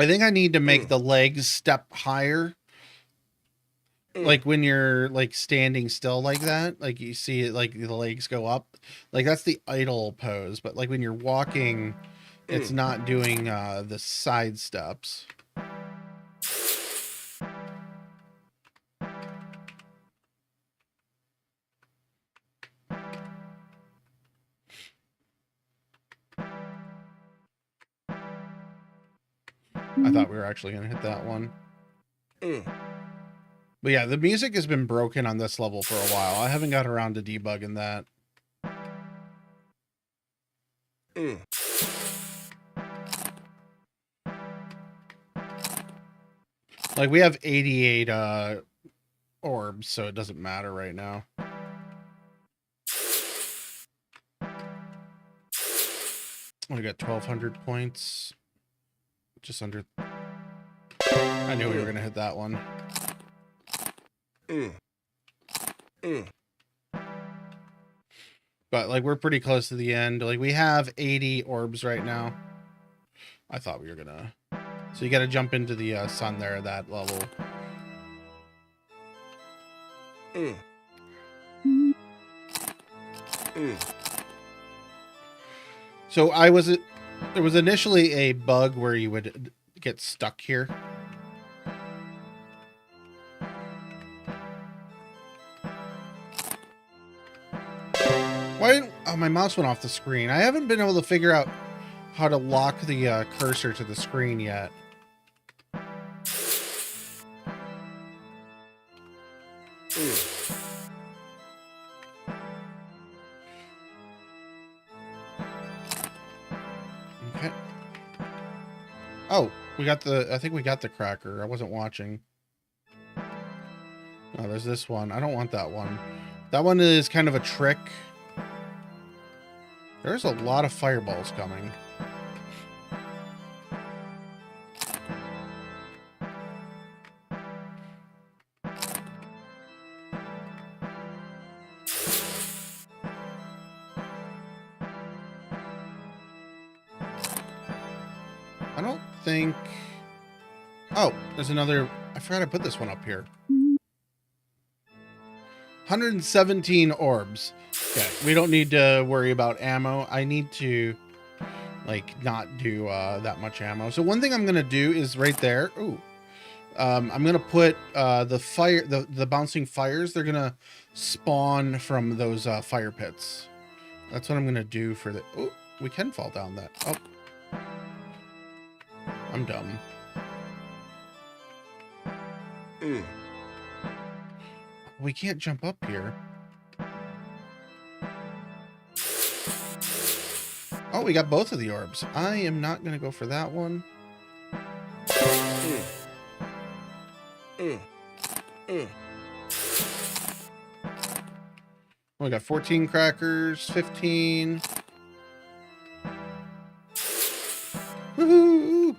think I need to make the legs step higher. Like when you're like standing still like that, like you see it, like the legs go up, like that's the idle pose. But like when you're walking, it's not doing the side steps. I thought we were actually gonna hit that one. But yeah, the music has been broken on this level for a while. I haven't got around to debugging that. Like we have 88 orbs, so it doesn't matter right now. We got 1,200 points. Just under. I knew we were gonna hit that one. But like we're pretty close to the end. Like we have 80 orbs right now. I thought we were gonna. So you got to jump into the sun there at that level. So there was initially a bug where you would get stuck here. Why didn't... Oh, my mouse went off the screen. I haven't been able to figure out how to lock the cursor to the screen yet. Okay. Oh, we got the... I think we got the cracker. I wasn't watching. Oh, there's this one. I don't want that one. That one is kind of a trick. There's a lot of fireballs coming. I don't think... Oh, there's another... I forgot I put this one up here. 117 orbs. Okay, we don't need to worry about ammo. I need to, like, not do that much ammo. So one thing I'm gonna do is right there. Ooh, I'm gonna put the bouncing fires. They're gonna spawn from those fire pits. That's what I'm gonna do for the. Oh, we can fall down that. Oh, I'm dumb. We can't jump up here. Oh, we got both of the orbs. I am not going to go for that one. We got 14 crackers, 15. Woohoo!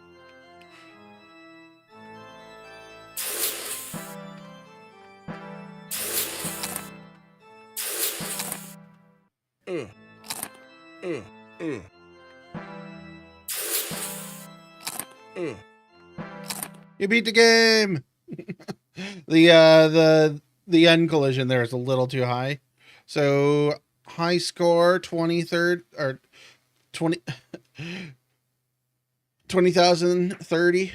You beat the game. The end collision there is a little too high. So high score 23rd or 20,030.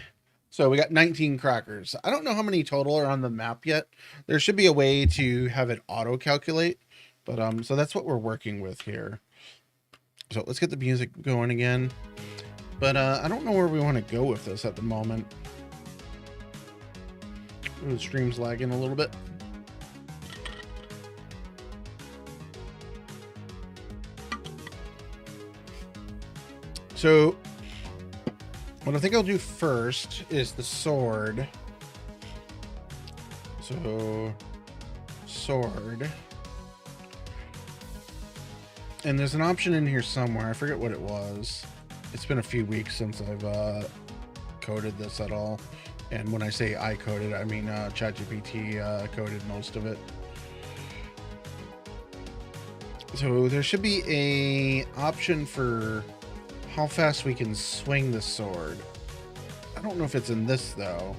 So we got 19 crackers. I don't know how many total are on the map yet. There should be a way to have it auto calculate, but so that's what we're working with here. So let's get the music going again. But I don't know where we want to go with this at the moment. Ooh, the stream's lagging a little bit. So what I think I'll do first is the sword. So sword. And there's an option in here somewhere. I forget what it was. It's been a few weeks since I've coded this at all. And when I say I coded, I mean ChatGPT coded most of it. So there should be a option for how fast we can swing the sword. I don't know if it's in this though.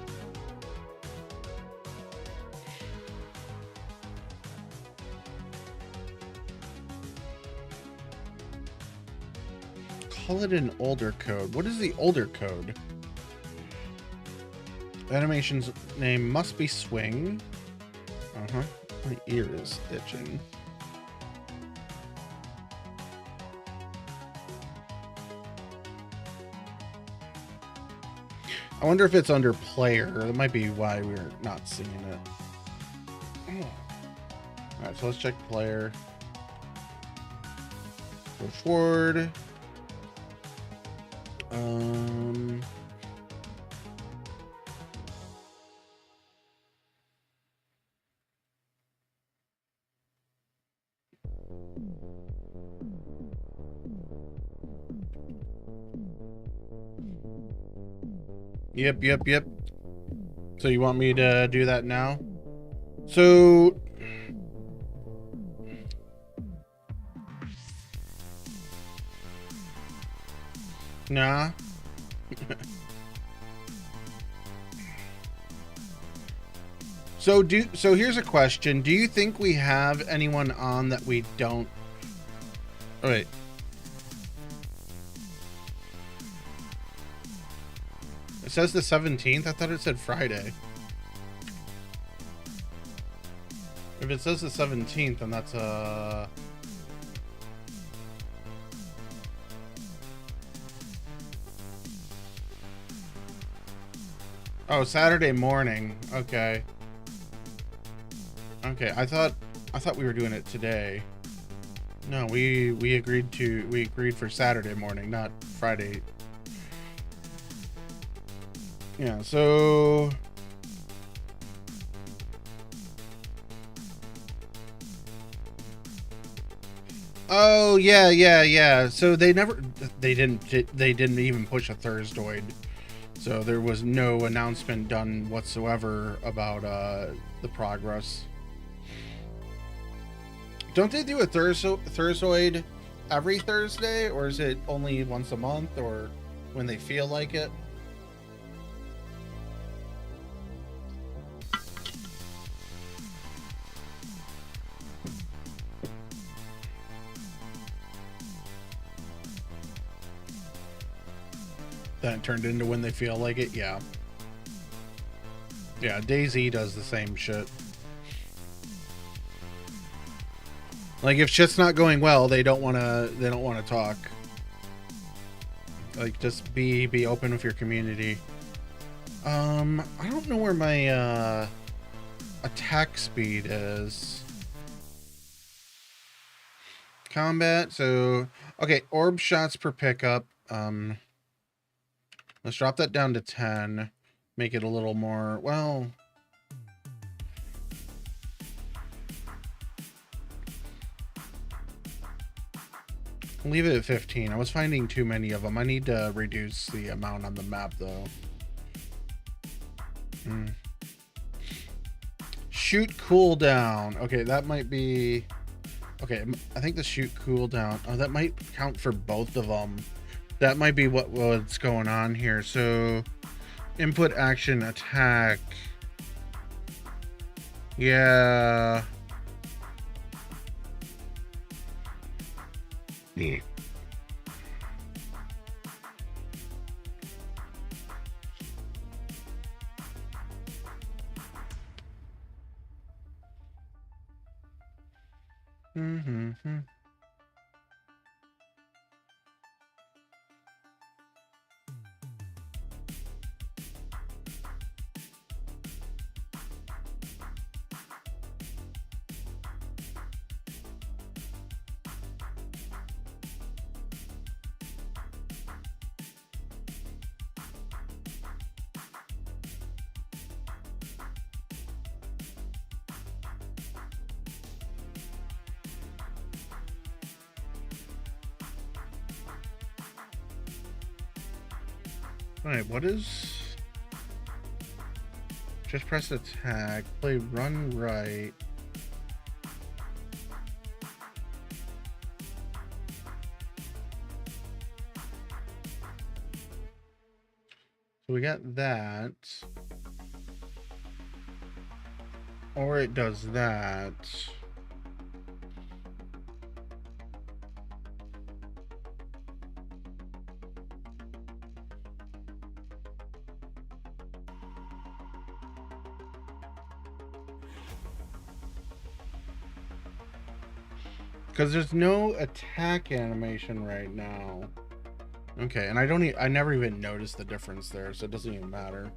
Call it an older code. What is the older code? Animation's name must be swing. My ear is itching. I wonder if it's under player. That might be why we're not seeing it. Alright, so let's check player. Go forward. Yep. So you want me to do that now? So nah. So here's a question. Do you think we have anyone on that we don't? Oh, wait. It says the 17th. I thought it said Friday. If it says the 17th, then that's oh, Saturday morning. Okay. Okay, I thought we were doing it today. No, we agreed for Saturday morning, not Friday. Yeah, so oh yeah. So they didn't even push a Thursdoid. So there was no announcement done whatsoever about the progress. Don't they do a Thursdoid every Thursday, or is it only once a month, or when they feel like it? Then it turned into when they feel like it. Yeah, DayZ does the same shit. Like, if shit's not going well, they don't want to talk. Like, just be open with your community. I don't know where my attack speed is. Combat. So okay, orb shots per pickup. Let's drop that down to 10. Make it a little more, well, leave it at 15. I was finding too many of them. I need to reduce the amount on the map, though. Shoot cooldown. Okay, that might be... Okay, I think the shoot cooldown... Oh, that might count for both of them. That might be what's going on here. So, input, action, attack. Yeah... Yeah. Alright, what is... Just press attack, play run right. So we got that. Or it does that. Because there's no attack animation right now. Okay, and I never even noticed the difference there, so it doesn't even matter.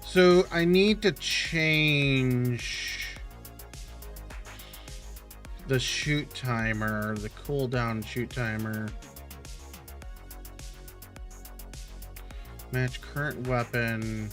So I need to change the shoot timer, the cooldown shoot timer. Match current weapon.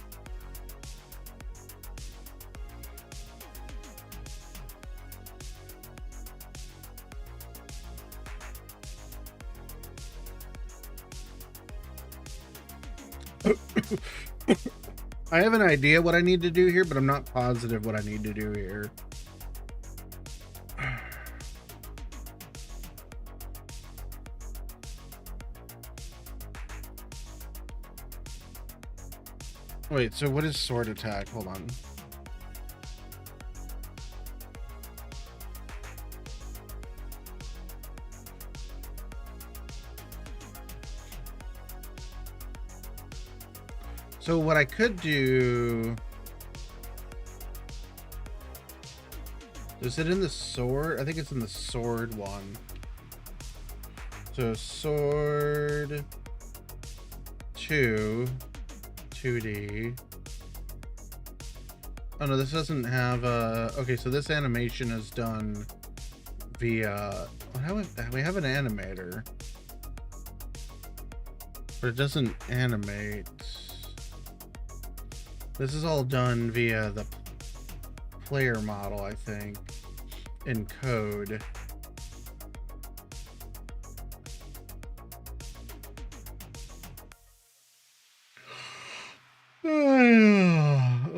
I have an idea what I need to do here, but I'm not positive what I need to do here. Wait, so what is sword attack? Hold on. So what I could do... Is it in the sword? I think it's in the sword one. So sword 2D. Oh no, this doesn't have okay, so this animation is done via... we have an animator, but it doesn't animate. This is all done via the player model, I think, in code.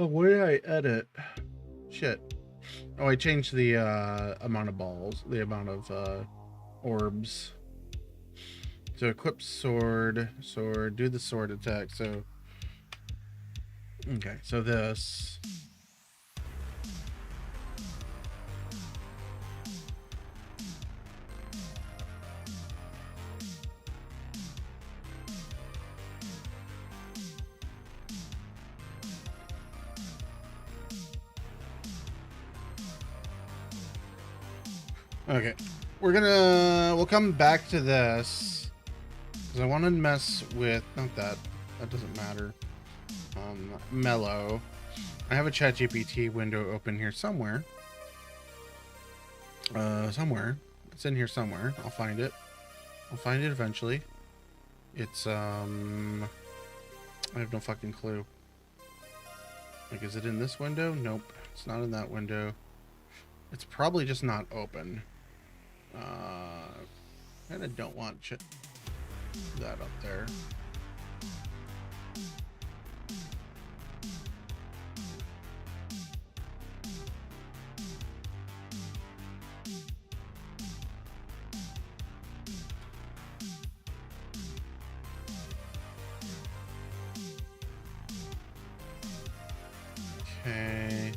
Oh, where did I edit? Shit. Oh, I changed the amount of balls, the amount of orbs. So equip sword, do the sword attack. So okay, so this. Okay, we'll come back to this because I want to mess with, not that doesn't matter. Mellow. I have a ChatGPT window open here somewhere. Somewhere. It's in here somewhere. I'll find it. I'll find it eventually. It's, I have no fucking clue. Like, is it in this window? Nope. It's not in that window. It's probably just not open. And I don't want that up there. Okay.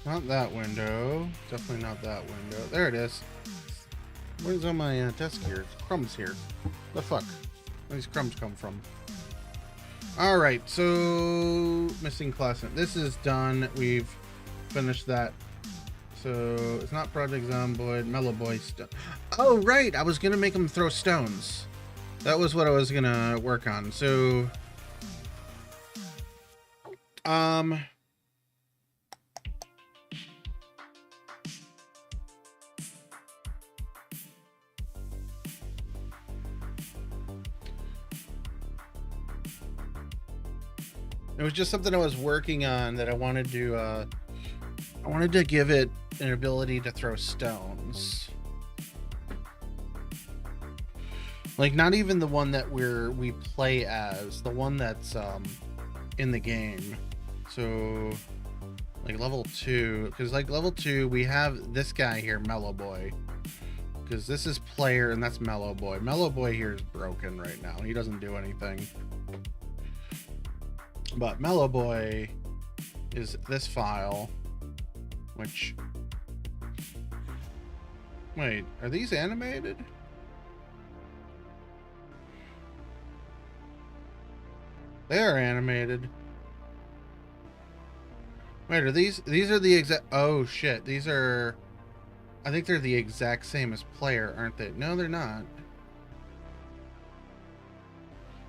Not that window. Definitely not that window. There it is. Where's on my desk here? Crumbs here. The fuck? Where these crumbs come from? Alright, so missing class. This is done. We've finished that. So it's not Project Zomboid, Mellow Boy stuff. Oh right, I was gonna make him throw stones. That was what I was gonna work on. So It was just something I was working on that I wanted to give it an ability to throw stones. Like, not even the one that we play as, the one that's in the game. So like level 2, because like level 2 we have this guy here, Mellow Boy, because this is player and that's Mellow Boy. Mellow Boy here is broken right now. He doesn't do anything. But Mellow Boy is this file, which, wait, are these animated? They are animated. Wait, are these are the exact, oh shit, these are, I think they're the exact same as player, aren't they? No, they're not.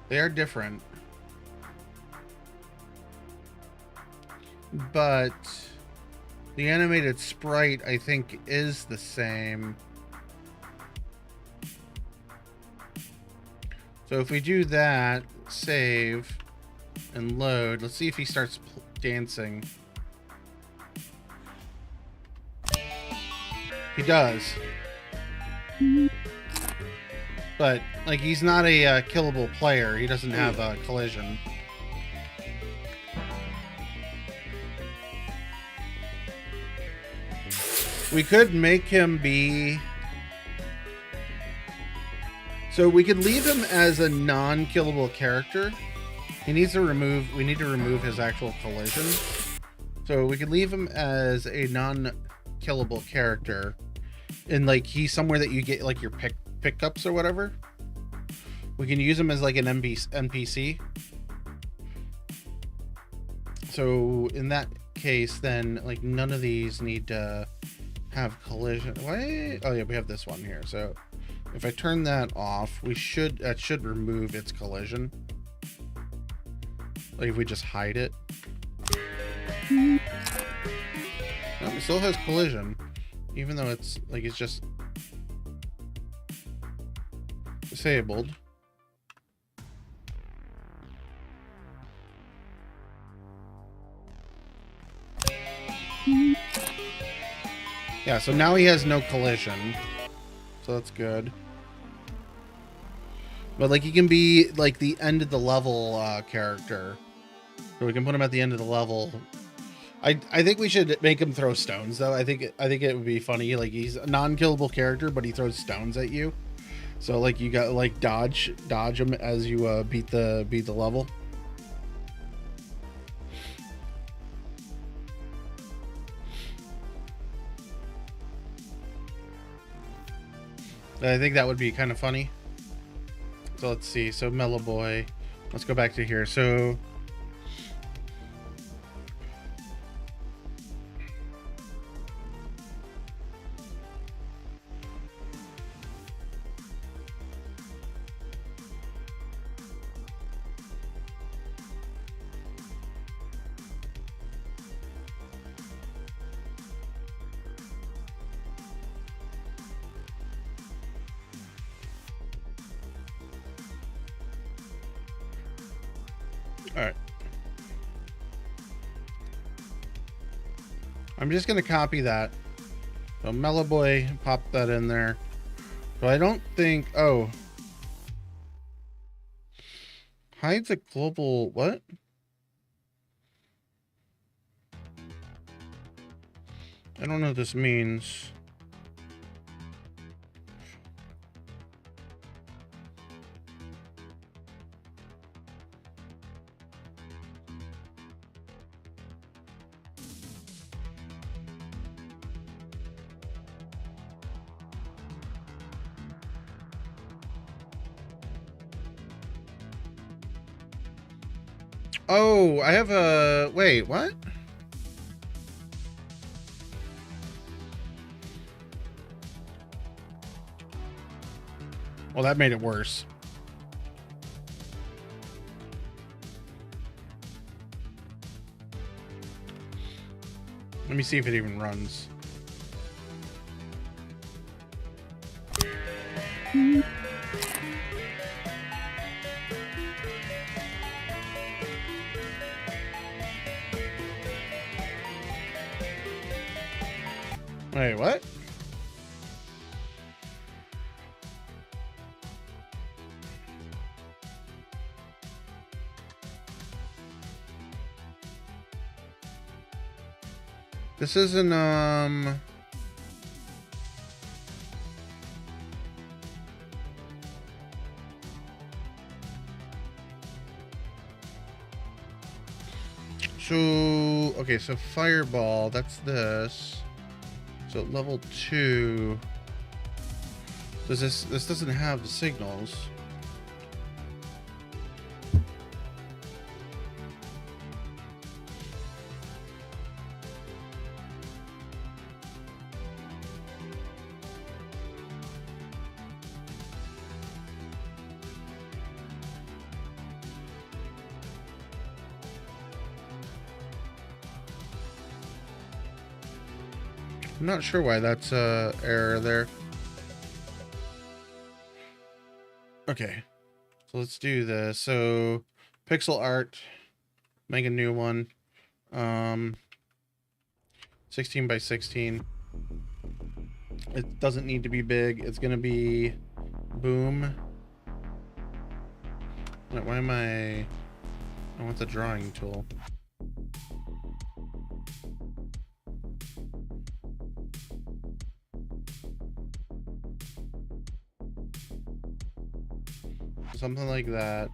They are different. But the animated sprite, I think, is the same. So if we do that, save, and load, let's see if he starts dancing. He does. But, like, he's not a killable player. He doesn't have a collision. We could make him be... So we could leave him as a non-killable character. He needs to remove... We need to remove his actual collision. So we could leave him as a non-killable character. And, like, he's somewhere that you get, like, your pickups or whatever. We can use him as, like, an NPC. So in that case, then, like, none of these need to have collision. Why? Oh yeah, we have this one here. So if I turn that off, that should remove its collision. Like if we just hide it. No, it still has collision, even though it's like it's just disabled. Yeah, so now he has no collision. So that's good. But, like, he can be, like, the end of the level character. So we can put him at the end of the level. I think we should make him throw stones, though. I think it would be funny. Like, he's a non-killable character, but he throws stones at you. So, like, you got, like, dodge him as you beat the level. I think that would be kind of funny. So let's see. So Mellow Boy. Let's go back to here. So alright. I'm just going to copy that. So Mellow Boy, pop that in there. So I don't think... Oh. Hides a global... What? I don't know what this means. Oh, I have a... Wait, what? Well, that made it worse. Let me see if it even runs. Wait, what? This isn't, so, okay, so Fireball, that's this. So level 2. Does this doesn't have the signals. I'm not sure why that's a error there. Okay, so let's do this. So pixel art, make a new one. 16 by 16. It doesn't need to be big. It's gonna be boom. Wait, why am I want the drawing tool. Something like that.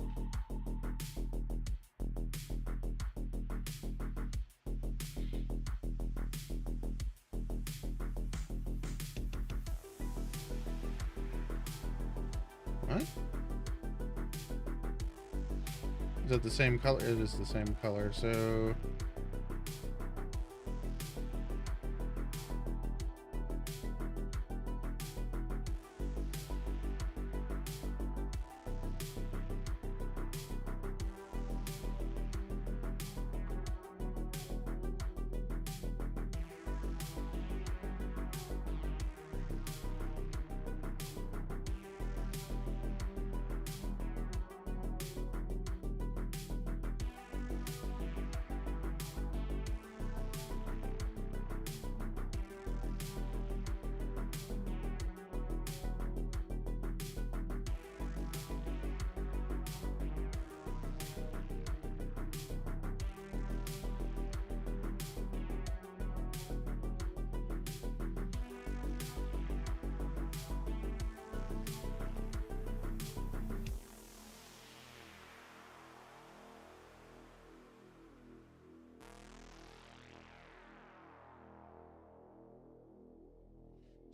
What? Is that the same color? It is the same color, so...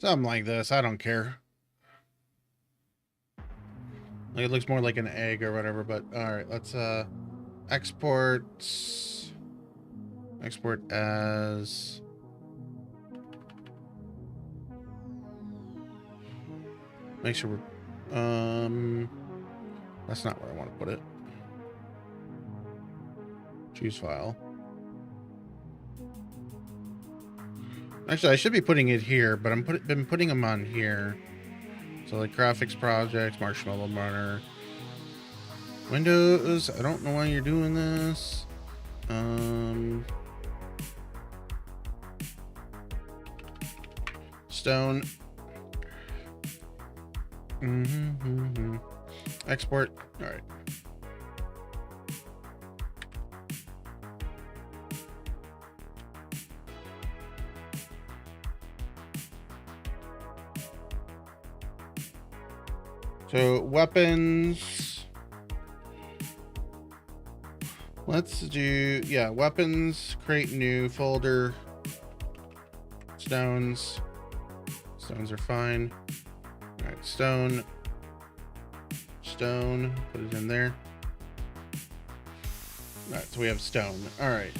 Something like this. I don't care. Like, it looks more like an egg or whatever, but alright, let's export as make sure we're that's not where I want to put it. Choose file. Actually, I should be putting it here, but been putting them on here. So like graphics projects, Marshmallow Runner, Windows. I don't know why you're doing this. Stone. Export. All right. So weapons, let's do, yeah, weapons, create new folder, stones are fine. All right, stone, put it in there. All right, so we have stone. All right,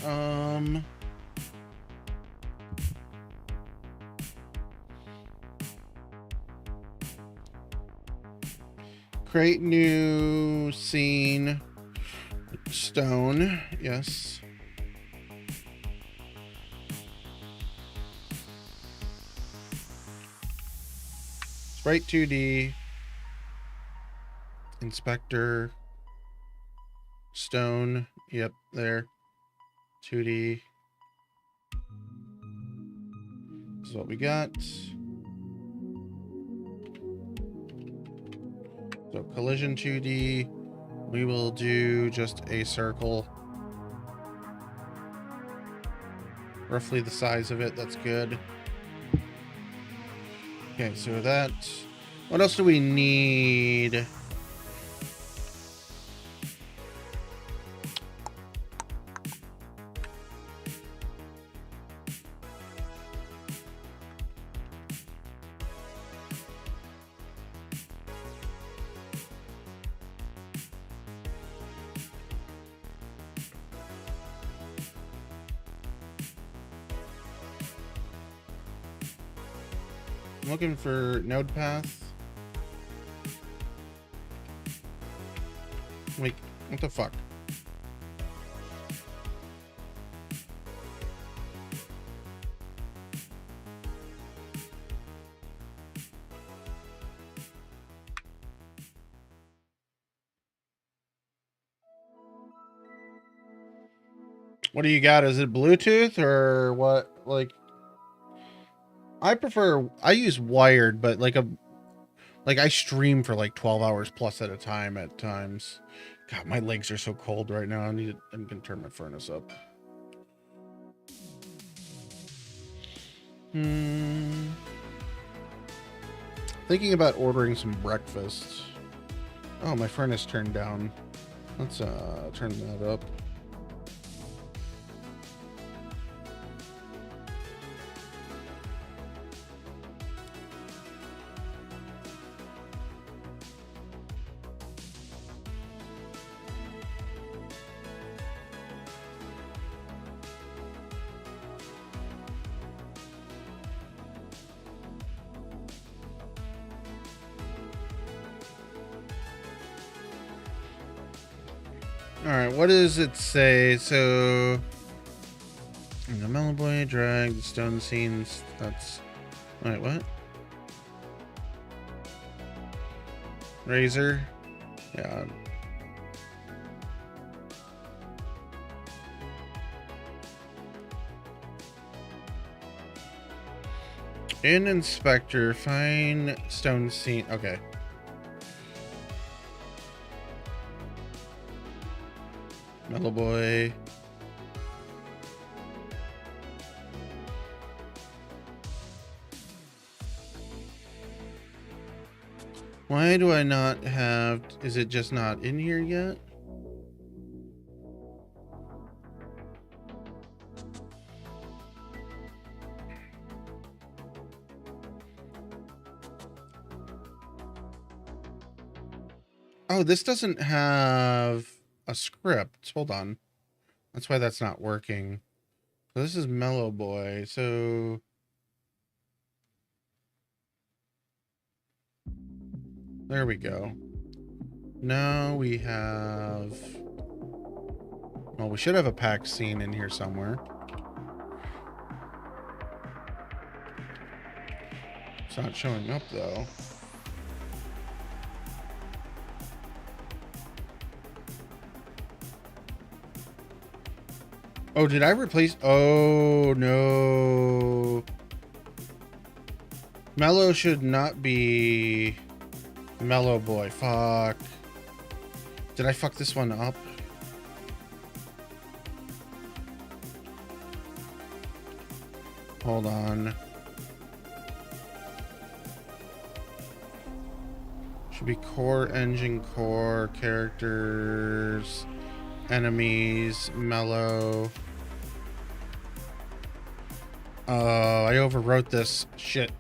create new scene, stone, yes. Sprite 2D, inspector, stone, yep, there, 2D, This is what we got. So collision 2D. We will do just a circle. Roughly the size of it. That's good. Okay, so that... What else do we need? I'm looking for node path. Wait, what the fuck? What do you got? Is it Bluetooth or what? Like, I use wired, but like I stream for like 12 hours plus at a time at times. God, my legs are so cold right now. I'm gonna turn my furnace up. Thinking about ordering some breakfast. Oh, my furnace turned down. Let's turn that up. Alright, what does it say? So, the Mellow Boy, drag, the stone scenes, that's... Wait, what? Razor? Yeah. In inspector, find stone scene. Okay. Mellow Boy. Why do I not have... Is it just not in here yet? Oh, this doesn't have a script. Hold on. That's why that's not working. So this is Mellow Boy. So there we go. Now we have... Well, we should have a pack scene in here somewhere. It's not showing up though. Oh, did I replace... Oh, no. Mellow should not be Mellow Boy. Fuck. Did I fuck this one up? Hold on. Should be core, engine core, characters, enemies, mellow. I overwrote this shit.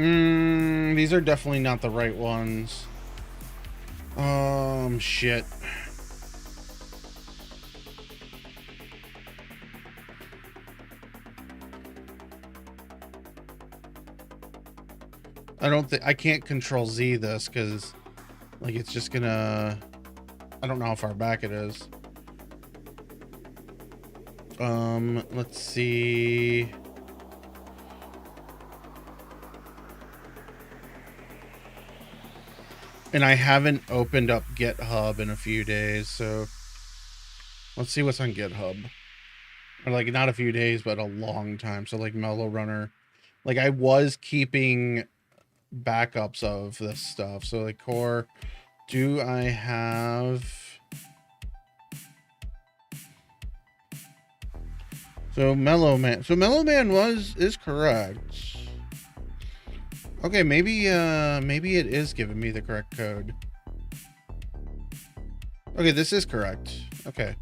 These are definitely not the right ones. Shit. I can't control Z this because like it's just gonna, I don't know how far back it is. Let's see. And I haven't opened up GitHub in a few days, so let's see what's on GitHub. Or like not a few days, but a long time. So like Mellow Runner. Like I was keeping backups of this stuff. So like core, do I have... So Mellow Man. So Mellow Man is correct. Okay, maybe it is giving me the correct code. Okay, this is correct. Okay.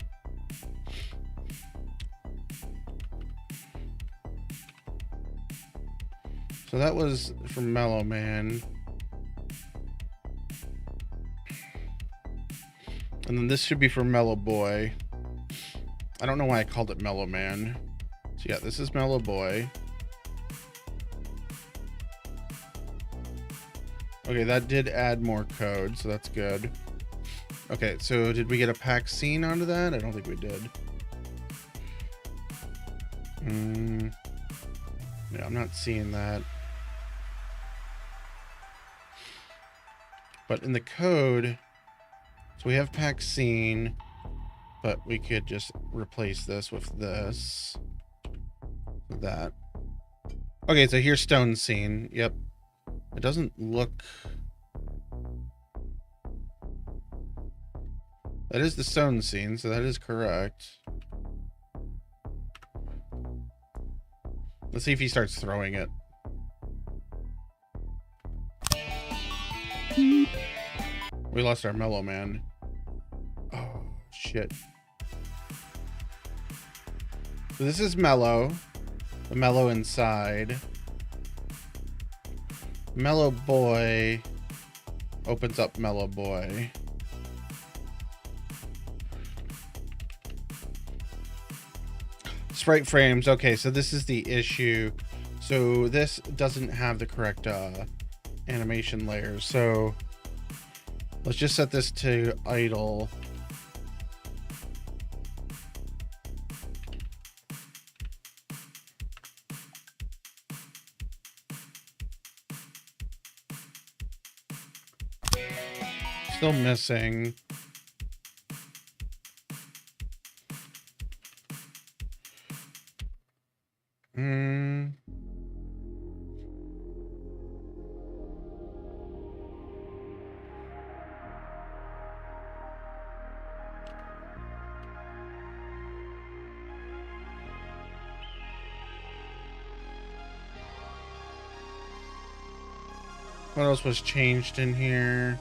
So that was from Mellow Man. And then this should be for Mellow Boy. I don't know why I called it Mellow Man. So yeah, this is Mellow Boy. Okay, that did add more code, so that's good. Okay, so did we get a pack scene onto that? I don't think we did. Yeah, I'm not seeing that. But in the code, so we have pack scene, but we could just replace this with this. That. Okay, so here's stone scene. Yep. It doesn't look... That is the stone scene, so that is correct. Let's see if he starts throwing it. We lost our Mellow Man. Oh, shit. So this is Mellow. The Mellow inside. Mellow Boy opens up Mellow Boy. Sprite frames. Okay, so this is the issue. So this doesn't have the correct animation layers. So let's just set this to idle. Still missing. What else was changed in here?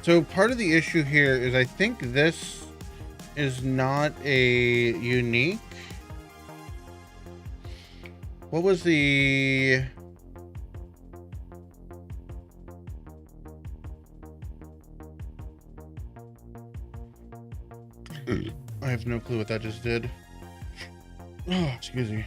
So part of the issue here is I think this is not a unique. What was the... I have no clue what that just did. Oh, excuse me.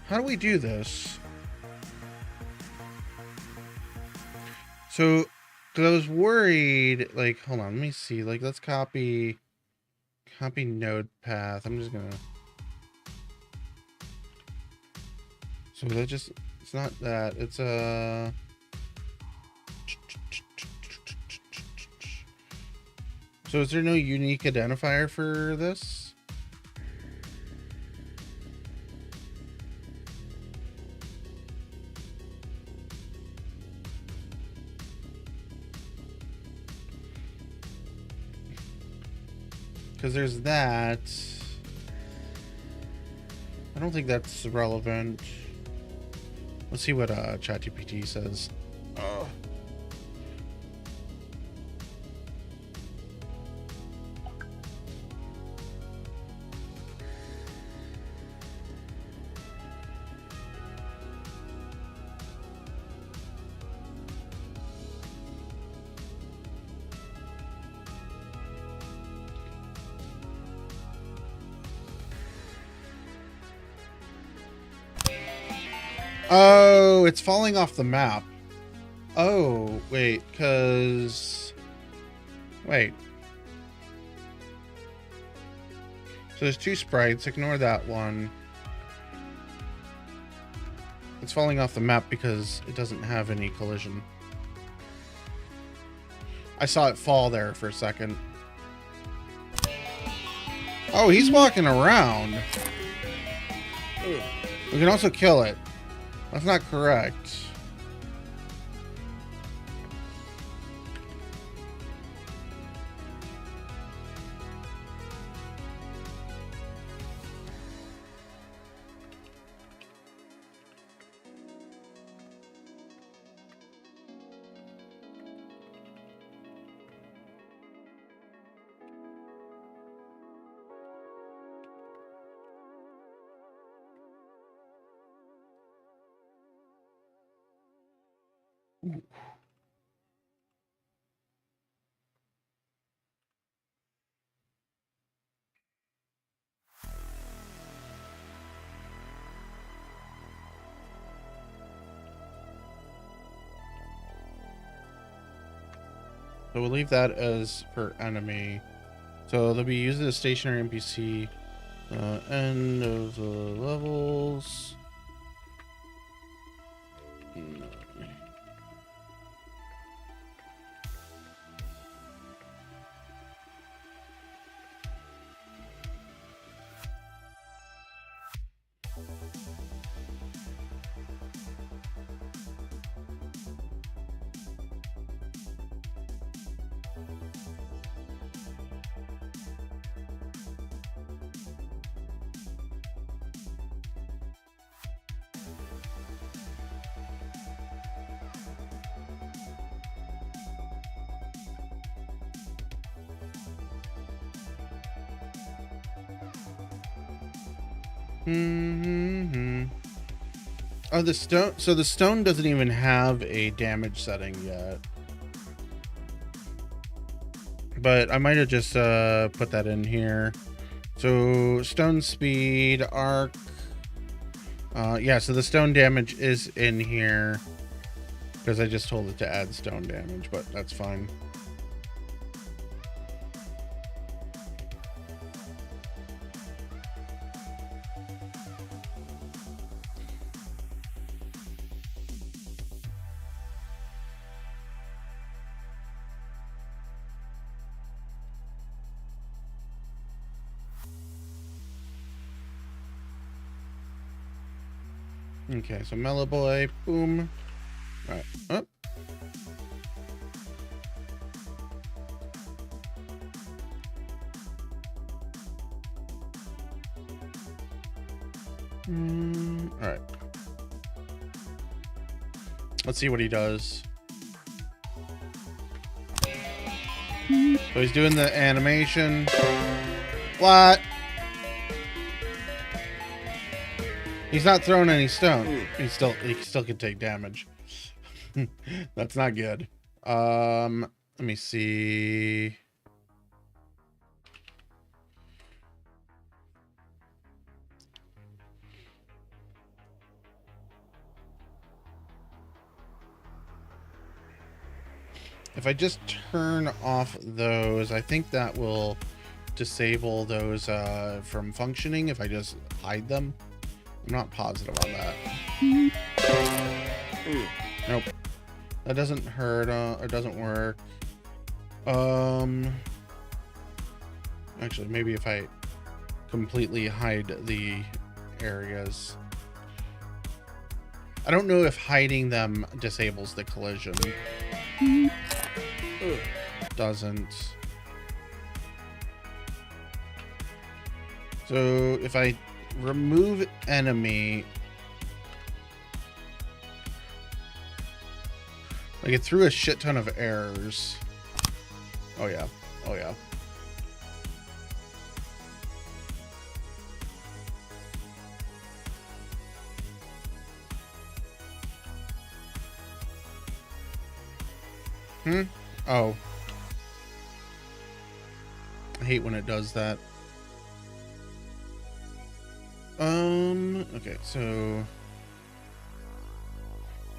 How do we do this? So, because I was worried, like, hold on, let me see. Like, let's copy node path. I'm just gonna. So that just, it's not that. It's a. So is there no unique identifier for this? Because there's that. I don't think that's relevant. Let's see what ChatGPT says. Oh. Oh, it's falling off the map. Oh, wait, because... Wait. So there's two sprites. Ignore that one. It's falling off the map because it doesn't have any collision. I saw it fall there for a second. Oh, he's walking around. We can also kill it. That's not correct. So we'll leave that as for enemy. So they'll be using the stationary NPC. End of the levels. Oh, the stone. So the stone doesn't even have a damage setting yet. But I might have just put that in here. So stone speed, arc. Yeah, so the stone damage is in here because I just told it to add stone damage, but that's fine. Okay, so Mellow Boy, boom. All right, up. All right. Let's see what he does. So he's doing the animation. What? He's not throwing any stone. He still can take damage. That's not good. Let me see. If I just turn off those, I think that will disable those from functioning if I just hide them. I'm not positive on that. Nope. That doesn't hurt. It doesn't work. Actually, maybe if I completely hide the areas. I don't know if hiding them disables the collision. Doesn't. So if I remove enemy, like it threw a shit ton of errors. Oh yeah. Oh yeah. Oh. I hate when it does that. Okay, so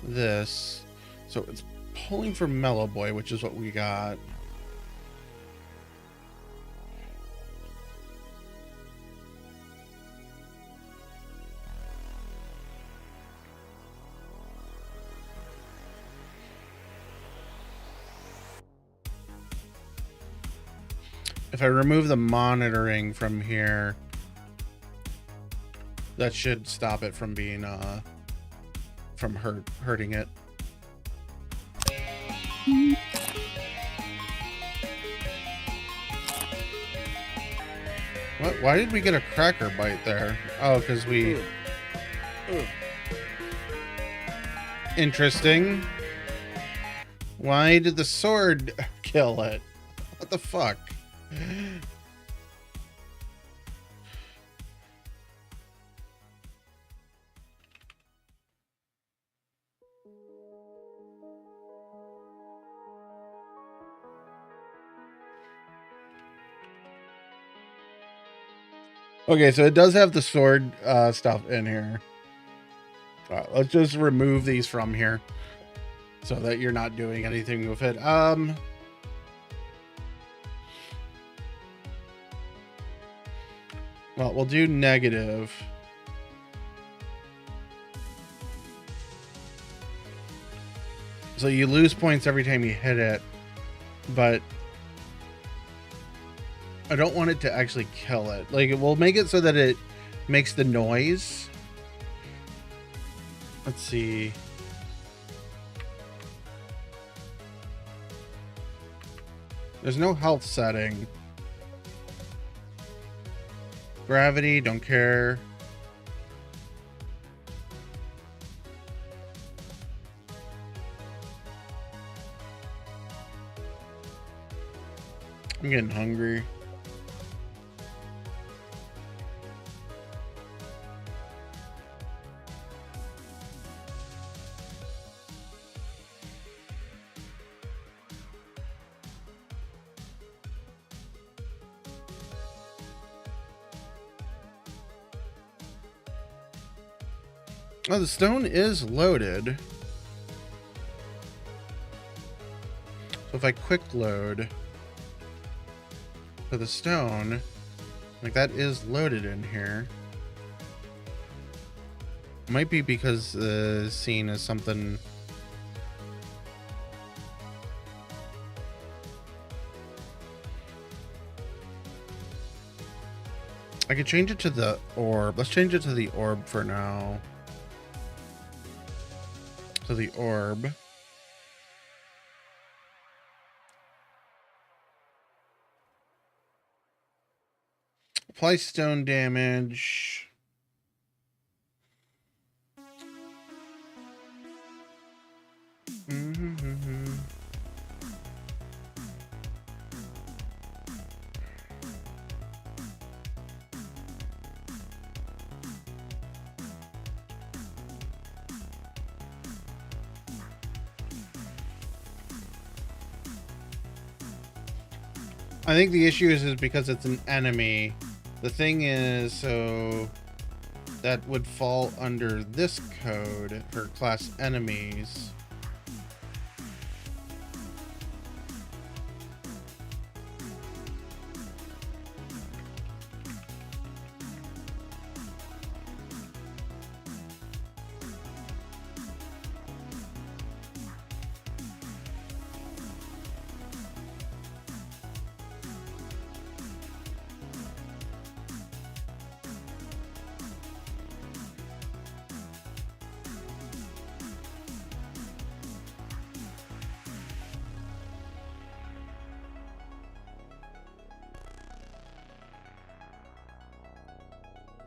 this. So it's pulling for Mellow Boy, which is what we got. If I remove the monitoring from here, that should stop it from being from hurting it. What? Why did we get a cracker bite there? Oh, because we... Interesting. Why did the sword kill it? What the fuck? Okay, so it does have the sword stuff in here. Let's just remove these from here so that you're not doing anything with it. Well, we'll do negative. So you lose points every time you hit it, but I don't want it to actually kill it. Like, it will make it so that it makes the noise. Let's see. There's no health setting. Gravity, don't care. I'm getting hungry. Oh, the stone is loaded. So if I quick load for the stone, like that is loaded in here. Might be because the scene is something. I could change it to the orb. Let's change it to the orb for now. To the orb. Apply stone damage. I think the issue is because it's an enemy. The thing is, so that would fall under this code for class enemies.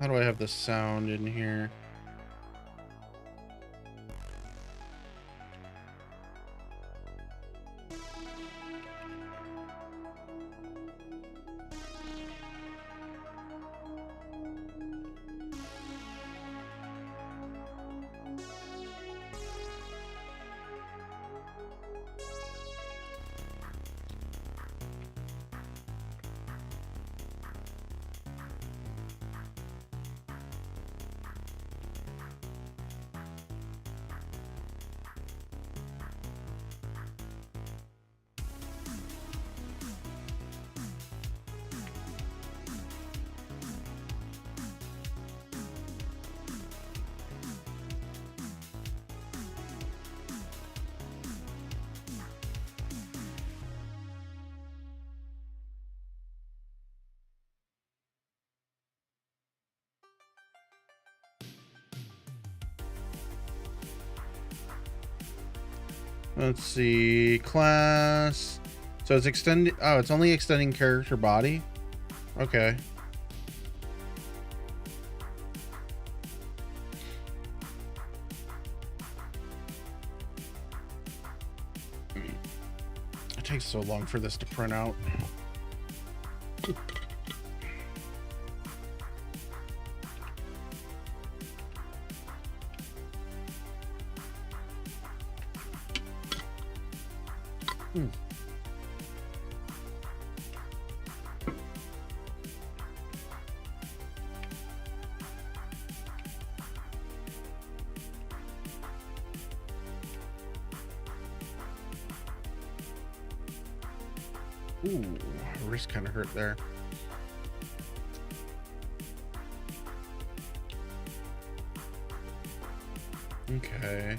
How do I have the sound in here? Let's see, class. So it's extending. Oh, it's only extending character body. Okay. It takes so long for this to print out. Ooh, wrist kind of hurt there. Okay.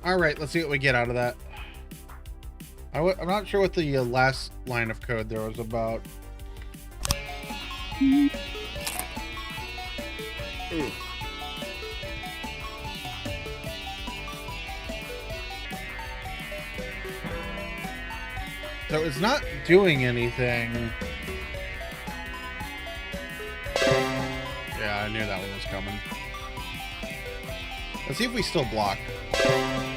All right, let's see what we get out of that. I'm not sure what the last line of code there was about. Ooh. So it's not doing anything. Yeah, I knew that one was coming. Let's see if we still block.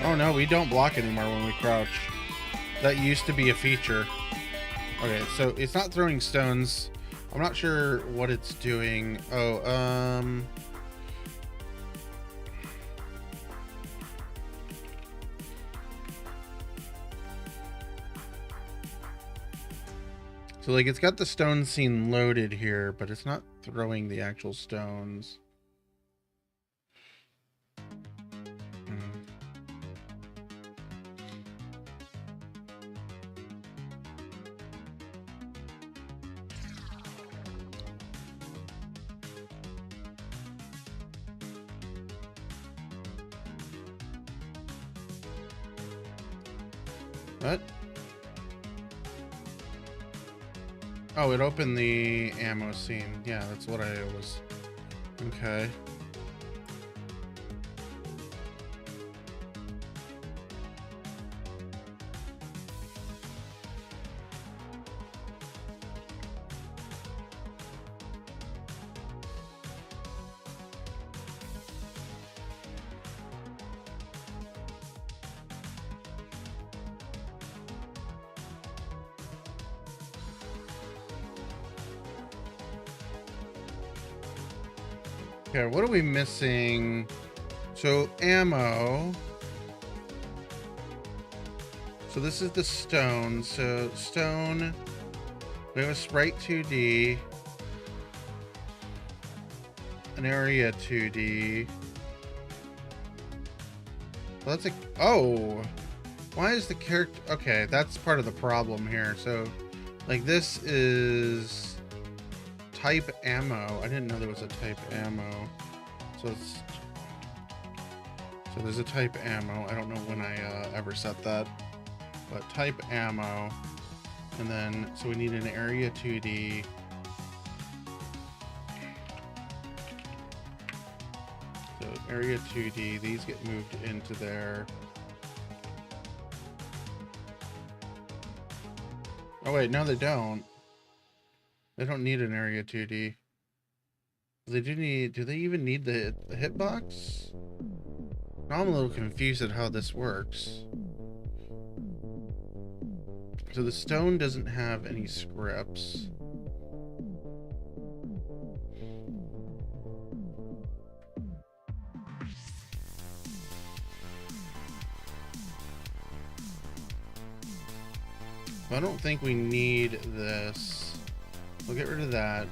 Oh no, we don't block anymore when we crouch. That used to be a feature. Okay, so it's not throwing stones. I'm not sure what it's doing. Oh, so like it's got the stone scene loaded here, but it's not throwing the actual stones. What? Oh, it opened the ammo scene. Yeah, that's what I was. Okay. Okay, what are we missing? So ammo. So this is the stone. So stone. We have a sprite 2D. An area 2D. Well, that's a... Oh! Why is the character... Okay, that's part of the problem here. So, like, this is... type ammo. I didn't know there was a type ammo. So it's... So there's a type ammo. I don't know when I ever set that. But type ammo. And then, so we need an area 2D. So area 2D, these get moved into there. Oh wait, no they don't. They don't need an area 2D. They do need, do they even need the hitbox? Now I'm a little confused at how this works. So the stone doesn't have any scripts. I don't think we need this. We'll get rid of that.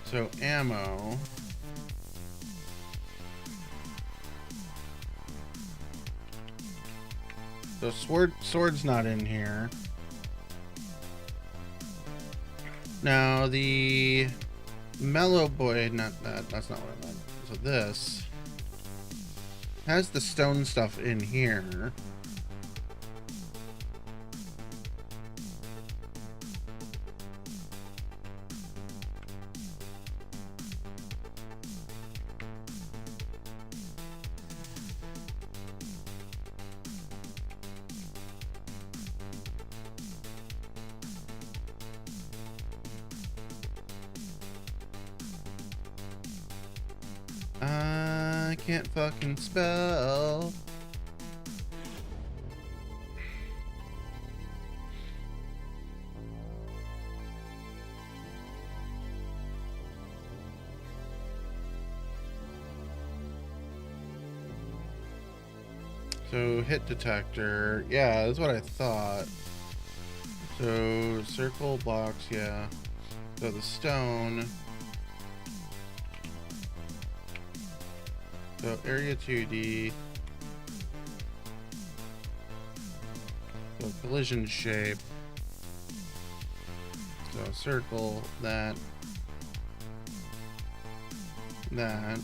So ammo. So sword's not in here. Now the mellow boy, not that, that's not what I meant. So this has the stone stuff in here. I can't fucking spell. So hit detector, yeah, that's what I thought. So circle box, yeah. So the stone. So area 2D. So collision shape. So circle that. That.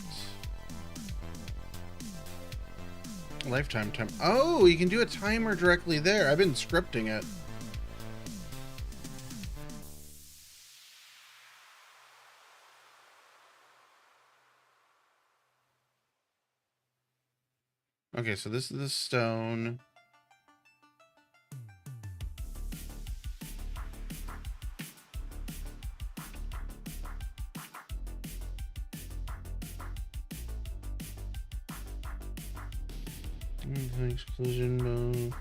Lifetime time. Oh, you can do a timer directly there. I've been scripting it. Okay, so this is the stone. Exclusion mode.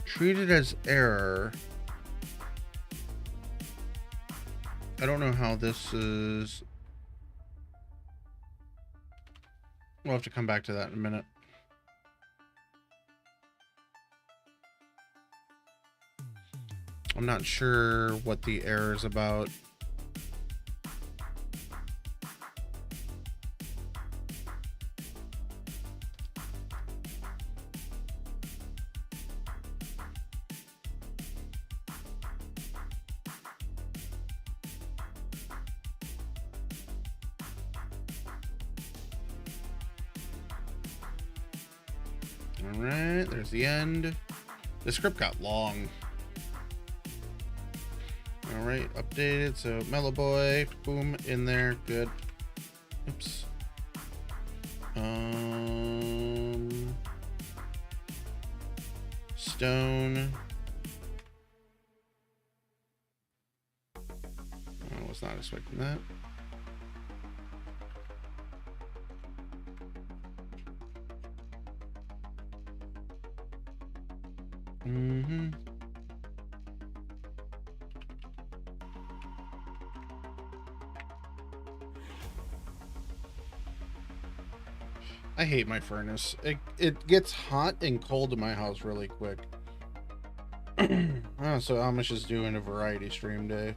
Treated as error. I don't know how this is. We'll have to come back to that in a minute. I'm not sure what the error is about. Alright, there's the end. The script got long. Alright, updated. So, Mellow Boy, boom, in there. Good. Oops. Stone. I was not expecting that. I hate my furnace. It gets hot and cold in my house really quick. Oh, so Amish is doing a variety stream day.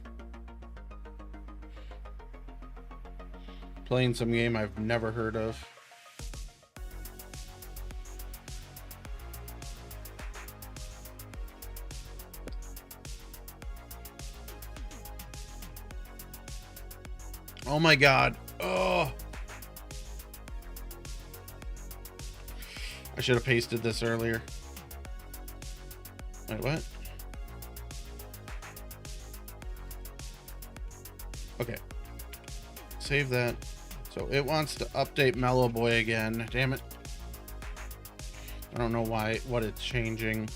Playing some game I've never heard of. Oh my god. Oh. I should have pasted this earlier. Wait, what? Okay. Save that. So it wants to update Mellow Boy again. Damn it. I don't know what it's changing.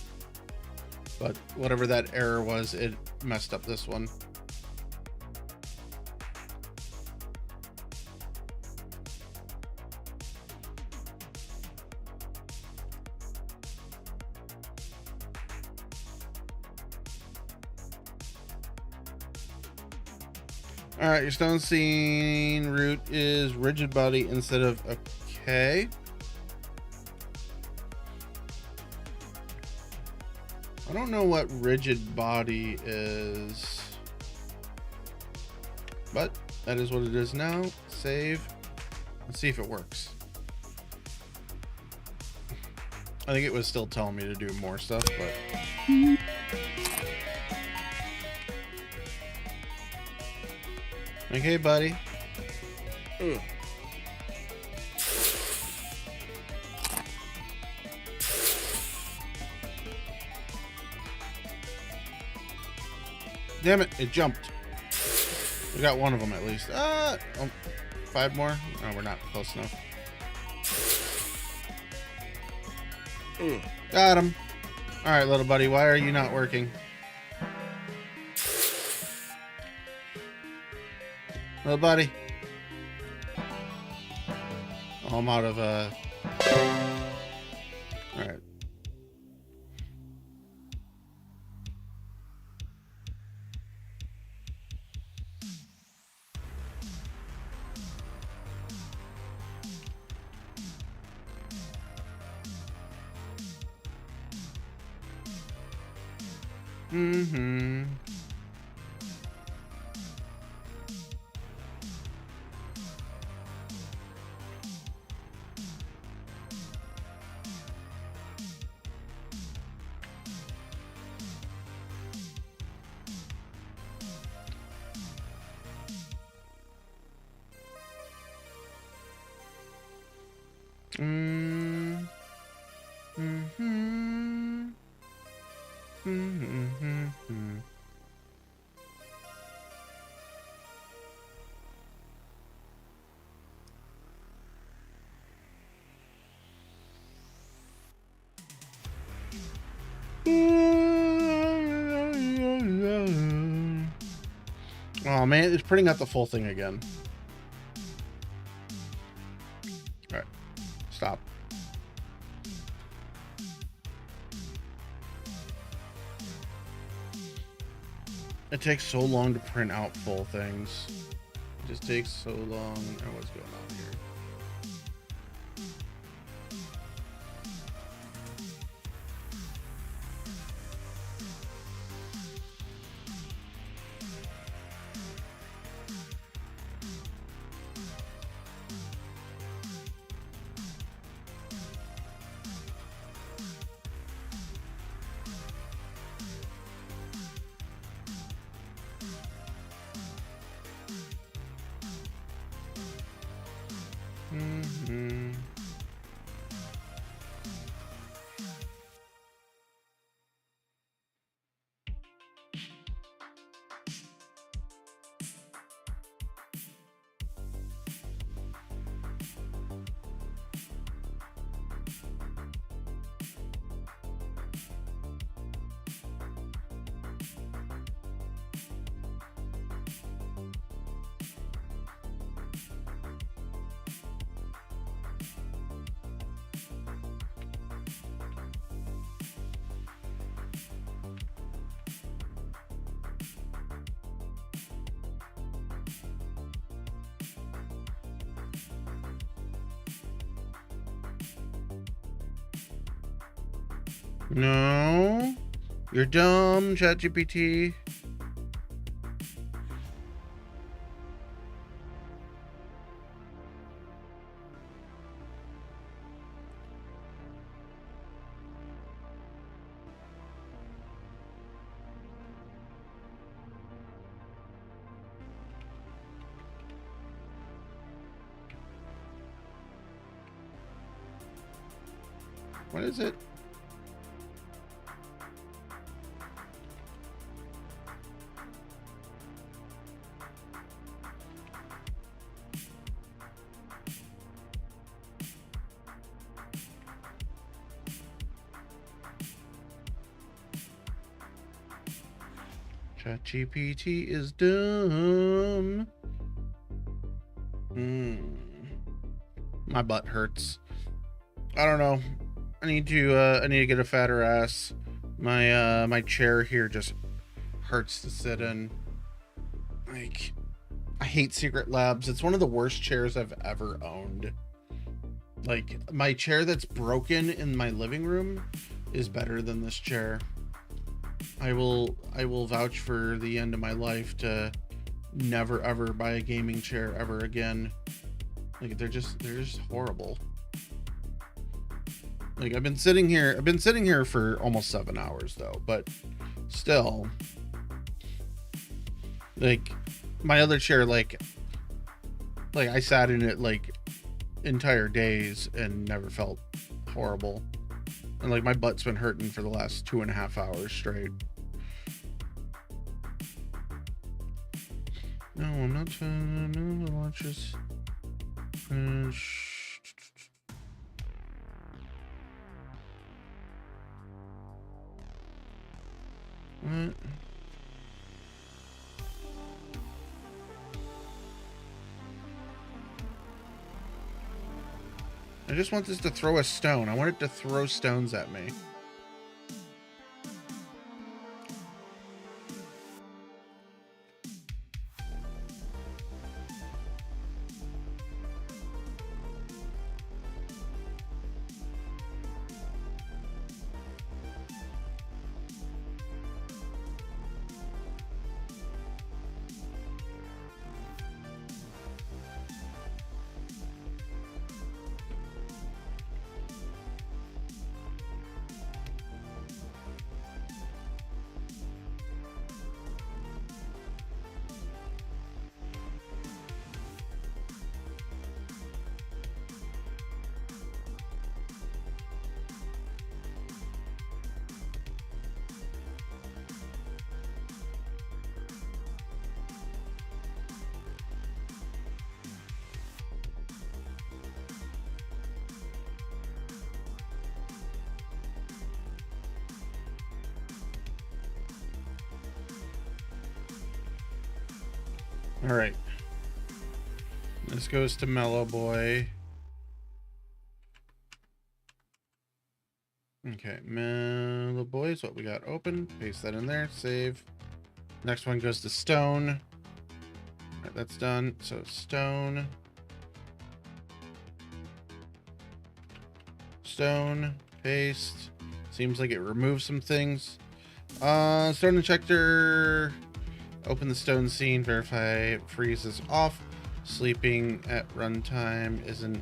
But whatever that error was, it messed up this one. Alright, your stone scene route is rigid body instead of a K. I don't know what rigid body is, but that is what it is now. Save. Let's see if it works. I think it was still telling me to do more stuff, but... Okay, buddy. Ugh. Damn it, it jumped. We got one of them at least. Oh, 5 more? No, we're not close enough. Ugh. Got him. Alright, little buddy, why are you not working? Little buddy. Oh, I'm out of Alright. Mm-hmm. Oh man, it's printing out the full thing again. Alright, stop. It takes so long to print out full things. It just takes so long. Oh, what's going on here? No, you're dumb, ChatGPT. What is it? ChatGPT is dumb. My butt hurts. I don't know. I need to get a fatter ass. My chair here just hurts to sit in. Like, I hate Secret Labs. It's one of the worst chairs I've ever owned. Like, my chair that's broken in my living room is better than this chair. I will vouch for the end of my life to never ever buy a gaming chair ever again. Like, they're just horrible. Like, I've been sitting here for almost 7 hours though, but still, like, my other chair, like I sat in it like entire days and never felt horrible. And like, my butt's been hurting for the last 2.5 hours straight. No, I'm not trying to watch this. What? I just want this to throw a stone. I want it to throw stones at me. All right. This goes to Mellow Boy. Okay, Mellow Boy is what we got open. Paste that in there. Save. Next one goes to Stone. All right, that's done. So Stone. Stone. Paste. Seems like it removes some things. Stone injector. Open the stone scene, verify freezes off. Sleeping at runtime isn't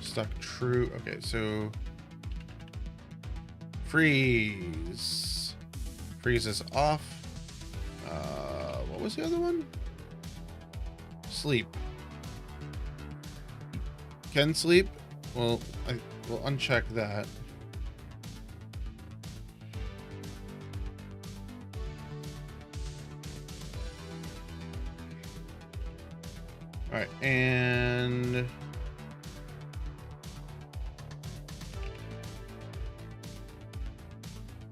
stuck true. Okay, so freeze. Freezes off. What was the other one? Sleep. Can sleep? Well, we'll uncheck that. All right, and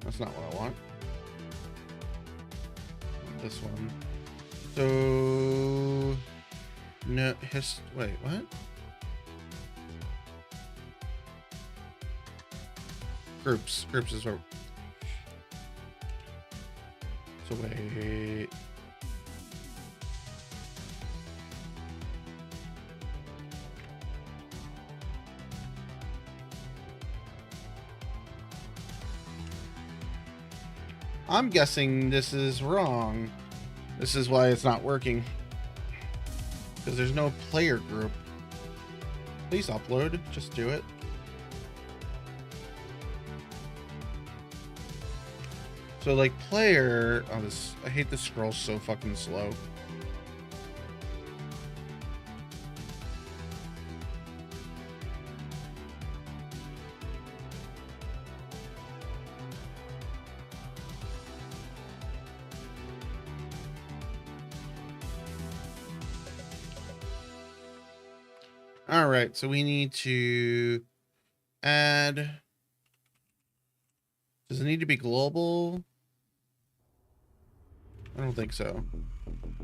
that's not what I want. This one. So no wait, what? Groups is where. So wait. I'm guessing this is wrong. This is why it's not working. Because there's no player group. Please upload. Just do it. So like player, oh, this, I hate this scroll so fucking slow. All right, so we need to add. Does it need to be global? I don't think so.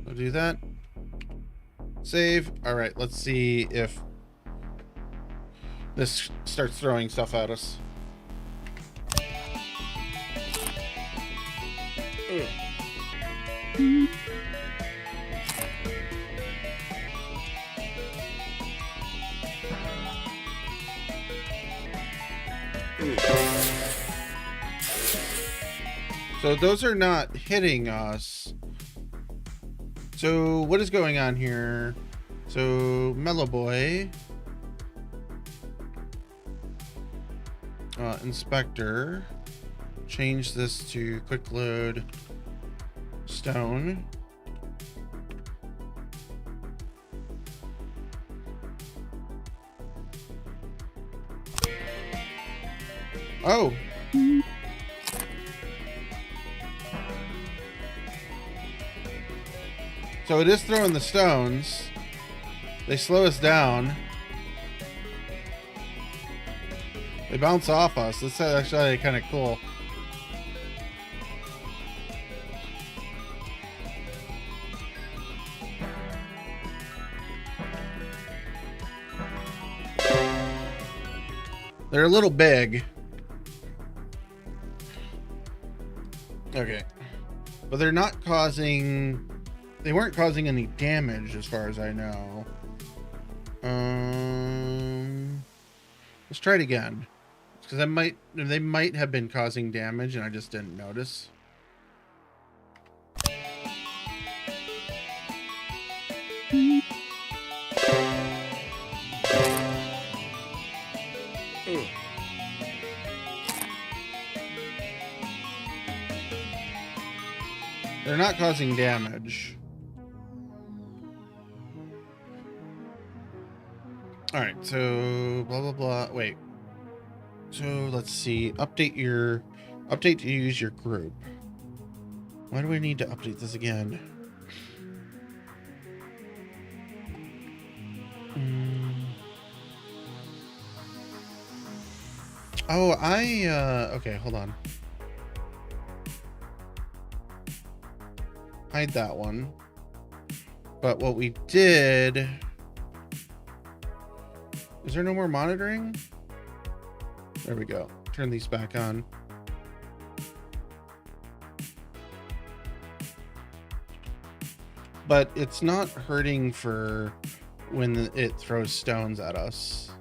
I'll do that. Save. All right, let's see if this starts throwing stuff at us. Ugh. So those are not hitting us. So what is going on here? So Mellow Boy, Inspector, change this to quick load stone. Oh. So it is throwing the stones. They slow us down. They bounce off us. That's actually kind of cool. They're a little big. Okay. But they're not causing... They weren't causing any damage as far as I know. Let's try it again. Because they might have been causing damage and I just didn't notice. They're not causing damage. All right, so blah blah blah. Wait. So let's see. Update to use your group. Why do we need to update this again? Oh, okay, hold on. Hide that one. But what we did... Is there no more monitoring? There we go. Turn these back on. But it's not hurting for when it throws stones at us.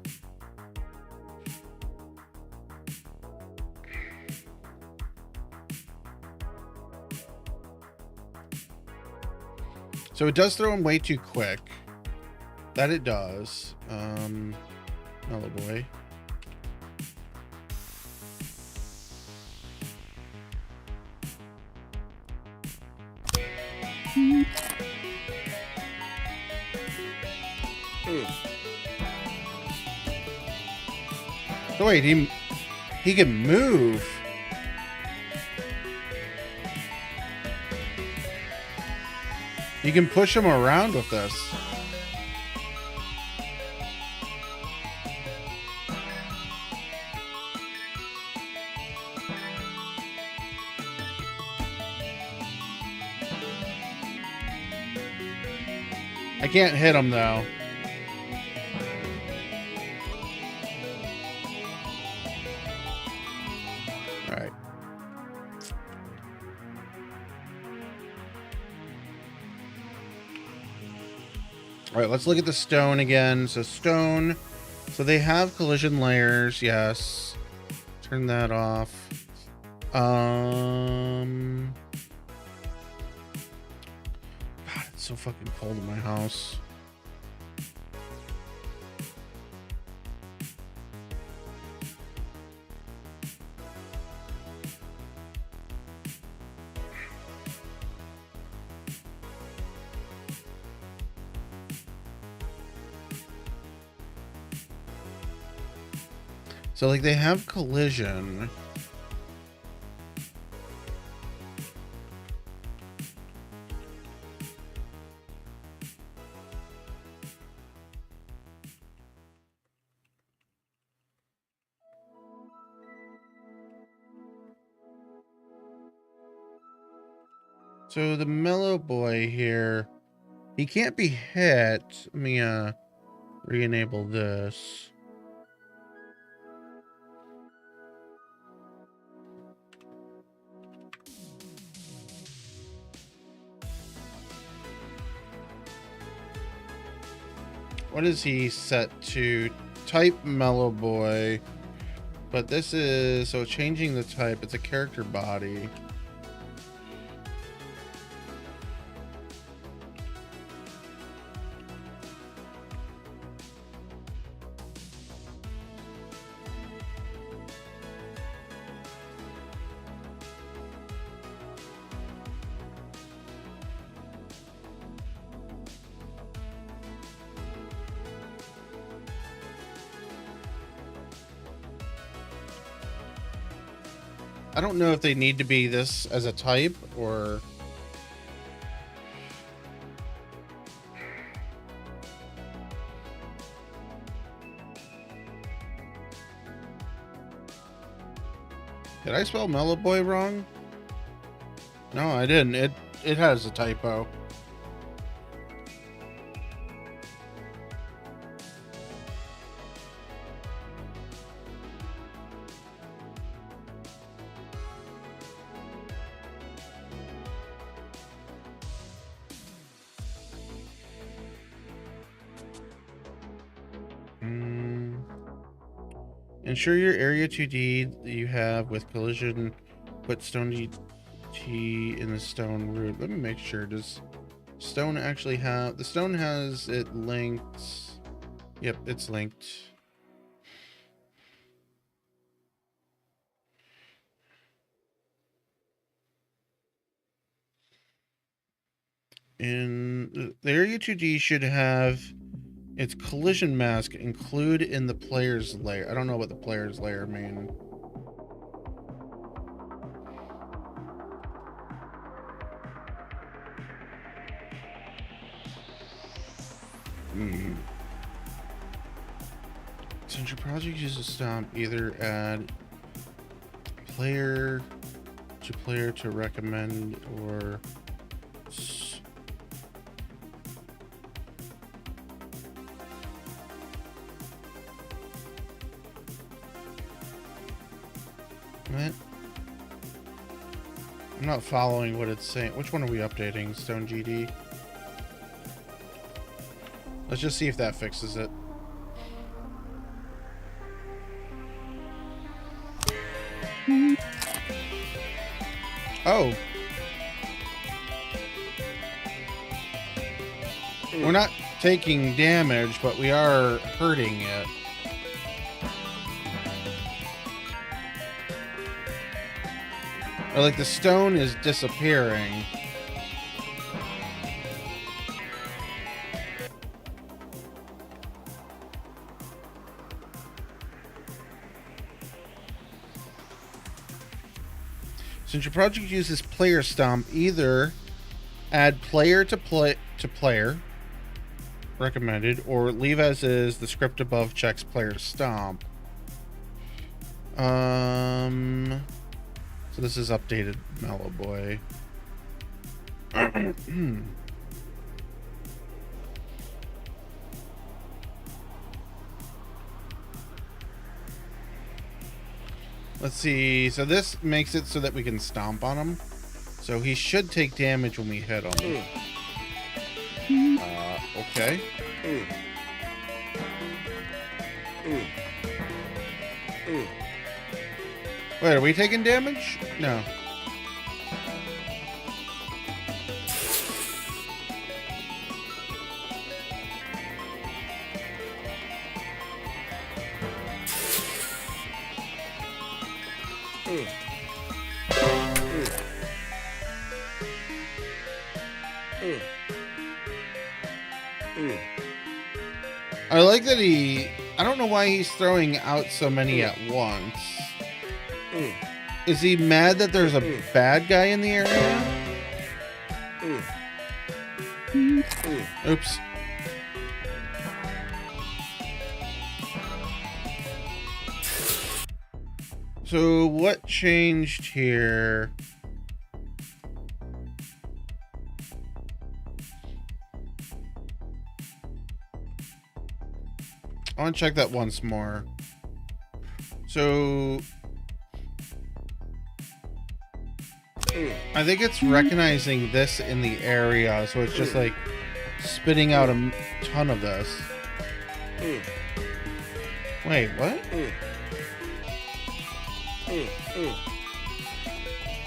So it does throw them way too quick. That it does. Mellow Boy. So wait, he can move. You can push him around with this. I can't hit him though. All right. All right, let's look at the stone again. So stone, so they have collision layers, yes. Turn that off. God, it's so fucking cold in my house. So like they have collision. So the mellow boy here, he can't be hit. Let me re-enable this. What is he set to? Type mellow boy. But this is, so changing the type, it's a character body. I don't know if they need to be this as a type or... Did I spell mellow boy wrong? No, I didn't. It has a typo. Ensure your area 2D that you have with collision. Put stone GT in the stone root. Let me make sure. Does stone actually have... The stone has it linked. Yep, it's linked. And the area 2D should have its collision mask include in the player's layer. I don't know what the player's layer mean. Since your project uses stomp, either add player to recommend or what? I'm not following what it's saying. Which one are we updating? Stone GD? Let's just see if that fixes it. Oh. We're not taking damage, but we are hurting it. Or like the stone is disappearing. Since your project uses player stomp, either add player to player recommended, or leave as is. The script above checks player stomp. So this is updated mellow boy. Let's see. So this makes it so that we can stomp on him. So he should take damage when we hit him. Okay. Wait, are we taking damage? No. I like that I don't know why he's throwing out so many at once. Is he mad that there's a bad guy in the area? Oops. So what changed here? I want to check that once more. So I think it's recognizing this in the area, so it's just like spitting out a ton of this. Wait, what?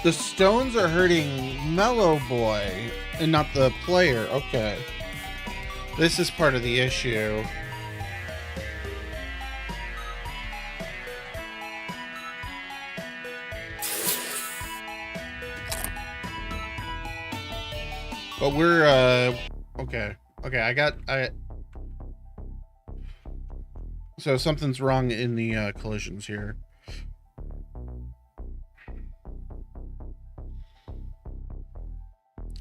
The stones are hurting Mellow Boy and not the player. Okay. This is part of the issue. But we're, okay. Okay, so something's wrong in the, collisions here.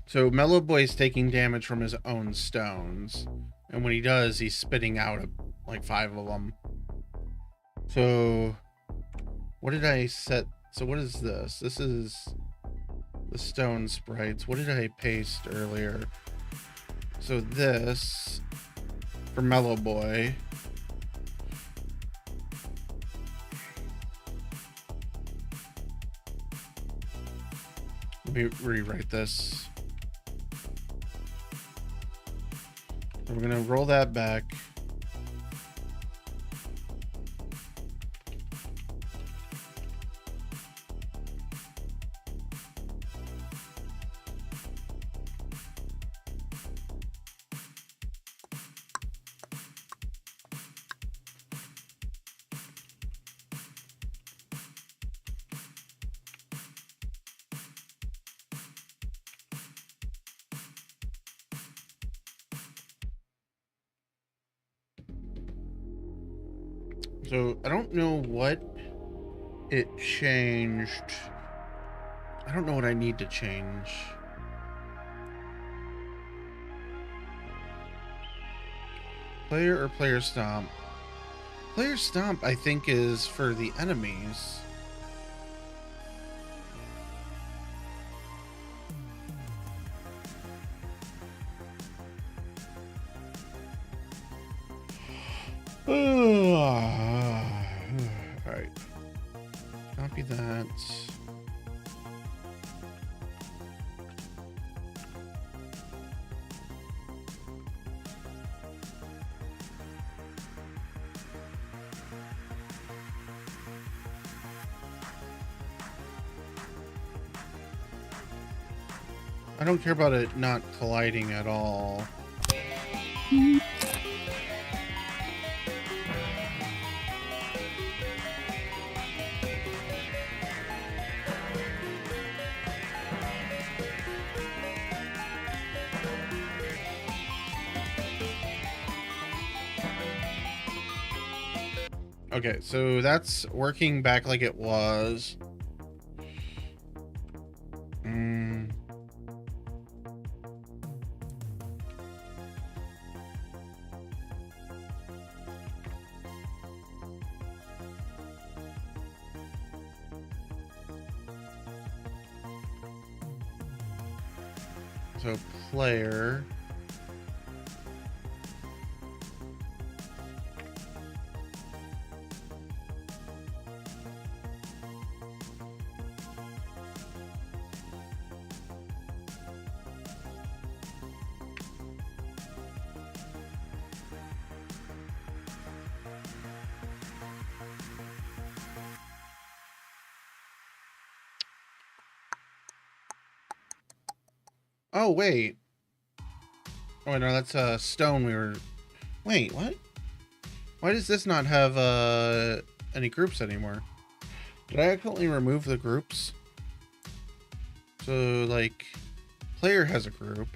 So Mellow Boy's taking damage from his own stones. And when he does, he's spitting out, like, 5 of them. So, what did I set? So what is this? This is the stone sprites. What did I paste earlier? So this for Mellow Boy. Let me rewrite this. We're gonna roll that back. So I don't know what it changed. I don't know what I need to change. Player or player stomp? Player stomp, I think, is for the enemies. Alright. Copy that. I don't care about it not colliding at all. Okay, so that's working back like it was. So player. Oh, wait. Oh, no, that's a stone we were... Wait, what? Why does this not have any groups anymore? Did I accidentally remove the groups? So, like, player has a group.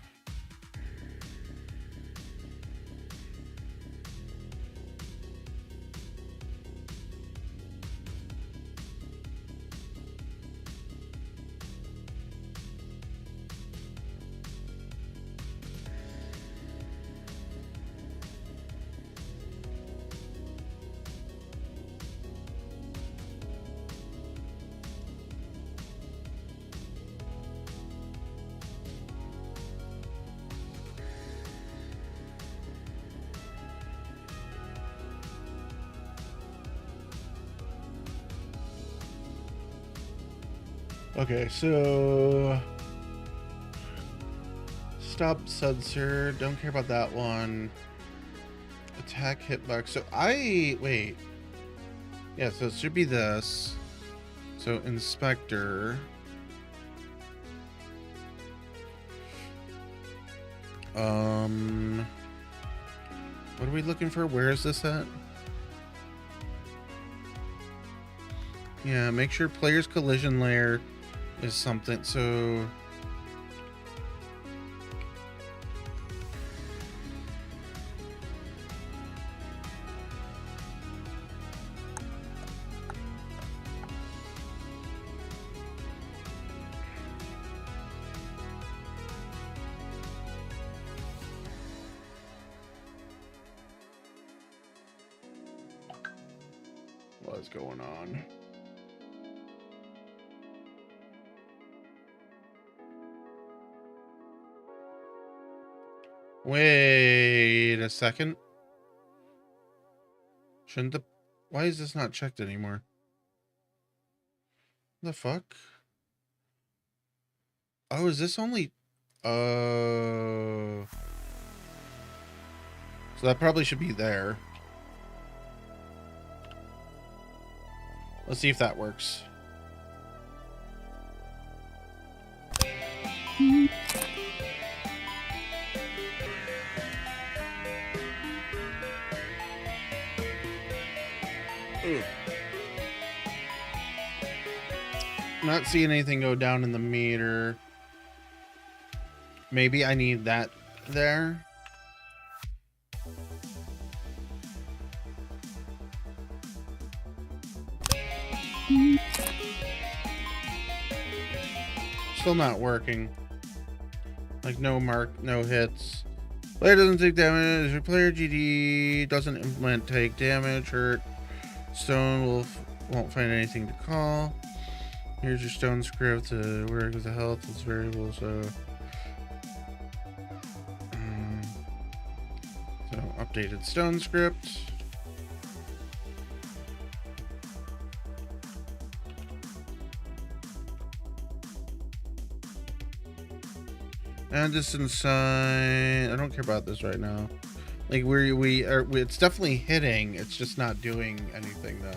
Okay, so stop sensor. Don't care about that one. Attack hitbox. So wait. Yeah, so it should be this. So inspector. What are we looking for? Where is this at? Yeah, make sure player's collision layer is something. So what is going on? Wait a second. Shouldn't the... Why is this not checked anymore? The fuck? Oh, is this only... Oh... So that probably should be there. Let's see if that works. Ooh. Not seeing anything go down in the meter. Maybe I need that there. Still not working. Like no mark, no hits. Player doesn't take damage. If player GD doesn't implement take damage, hurt. Stone won't find anything to call. Here's your stone script to work with the health. It's variable, so updated stone script. And distance sign. I don't care about this right now. Like it's definitely hitting. It's just not doing anything though.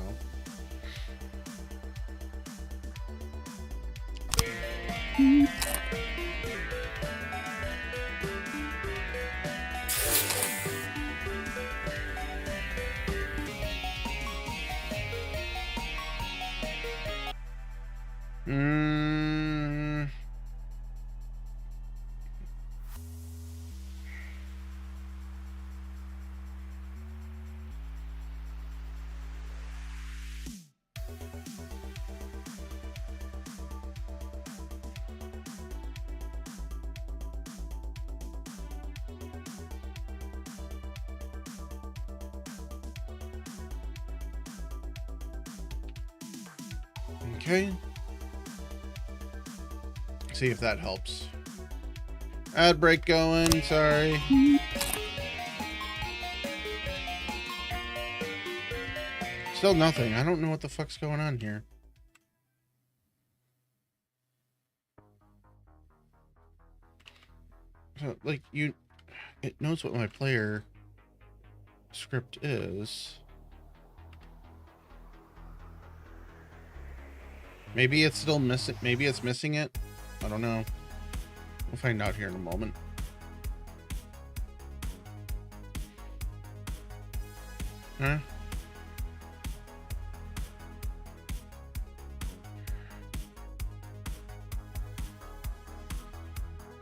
Okay. See if that helps. Ad break going, sorry. Still nothing. I don't know what the fuck's going on here. So, like, it knows what my player script is. Maybe it's still missing. Maybe it's missing it. I don't know. We'll find out here in a moment. Huh?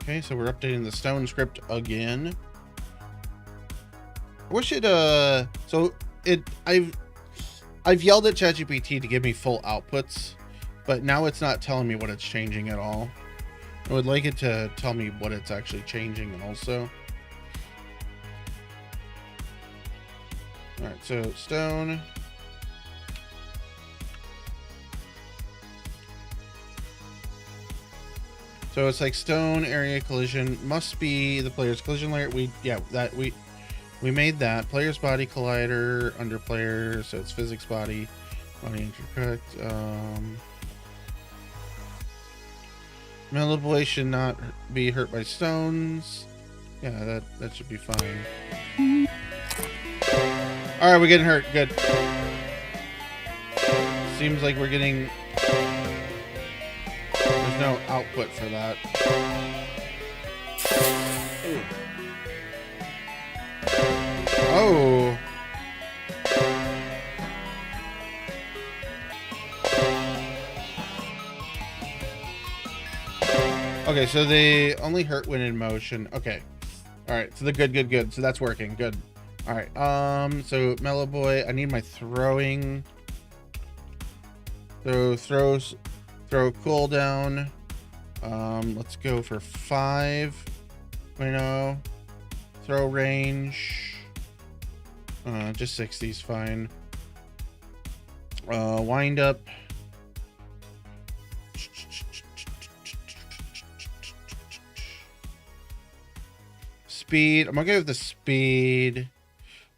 Okay, so we're updating the stone script again. I wish it I've yelled at ChatGPT to give me full outputs, but now it's not telling me what it's changing at all. I would like it to tell me what it's actually changing also. Alright, so stone. So it's like stone area collision must be the player's collision layer. We made that. Player's body collider under player, so it's physics body. Body incorrect. Mellow boy should not be hurt by stones. Yeah, that should be fine. All right, we're getting hurt. Good. Seems like we're getting... There's no output for that. Oh. Okay, so they only hurt when in motion. Okay. All right, so the good. So that's working. Good. All right. So Mellow Boy, I need my throwing. So throw cooldown. Let's go for 5. Throw range. Just 60 is fine. Wind up. Speed. I'm gonna go with the speed.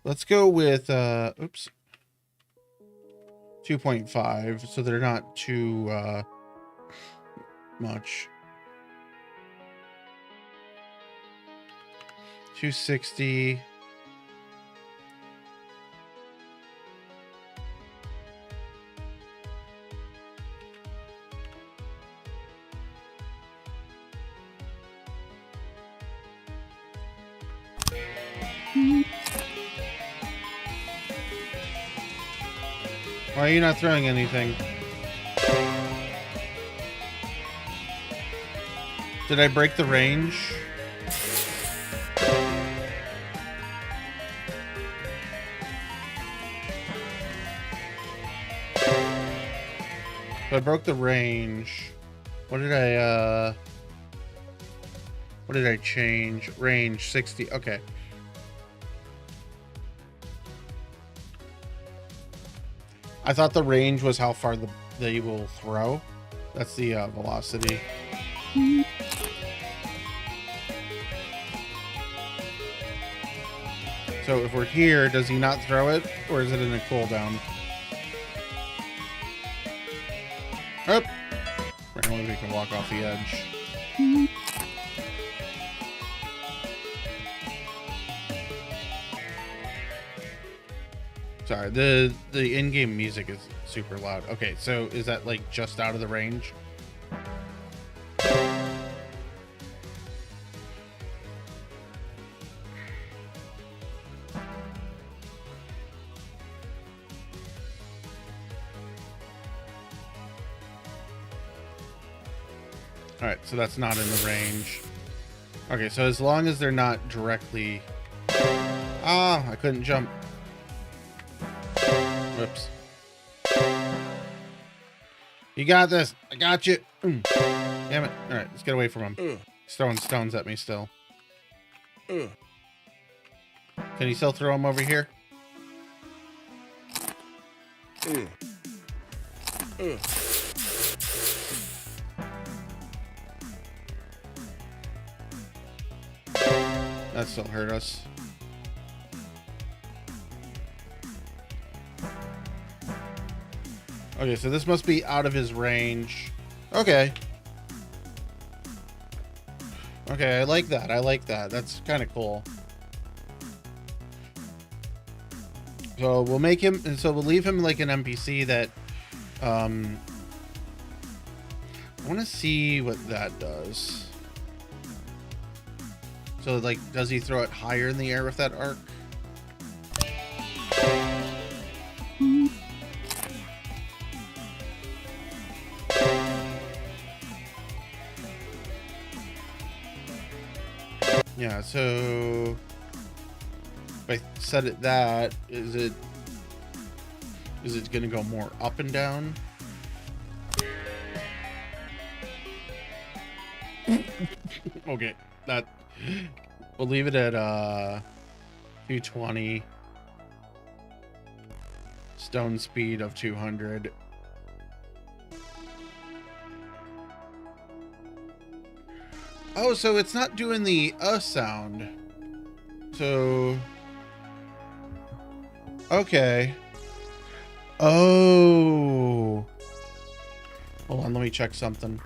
Let's go with 2.5, so they're not too much. 260. Why are you not throwing anything? Did I break the range? So I broke the range. What did I change? Range 60. Okay. I thought the range was how far they will throw. That's the velocity. So if we're here, does he not throw it? Or is it in a cooldown? Up. Apparently we can walk off the edge. Sorry, the in-game music is super loud. Okay, so is that like just out of the range? All right, so that's not in the range. Okay, so as long as they're not directly... Ah, I couldn't jump. Whoops. You got this. I got you. Damn it. All right, let's get away from him. He's throwing stones at me still. Can you still throw him over here? That still hurt us. Okay, so this must be out of his range. Okay. Okay, I like that. I like that. That's kind of cool. So we'll make him, and so we'll leave him like an NPC that, I want to see what that does. So like, does he throw it higher in the air with that arc? Yeah, so if I set it that, is it gonna go more up and down? Okay, that we'll leave it at 220. Stone speed of 200. Oh, so it's not doing the sound. So... Okay. Oh. Hold on, let me check something.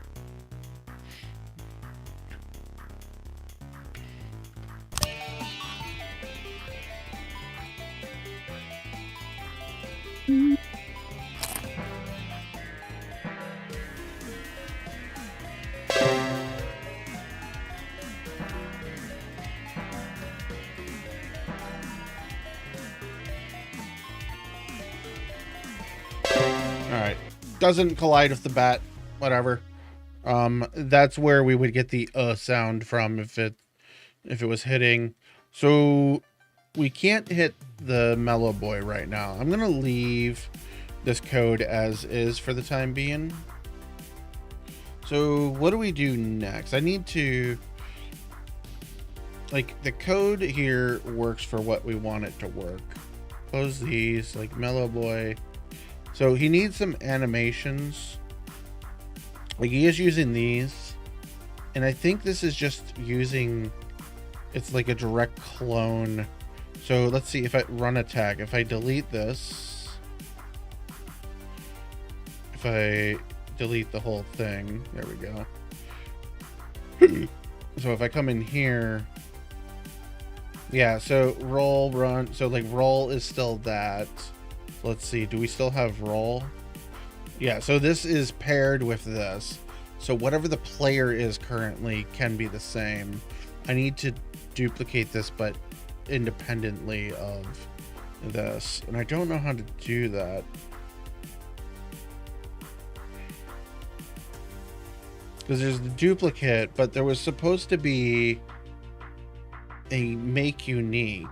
doesn't collide with the bat, whatever. That's where we would get the sound from if it was hitting. So we can't hit the Mellow Boy right now. I'm gonna leave this code as is for the time being. So what do we do next? I need to, like, the code here works for what we want it to work. Close these, like Mellow Boy. So he needs some animations. Like, he is using these, and I think this is just using, it's like a direct clone. So let's see if I run a tag. If I delete this, if I delete the whole thing, there we go. So if I come in here, yeah, so roll, run, so like roll is still that. Let's see, do we still have roll? Yeah, so this is paired with this. So whatever the player is currently can be the same. I need to duplicate this, but independently of this. And I don't know how to do that. Because there's the duplicate, but there was supposed to be a make unique.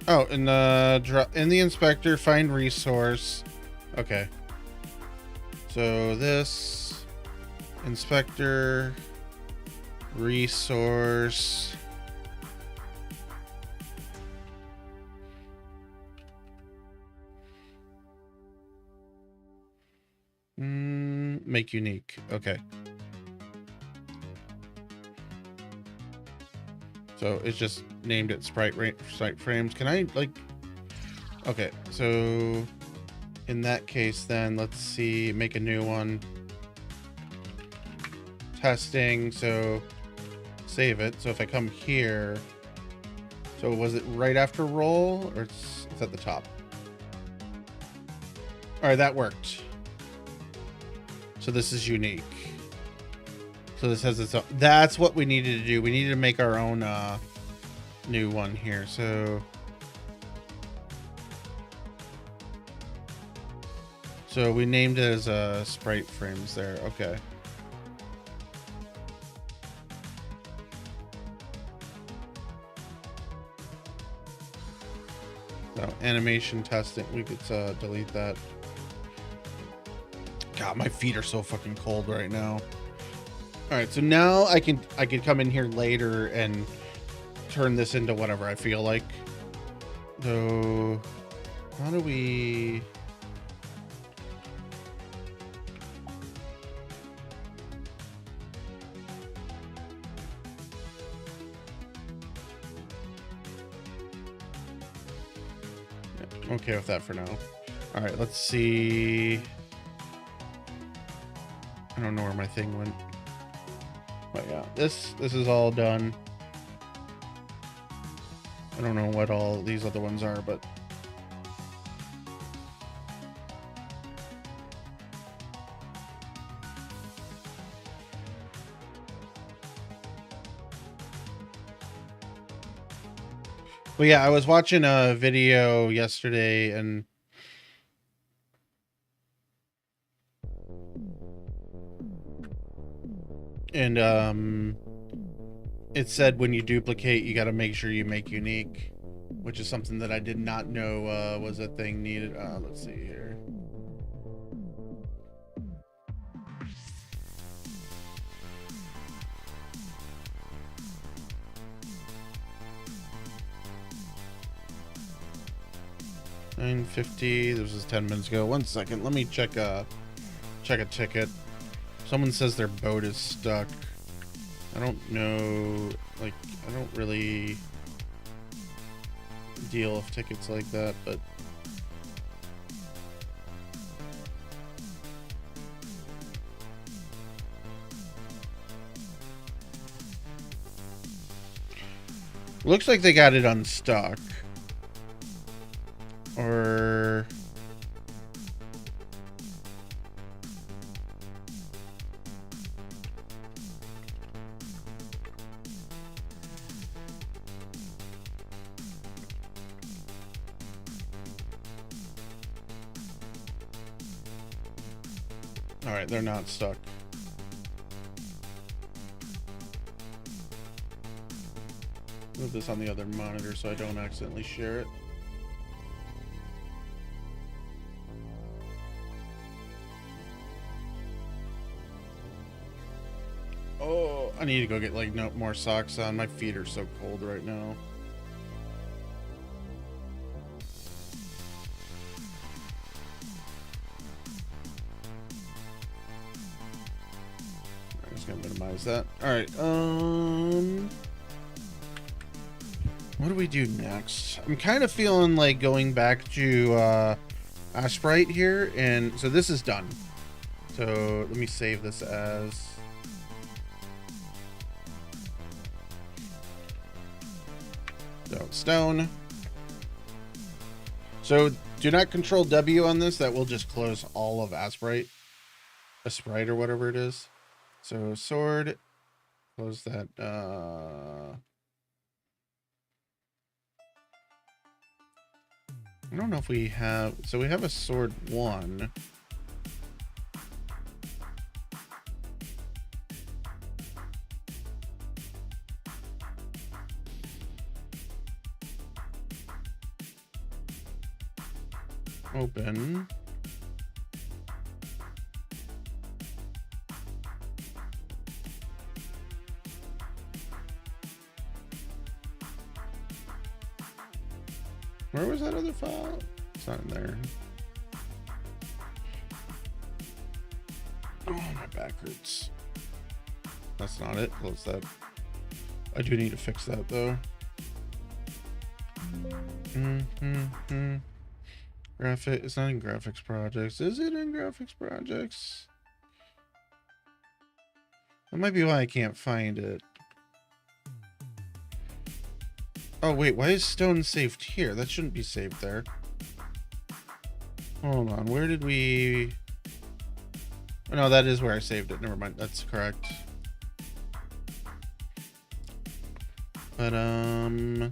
Oh, in the inspector, find resource. Okay. So this inspector resource. Make unique. Okay. So it's just named it sprite frames. Can I, like, okay, so in that case then let's see, make a new one. Testing, so save it. So if I come here, so was it right after roll, or it's at the top? All right, that worked. So this is unique. So this has its own, that's what we needed to do. We needed to make our own new one here. So we named it as sprite frames there. Okay. So animation testing, we could delete that. God, my feet are so fucking cold right now. All right, so now I can come in here later and turn this into whatever I feel like. So how do we? Yeah, okay with that for now. All right, let's see. I don't know where my thing went. But yeah, this is all done. I don't know what all these other ones are, but yeah, I was watching a video yesterday and it said when you duplicate, you got to make sure you make unique, which is something that I did not know was a thing needed. Let's see here. $9.50. This was 10 minutes ago. 1 second. Let me check check a ticket. Someone says their boat is stuck. I don't know, like, I don't really deal with tickets like that, but looks like they got it unstuck. Or all right, they're not stuck. Move this on the other monitor so I don't accidentally share it. Oh, I need to go get like no more socks on. My feet are so cold right now. I'm just gonna minimize that. All right. What do we do next? I'm kind of feeling like going back to Aseprite here, and so this is done. So let me save this as stone. So do not control W on this. That will just close all of Aseprite or whatever it is. So sword, close that. I don't know if we have, so we have a sword 1. Open. Where was that other file? It's not in there. Oh, my back hurts. That's not it. Close that. I do need to fix that though. Graphic. It's not in graphics projects. Is it in graphics projects? That might be why I can't find it. Oh wait, why is stone saved here? That shouldn't be saved there. Hold on, where did we... Oh, no, that is where I saved it. Never mind, that's correct. But, ooh.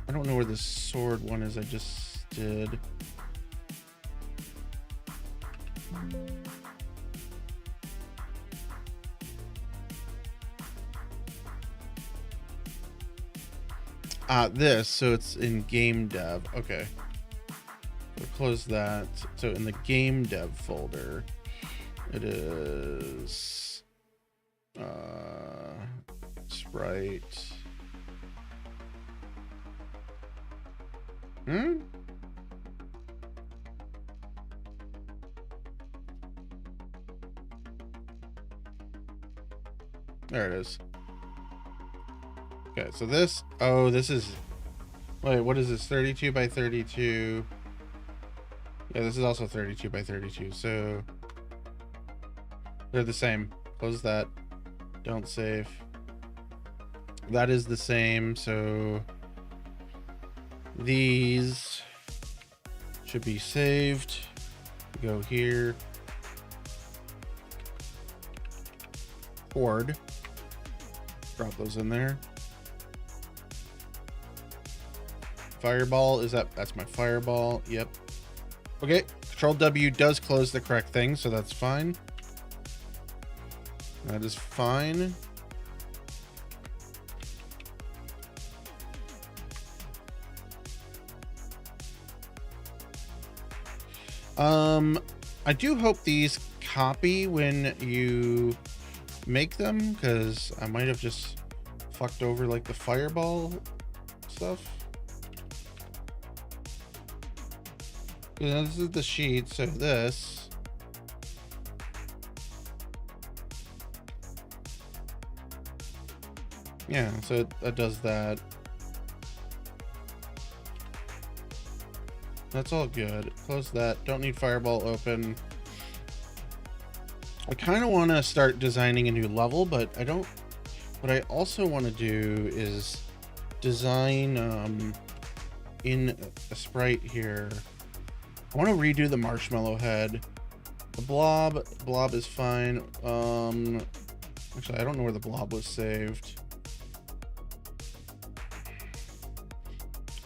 I don't know where the sword one is I just did. This, so it's in game dev. Okay. We'll close that. So in the game dev folder, it is Sprite. There it is. Okay, so this, oh, this is, wait, what is this? 32 by 32. Yeah, this is also 32 by 32. So they're the same. Close that. Don't save. That is the same. So these should be saved. Go here. Horde. Drop those in there. Fireball, is that's my fireball. Yep. Okay, Control W does close the correct thing, so that's fine. That is fine. I do hope these copy when you make them, because I might have just fucked over like the fireball stuff. You know, this is the sheet, so this. Yeah, so it does that. That's all good. Close that. Don't need Fireball open. I kind of want to start designing a new level, but I don't. What I also want to do is design in Aseprite here. I want to redo the marshmallow head. The blob is fine. Actually, I don't know where the blob was saved.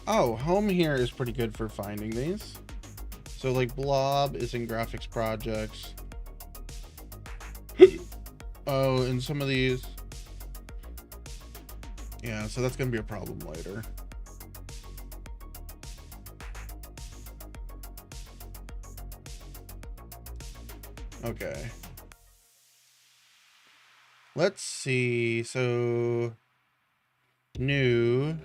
Oh, home here is pretty good for finding these. So like blob is in graphics projects. Oh, and some of these. Yeah, so that's gonna be a problem later. Okay. Let's see. So new.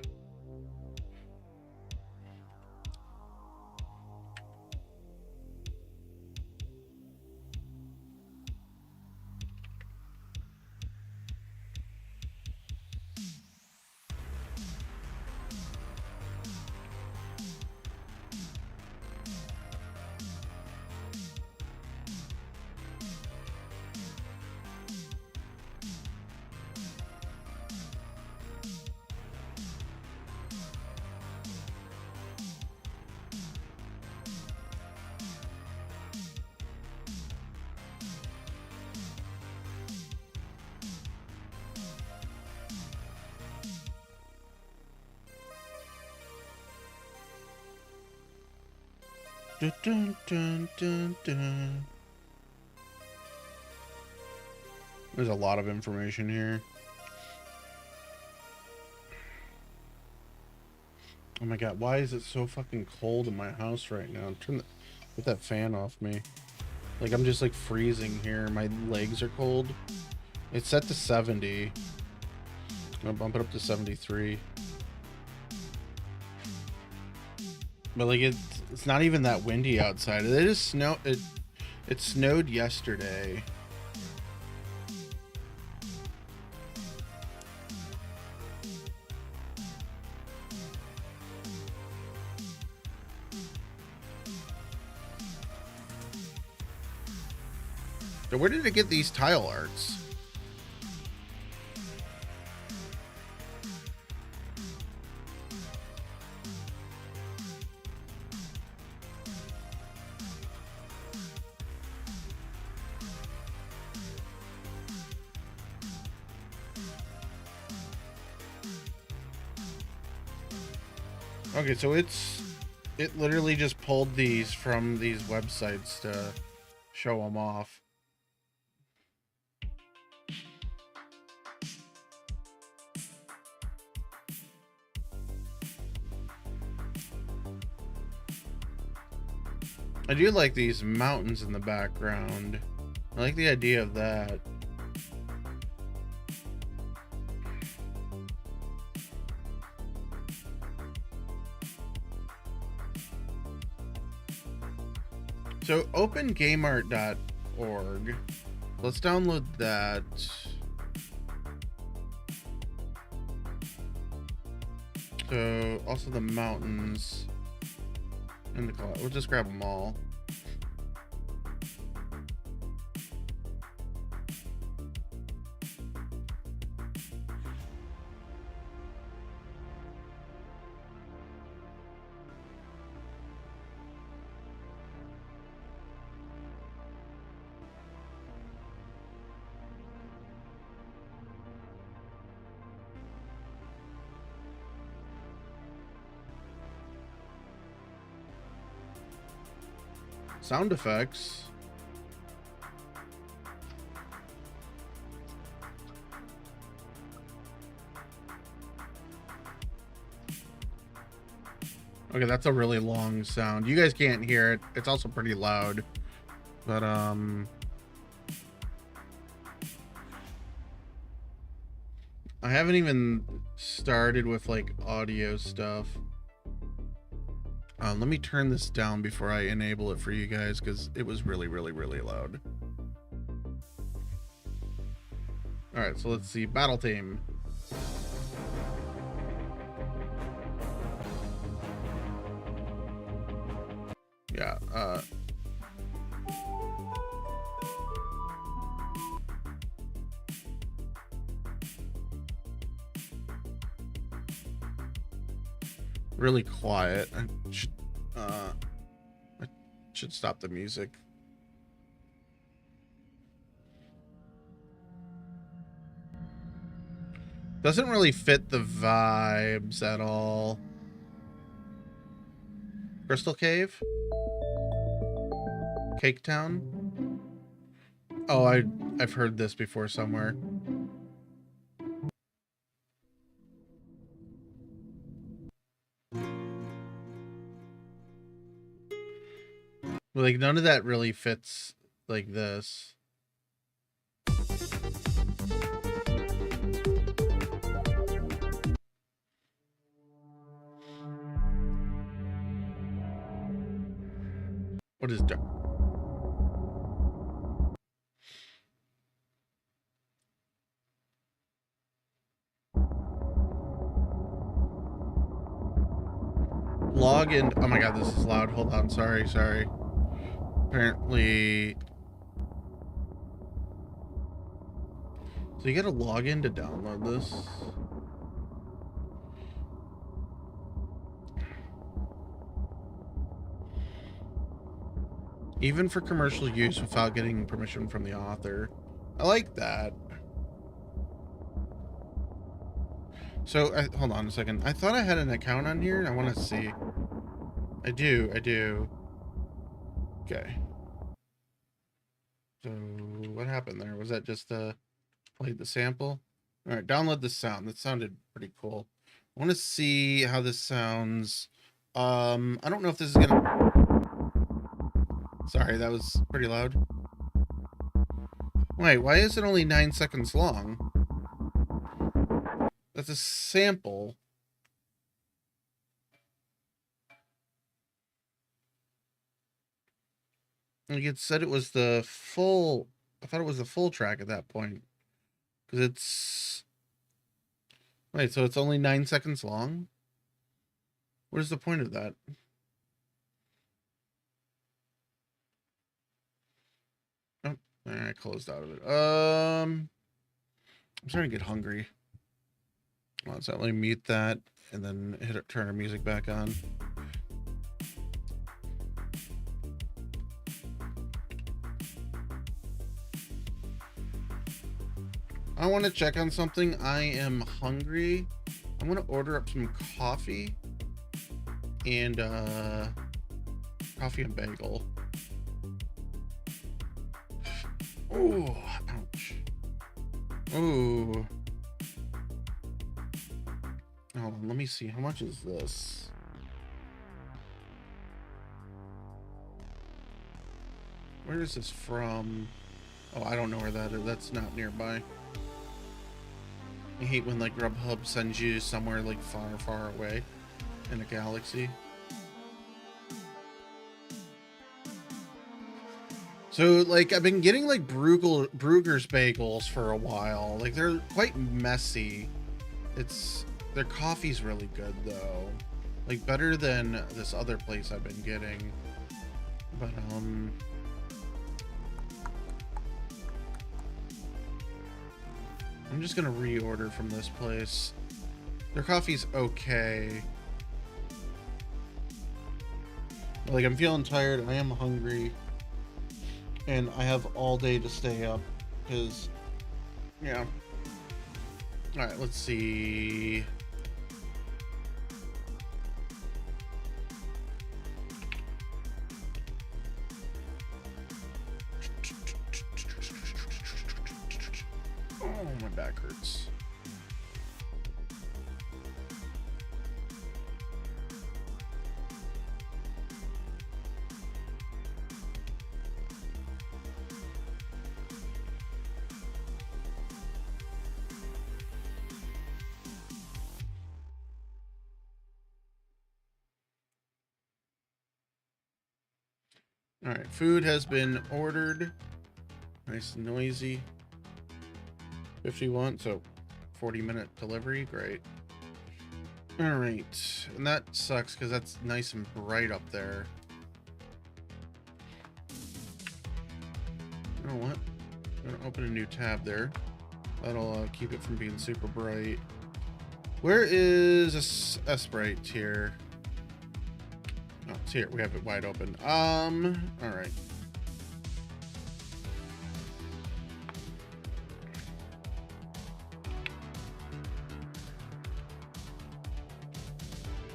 Dun, dun, dun, dun, dun. There's a lot of information here. Oh my god, why is it so fucking cold in my house right now? Get that fan off me. Like, I'm just like freezing here. My legs are cold. It's set to 70. I'm gonna bump it up to 73. But like it's not even that windy outside. It is snow. It snowed yesterday. So where did it get these tile arts? Okay, so it literally just pulled these from these websites to show them off. I do like these mountains in the background. I like the idea of that. So opengameart.org. Let's download that. So also the mountains and the cloud. We'll just grab them all. Sound effects. Okay, that's a really long sound. You guys can't hear it. It's also pretty loud. But I haven't even started with like audio stuff. Let me turn this down before I enable it for you guys, because it was really, really, really loud. All right, so let's see. Battle team. Yeah, really quiet. I should stop the music. Doesn't really fit the vibes at all. Crystal Cave? Cake Town? Oh, I've heard this before somewhere. Like, none of that really fits like this. What is dark? Log in. Oh my god, this is loud. Hold on. Sorry. Apparently. So you gotta log in to download this. Even for commercial use without getting permission from the author. I like that. So, hold on a second. I thought I had an account on here. I want to see. I do. Okay. So, what happened there? Was that just played the sample? All right, download the sound. That sounded pretty cool. I want to see how this sounds. I don't know if this is gonna... Sorry, that was pretty loud. Wait, why is it only 9 seconds long? That's a sample. Like, it said it was the full... I thought it was the full track at that point. Because it's... Wait, so it's only 9 seconds long? What is the point of that? Oh, I closed out of it. I'm starting to get hungry. Let's let me mute that and then turn our music back on. I want to check on something. I am hungry. I'm going to order up some coffee and coffee and bagel. Oh, ouch. Oh. Hold on, let me see. How much is this? Where is this from? Oh, I don't know where that is. That's not nearby. I hate when like Grubhub sends you somewhere like far, far away in a galaxy. So like I've been getting like Bruegger's bagels for a while. Like they're quite messy. Their coffee's really good though. Like better than this other place I've been getting. But I'm just gonna reorder from this place. Their coffee's okay. Like I'm feeling tired, I am hungry. And I have all day to stay up because yeah. All right, let's see. Oh, my back hurts. All right, food has been ordered. Nice and noisy. 51, so 40-minute delivery. Great. All right, and that sucks because that's nice and bright up there. You know what? I'm gonna open a new tab there. That'll keep it from being super bright. Where is Aseprite here? Oh, it's here. We have it wide open. All right.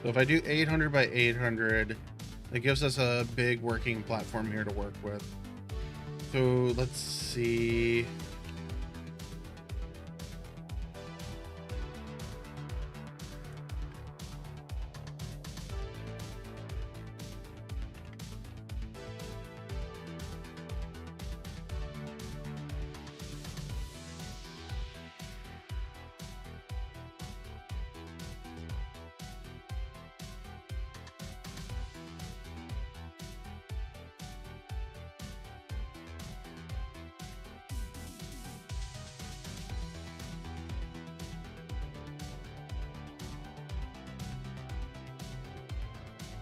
So if I do 800 by 800, it gives us a big working platform here to work with. So let's see.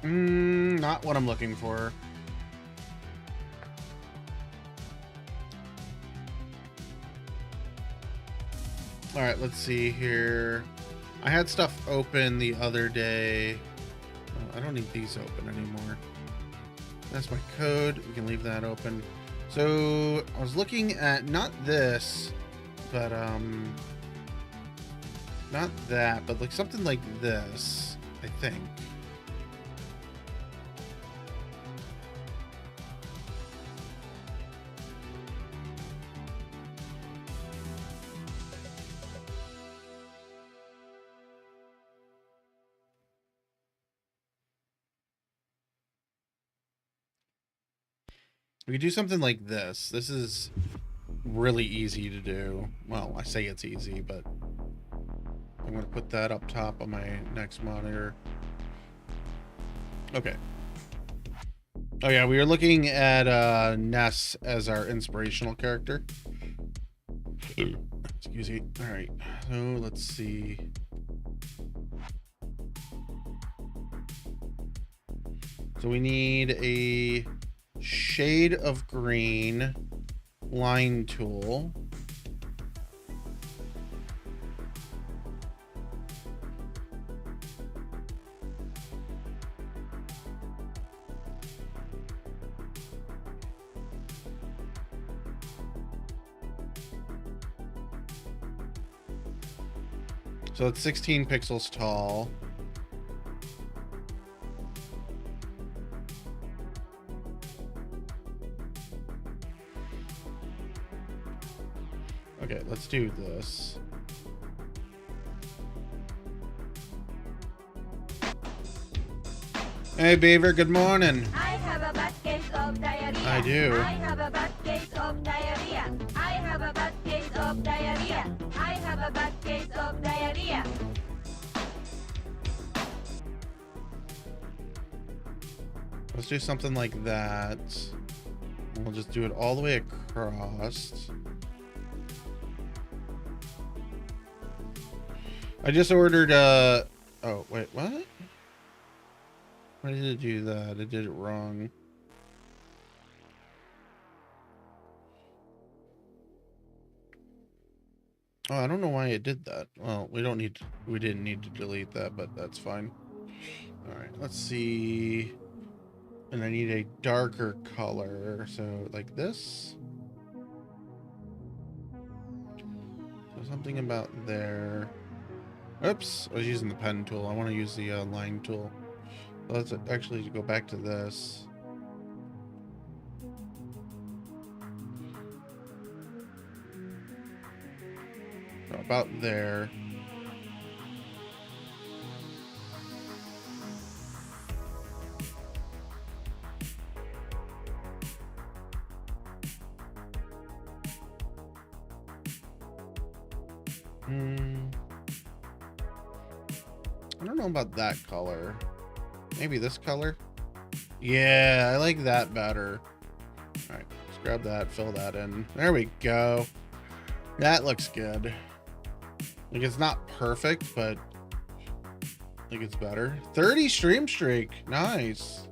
Not what I'm looking for. All right, let's see here. I had stuff open the other day. Oh, I don't need these open anymore. That's my code. We can leave that open. So I was looking at not this, but not that, but like something like this, I think. We could do something like this. This is really easy to do. Well, I say it's easy, but I'm going to put that up top on my next monitor. Okay. Oh yeah, we were looking at Ness as our inspirational character. Excuse me. All right. So let's see. So we need a shade of green line tool. So it's 16 pixels tall. Okay, let's do this. Hey, Beaver, good morning. I have a bad case of diarrhea. I do. I have a bad case of diarrhea. I have a bad case of diarrhea. I have a bad case of diarrhea. Let's do something like that. We'll just do it all the way across. I just ordered oh wait, what? Why did it do that? I did it wrong. Oh, I don't know why it did that. Well, we didn't need to delete that, but that's fine. All right, let's see. And I need a darker color, so like this. So something about there. Oops, I was using the pen tool. I want to use the line tool. Let's actually go back to this. So about there. I don't know about that color. Maybe this color? Yeah, I like that better. All right, let's grab that, fill that in. There we go. That looks good. Like, it's not perfect, but I think it's better. 30 stream streak. Nice.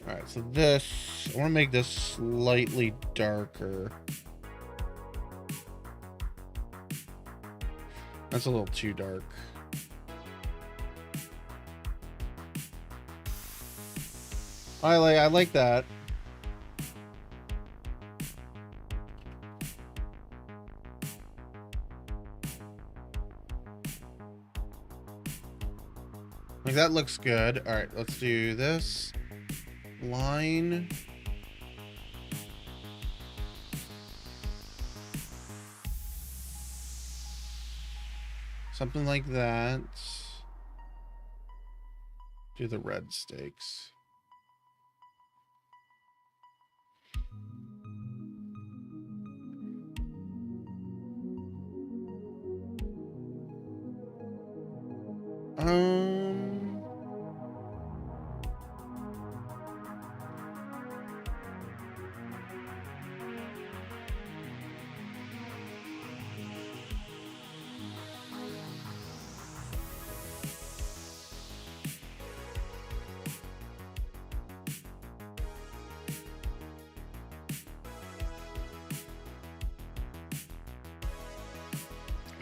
All right, so this, I want to make this slightly darker. That's a little too dark. I like that. Like, that looks good. All right, let's do this line. Something like that. Do the red stakes.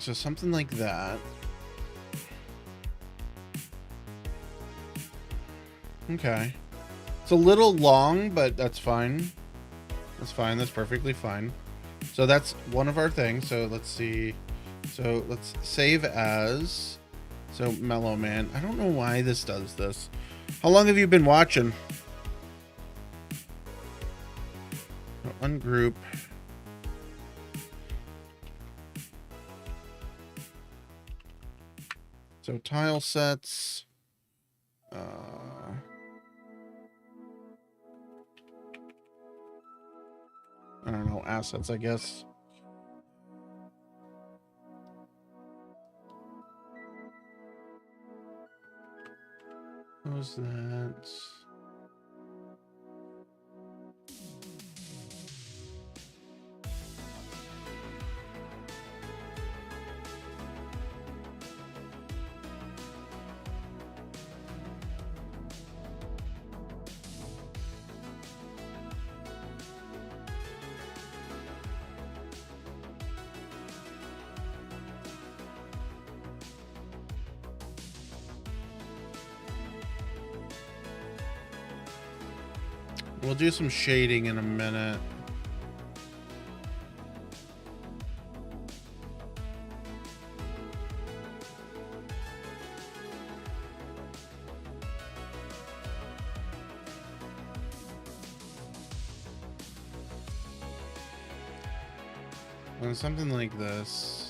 So something like that. Okay. It's a little long, but that's fine. That's fine. That's perfectly fine. So that's one of our things. So let's see. So let's save as. So Mellow Man. I don't know why this does this. How long have you been watching? Ungroup. So tile sets. I don't know, assets, I guess. What was that? We'll do some shading in a minute. And something like this.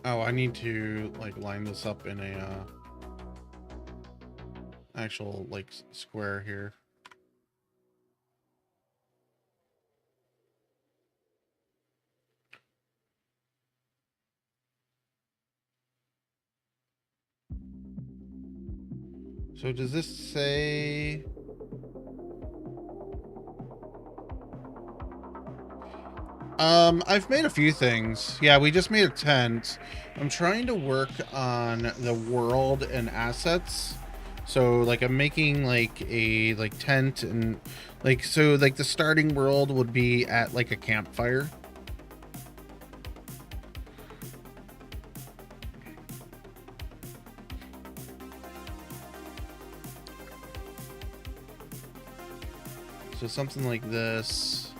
Oh, I need to like line this up in a actual like square here. So does this say I've made a few things. Yeah, we just made a tent. I'm trying to work on the world and assets. So like I'm making like a tent and like so like the starting world would be at like a campfire. So something like this.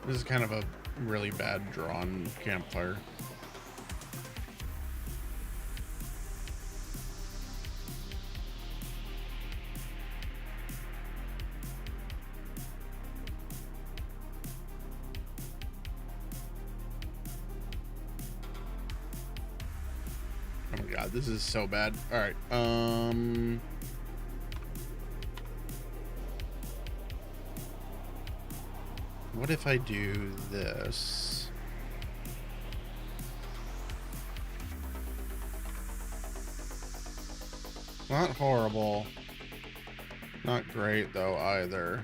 This is kind of a really bad drawn campfire. Oh my god, this is so bad. All right. What if I do this? Not horrible. Not great though either.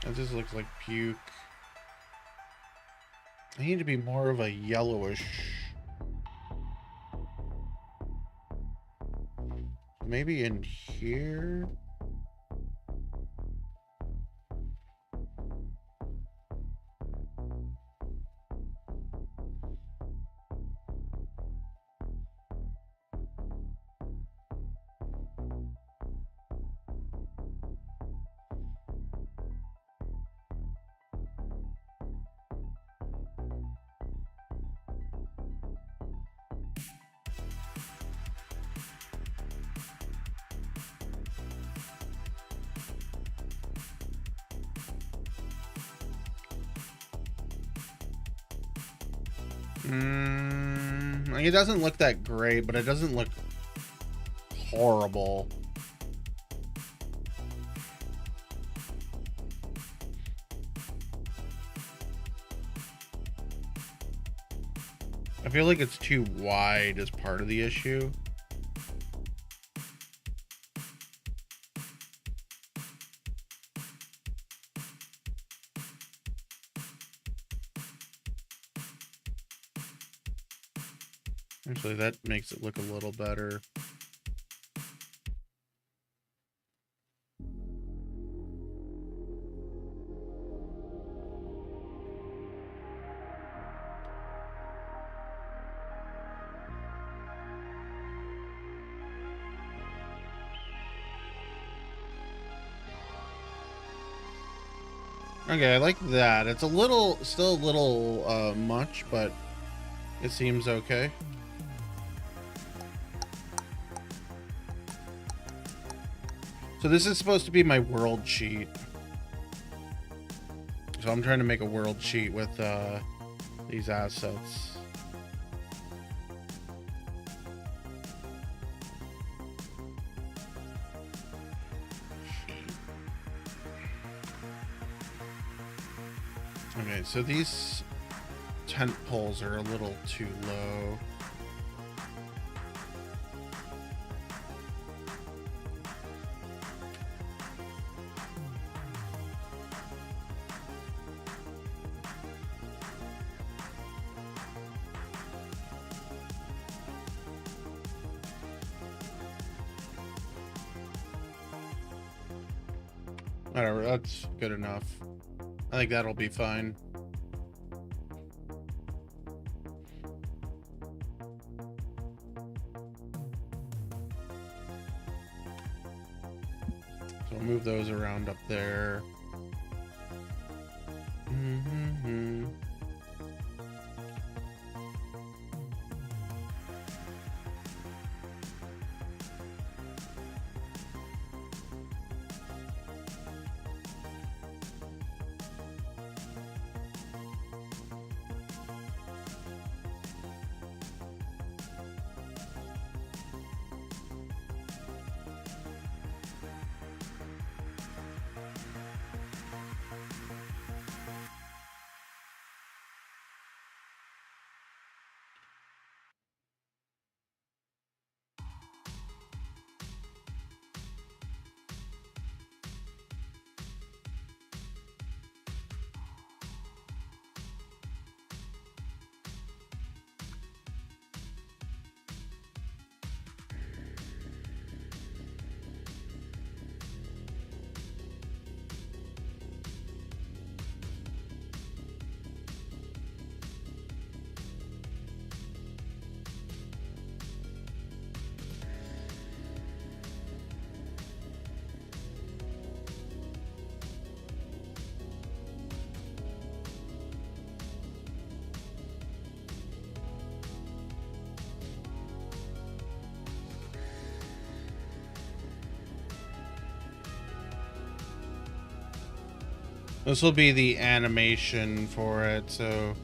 That just looks like puke. I need to be more of a yellowish. Maybe in here? Like it doesn't look that great, but it doesn't look horrible. I feel like it's too wide as part of the issue. Actually, that makes it look a little better. Okay, I like that. It's a little, still a little much, but it seems okay. So this is supposed to be my world sheet. So I'm trying to make a world sheet with these assets. Okay, so these tent poles are a little too low. Whatever, that's good enough. I think that'll be fine. So we'll move those around up there. This will be the animation for it, so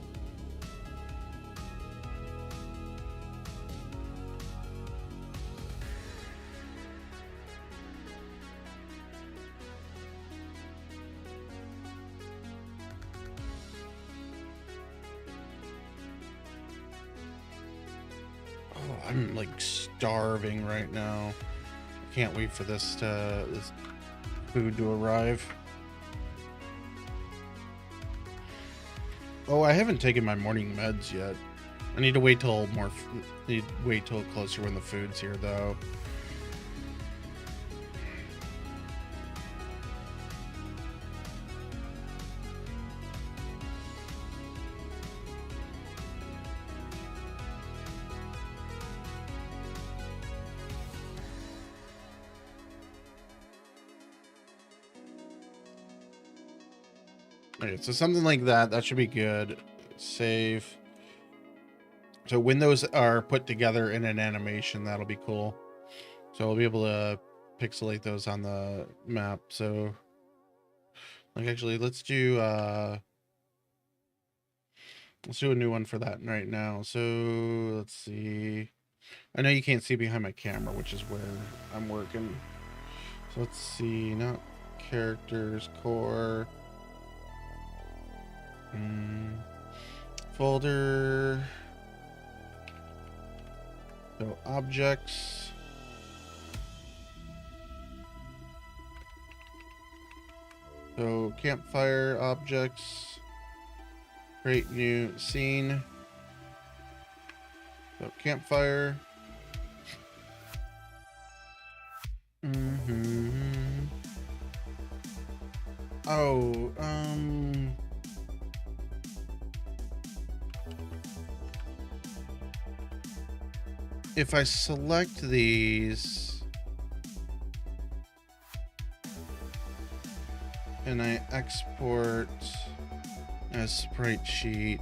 I'm like starving right now. Can't wait for this food to arrive. Oh, I haven't taken my morning meds yet. I need to wait till closer when the food's here, though. Okay, so something like that. That should be good. Save. So when those are put together in an animation, that'll be cool. So we'll be able to pixelate those on the map. So, like, actually, let's do a new one for that right now. So let's see. I know you can't see behind my camera, which is where I'm working. So let's see. Not characters, core. Folder. So objects. So campfire objects. Create new scene. So campfire. Oh, if I select these and I export as sprite sheet,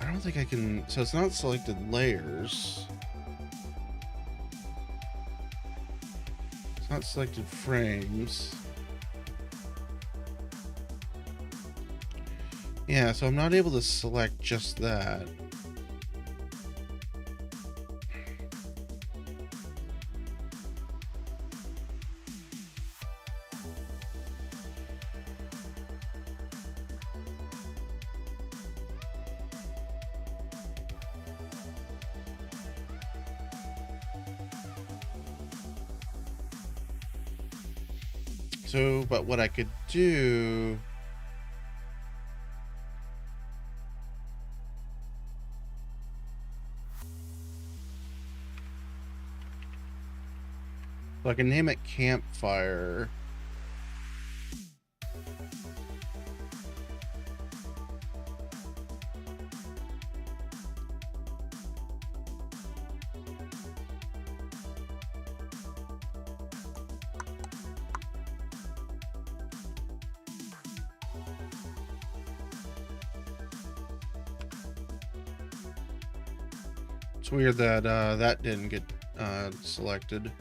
I don't think I can. So it's not selected layers. It's not selected frames. Yeah, so I'm not able to select just that. So, but what I could do So I can name it Campfire. It's weird that that didn't get selected.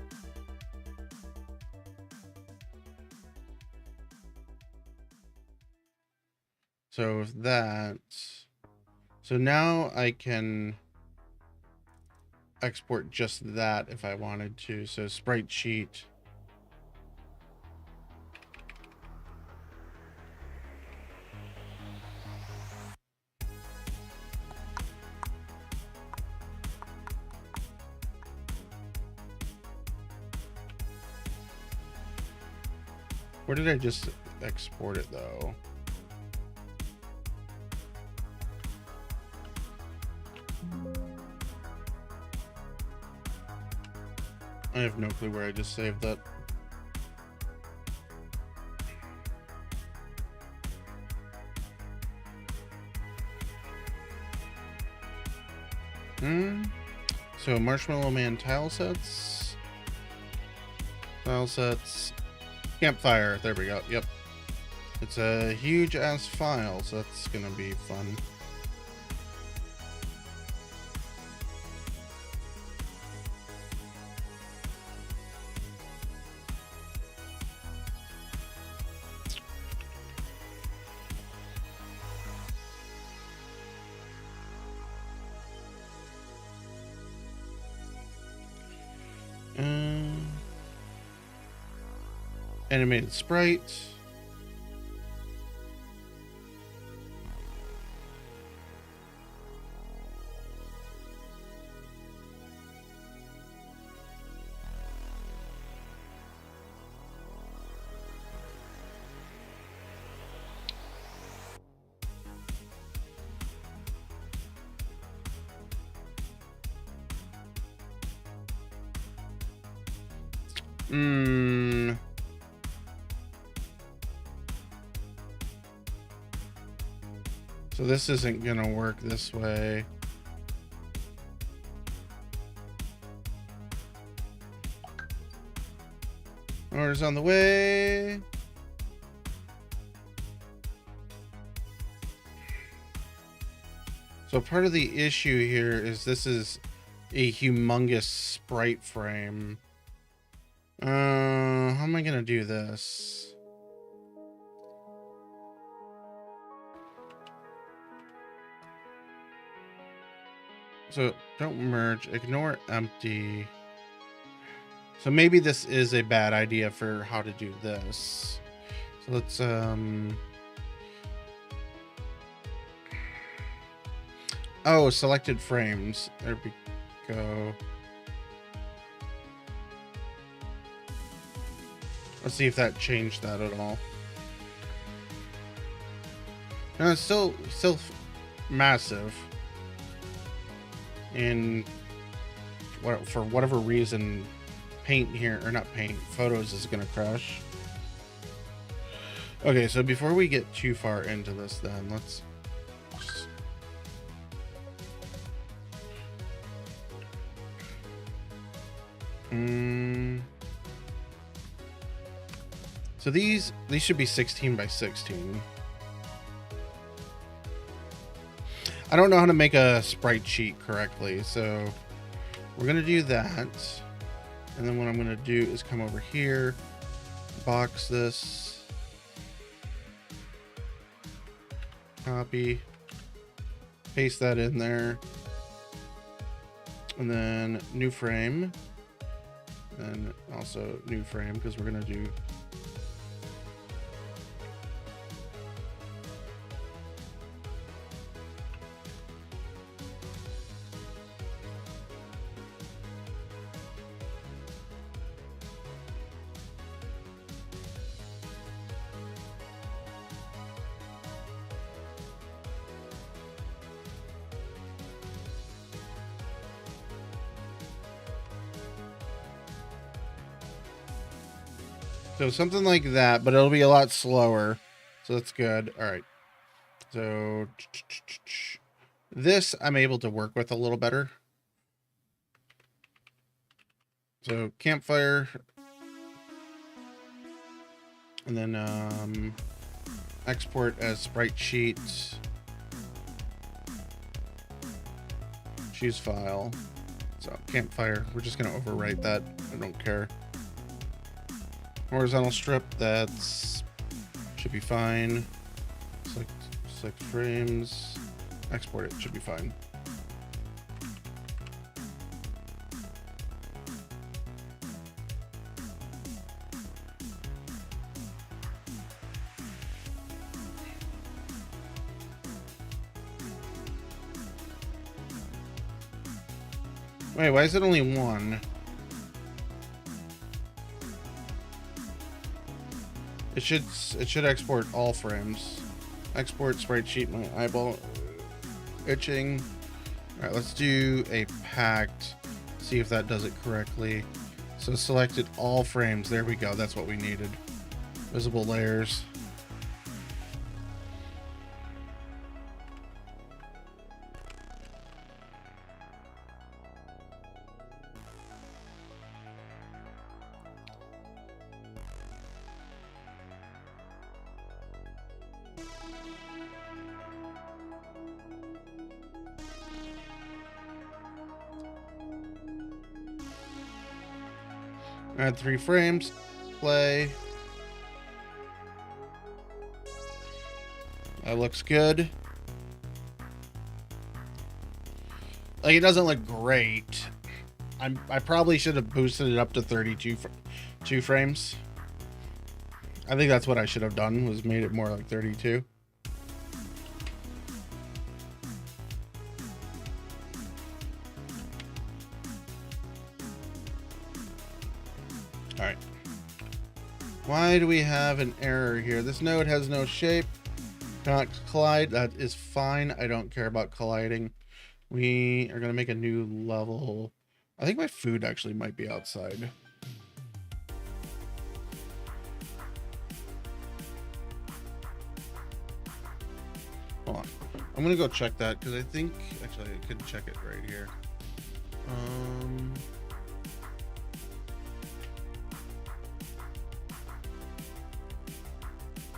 So that, so now I can export just that if I wanted to. So sprite sheet. Where did I just export it though? I have no clue where I just saved that. So Marshmallow Man tile sets. Tile sets. Campfire. There we go. Yep. It's a huge ass file, so that's gonna be fun. Animated sprite. So this isn't gonna work this way. Order's on the way. So part of the issue here is this is a humongous sprite frame. How am I gonna do this? So don't merge, ignore empty. So maybe this is a bad idea for how to do this. So let's oh, selected frames. There we go. Let's see if that changed that at all. No, it's still massive. And for whatever reason, paint here, or not paint, photos is gonna crash. Okay, so before we get too far into this, then let's just... So these should be 16 by 16. I don't know how to make a sprite sheet correctly, so we're gonna do that. And then what I'm gonna do is come over here, box this, copy, paste that in there, and then new frame, and also new frame, because we're gonna do So something like that, but it'll be a lot slower. So that's good. All right. So this I'm able to work with a little better. So campfire. And then export as sprite sheet. Choose file. So campfire. We're just going to overwrite that. I don't care. Horizontal strip. That's should be fine. Select frames. Export it. Should be fine. Wait, why is it only one? It should export all frames. Export sprite sheet. My eyeball itching. All right, let's do a packed. See if that does it correctly. So selected all frames. There we go. That's what we needed. Visible layers. Add 3 frames. Play. That looks good. Like, it doesn't look great. I probably should have boosted it up to 32 frames. I think that's what I should have done, was made it more like 32. All right. Why do we have an error here? This node has no shape. Cannot collide. That is fine. I don't care about colliding. We are going to make a new level. I think my food actually might be outside. Hold on. I'm going to go check that because I think actually I could check it right here.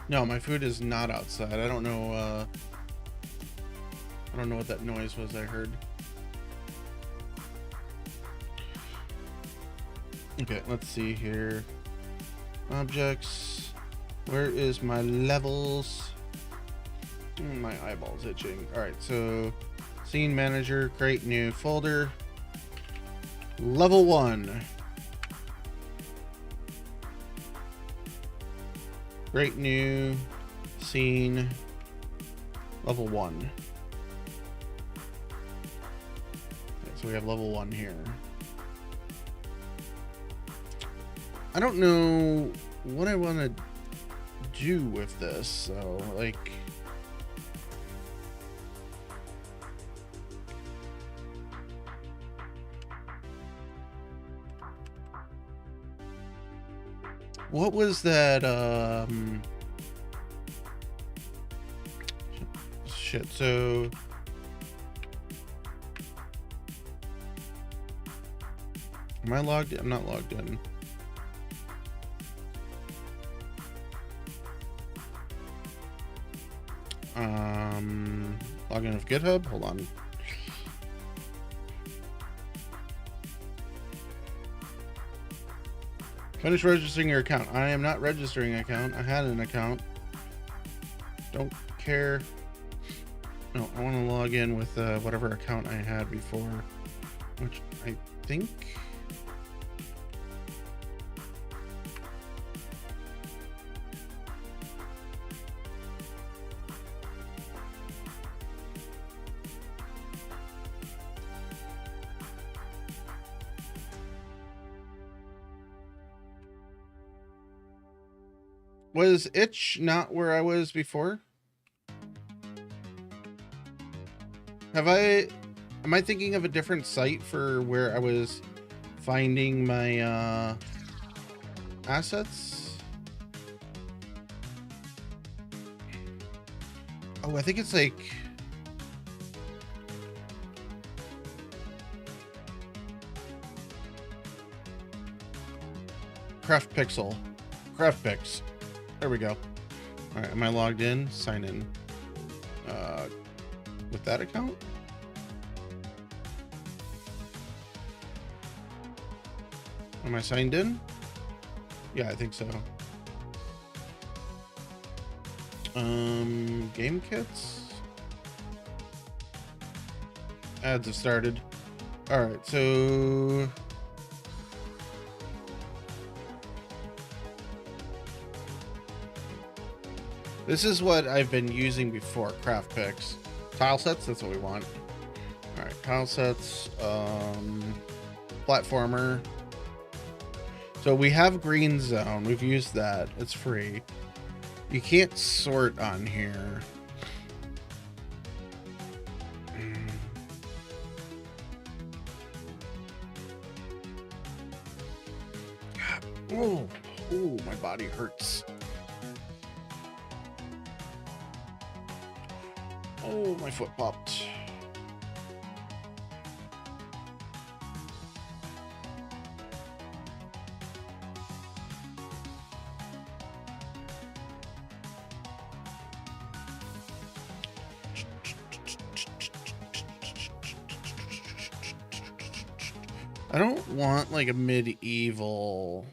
No, my food is not outside. I don't know what that noise was I heard. Okay, let's see here. Objects. Where is my levels? My eyeball's itching. Alright, so scene manager, create new folder. Level 1. Create new scene. Level 1. Okay, so we have level 1 here. I don't know what I want to do with this, so like what was that shit, so am I logged in? I'm not logged in. Login of GitHub. Hold on. Finish registering your account. I am not registering an account. I had an account. Don't care. No, I want to log in with whatever account I had before, which I think. Was itch not where I was before? Am I thinking of a different site for where I was finding my assets? Oh, I think it's like... Craft Pixel. Craft Pix. There we go. Alright, am I logged in? Sign in. With that account? Am I signed in? Yeah, I think so. Game kits? Ads have started. Alright, so... This is what I've been using before, craft picks. Tile sets, that's what we want. Alright, tile sets, platformer. So we have green zone, we've used that, it's free. You can't sort on here. Oh, my body hurts. Oh, my foot popped. I don't want like a medieval.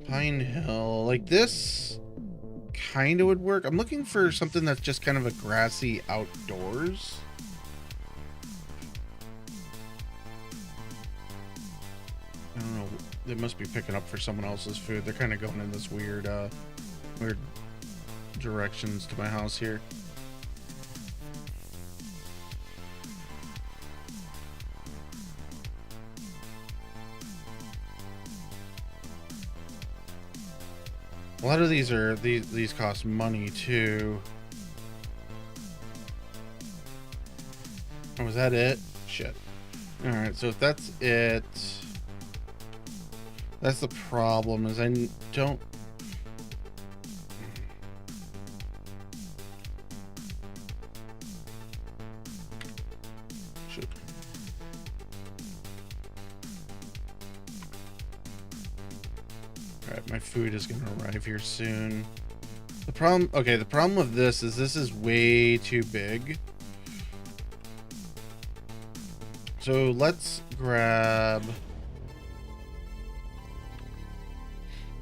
Pine Hill, like this kind of would work. I'm looking for something that's just kind of a grassy outdoors. I don't know. They must be picking up for someone else's food. They're kind of going in this weird, weird directions to my house here. A lot of these are these cost money too. Oh, was that it? Shit. All right, so if that's it, that's the problem. Is I don't. Shit. All right, my food is gonna arrive here soon. The problem, okay, the problem with this is way too big. So let's grab,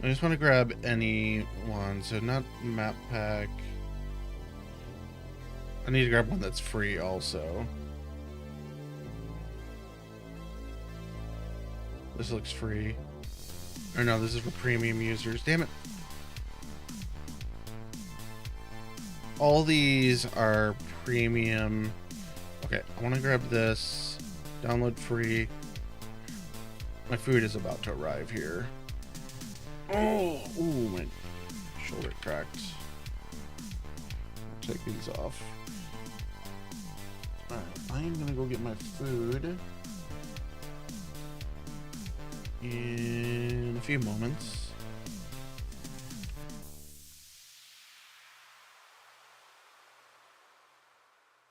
I just want to grab any one. So not map pack. I need to grab one that's free also. This looks free. Or no, this is for premium users. Damn it. All these are premium. Okay, I want to grab this. Download free. My food is about to arrive here. Oh, ooh, my shoulder cracked. Take these off. Alright, I'm gonna go get my food in a few moments.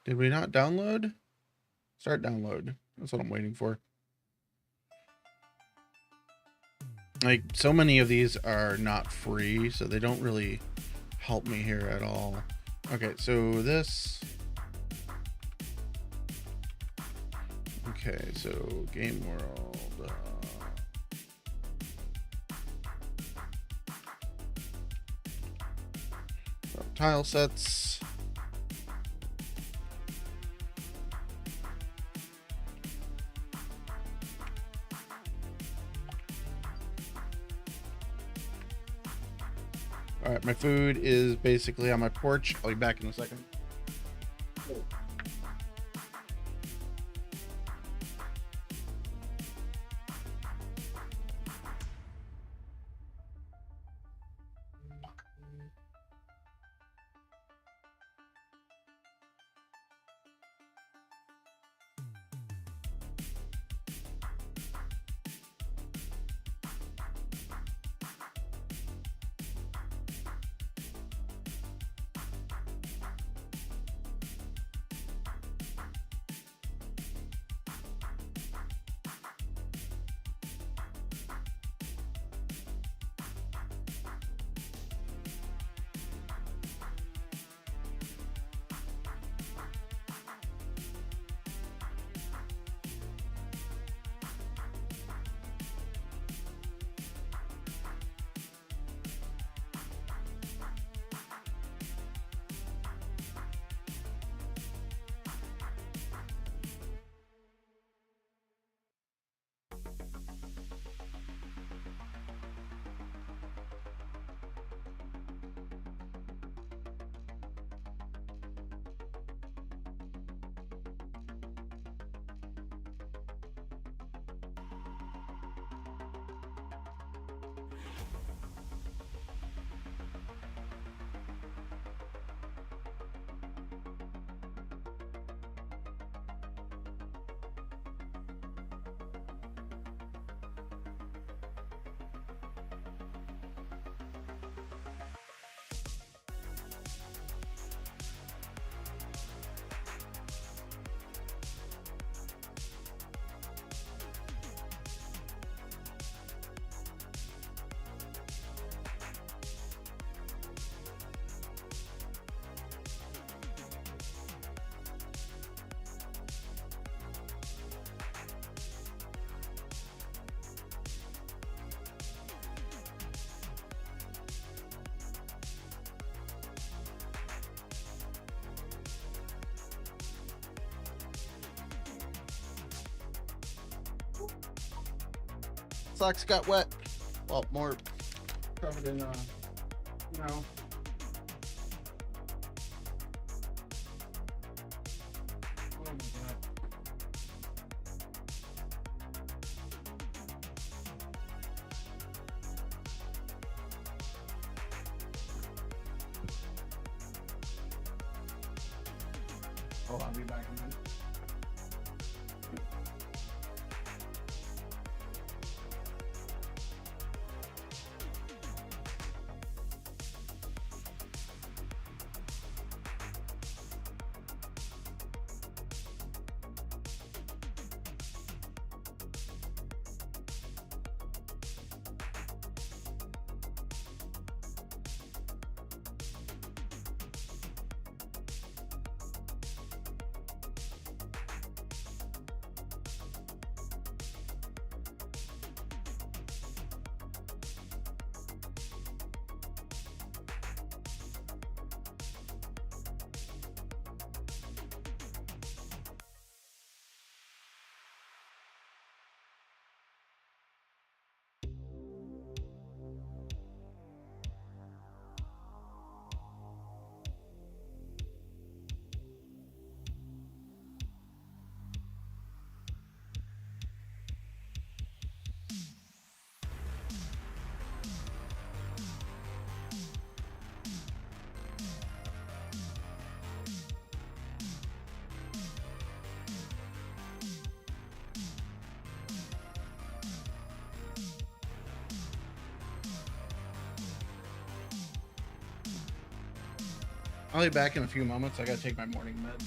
Did we not download? Start download. That's what I'm waiting for. Like, so many of these are not free, so they don't really help me here at all. Okay, so this. Okay, so Game World. Tile sets. All right, my food is basically on my porch. I'll be back in a second. Socks got wet. Well, more covered in, you know. Oh my God. Oh, I'll be back in a minute. I'll be back in a few moments. I gotta take my morning meds.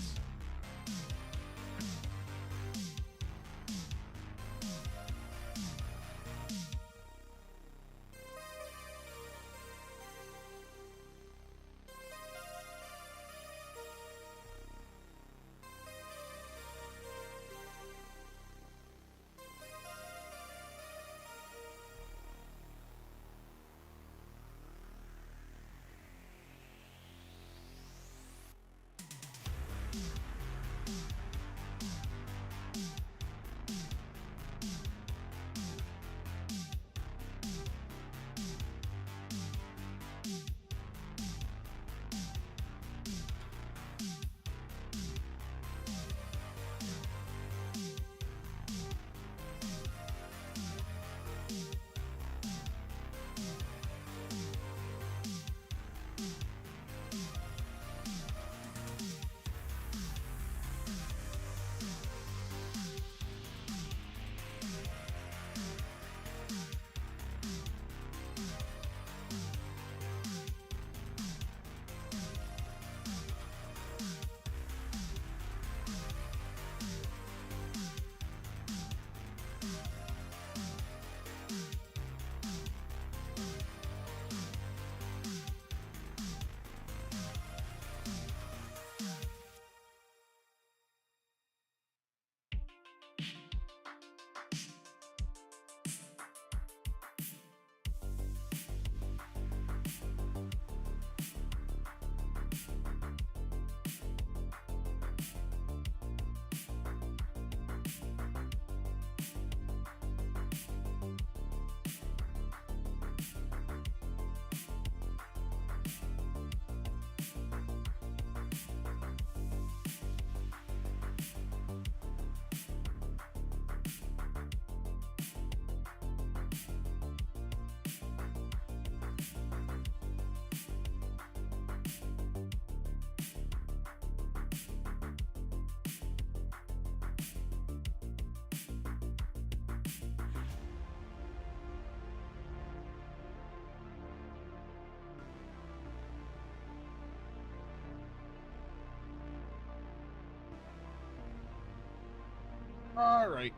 All right.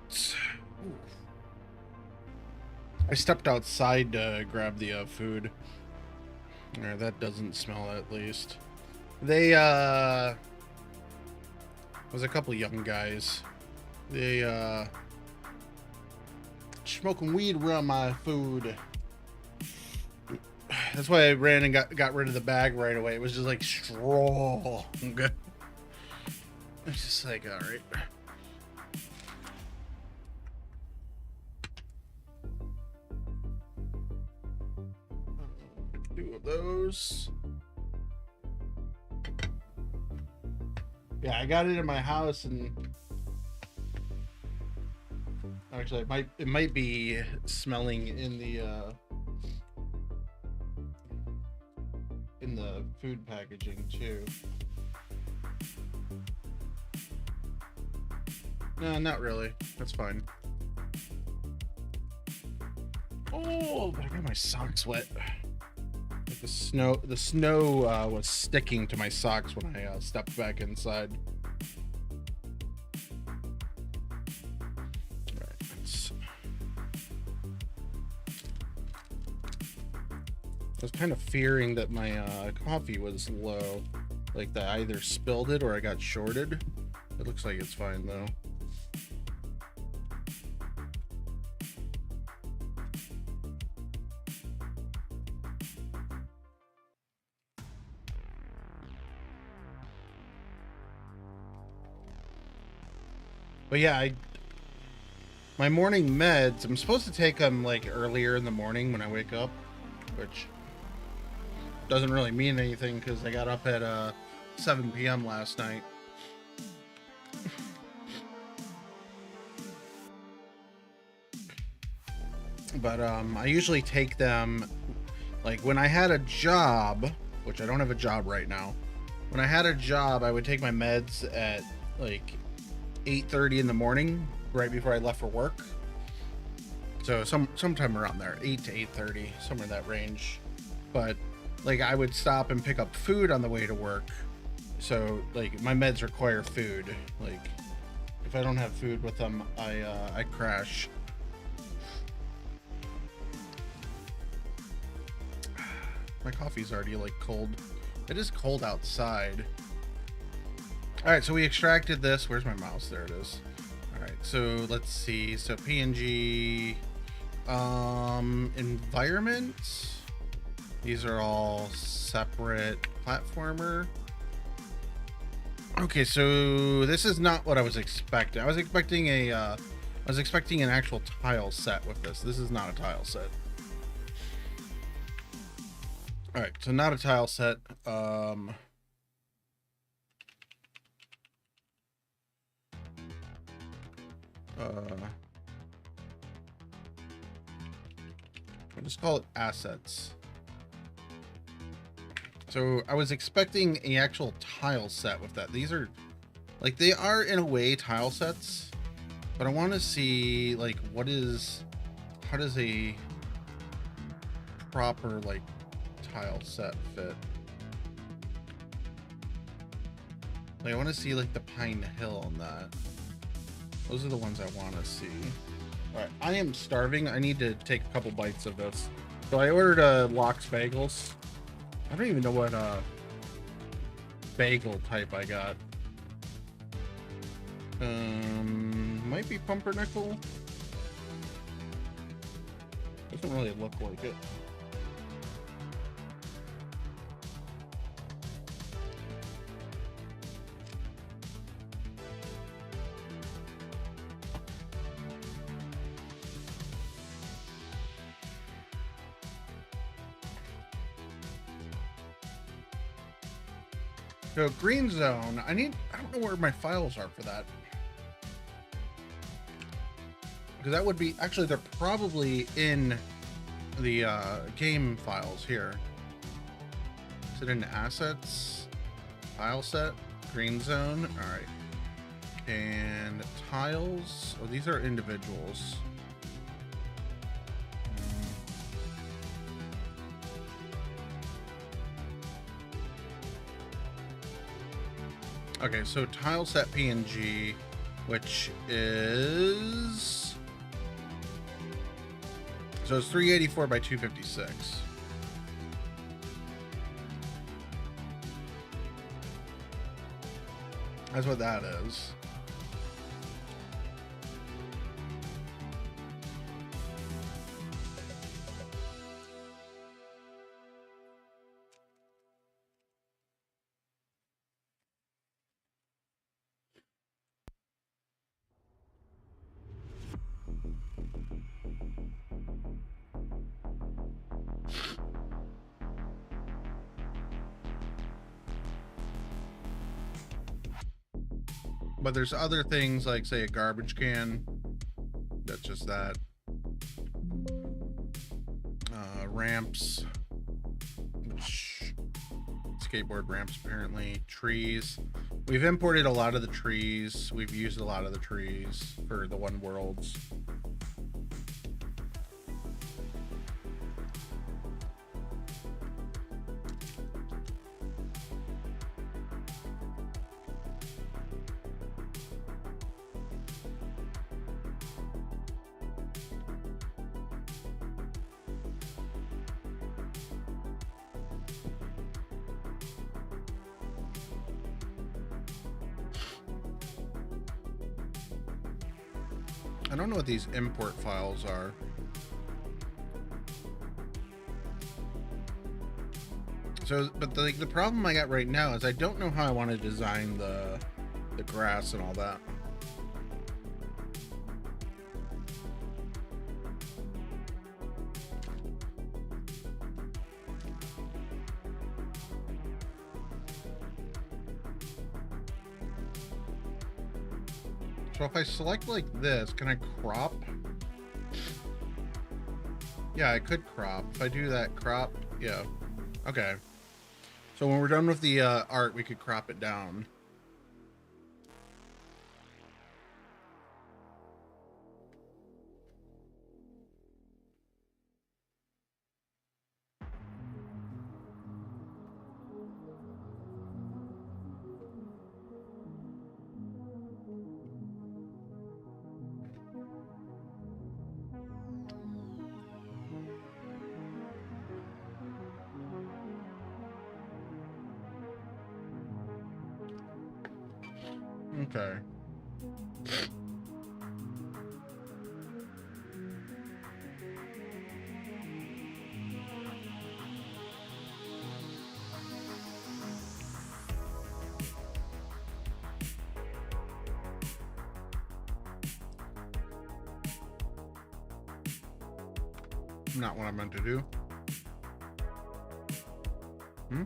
I stepped outside to grab the food. Or that doesn't smell at least. They was a couple young guys. They smoking weed around my food. That's why I ran and got rid of the bag right away. It was just like straw. Okay. It's just like, all right. house. Yeah, I got it in my house, and actually it might be smelling in the food packaging too. No, not really. That's fine. Oh, but I got my socks wet. Like the snow was sticking to my socks when I stepped back inside. All right, I was kind of fearing that my coffee was low, like that I either spilled it or I got shorted. It looks like it's fine though. But yeah, my morning meds, I'm supposed to take them like earlier in the morning when I wake up, which doesn't really mean anything because I got up at 7 p.m. last night. But I usually take them like when I had a job, which I don't have a job right now. When I had a job, I would take my meds at like 8:30 in the morning, right before I left for work. So sometime around there, 8 to 8:30, somewhere in that range. But like I would stop and pick up food on the way to work. So like my meds require food. Like if I don't have food with them, I crash. My coffee's already like cold. It is cold outside. All right, so we extracted this. Where's my mouse? There it is. All right, so let's see. So PNG, environment. These are all separate platformer. Okay, so this is not what I was expecting. I was expecting an actual tile set with this. This is not a tile set. All right, so not a tile set. I'll just call it assets. So I was expecting an actual tile set with that. These are like, they are in a way tile sets, but I want to see like how does a proper like tile set fit? Like I want to see like the Pine Hill on that. Those are the ones I want to see. All right, I am starving. I need to take a couple bites of this. So I ordered Lox bagels. I don't even know what bagel type I got. Might be pumpernickel. Doesn't really look like it. So green zone, I don't know where my files are for that. Because that would be, actually they're probably in the game files here. Is it in assets? File set, green zone, all right. And tiles, oh, these are individuals. Okay, so tile set PNG, which is, so it's 384 by 256. That's what that is. But there's other things like, say, a garbage can. That's just that. Ramps. Which, skateboard ramps, apparently. Trees. We've imported a lot of the trees. We've used a lot of the trees for the One Worlds. I don't know what these import files are. So, but the problem I got right now is I don't know how I want to design the grass and all that. So if I select like this, can I crop? Yeah, I could crop. If I do that crop, yeah. Okay. So when we're done with the art, we could crop it down. Okay. Not what I meant to do. Hmm?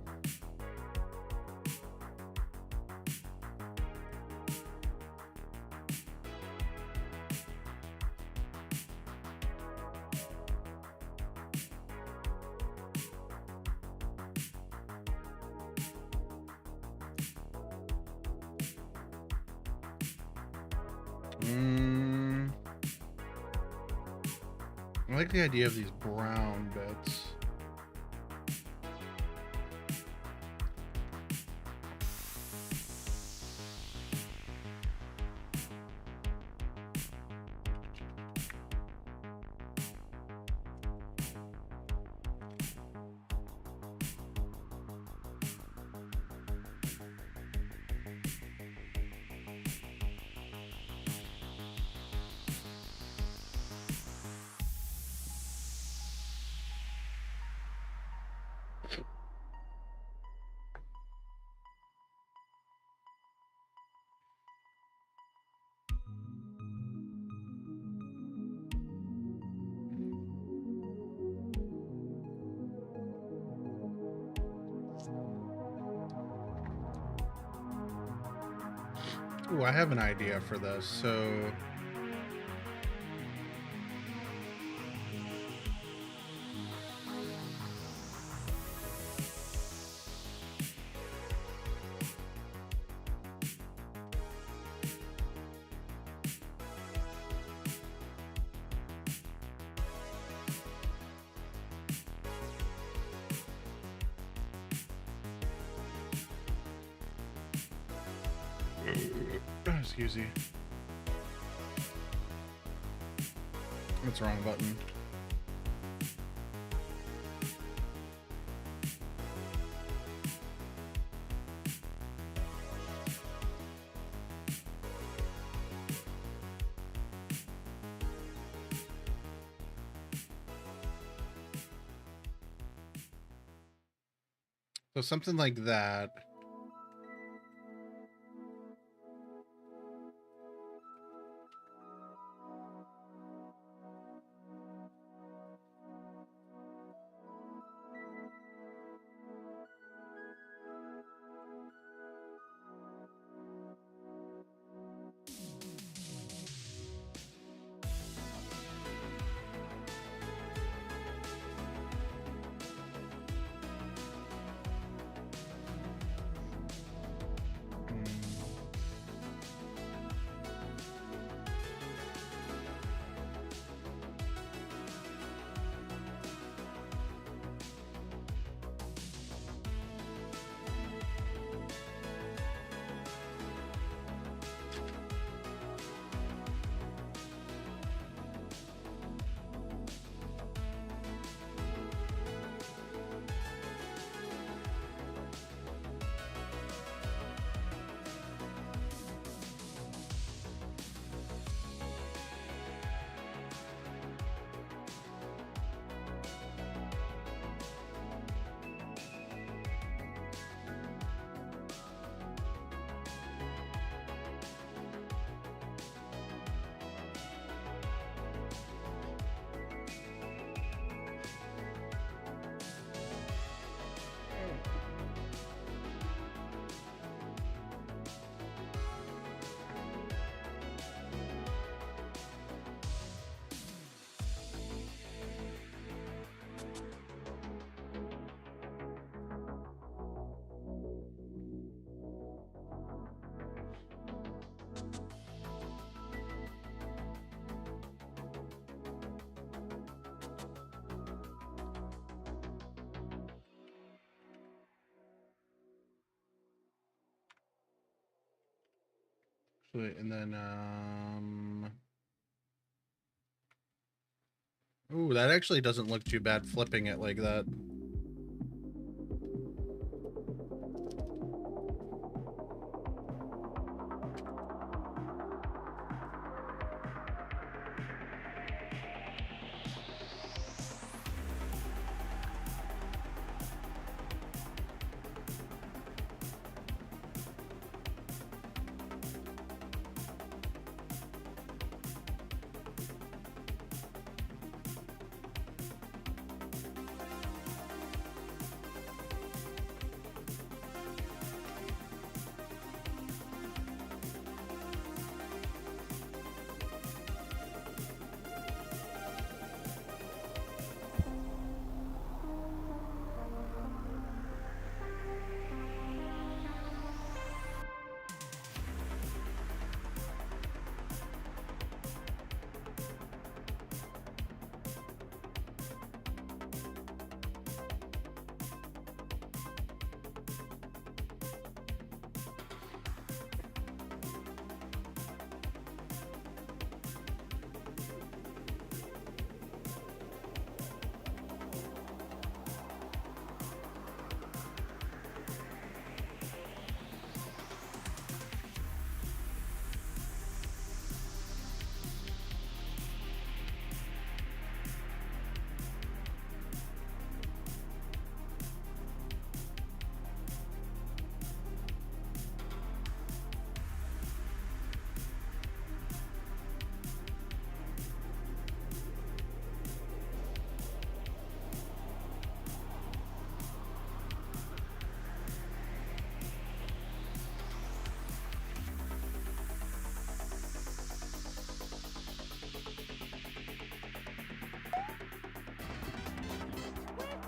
I like the idea of these brown bits. Ooh, I have an idea for this. So excuse me. That's the wrong button. So something like that. Sweet. And then, ooh, that actually doesn't look too bad flipping it like that.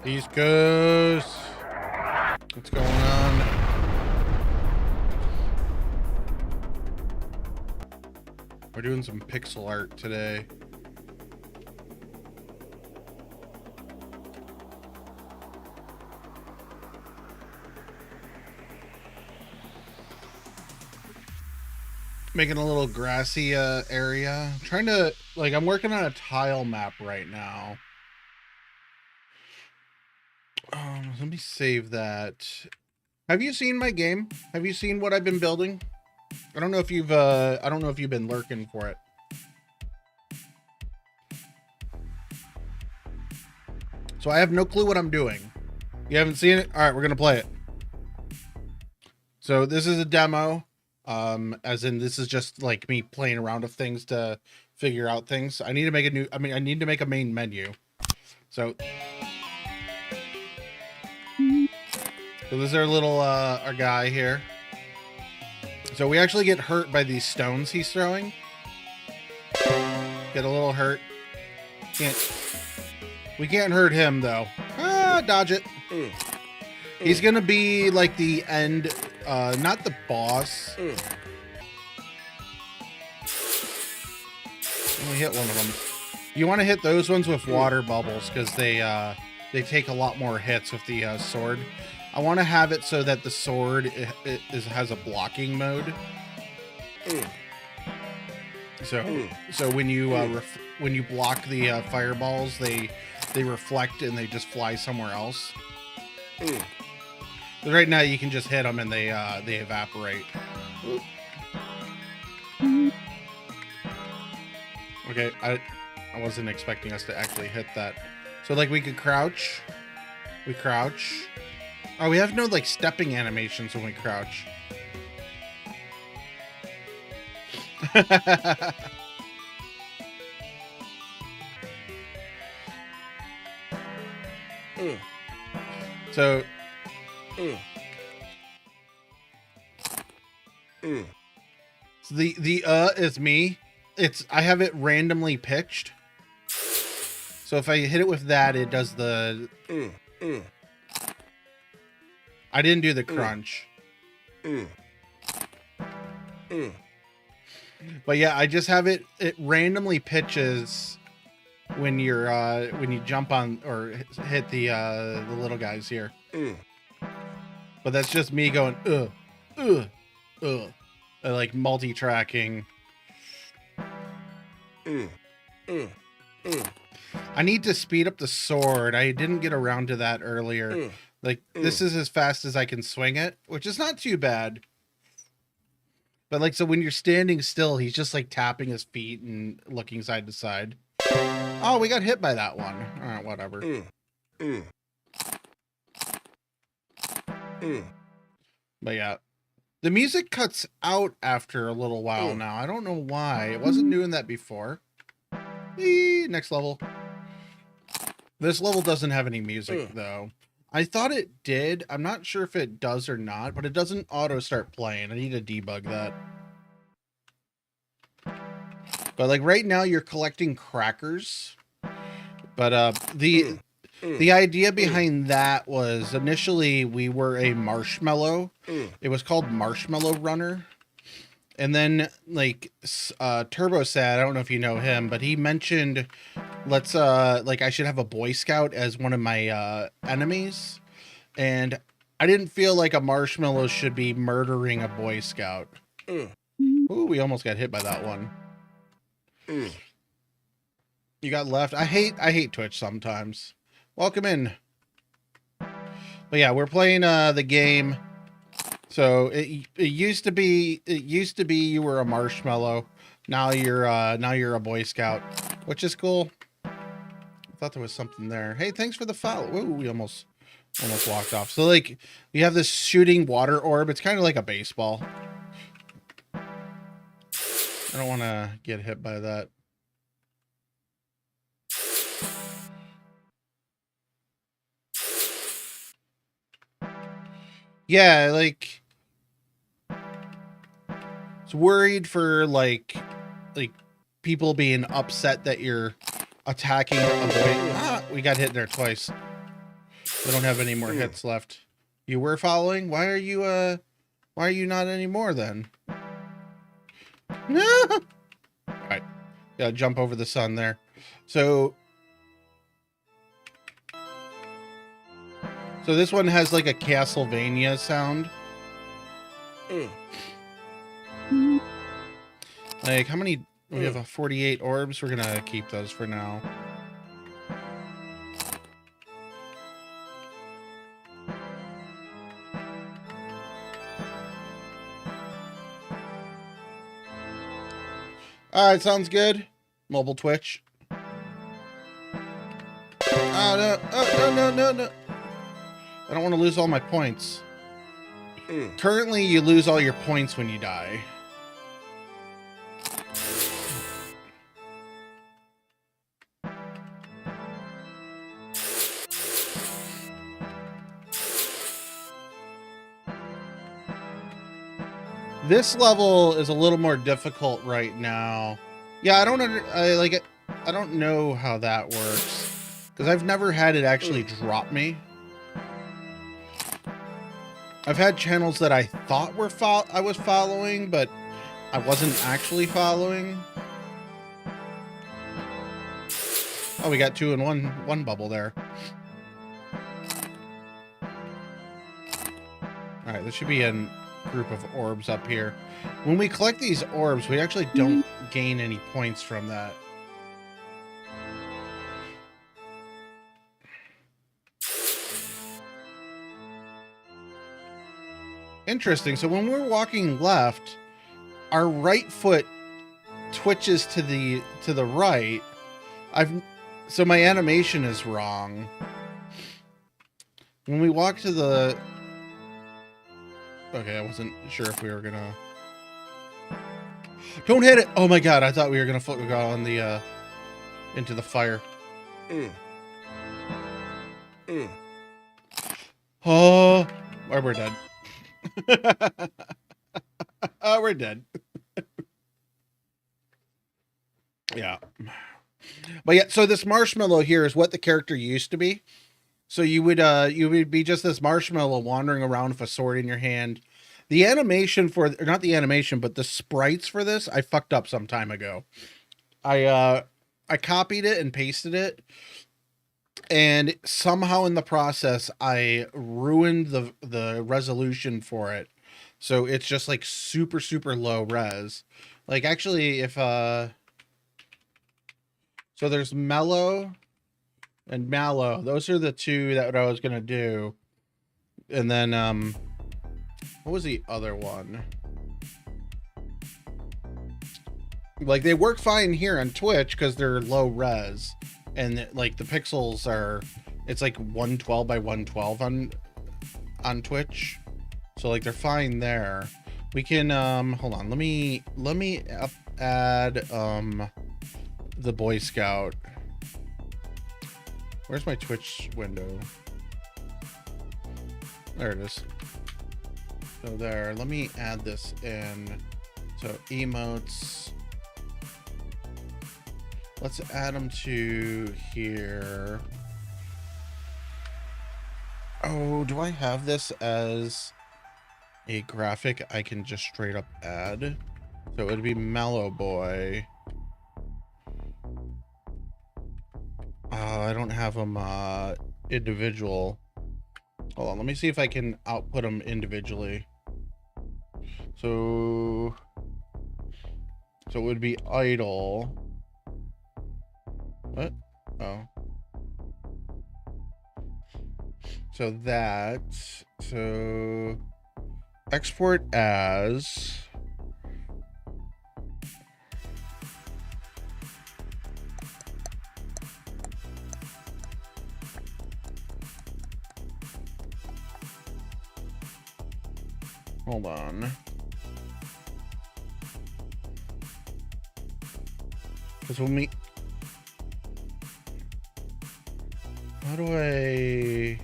East Coast. What's going on? We're doing some pixel art today. Making a little grassy area. Trying to, like, I'm working on a tile map right now. Let me save that. Have you seen my game? Have you seen what I've been building? I don't know if you've been lurking for it. So I have no clue what I'm doing. You haven't seen it? All right, we're going to play it. So this is a demo. As in this is just like me playing around with things to figure out things. I need to make I need to make a main menu. So this is our little, our guy here. So we actually get hurt by these stones he's throwing. Get a little hurt. We can't hurt him though. Ah, dodge it. He's gonna be like the end, not the boss. Only hit one of them. You want to hit those ones with water bubbles because they take a lot more hits with the sword. I want to have it so that the sword has a blocking mode. So when you block the fireballs, they reflect and they just fly somewhere else. But right now you can just hit them and they evaporate. Okay, I wasn't expecting us to actually hit that. So like we could crouch. We crouch. Oh, we have no like stepping animations when we crouch. So the is me. I have it randomly pitched. So if I hit it with that, it does the I didn't do the crunch. But yeah, I just have it randomly pitches when you jump on or hit the little guys here. But that's just me going like multi-tracking. I need to speed up the sword. I didn't get around to that earlier. Like, this is as fast as I can swing it, which is not too bad. But, like, so when you're standing still, he's just, like, tapping his feet and looking side to side. Oh, we got hit by that one. All right, whatever. But, yeah. The music cuts out after a little while now. I don't know why. It wasn't doing that before. Next level. This level doesn't have any music, though. I thought it did. I'm not sure if it does or not, but it doesn't auto start playing. I need to debug that. But, like, right now you're collecting crackers. But the idea behind that was initially we were a marshmallow. It was called Marshmallow Runner. And then, like, Turbo Sad, I don't know if you know him, but he mentioned, like, I should have a Boy Scout as one of my enemies. And I didn't feel like a marshmallow should be murdering a Boy Scout. Ooh, we almost got hit by that one. You got left. I hate Twitch sometimes. Welcome in. But yeah, we're playing the game. So it used to be you were a marshmallow. Now you're a Boy Scout, which is cool. I thought there was something there. Hey, thanks for the follow. Ooh, we almost walked off. So, like, you have this shooting water orb. It's kind of like a baseball. I don't want to get hit by that. Yeah, like, it's worried for like people being upset that you're attacking a boy. Ah, we got hit there twice. We don't have any more hits left. You were following? Why are you not anymore then? No. All right. Gotta jump over the sun there. So this one has like a Castlevania sound. Like, how many? We have 48 orbs. We're gonna keep those for now. All right, sounds good. Mobile Twitch. Oh no! Oh no! I don't want to lose all my points. Currently, you lose all your points when you die. This level is a little more difficult right now. Yeah, I don't know how that works because I've never had it actually drop me. I've had channels that I thought I was following, but I wasn't actually following. Oh, we got 2 in one bubble there. All right, this should be a group of orbs up here. When we collect these orbs, we actually don't gain any points from that. Interesting. So when we're walking left, our right foot twitches to the right. So my animation is wrong. When we walk to the... Okay, I wasn't sure if we were gonna... Don't hit it! Oh my god, I thought we were gonna go on the, into the fire. Oh, we're dead. Oh, we're dead. Yeah. But yeah, so this marshmallow here is what the character used to be. So you would be just this marshmallow wandering around with a sword in your hand. The animation for, or not the animation, but the sprites for this, I fucked up some time ago. I copied it and pasted it, and somehow in the process I ruined the resolution for it. So it's just like super, super low res. Like actually if, so there's mellow and mallow. Those are the two that I was going to do. And then, what was the other one? Like they work fine here on Twitch because they're low res, and like the pixels are, it's like 112 by 112 on Twitch, so like they're fine there. We can hold on. Let me add the Boy Scout. Where's my Twitch window? There it is. So there. Let me add this in. So emotes. Let's add them to here. Oh, do I have this as a graphic I can just straight up add? So it would be Mellow Boy. I don't have them individual. Hold on, let me see if I can output them individually. So it would be idle. What? Oh. So that, so export as, hold on. Because when we, how do I,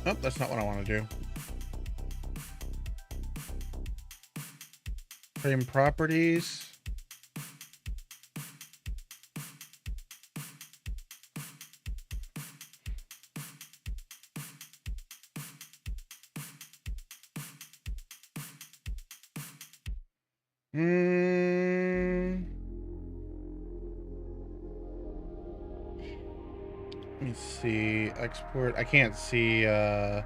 oh, that's not what I want to do. Frame properties. Let me see, export, I can't see, all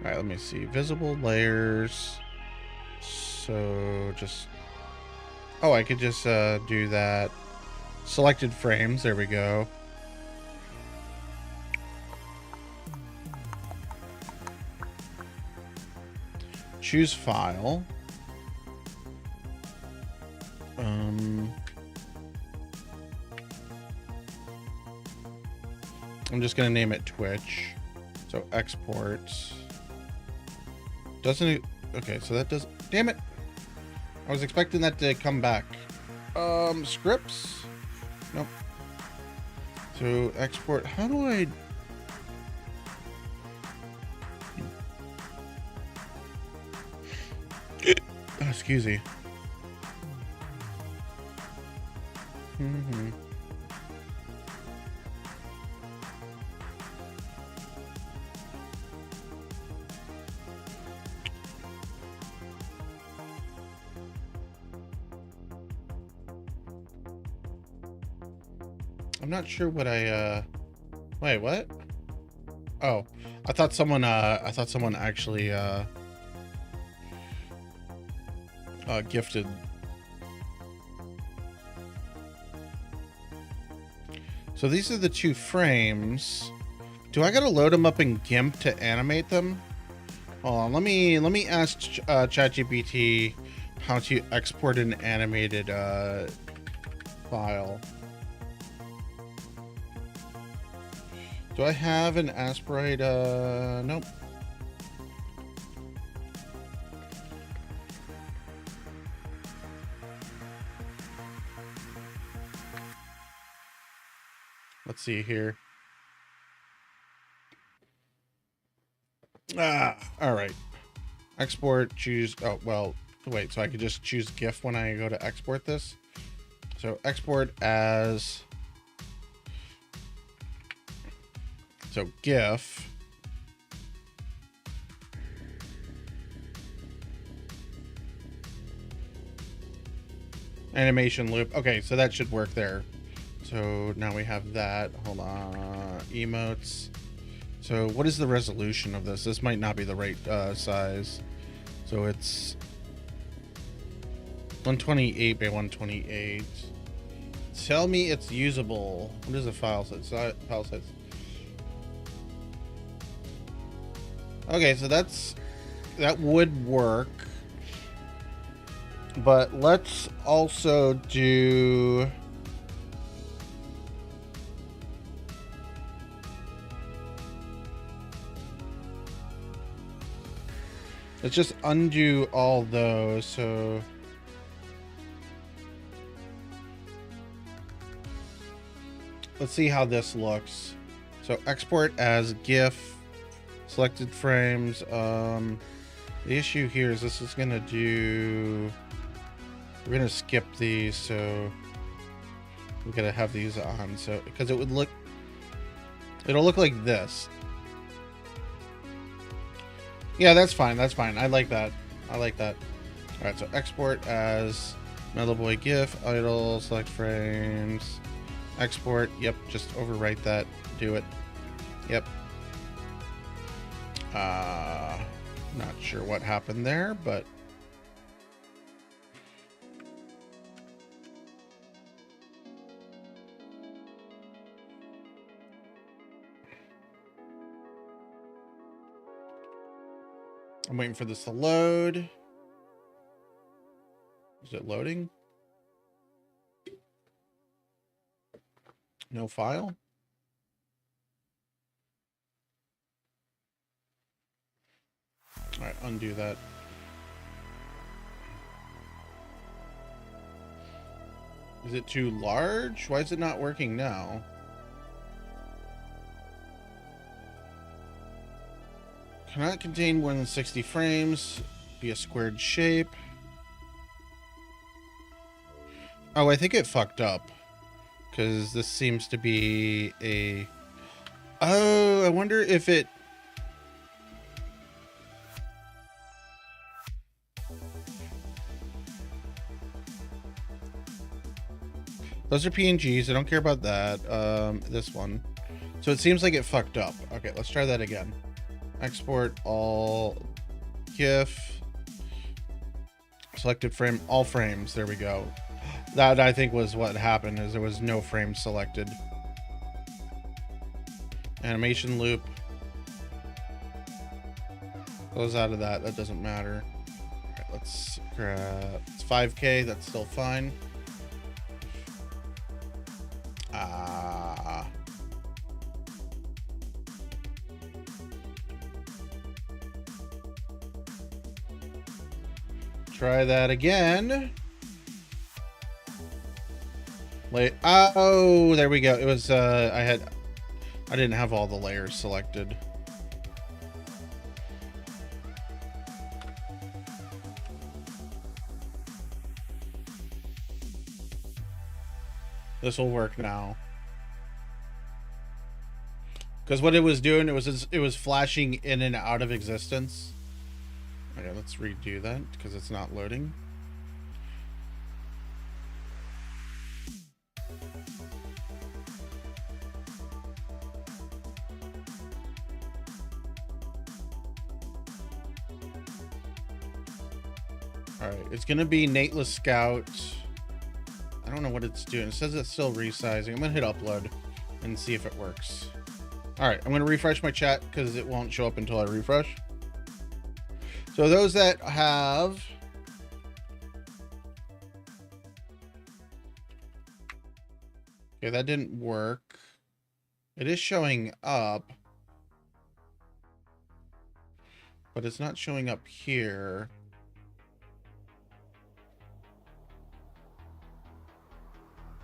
right, let me see, visible layers, so just, oh, I could just do that, selected frames, there we go. Choose file. I'm just gonna name it Twitch. So export. Doesn't it? Okay, so that does. Damn it! I was expecting that to come back. Scripts. Nope. So export. How do I? Oh, excuse me. I'm not sure what I wait, what? Oh, I thought someone actually gifted. So these are the two frames. Do I gotta load them up in GIMP to animate them? Hold on, let me ask ChatGPT how to export an animated file. Do I have an Aseprite? Nope. Let's see here. All right. Export, choose, oh, well, wait, so I could just choose GIF when I go to export this. So export as, so GIF. Animation loop. Okay, so that should work there. So So now we have that. Hold on. Emotes. So what is the resolution of this? This might not be the right size. So it's 128 by 128. Tell me it's usable. What is the file size? File size. Okay, so that would work. But let's also do... Let's just undo all those, so... Let's see how this looks. So export as GIF, selected frames. The issue here is this is gonna do... We're gonna skip these, so we gotta have these on, so because it would look... It'll look like this. Yeah, that's fine. That's fine. I like that. I like that. All right, so export as Mellow Boy GIF, idle, select frames, export. Yep, just overwrite that. Do it. Yep. Not sure what happened there, but I'm waiting for this to load. Is it loading? No file? All right, undo that. Is it too large? Why is it not working now? Cannot contain more than 60 frames. Be a squared shape. Oh, I think it fucked up. Because this seems to be a... Oh, I wonder if it... Those are PNGs. I don't care about that. This one. So it seems like it fucked up. Okay, let's try that again. Export all GIF. Selected frame, all frames. There we go. That I think was what happened, is there was no frame selected. Animation loop. Close out of that. That doesn't matter. All right, let's grab. It's 5K. That's still fine. Try that again. Oh, there we go. It was I didn't have all the layers selected. This will work now. Because what it was doing, it was flashing in and out of existence. Okay, let's redo that because it's not loading. All right, it's gonna be Nateless Scout. I don't know what it's doing. It says it's still resizing. I'm gonna hit upload and see if it works. All right, I'm gonna refresh my chat because it won't show up until I refresh. So those that have okay, that didn't work. It is showing up, but it's not showing up here.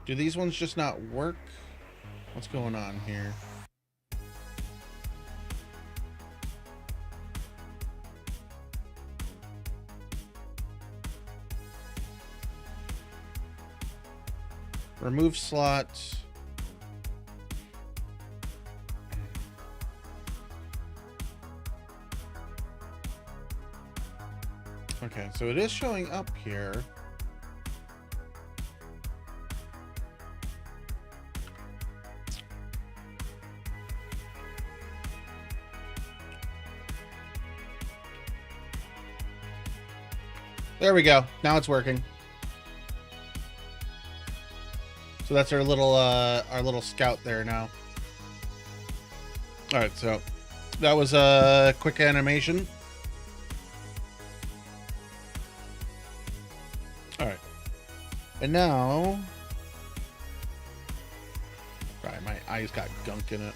Do these ones just not work? What's going on here? Remove slot. Okay, so it is showing up here. There we go. Now it's working. So that's our little scout there now. All right, so that was a quick animation. All right, and now, right, my eyes got gunk in it.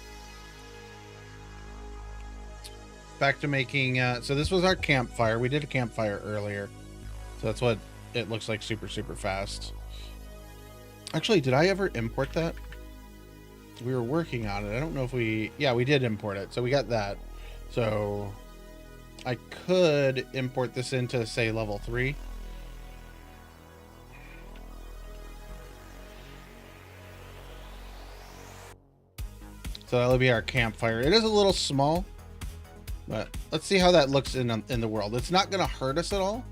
Back to making. So this was our campfire. We did a campfire earlier, so that's what it looks like. Super fast. Actually, did I ever import that? We were working on it. I don't know if we... Yeah, we did import it. So we got that. So I could import this into, say, level 3. So that'll be our campfire. It is a little small, but let's see how that looks in the world. It's not going to hurt us at all.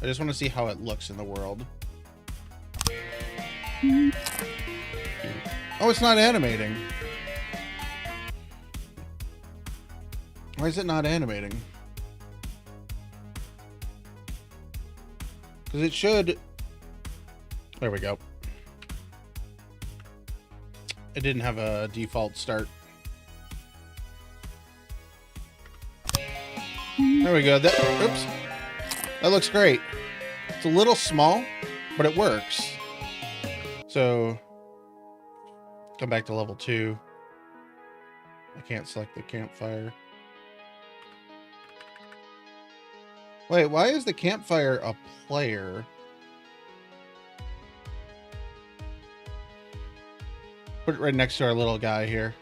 I just want to see how it looks in the world. Oh, it's not animating. Why is it not animating? Because it should... There we go. It didn't have a default start. There we go. Oops. That looks great. It's a little small, but it works. So, come back to level 2. I can't select the campfire. Wait, why is the campfire a player? Put it right next to our little guy here.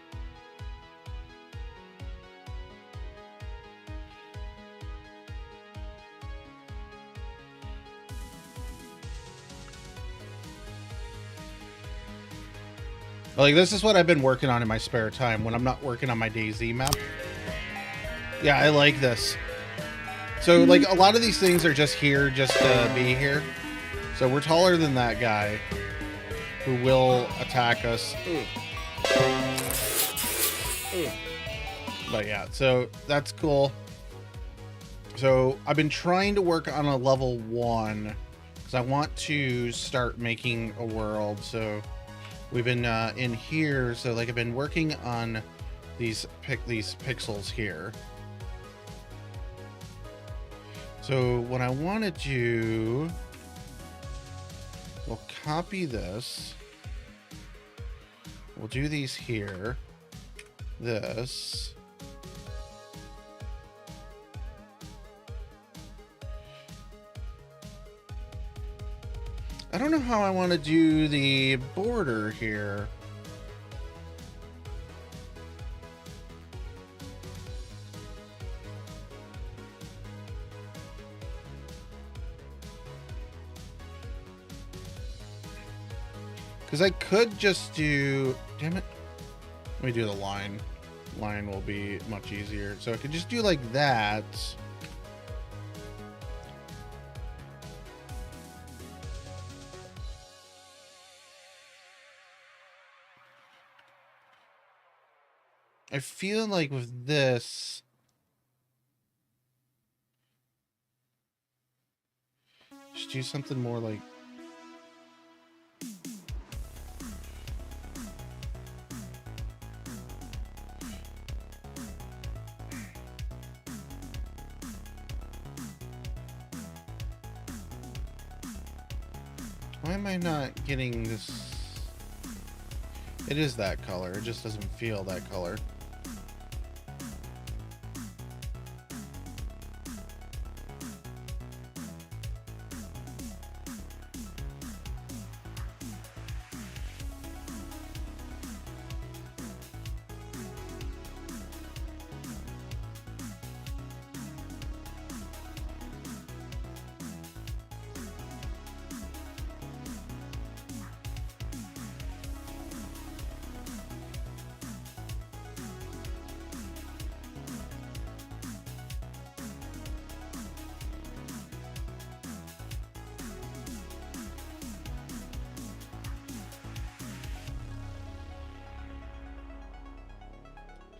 Like, this is what I've been working on in my spare time when I'm not working on my DayZ map. Yeah, I like this. So, like, a lot of these things are just here just to be here. So we're taller than that guy who will attack us. But yeah, so that's cool. So I've been trying to work on a level 1 because I want to start making a world. So we've been in here. So like I've been working on these pixels here. So what I want to do, we'll copy this. We'll do these here. This. I don't know how I want to do the border here. Because I could just do... Damn it. Let me do the line. Line will be much easier. So I could just do like that. I feel like with this... Just do something more like... Why am I not getting this? It is that color. It just doesn't feel that color.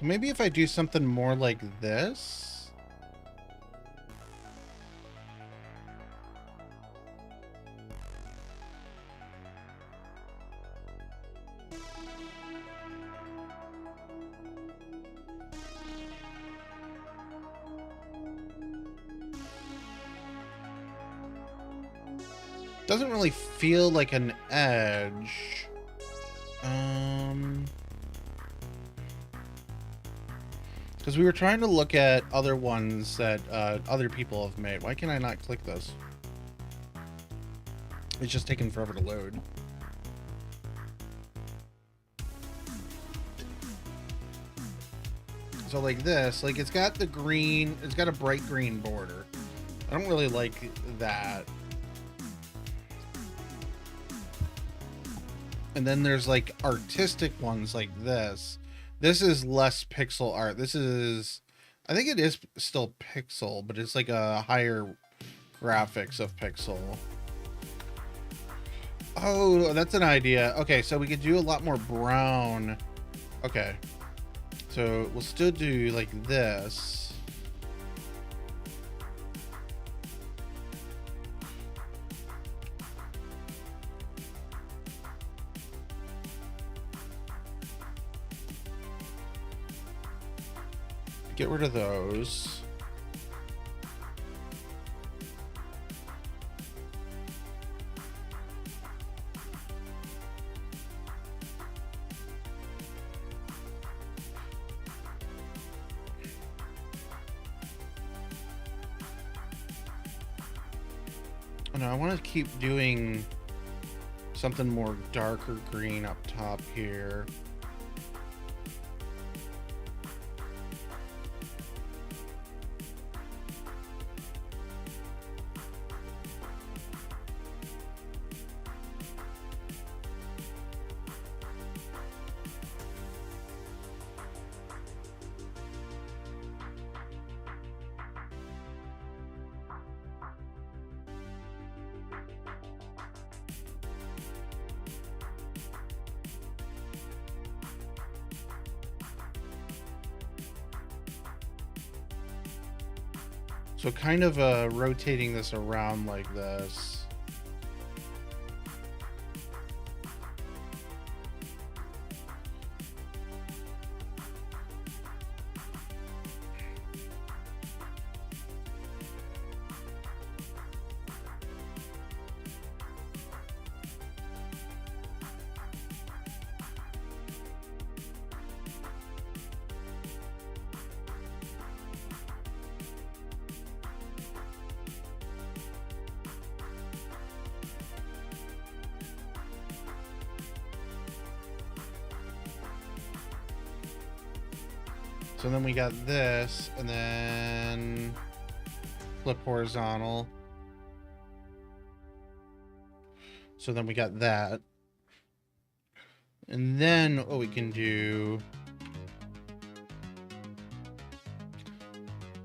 Maybe if I do something more like this. Doesn't really feel like an edge. Because we were trying to look at other ones that other people have made. Why can I not click this? It's just taking forever to load. So like this, like it's got the green, it's got a bright green border. I don't really like that. And then there's like artistic ones like this. This is less pixel art. This is, I think it is still pixel, but it's like a higher graphics of pixel. Oh, that's an idea. Okay, so we could do a lot more brown. Okay. So we'll still do like this. Get rid of those. Oh, no, I want to keep doing something more darker green up top here. So kind of rotating this around like this. So then we got this, and then flip horizontal. So then we got that. And then what we can do,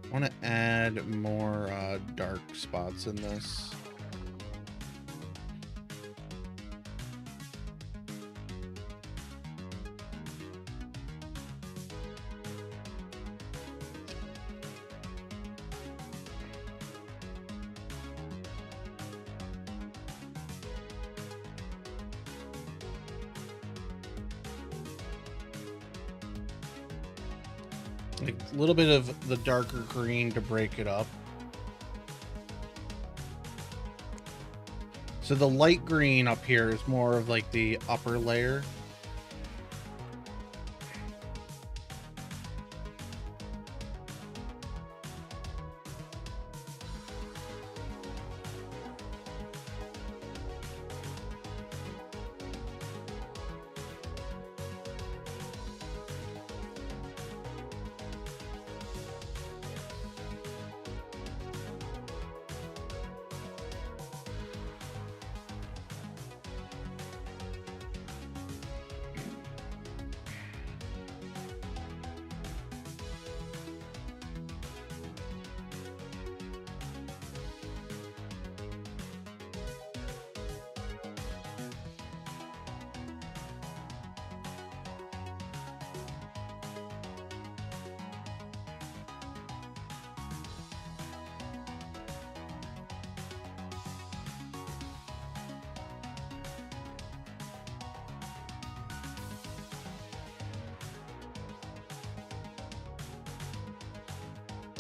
I want to add more dark spots in this. Like a little bit of the darker green to break it up. So the light green up here is more of like the upper layer.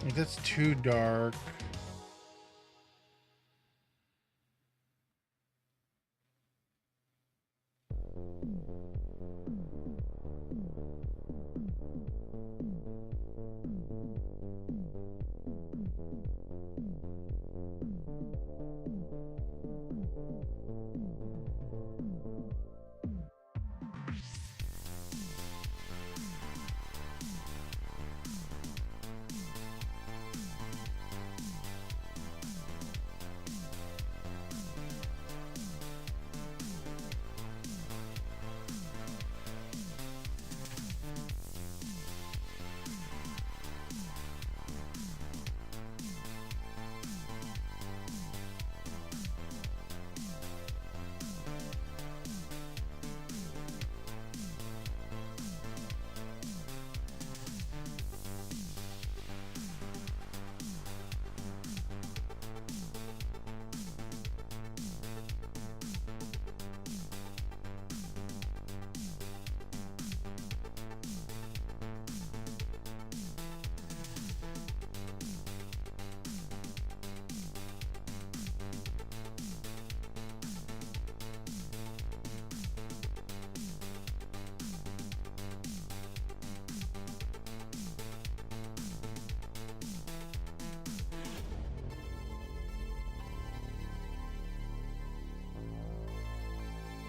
Like that's too dark.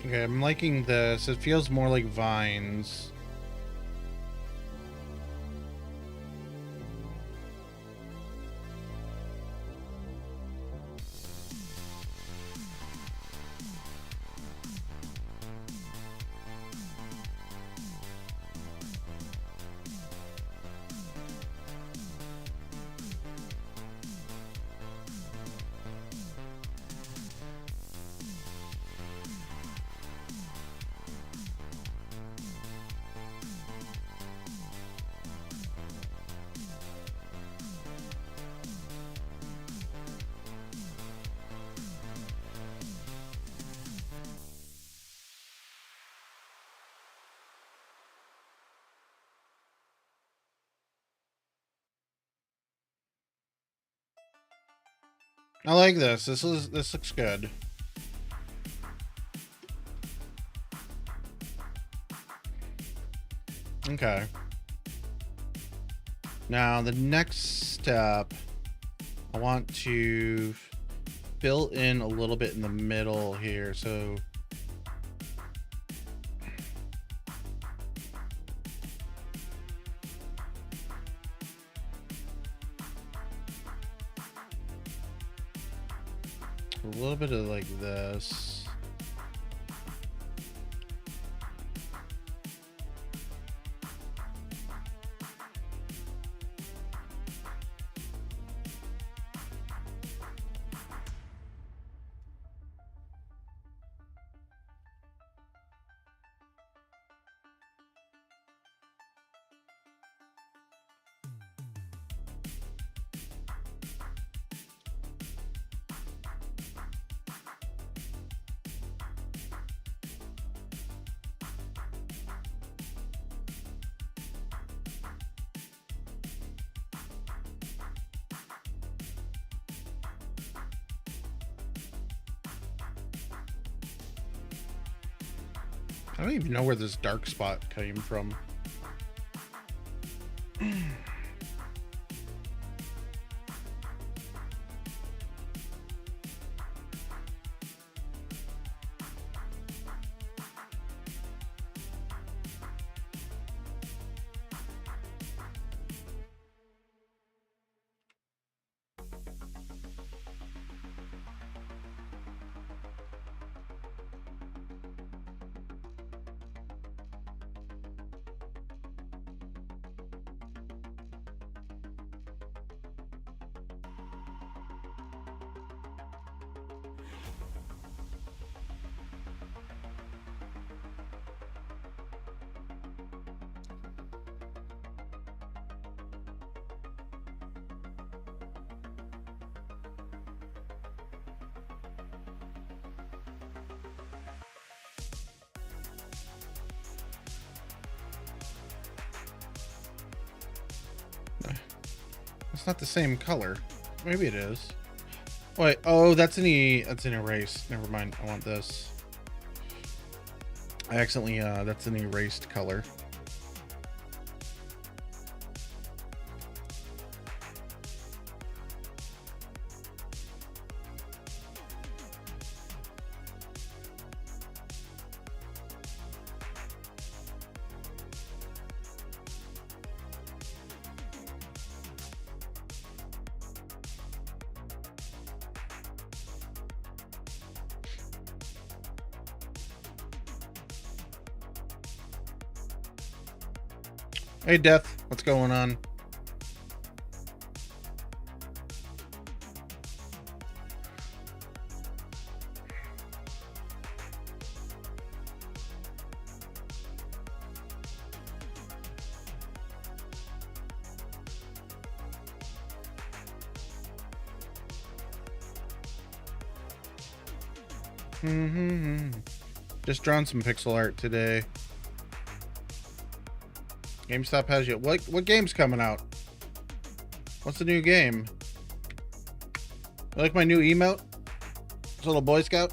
Okay, I'm liking this. It feels more like vines. I like this. This looks good. Okay. Now the next step, I want to fill in a little bit in the middle here. So a little bit of like this. I don't even know where this dark spot came from. It's not the same color. Maybe it is. Wait, oh, that's an erase. Never mind. I want this. I accidentally, that's an erased color. Hey, Death, what's going on? Just drawn some pixel art today. GameStop has you. What game's coming out? What's the new game? You like my new emote? This little Boy Scout?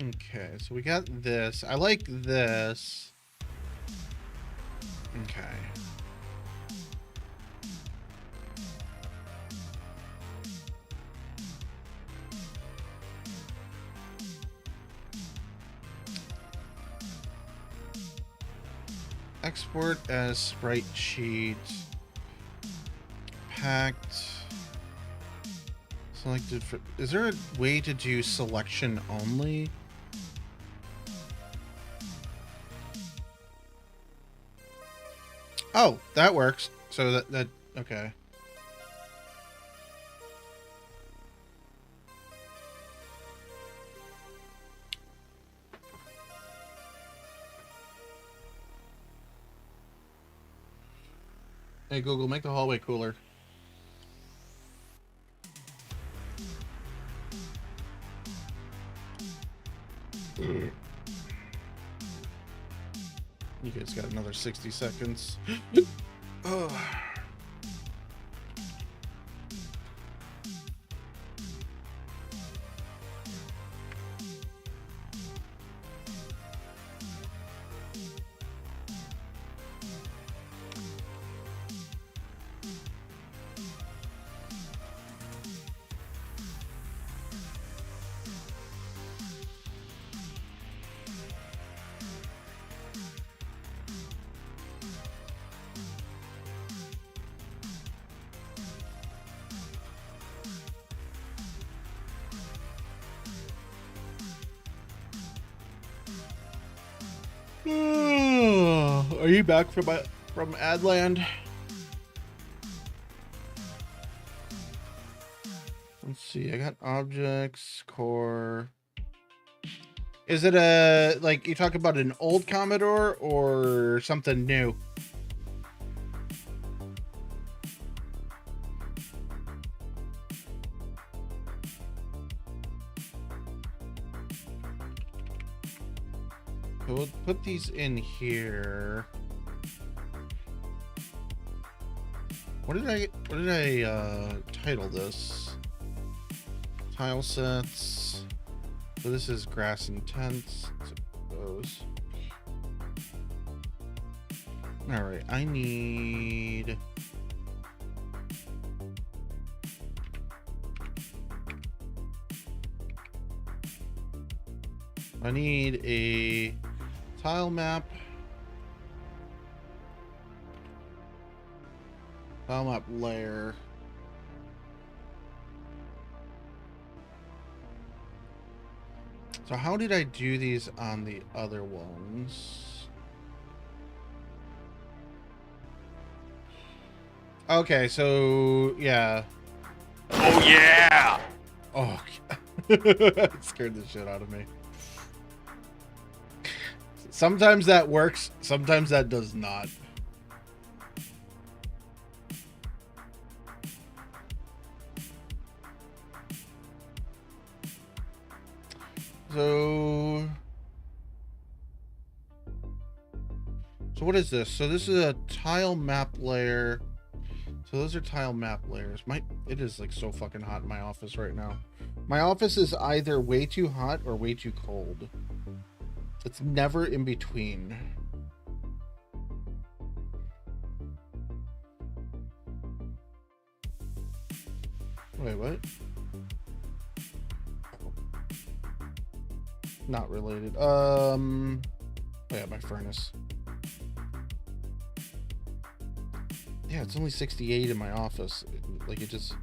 Okay, so we got this. I like this. Okay. Export as sprite sheet. Packed. Selected for. Is there a way to do selection only? Oh, that works. So that okay. Hey Google, make the hallway cooler. You guys got another 60 seconds. Oh. Are you back from Adland? Let's see. I got objects, core. Is it a like you talk about an old Commodore or something new? So we'll put these in here. What did I title this? Tile sets. So this is grass and tents. Those. All right, I need. I need a tile map. Tile map layer. So how did I do these on the other ones? Okay, so yeah. Oh yeah! Oh, it scared the shit out of me. Sometimes that works, sometimes that does not. So what is this? So this is a tile map layer. So those are tile map layers. It is like so fucking hot in my office right now. My office is either way too hot or way too cold. It's never in between. Wait, what? Not related. Oh yeah, my furnace. Yeah, it's only 68 in my office. Like it just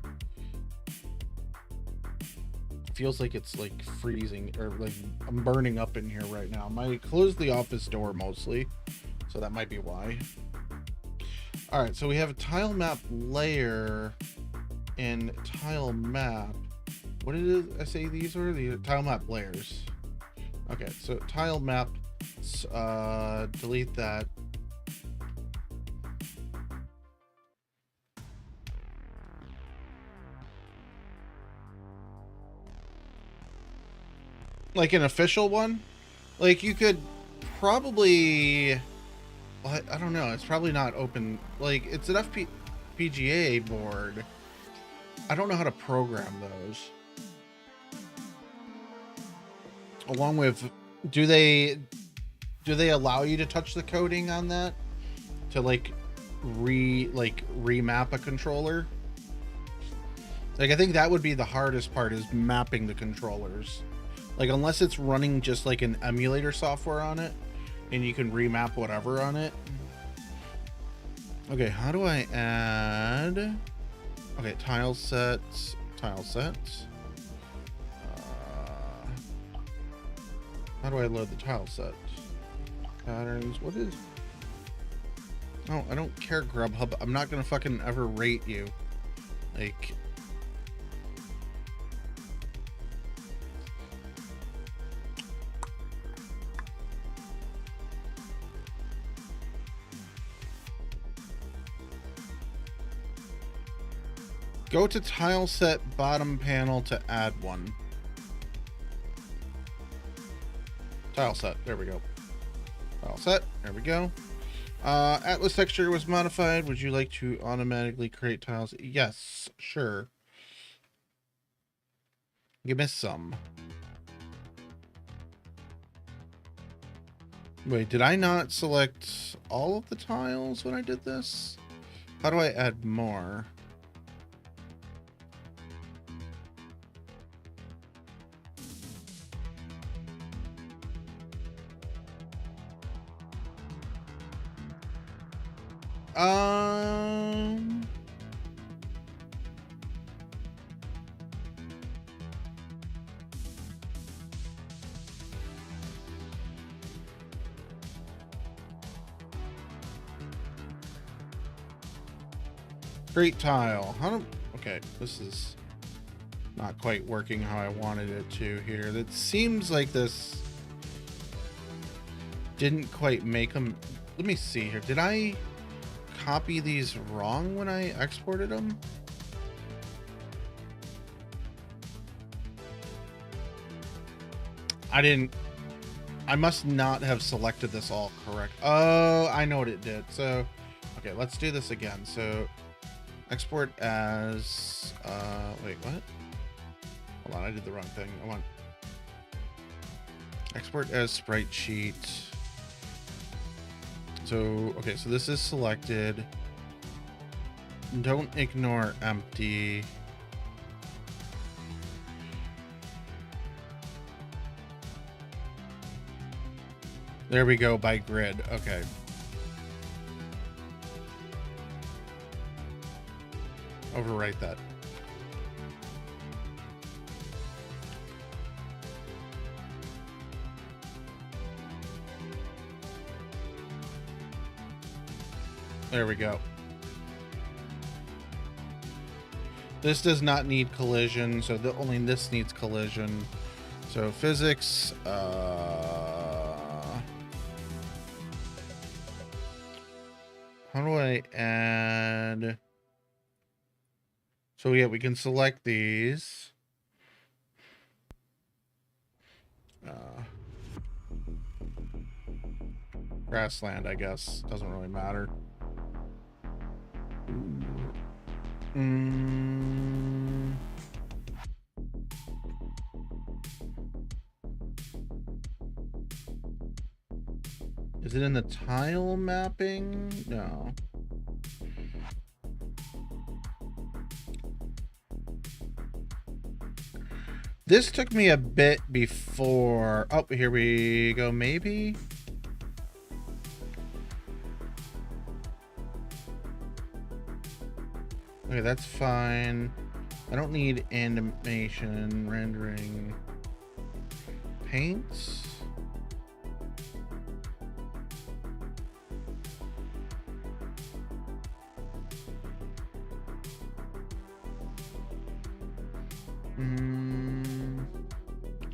feels like it's like freezing or like I'm burning up in here right now. I closed the office door mostly, so that might be why. All right, so we have a tile map layer and tile map. What did I say these are? The tile map layers. Okay, so tile map, delete that. Like an official one? Like you could probably, well, I don't know. It's probably not open. Like it's an FPGA board. I don't know how to program those. Along with, do they allow you to touch the coding on that to like remap a controller? Like, I think that would be the hardest part, is mapping the controllers. Like, unless it's running just like an emulator software on it and you can remap whatever on it. Okay, how do I add? Okay, tile sets. How do I load the tile set? Patterns, what is? Oh, I don't care, Grubhub. I'm not gonna fucking ever rate you. Like, go to tile set bottom panel to add one. Tile set, there we go. Tile set, there we go. Atlas texture was modified. Would you like to automatically create tiles? Yes, sure. Give me some. Wait, did I not select all of the tiles when I did this? How do I add more? Great tile. How do, okay, this is not quite working how I wanted it to here. That seems like this didn't quite make them. Let me see here. Did I copy these wrong when I exported them? I didn't. I must not have selected this all correct. Oh, I know what it did. So, okay, let's do this again. So, export as, wait, what? Hold on, I did the wrong thing. I want export as sprite sheet. So, okay, so this is selected. Don't ignore empty. There we go, by grid. Okay. Overwrite that. There we go. This does not need collision, so only this needs collision. So physics, how do I add? So yeah, we can select these. Grassland, I guess. Doesn't really matter. Is it in the tile mapping? No. This took me a bit before. Oh, here we go, maybe? Okay, that's fine. I don't need animation, rendering, paints.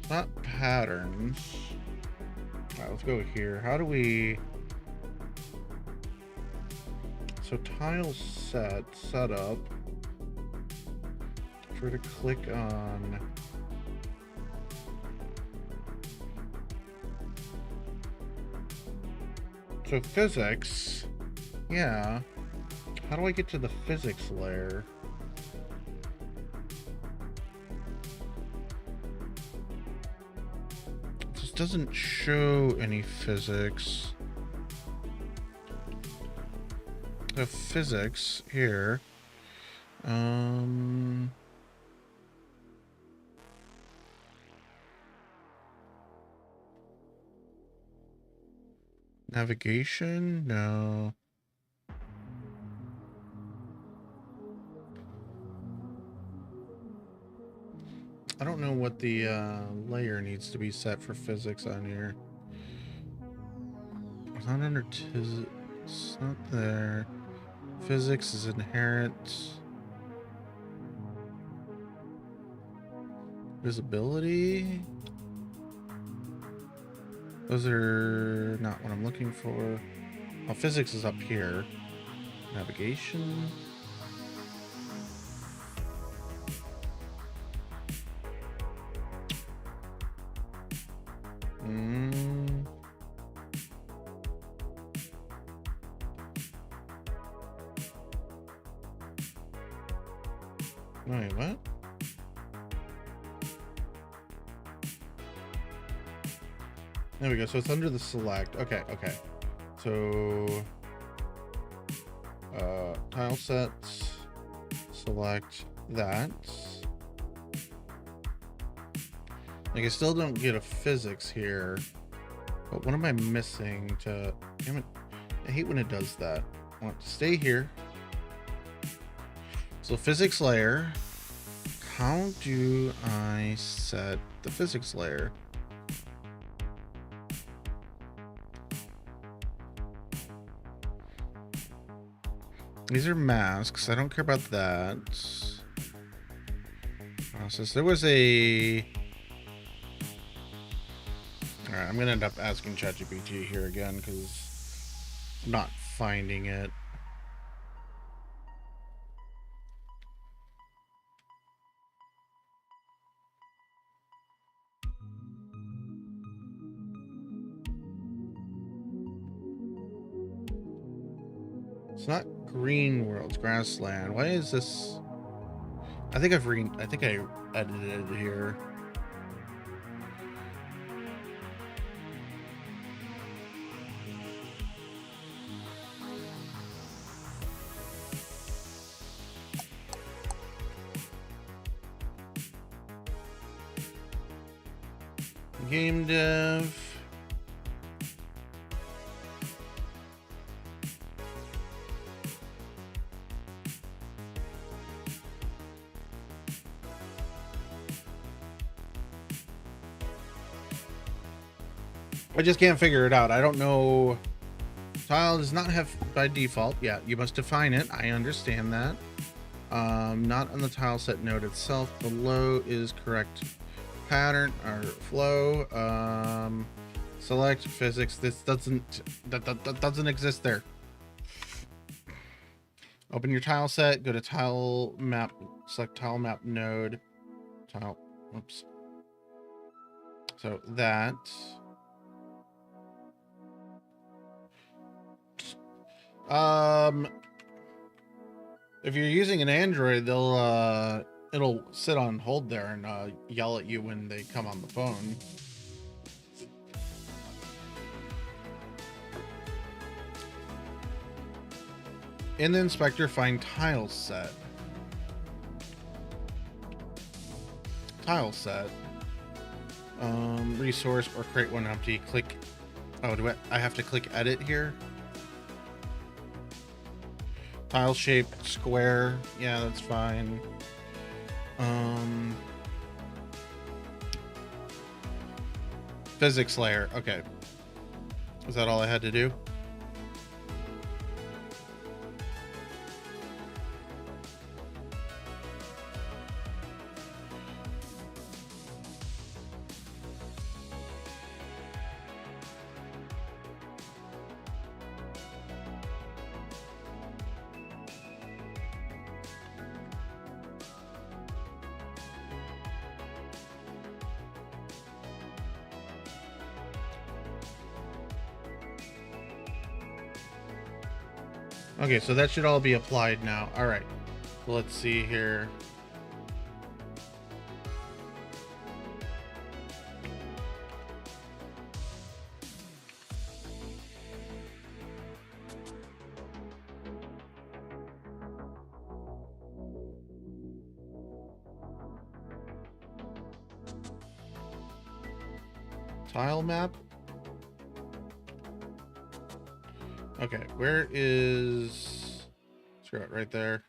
Not patterns. All right, let's go here. How do we? So tile setup. Try to click on. So physics. Yeah. How do I get to the physics layer? doesn't show any physics. The physics here. Navigation? No. I don't know what the layer needs to be set for physics on here. It's not under it's not there. Physics is inherent. Visibility. Those are not what I'm looking for. Oh, physics is up here. Navigation. Wait, what? There we go. So it's under the select. Okay, okay. So tile sets, select that. Like I still don't get a physics here. But what am I missing to... Damn it. I hate when it does that. I want to stay here. So physics layer. How do I set the physics layer? These are masks. I don't care about that. Process. There was a... Alright, I'm gonna end up asking ChatGPT here again because I'm not finding it. It's not green worlds, grassland. Why is this? I think I edited it here. Game dev. I just can't figure it out. I don't know. Tile does not have by default. Yeah, you must define it. I understand that. Not on the tile set node itself. Below is correct pattern or flow. Select physics. This doesn't that doesn't exist there. Open your tile set. Go to tile map. Select tile map node. Tile. Oops. So that. If you're using an Android, they'll it'll sit on hold there and yell at you when they come on the phone. In the inspector, find tile set. Tile set. Resource or create one empty. Click. Oh, do I have to click edit here? Tile shape, square. Yeah, that's fine. Physics layer. Okay. Is that all I had to do? Okay, so that should all be applied now. All right, so let's see here. Tile map. Okay, where is... Screw it, right there.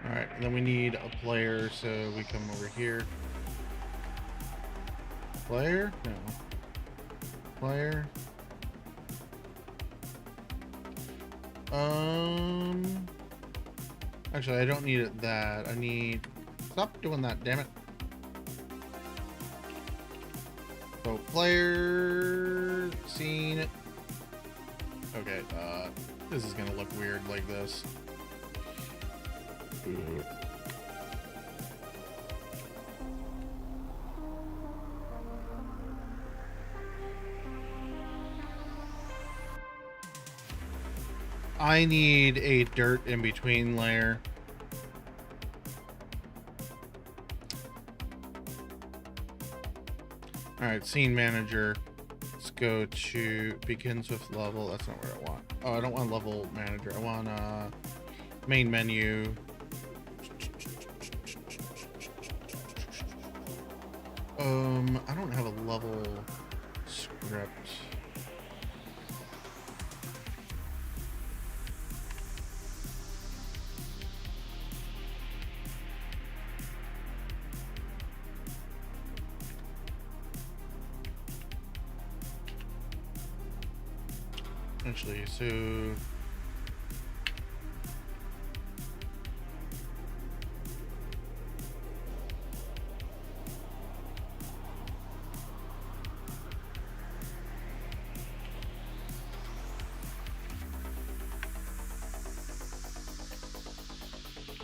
Alright, and then we need a player, so we come over here. Player? No. Player. Actually, I don't need it that. I need... Stop doing that, damn it. So, player... Scene... Okay, this is gonna look weird like this. I need a dirt in between layer. Alright, scene manager. Let's go to begins with level. That's not what I want. Oh, I don't want level manager. I want main menu. I don't have a level script. Actually, so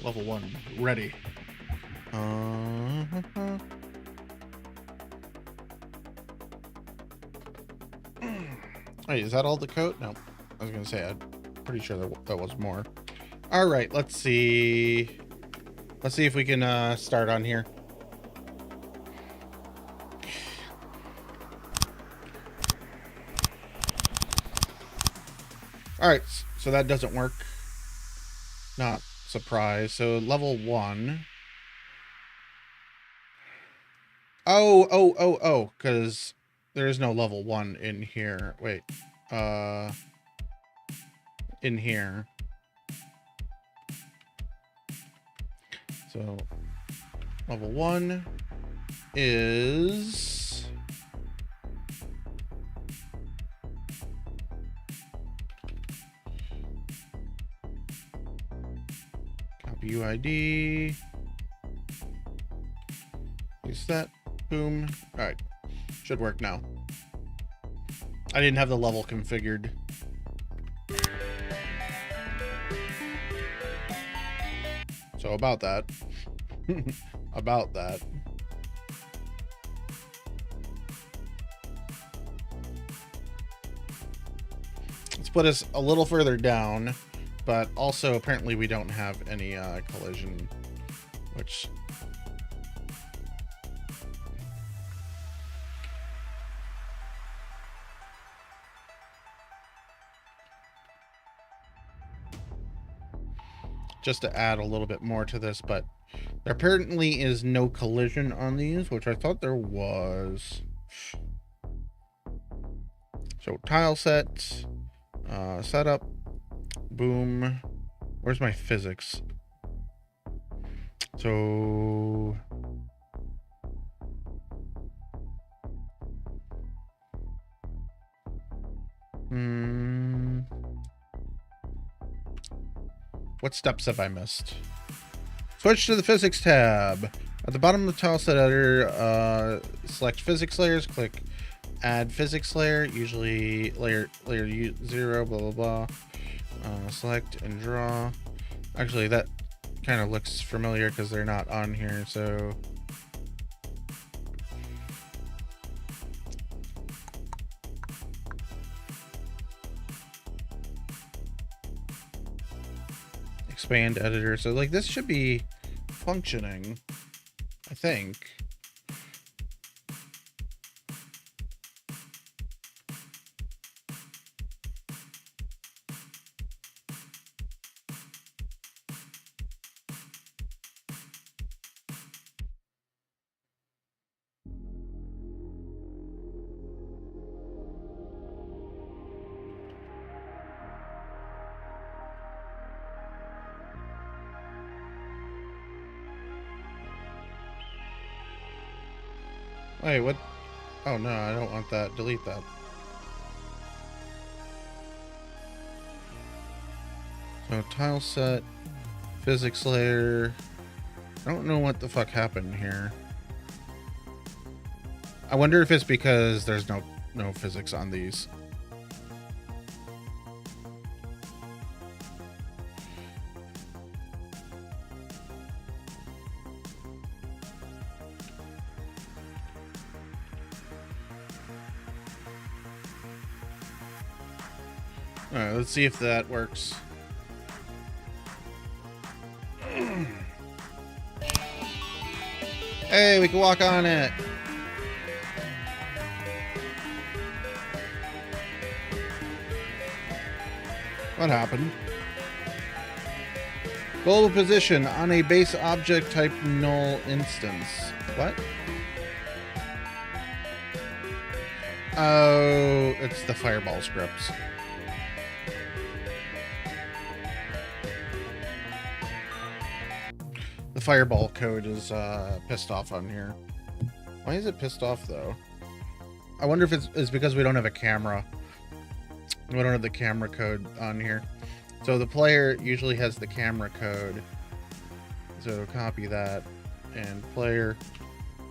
level 1 ready. Wait, is that all the code? No, I was gonna say I'm pretty sure that was more. All right, let's see. Let's see if we can start on here. All right, so that doesn't work. Not surprised. So level 1. Oh, because there is no level 1 in here. Wait, in here. So level 1 is copy UID. Use that. Boom. All right. Should work now. I didn't have the level configured. So about that. About that. Let's put us a little further down, but also apparently we don't have any collision, which... just to add a little bit more to this, but there apparently is no collision on these, which I thought there was. So tile set, setup, boom. Where's my physics? So what steps have I missed? Switch to the physics tab. At the bottom of the tile set editor, select physics layers, click add physics layer, usually layer 0, blah, blah, blah. Select and draw. Actually, that kind of looks familiar because they're not on here, so... expand editor. So like this should be functioning, I think. Wait, what? Oh no, I don't want that. Delete that. So tile set, physics layer. I don't know what the fuck happened here. I wonder if it's because there's no physics on these. Alright, let's see if that works. Hey, we can walk on it. What happened? Global position on a base object type null instance. What? Oh, it's the fireball scripts. The fireball code is pissed off on here. Why is it pissed off though? I wonder if it's because we don't have a camera. We don't have the camera code on here. So the player usually has the camera code. So copy that and player,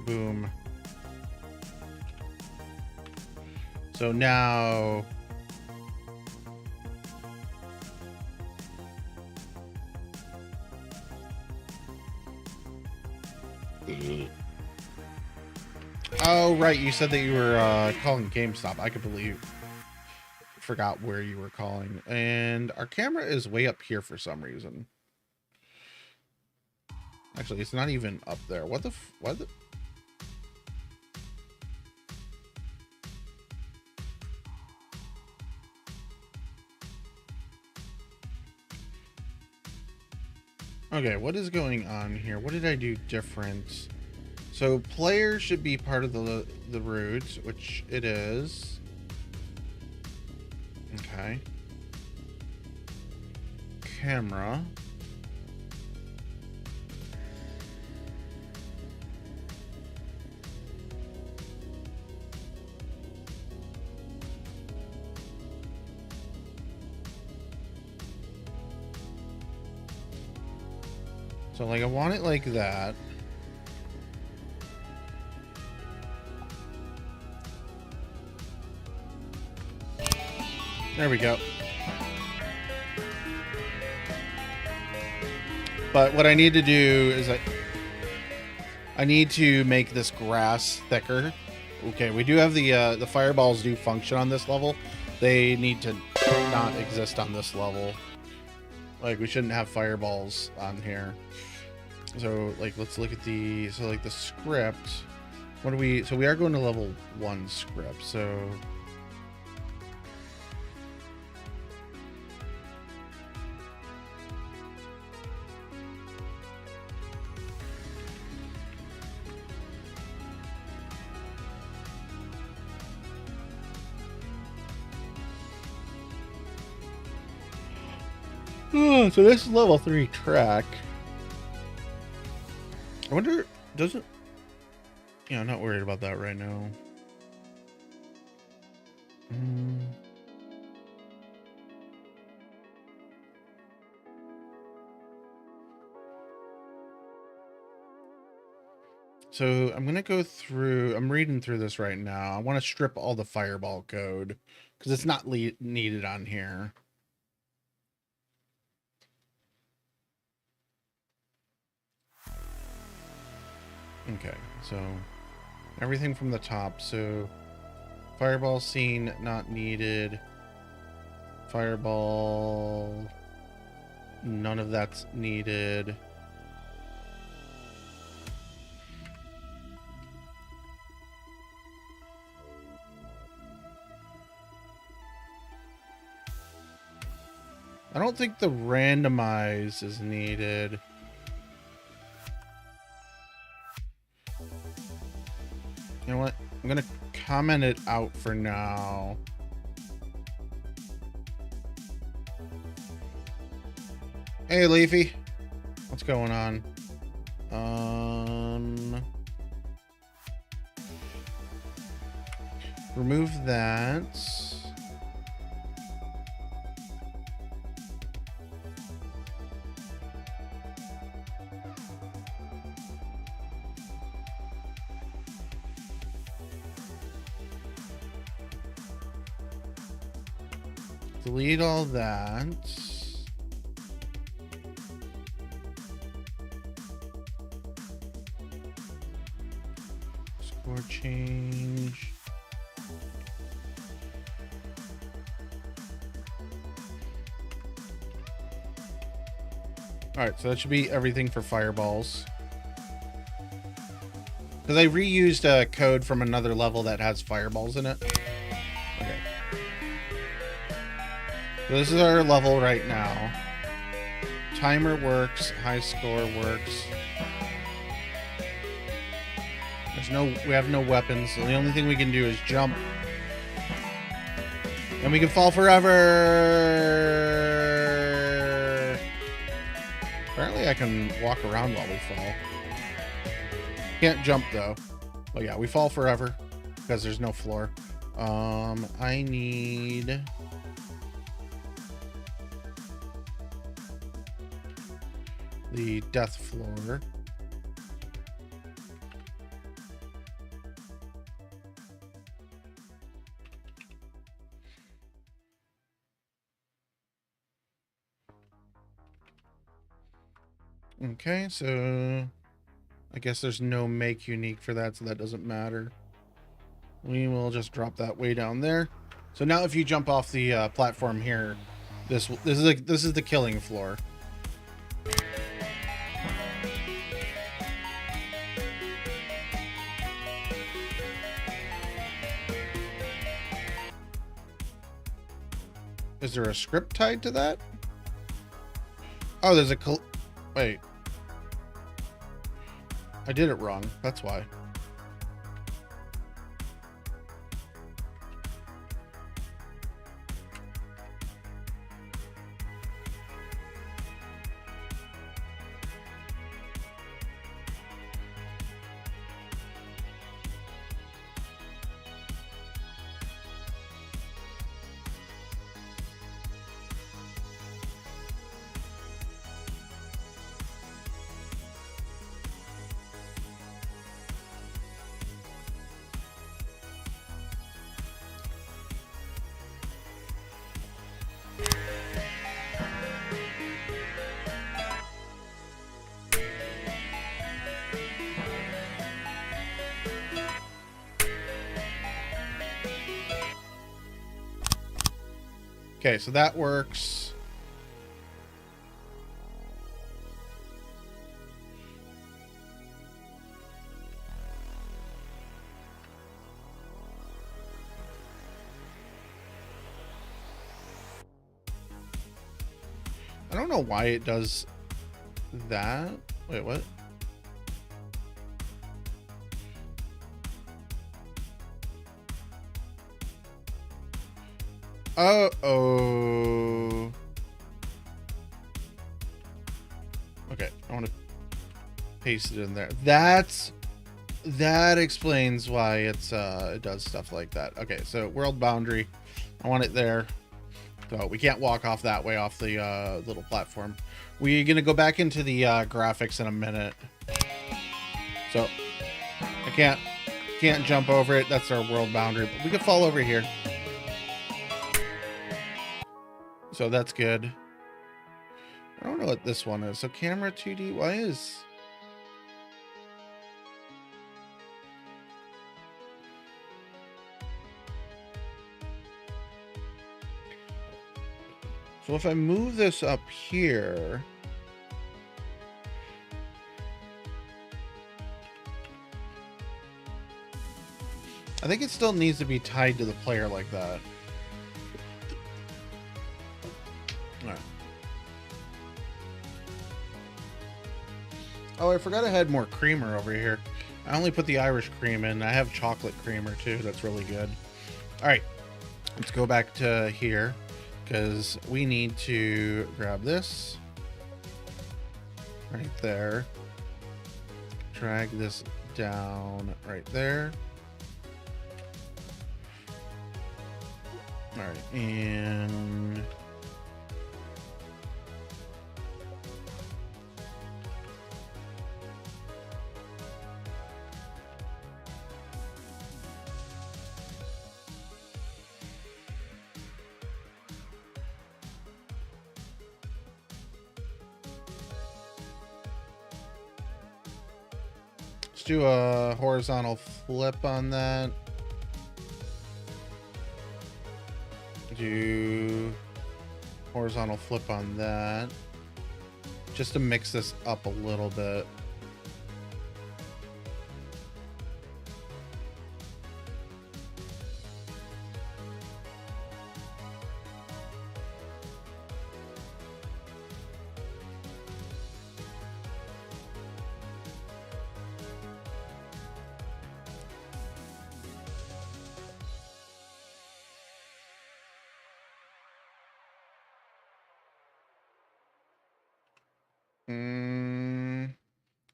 boom. So now oh, right. You said that you were calling GameStop. I completely forgot where you were calling. And our camera is way up here for some reason. Actually, it's not even up there. What the? What the? Okay, what is going on here? What did I do different? So player should be part of the root, which it is. Okay. Camera. So like I want it like that. There we go. But what I need to do is I need to make this grass thicker. Okay, we do have the fireballs do function on this level. They need to not exist on this level. Like we shouldn't have fireballs on here. So like let's look at the like the script. What do we? So we are going to level 1 script. So. Oh, so this is level 3 track. I wonder, doesn't... Yeah, I'm not worried about that right now. So I'm going to go through... I'm reading through this right now. I want to strip all the fireball code because it's not needed on here. Okay, so everything from the top. So fireball scene not needed. Fireball None of that's needed. I don't think the randomize is needed. You know what? I'm gonna comment it out for now. Hey, Leafy. What's going on? Remove that. Delete all that. Score change. All right, so that should be everything for fireballs. Because I reused a code from another level that has fireballs in it. Okay. So this is our level right now. Timer works. High score works. We have no weapons, so the only thing we can do is jump. And we can fall forever. Apparently I can walk around while we fall. Can't jump though. But yeah, we fall forever because there's no floor. I need the death floor. Okay, so I guess there's no make unique for that, so that doesn't matter. We will just drop that way down there. So now if you jump off the platform here, this is the killing floor. Is there a script tied to that? Oh, there's a wait. I did it wrong. That's why. Okay, so that works. I don't know why it does that. Wait, what? Uh-oh. Okay, I want to paste it in there. That explains why it's it does stuff like that. Okay, so world boundary. I want it there. So we can't walk off that way off the little platform. We're gonna go back into the graphics in a minute. So I can't jump over it. That's our world boundary. But we can fall over here. So that's good. I don't know what this one is. So camera 2D. Why is... So if I move this up here, I think it still needs to be tied to the player like that. All right. Oh, I forgot I had more creamer over here. I only put the Irish cream in. I have chocolate creamer too. That's really good. All right, let's go back to here because we need to grab this right there. Drag this down right there. All right, and let's do a horizontal flip on that. Do horizontal flip on that just to mix this up a little bit.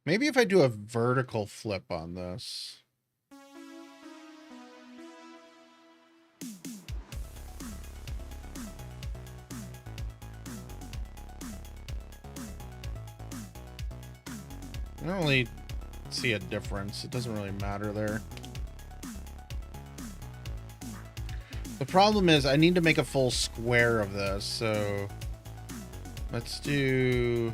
Maybe if I do a vertical flip on this. I don't really see a difference. It doesn't really matter there. The problem is I need to make a full square of this, so let's do...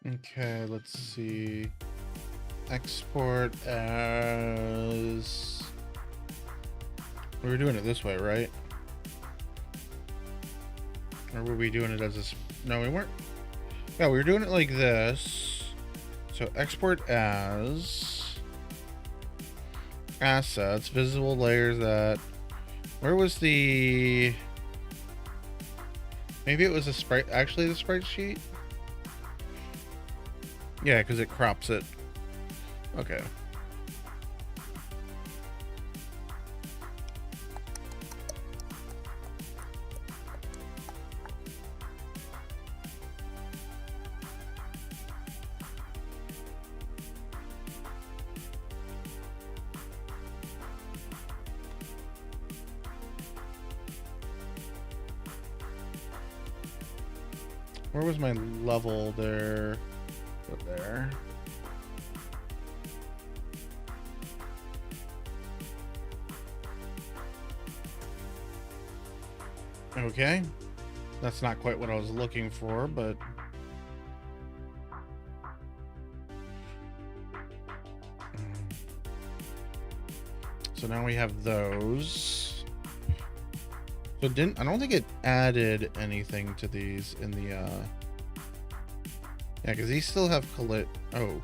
Okay, let's see. Export as... We were doing it this way, right? Or were we doing it as a... No, we weren't. Yeah, we were doing it like this. So export as... assets, visible layers that... Where was the... Maybe it was a sprite... Actually, the sprite sheet? Yeah, because it crops it. Okay. Where was my level there? Put there. Okay. That's not quite what I was looking for, but so now we have those. So I don't think it added anything to these in the yeah, because these still have collit. Oh.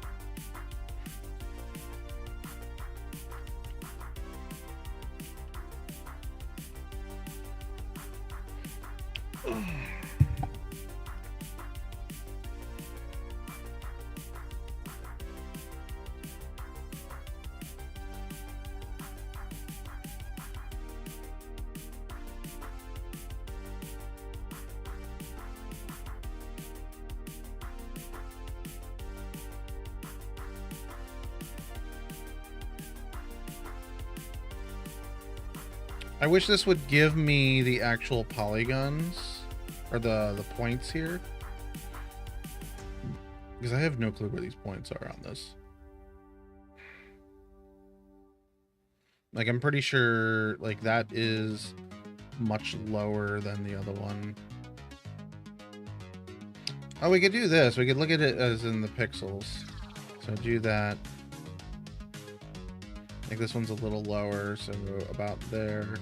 I wish this would give me the actual polygons or the points here, because I have no clue where these points are on this. Like, I'm pretty sure like that is much lower than the other one. Oh, we could do this. We could look at it as in the pixels. So do that. I think this one's a little lower, so about there.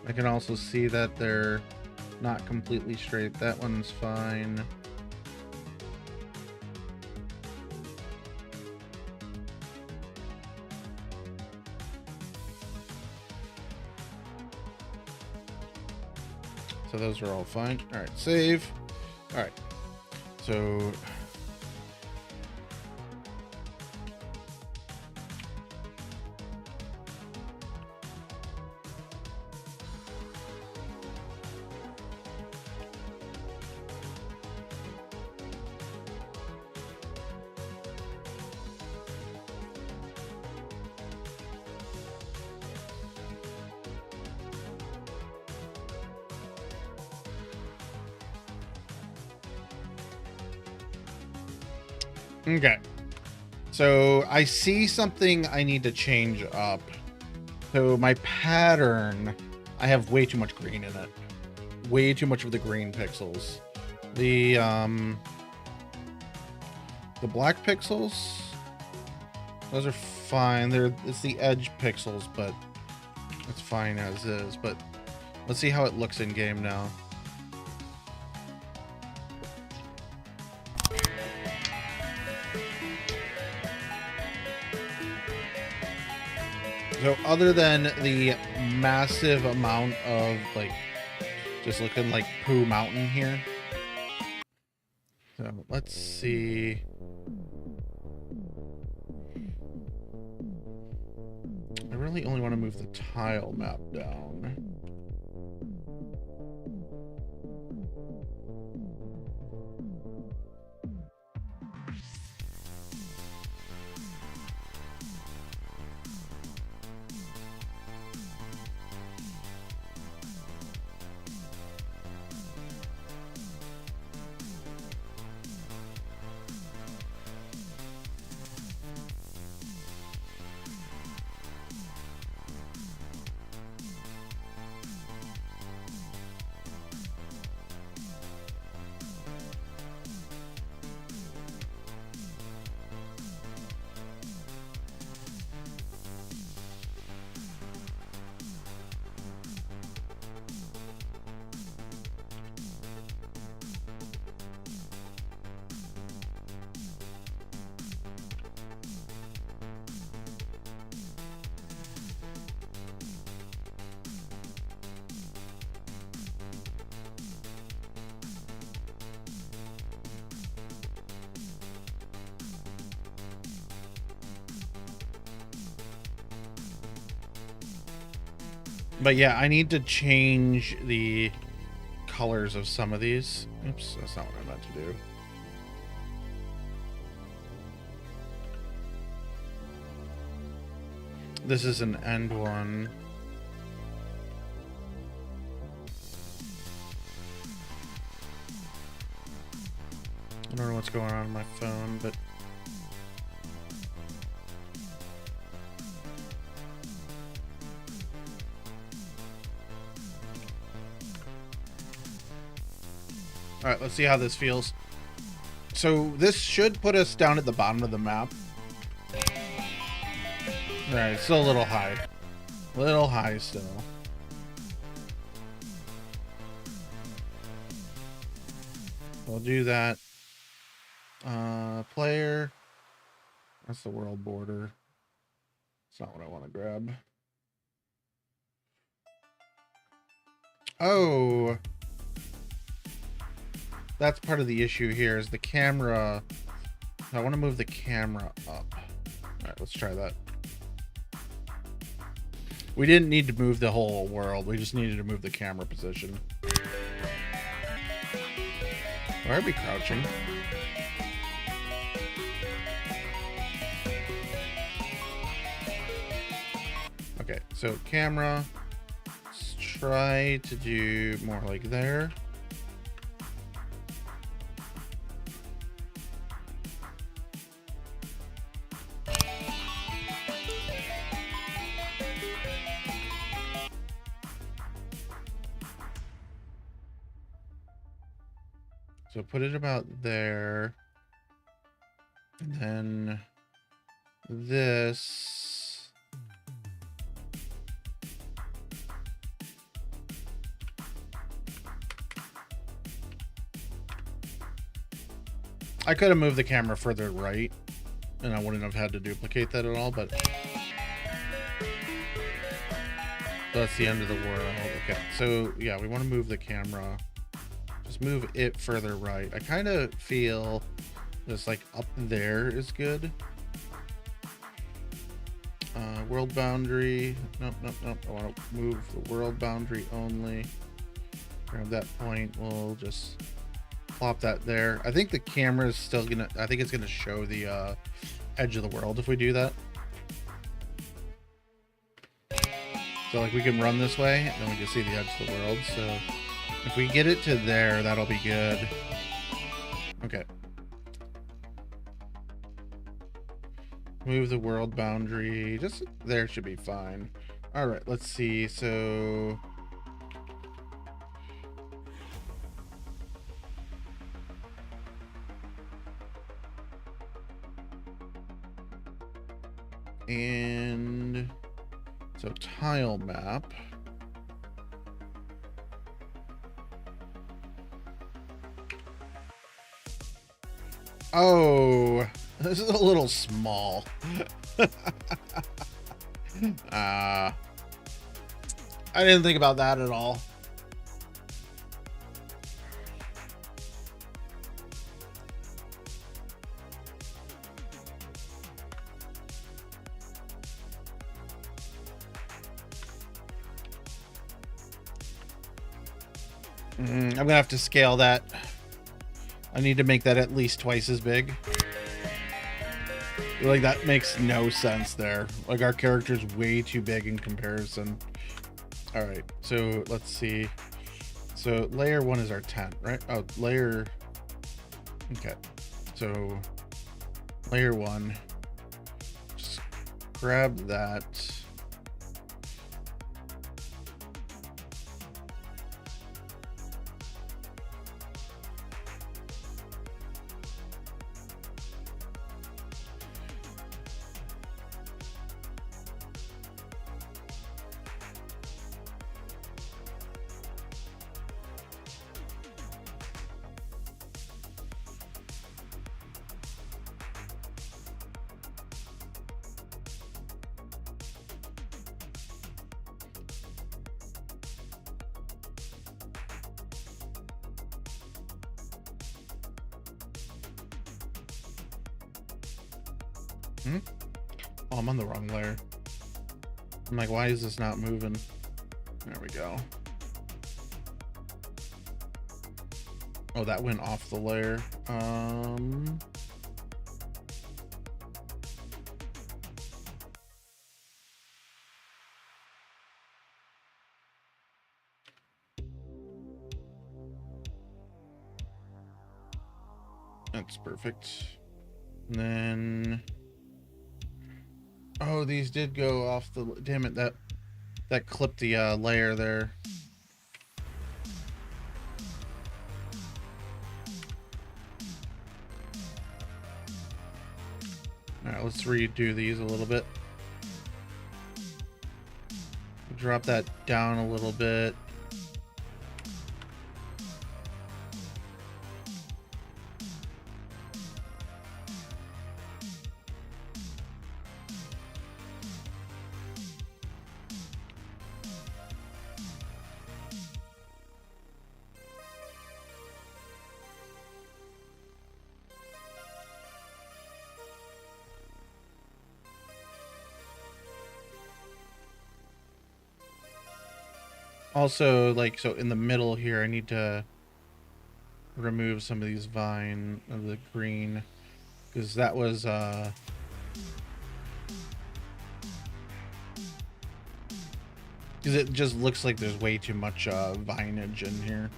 I can also see that they're not completely straight. That one's fine. So those are all fine. All right, save. All right. So okay, so I see something I need to change up. So my pattern, I have way too much green in it. Way too much of the green pixels. The black pixels, those are fine. It's the edge pixels, but it's fine as is. But let's see how it looks in game now. So other than the massive amount of like just looking like Pooh Mountain here. So let's see. I really only want to move the tile map down. But yeah, I need to change the colors of some of these. Oops, that's not what I meant to do. This is an end one. don't know what's going on my phone, but all right, let's see how this feels. So this should put us down at the bottom of the map. All right, it's still a little high. A little high still. We'll do that. Player. That's the world border. It's not what I want to grab. Oh. That's part of the issue here is the camera. I want to move the camera up. All right, let's try that. We didn't need to move the whole world. We just needed to move the camera position. Why are we crouching? Okay, so camera. Let's try to do more like there. So put it about there. And then this. I could have moved the camera further right, and I wouldn't have had to duplicate that at all, but that's the end of the world. Okay, so yeah, we want to move the camera. Just move it further right. I kind of feel this like up there is good. World boundary. Nope, nope, nope. I want to move the world boundary only. Grab that point. We'll just plop that there. I think the camera is still gonna. I think it's gonna show the edge of the world if we do that. So like we can run this way, and then we can see the edge of the world. So if we get it to there, that'll be good. Okay. Move the world boundary. Just there should be fine. All right, let's see. So and so tile map. Oh, this is a little small. I didn't think about that at all. I'm gonna have to scale that. I need to make that at least twice as big. Like, that makes no sense there. Like, our character's way too big in comparison. All right, so let's see. So layer 1 is our tent, right? Oh, layer. Okay, so layer 1. Just grab that. Oh, I'm on the wrong layer. I'm like, why is this not moving? There we go. Oh, that went off the layer. That's perfect. And then, oh, these did go off the, damn it, that clipped the layer there. All right, let's redo these a little bit. Drop that down a little bit. Also, like, so in the middle here, I need to remove some of these vine of the green, because that was because it just looks like there's way too much vinage in here.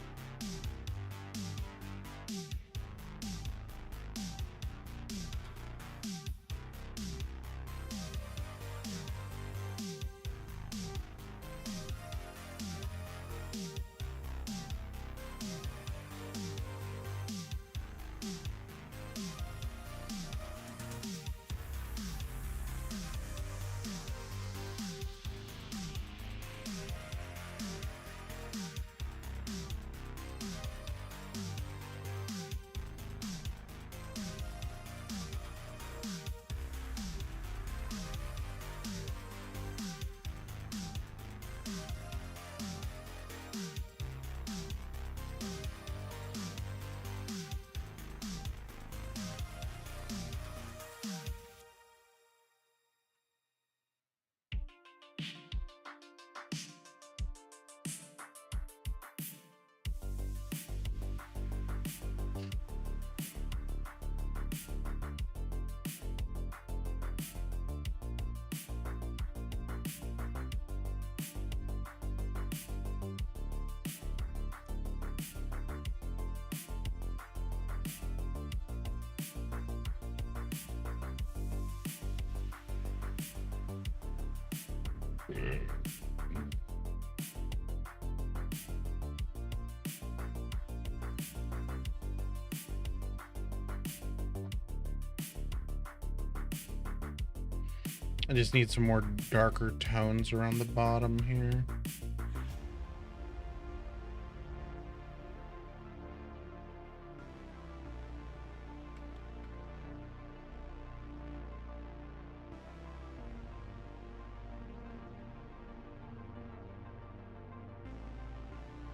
I just need some more darker tones around the bottom here.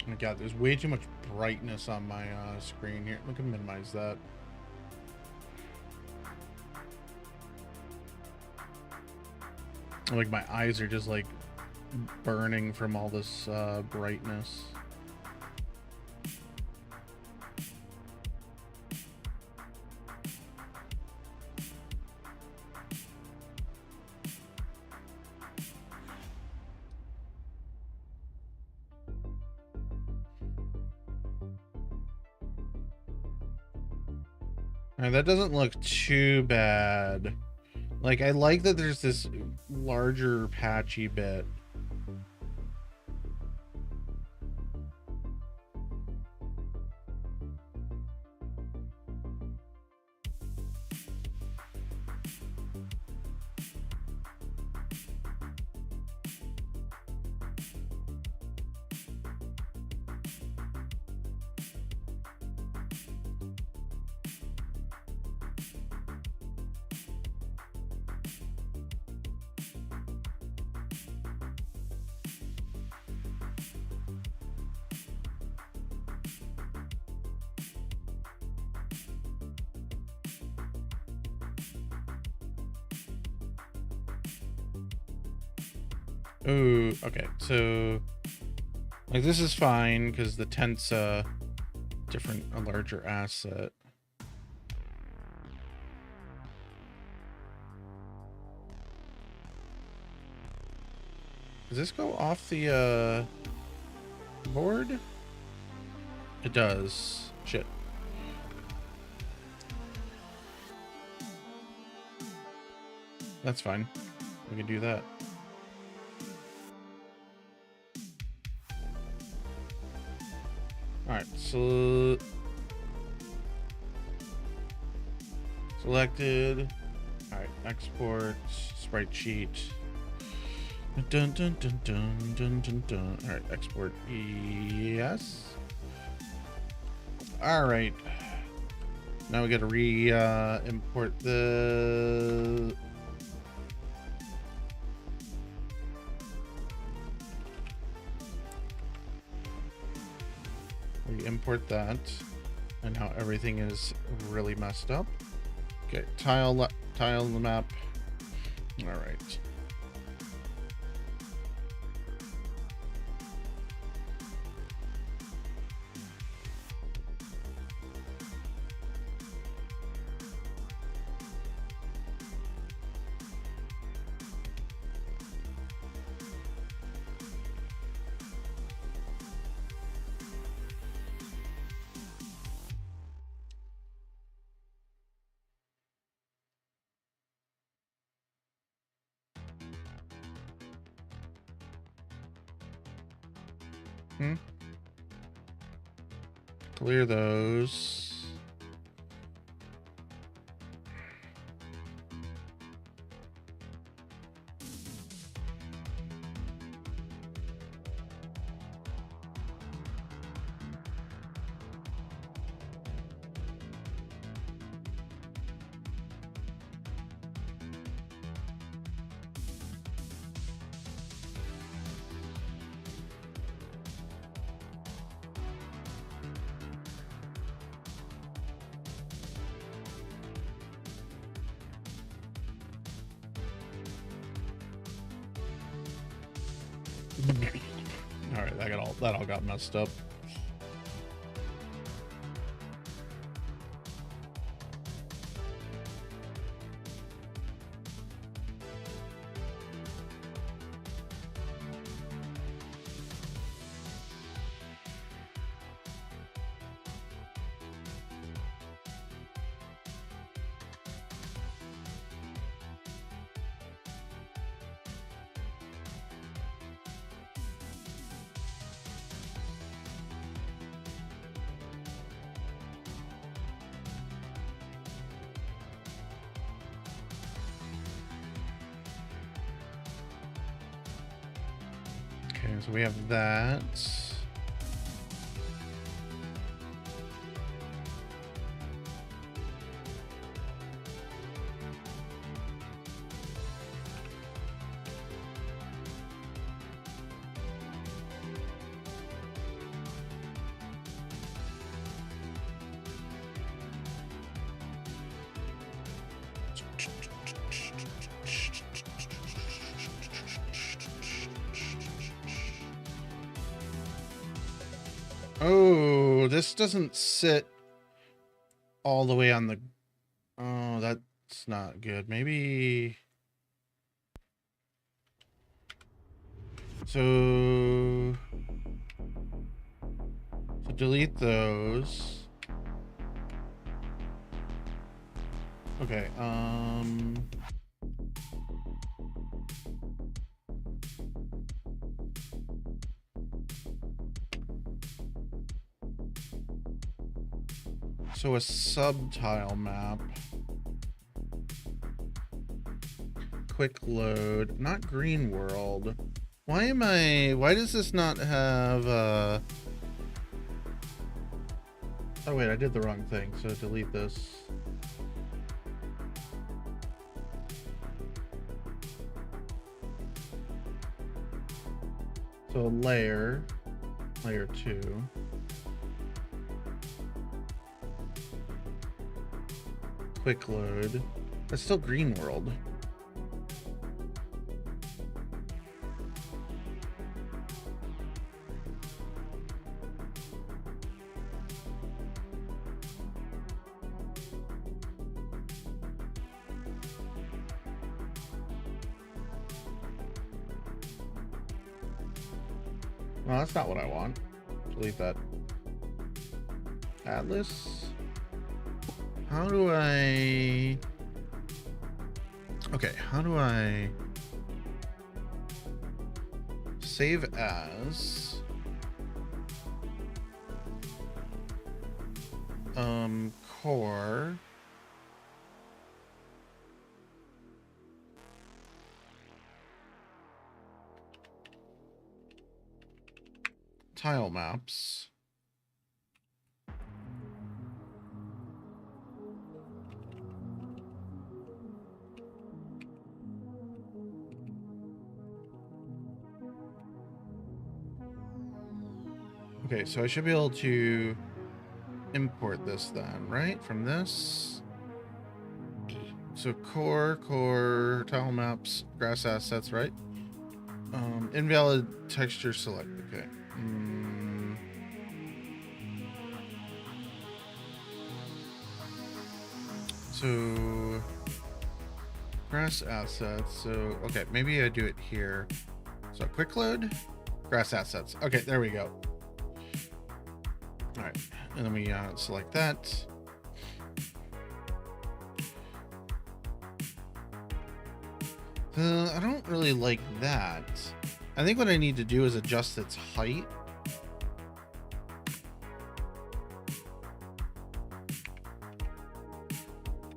Oh my god, there's way too much brightness on my screen here. Look at minimize that. Like my eyes are just like burning from all this brightness. Alright, that doesn't look too bad. Like, I like that there's this larger patchy bit. Oh, okay. So, like, this is fine because the tent's a larger asset. Does this go off the board? It does. Shit. That's fine. We can do that. All right, so selected. All right, export sprite sheet. Dun dun dun dun dun dun dun. All right, export. Yes. All right. Now we got to import the. We import that, and now everything is really messed up. Okay, tile the map. All right. Clear those. All right, that all got messed up. Okay, so we have that. Oh, this doesn't sit all the way on the... Oh, that's not good. Maybe... So delete those. Okay, so a subtile map. Quick load, not green world. Why does this not have oh wait, I did the wrong thing, so delete this. So layer 2. Quick load. That's still green world. No, that's not what I want. Delete that. Atlas. How do I... Okay, how do I save as core tile maps. Okay, so I should be able to import this then, right? From this. So core, tile maps, grass assets, right? Invalid texture select, okay. So grass assets, so okay, maybe I do it here. So quick load, grass assets. Okay, there we go. All right, and then we select that. I don't really like that. I think what I need to do is adjust its height.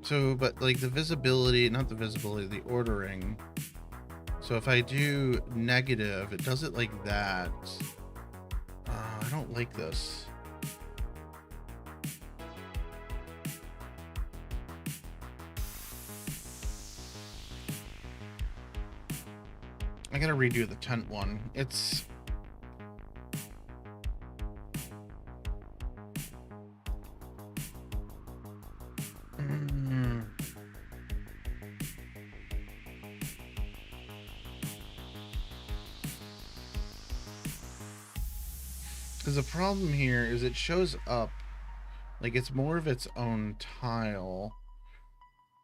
So, but like the visibility, not the visibility, the ordering. So if I do negative, it does it like that. I don't like this. I gotta redo the tent one. It's because the problem here is it shows up like it's more of its own tile,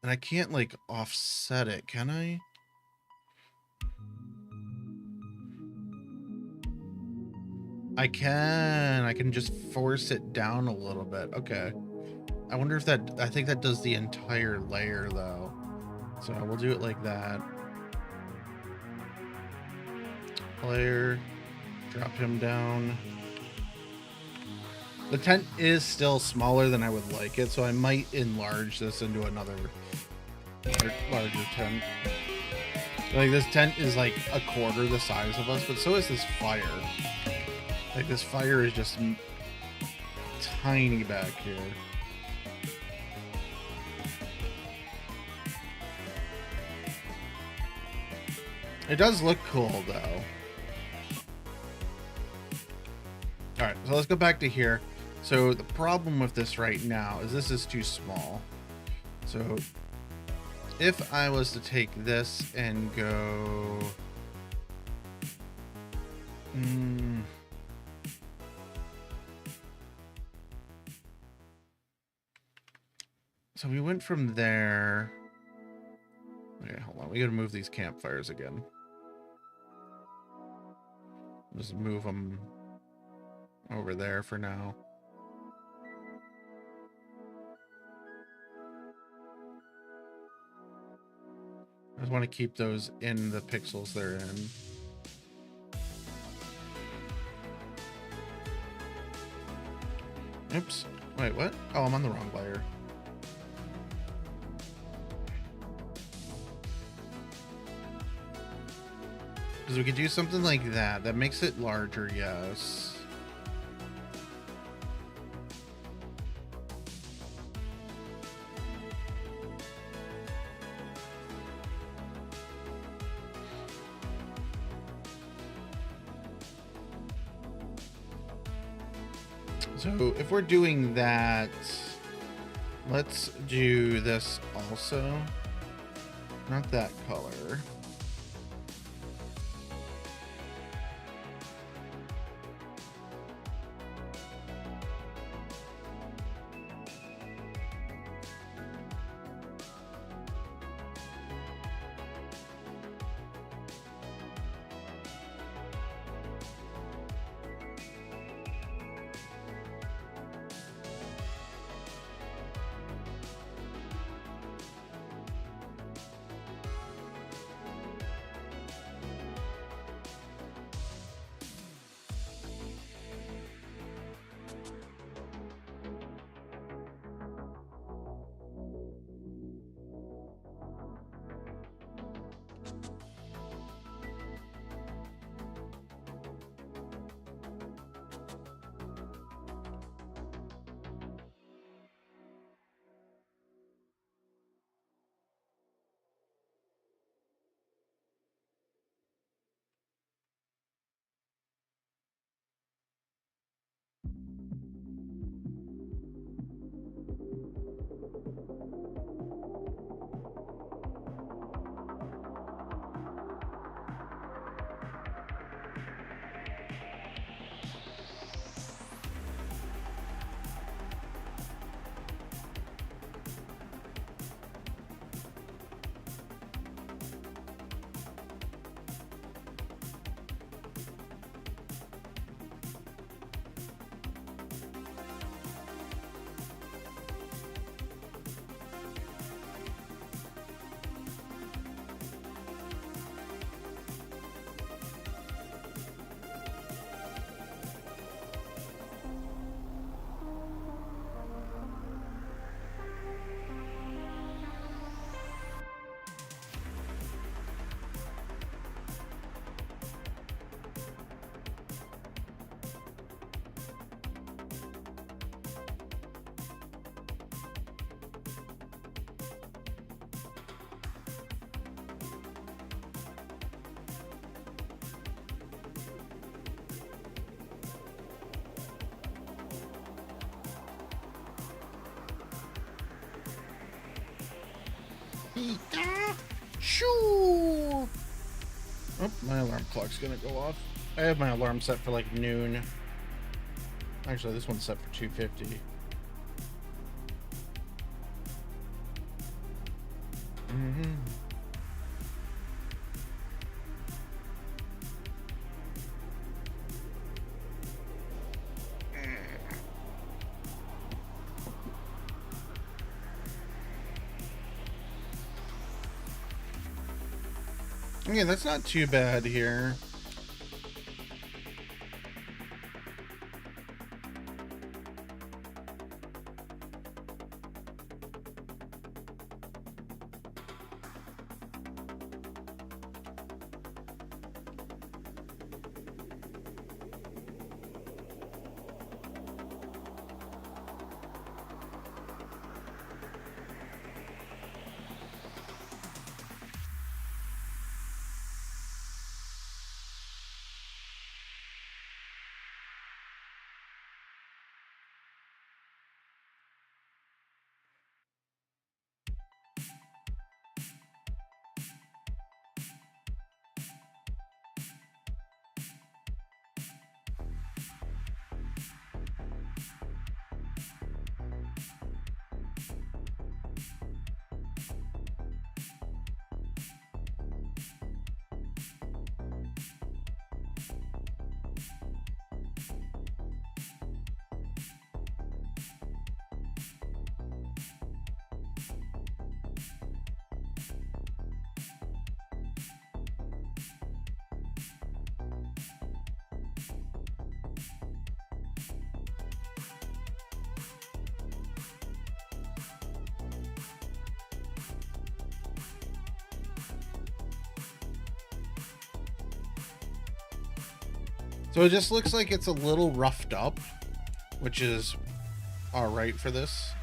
and I can't like offset it, can I? I can just force it down a little bit. Okay. I wonder if that, I think that does the entire layer though. So we'll do it like that. Player, drop him down. The tent is still smaller than I would like it, so I might enlarge this into another larger tent. Like this tent is like a quarter the size of us, but so is this fire. Like this fire is just tiny back here. It does look cool though. All right, so let's go back to here. So the problem with this right now is this is too small. So if I was to take this and go, so we went from there. Okay, hold on. We gotta move these campfires again. Just move them over there for now. I just want to keep those in the pixels they're in. Oops. Wait, what? Oh, I'm on the wrong layer. Because we could do something like that. That makes it larger, yes. So if we're doing that, let's do this also. Not that color. Yeeta! Shoo! Oh, my alarm clock's gonna go off. I have my alarm set for like noon. Actually, this one's set for 2:50. Okay, that's not too bad here. So it just looks like it's a little roughed up, which is all right for this.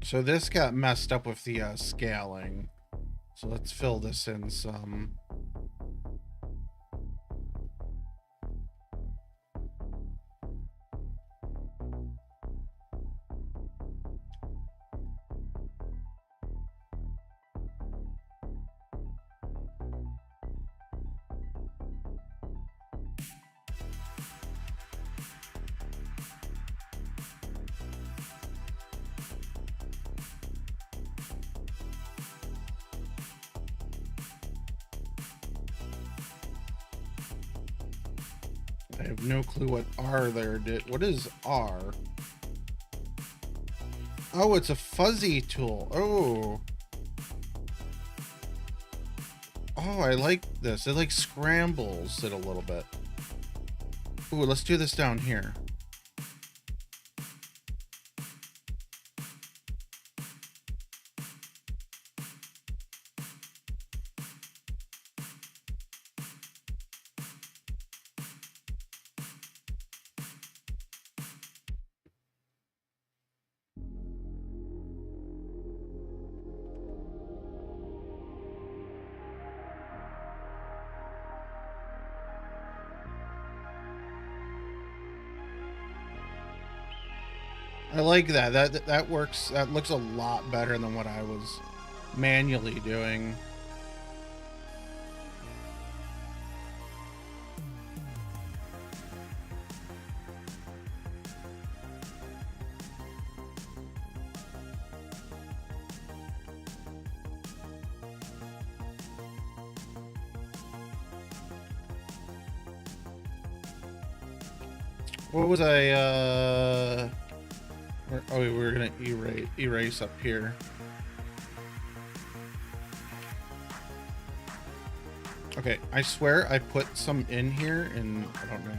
So this got messed up with the scaling. So let's fill this in some. I have no clue what R there did. What is R? Oh, it's a fuzzy tool. Oh. Oh, I like this. It like scrambles it a little bit. Ooh, let's do this down here. I like that. That works. That looks a lot better than what I was manually doing. What was I, oh, we were gonna erase up here. Okay, I swear I put some in here and I don't know.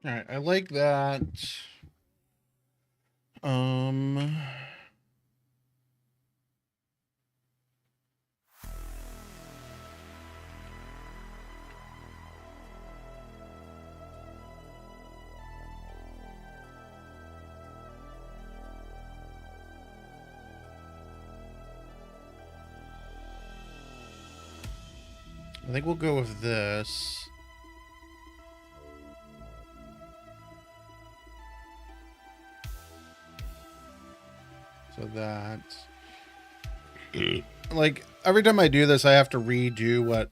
All right, I like that. I think we'll go with this. So that, like, every time I do this, I have to redo what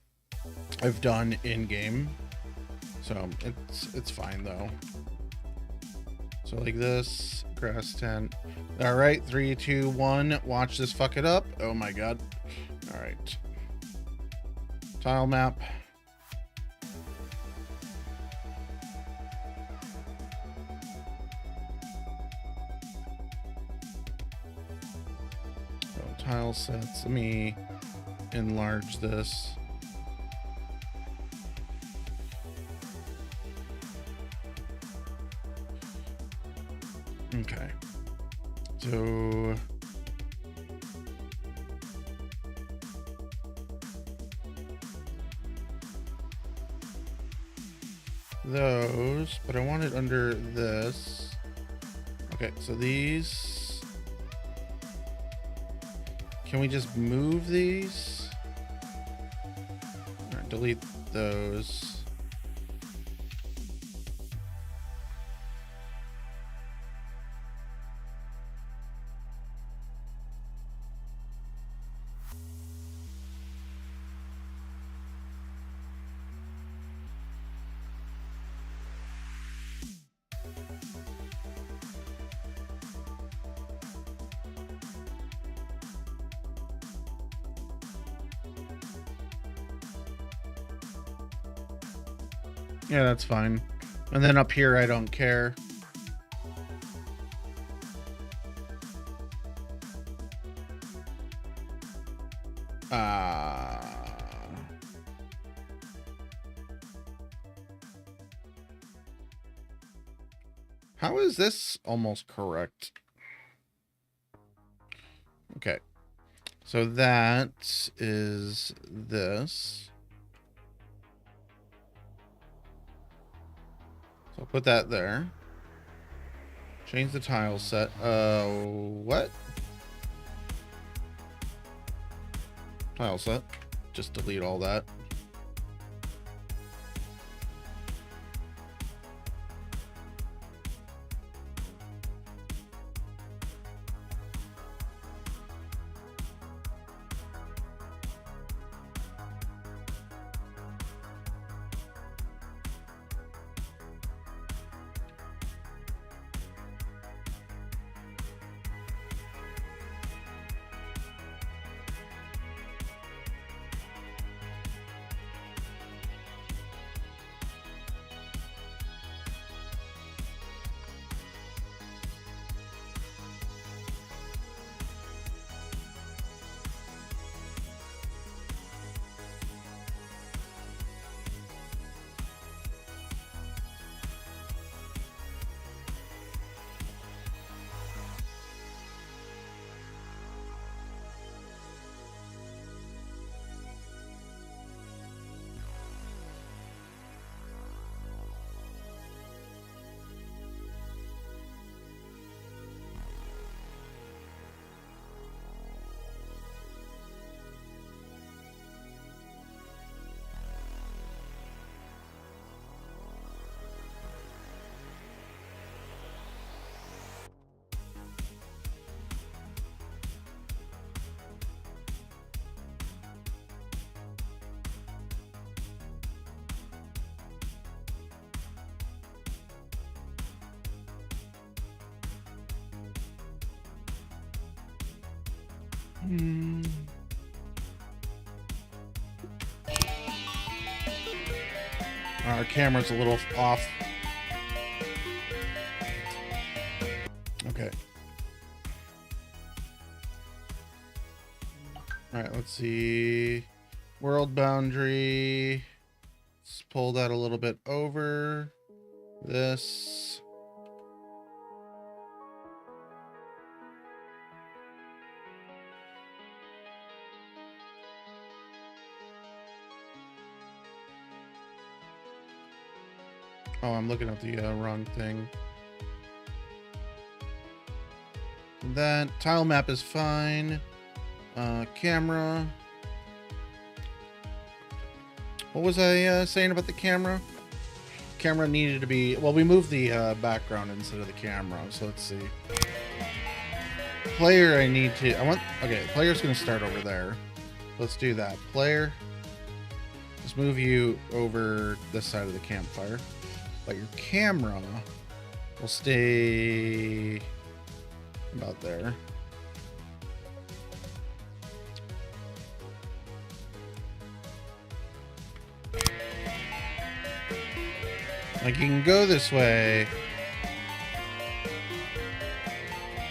I've done in game. So it's fine though. So like this, grass tent. All right, 3, 2, 1. Watch this fuck it up. Oh my god. All right. Tile map. So tile sets. Let me enlarge this. Okay. So those, but I want it under this. Okay, so these, can we just move these? All right, delete those. Yeah, that's fine. And then up here, I don't care. How is this almost correct? Okay. So that is this. So I'll put that there. Change the tile set. What? Tile set. Just delete all that. Our camera's a little off. Okay. All right, let's see. World boundary. Let's pull that a little bit over. this. Oh, I'm looking at the wrong thing. That tile map is fine. Camera. What was I saying about the camera? Camera needed to be... Well, we moved the background instead of the camera. So let's see. Player, I need to... Okay, player's going to start over there. Let's do that. Player. Let's move you over this side of the campfire. But your camera will stay about there. Like, you can go this way.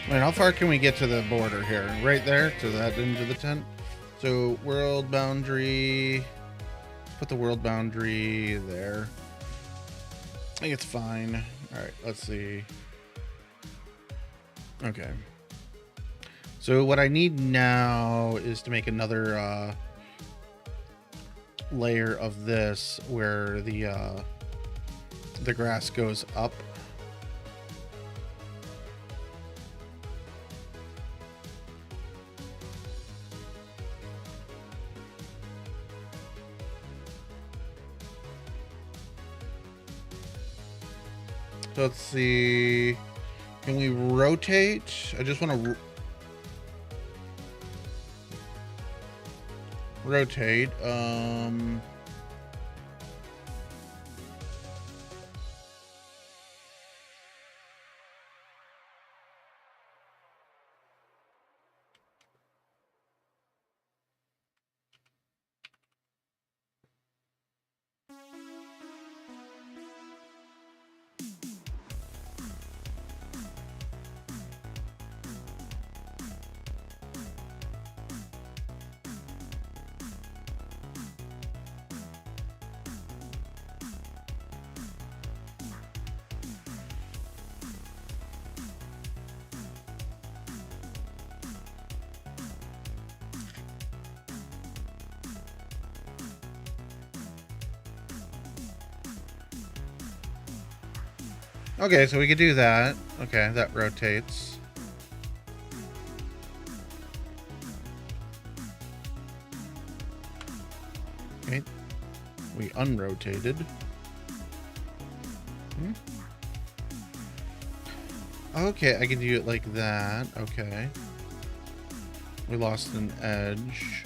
Wait, how far can we get to the border here? Right there, to that into the tent. So, world boundary. Put the world boundary there. I think it's fine. Alright, let's see. Okay. So what I need now is to make another layer of this where the grass goes up. So let's see. Can we rotate? I just want to rotate. Okay, so we could do that. Okay, that rotates. Okay, we unrotated. Okay, I can do it like that. Okay. We lost an edge.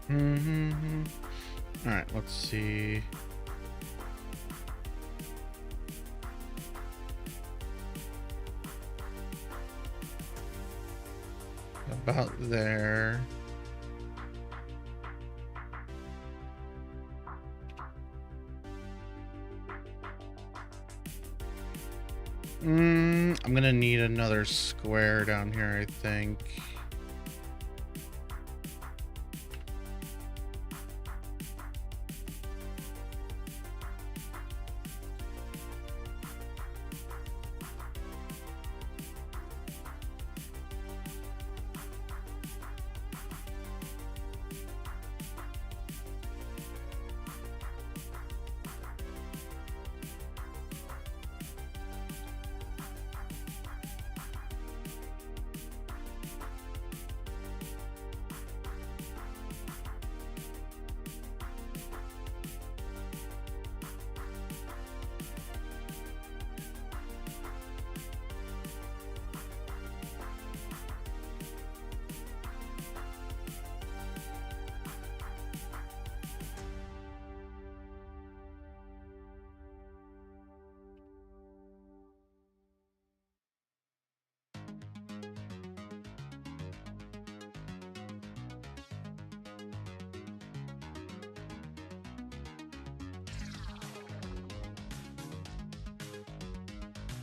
All right, let's see. About there. I'm gonna need another square down here, I think.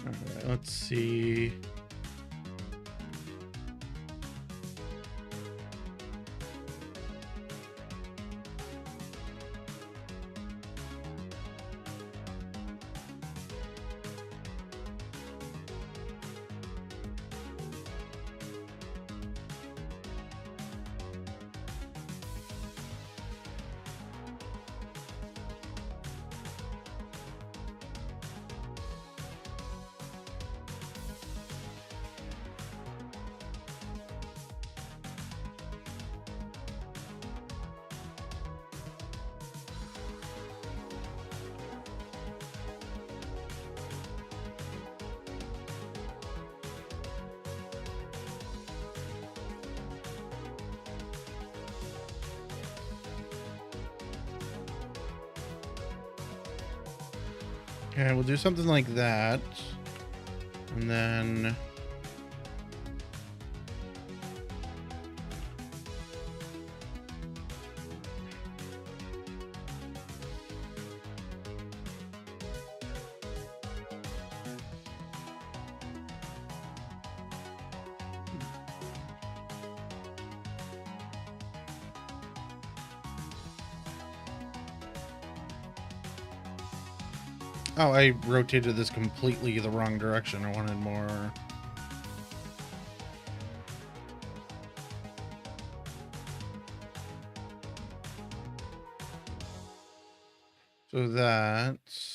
All right, let's see. Okay, we'll do something like that. And then... Oh, I rotated this completely the wrong direction. I wanted more. So that's...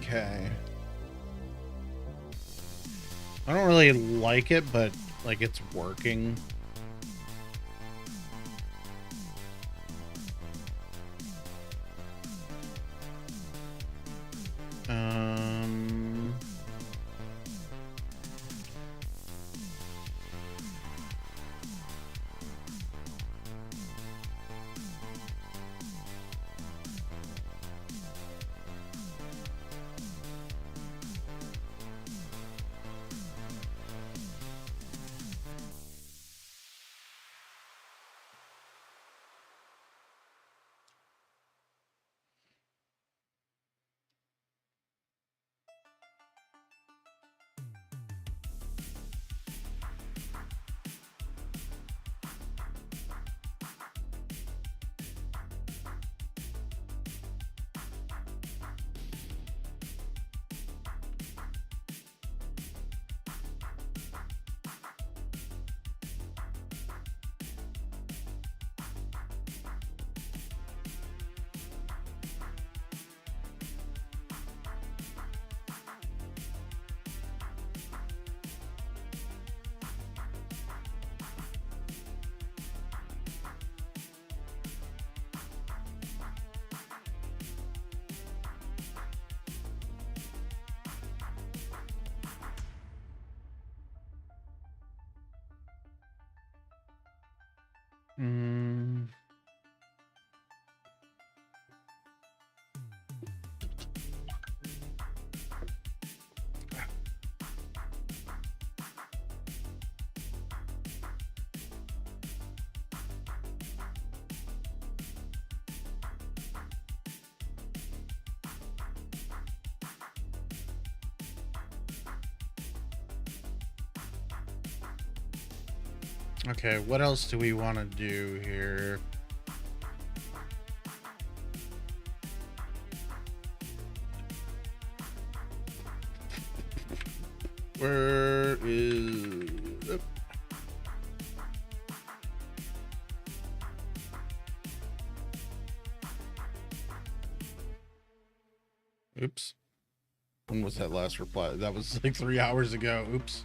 Okay. I don't really like it, but like it's working. Okay, what else do we want to do here? Where is... Oops. When was that last reply? That was like 3 hours ago. Oops.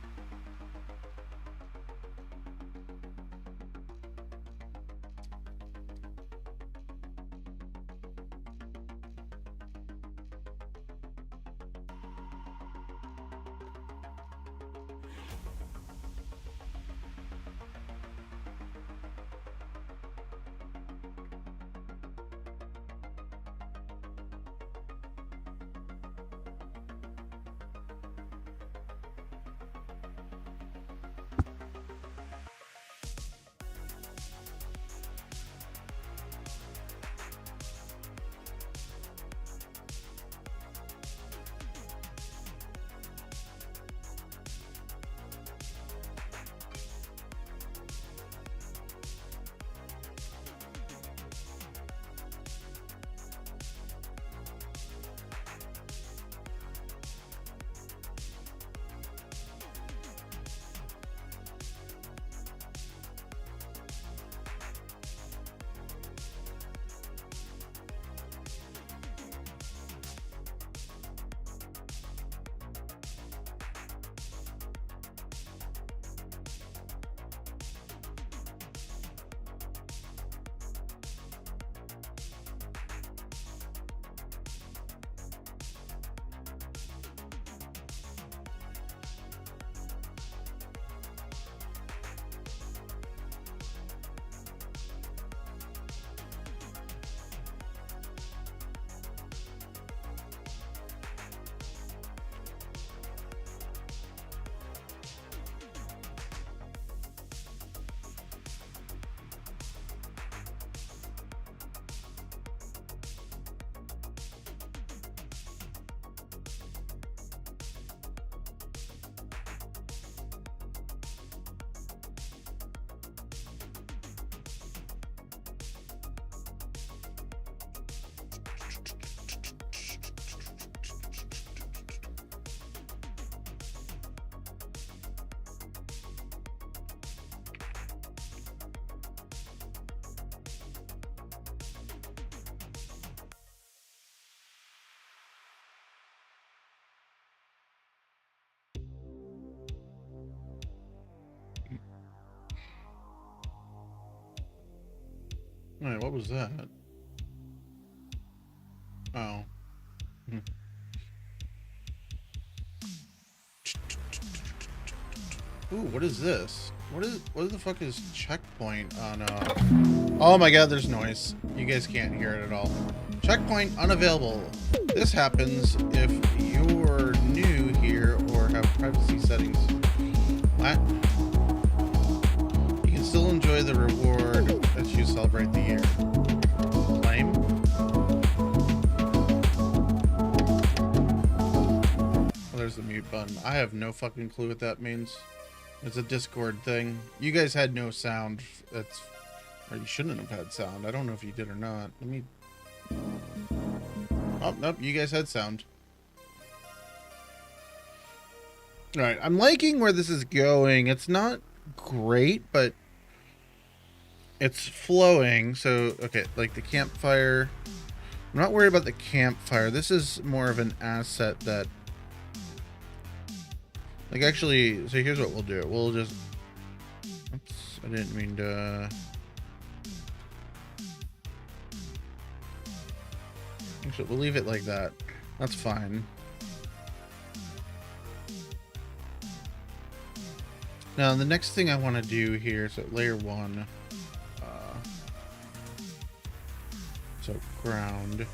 Alright, what was that? Oh. Hmm. Ooh, what is this? What the fuck is checkpoint on Oh my god, there's noise. You guys can't hear it at all. Checkpoint unavailable. This happens if you're new here or have privacy settings. What? You can still enjoy the reward as you celebrate the year. Claim? Oh, there's the mute button. I have no fucking clue what that means. It's a Discord thing. You guys had no sound. That's... Or you shouldn't have had sound. I don't know if you did or not. Let me... Oh, nope. You guys had sound. Alright. I'm liking where this is going. It's not great, but... it's flowing. So, okay. Like the campfire... I'm not worried about the campfire. This is more of an asset that... Like, actually... So here's what we'll do. We'll just... Oops. I didn't mean to... Actually, we'll leave it like that. That's fine. Now, the next thing I want to do here, so layer 1, so ground.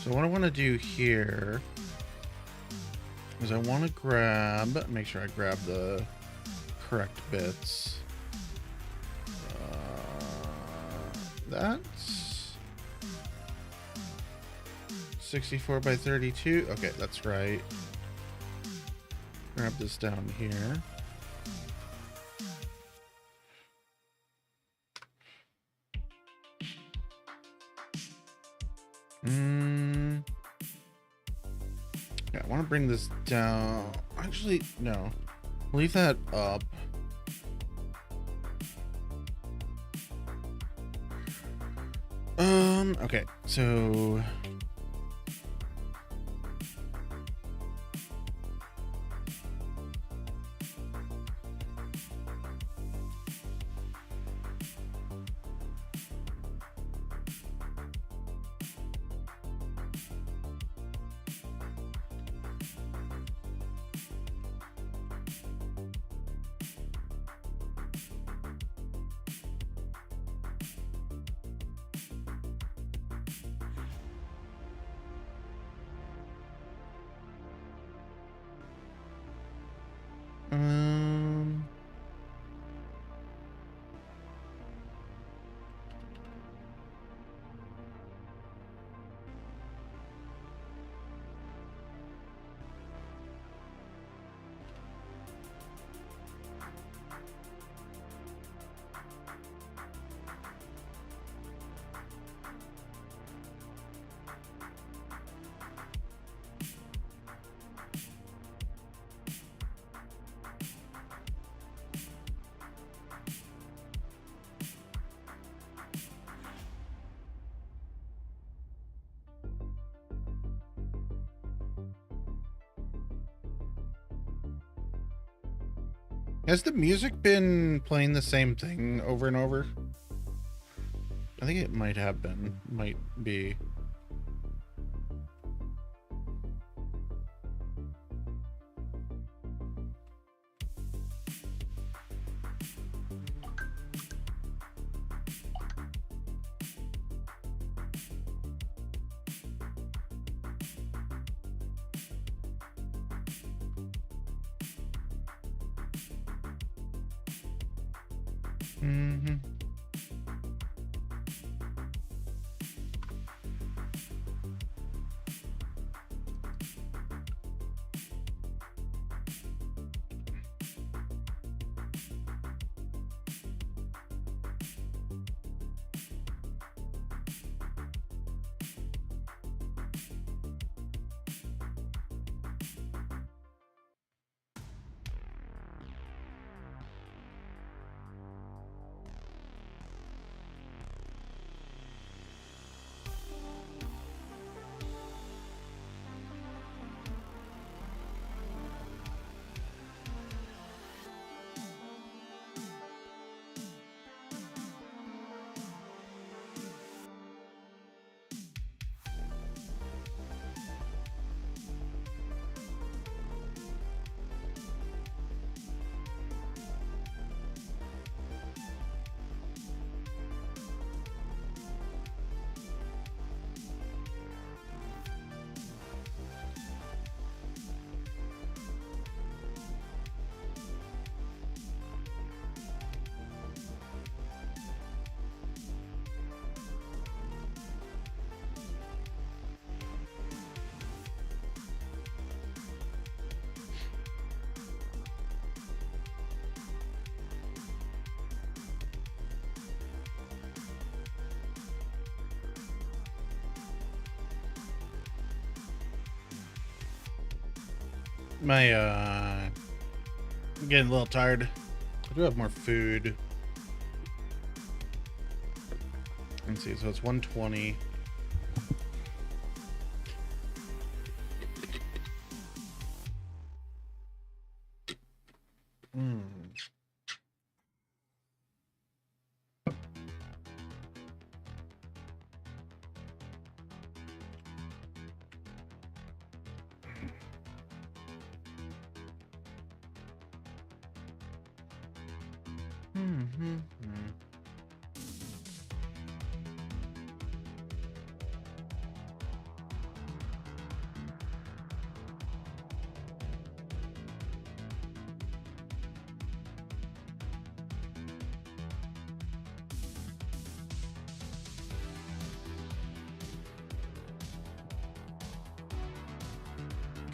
So what I want to do here is I want to grab, make sure I grab the correct bits. That's 64 by 32. Okay, that's right. Grab this down here. Yeah, I want to bring this down. Actually, no. Leave that up. Okay, so... Has the music been playing the same thing over and over? I think it might have been. Might be. My I'm getting a little tired. I do have more food. Let's see, so it's 120.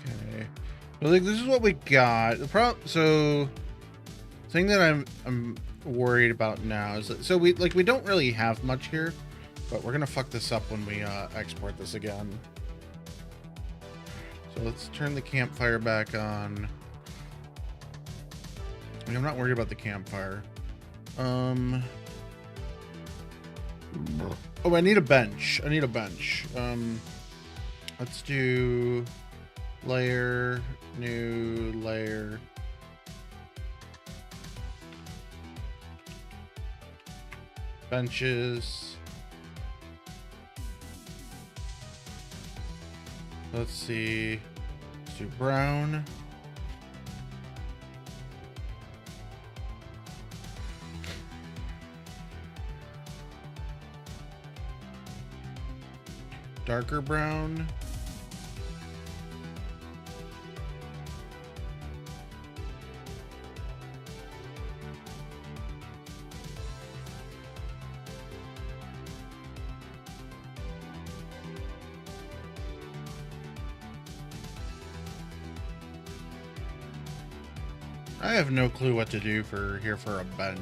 Okay. Well, like, this is what we got. The thing that I'm worried about now is that, so we don't really have much here, but we're gonna fuck this up when we export this again. So let's turn the campfire back on. I mean, I'm not worried about the campfire. Oh, I need a bench. Let's do layer, new layer. Benches. Let's see. Let's do brown. Darker brown. I have no clue what to do for a bench.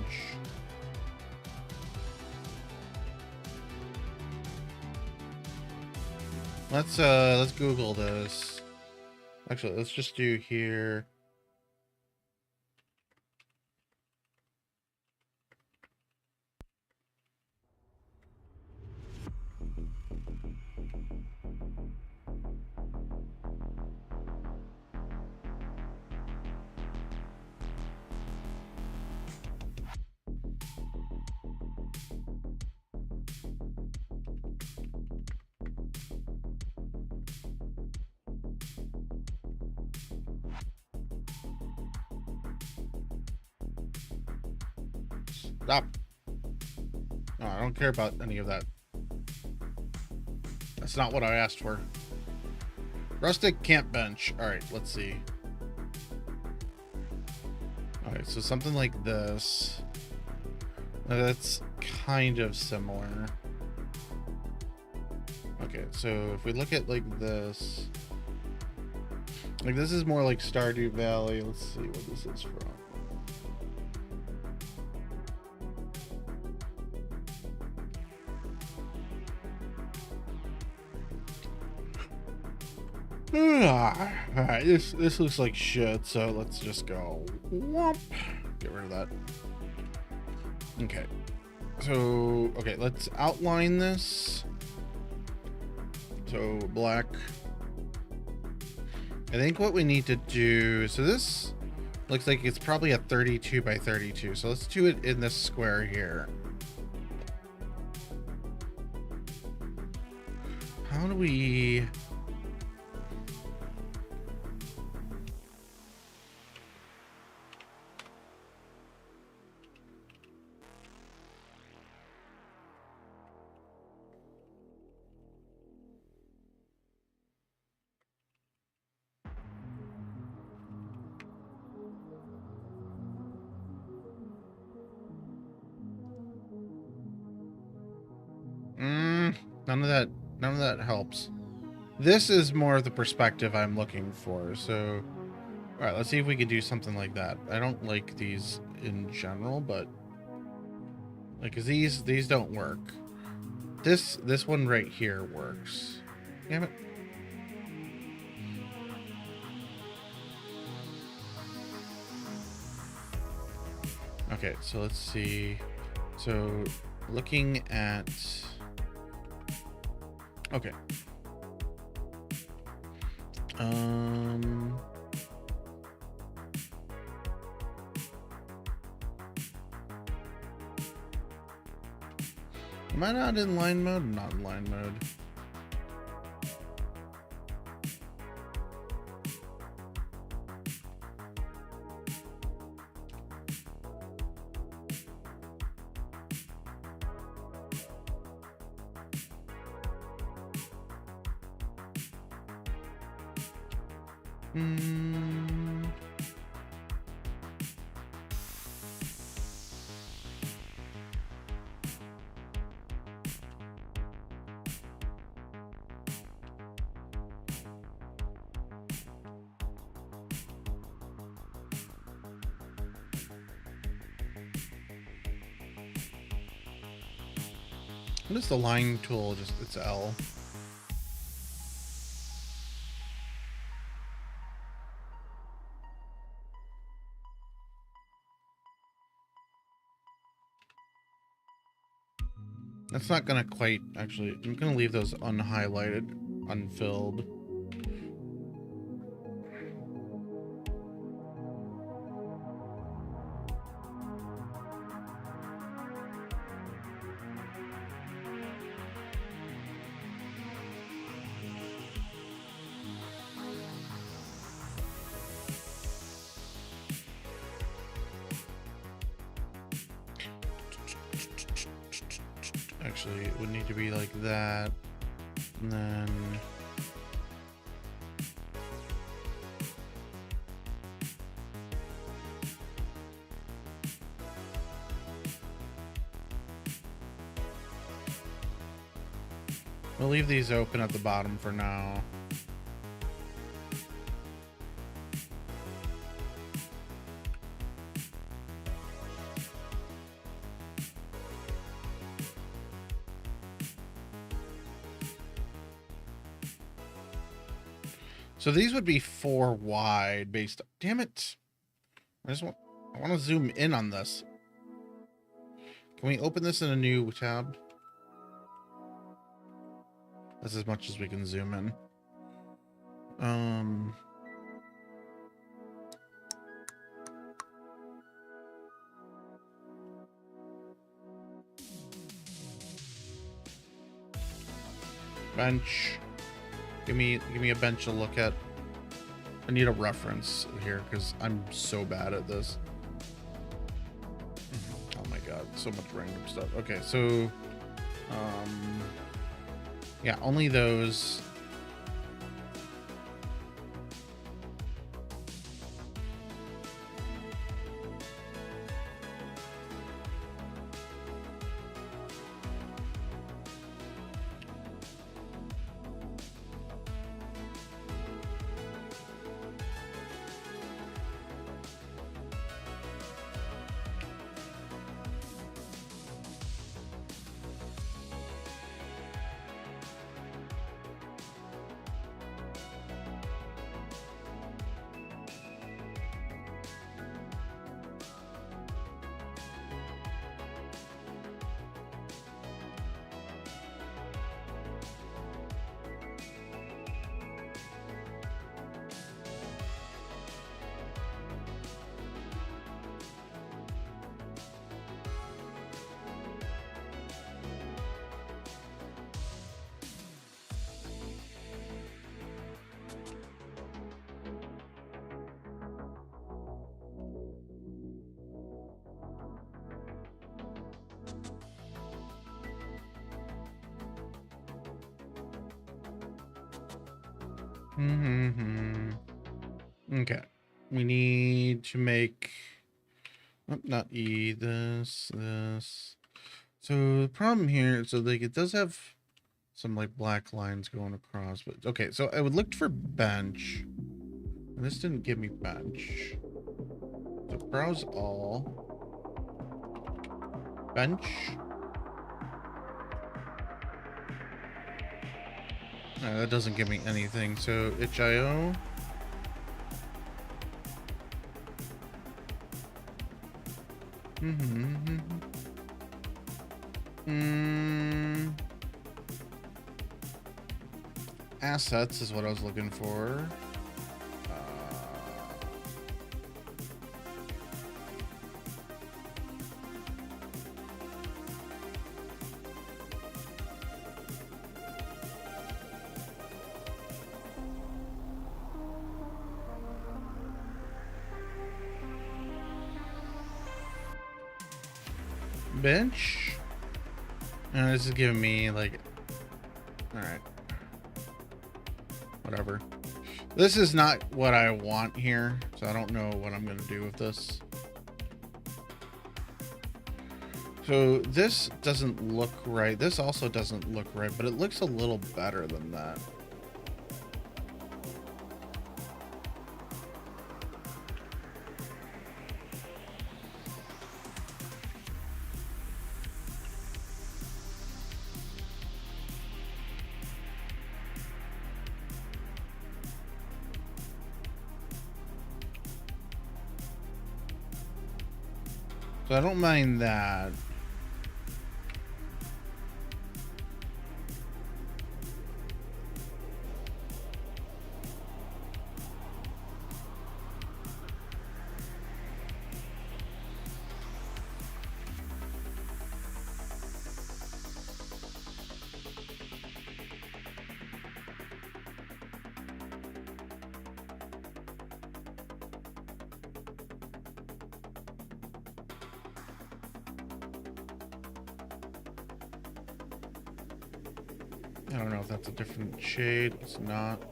Let's Google this. Actually, let's just do here. Stop. No, I don't care about any of that. That's not what I asked for. Rustic camp bench. All right, let's see. All right, so something like this. That's kind of similar. Okay, so if we look at like this is more like Stardew Valley. Let's see what this is from. Alright, this looks like shit, so let's just go whoop. Get rid of that. Okay. So, okay, let's outline this. So, black. I think what we need to do, so this looks like it's probably a 32 by 32. So let's do it in this square here. How do we... None of that helps. This is more of the perspective I'm looking for. So, all right, let's see if we can do something like that. I don't like these in general, but like, 'cause these don't work. This one right here works. Damn it. Okay, so let's see. So looking at, okay. Am I not in line mode? Not in line mode. What is the line tool? Just it's L. That's not gonna quite actually. I'm gonna leave those unhighlighted, unfilled. Actually, it would need to be like that, and then we'll leave these open at the bottom for now. So these would be 4 wide based. Damn it! I want to zoom in on this. Can we open this in a new tab? That's as much as we can zoom in. Bench. Give me a bench to look at. I need a reference here because I'm so bad at this. Oh my god, so much random stuff. Okay, so yeah, only those. Okay, we need to make not E, this. So the problem here, so like it does have some like black lines going across, but okay, so I would look for bench, and this didn't give me bench. So browse all, bench. That doesn't give me anything. So itch.io. Assets is what I was looking for. Bench. And this is giving me like, all right, whatever. This is not what I want here, so I don't know what I'm gonna do with this. So this doesn't look right. This also doesn't look right, but it looks a little better than that. So I don't mind that. I don't know if that's a different shade. It's not.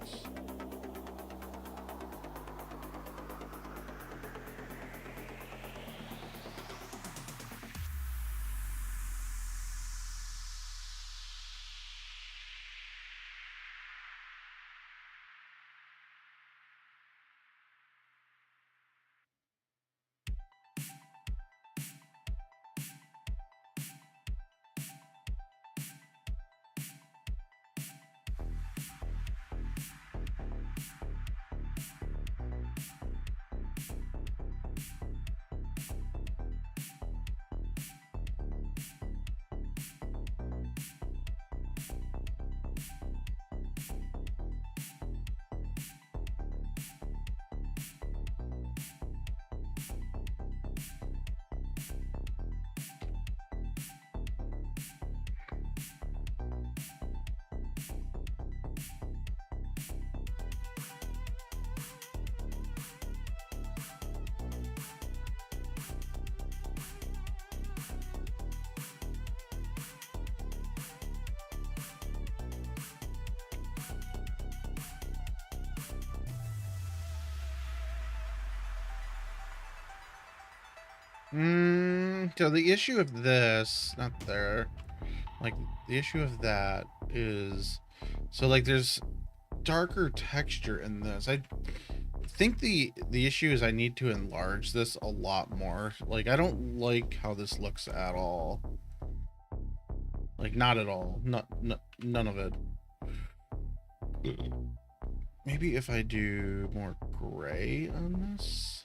So the issue of this, not there, like the issue of that is, so like there's darker texture in this. I think the issue is I need to enlarge this a lot more. Like I don't like how this looks at all. Like not at all. None of it. Maybe if I do more gray on this.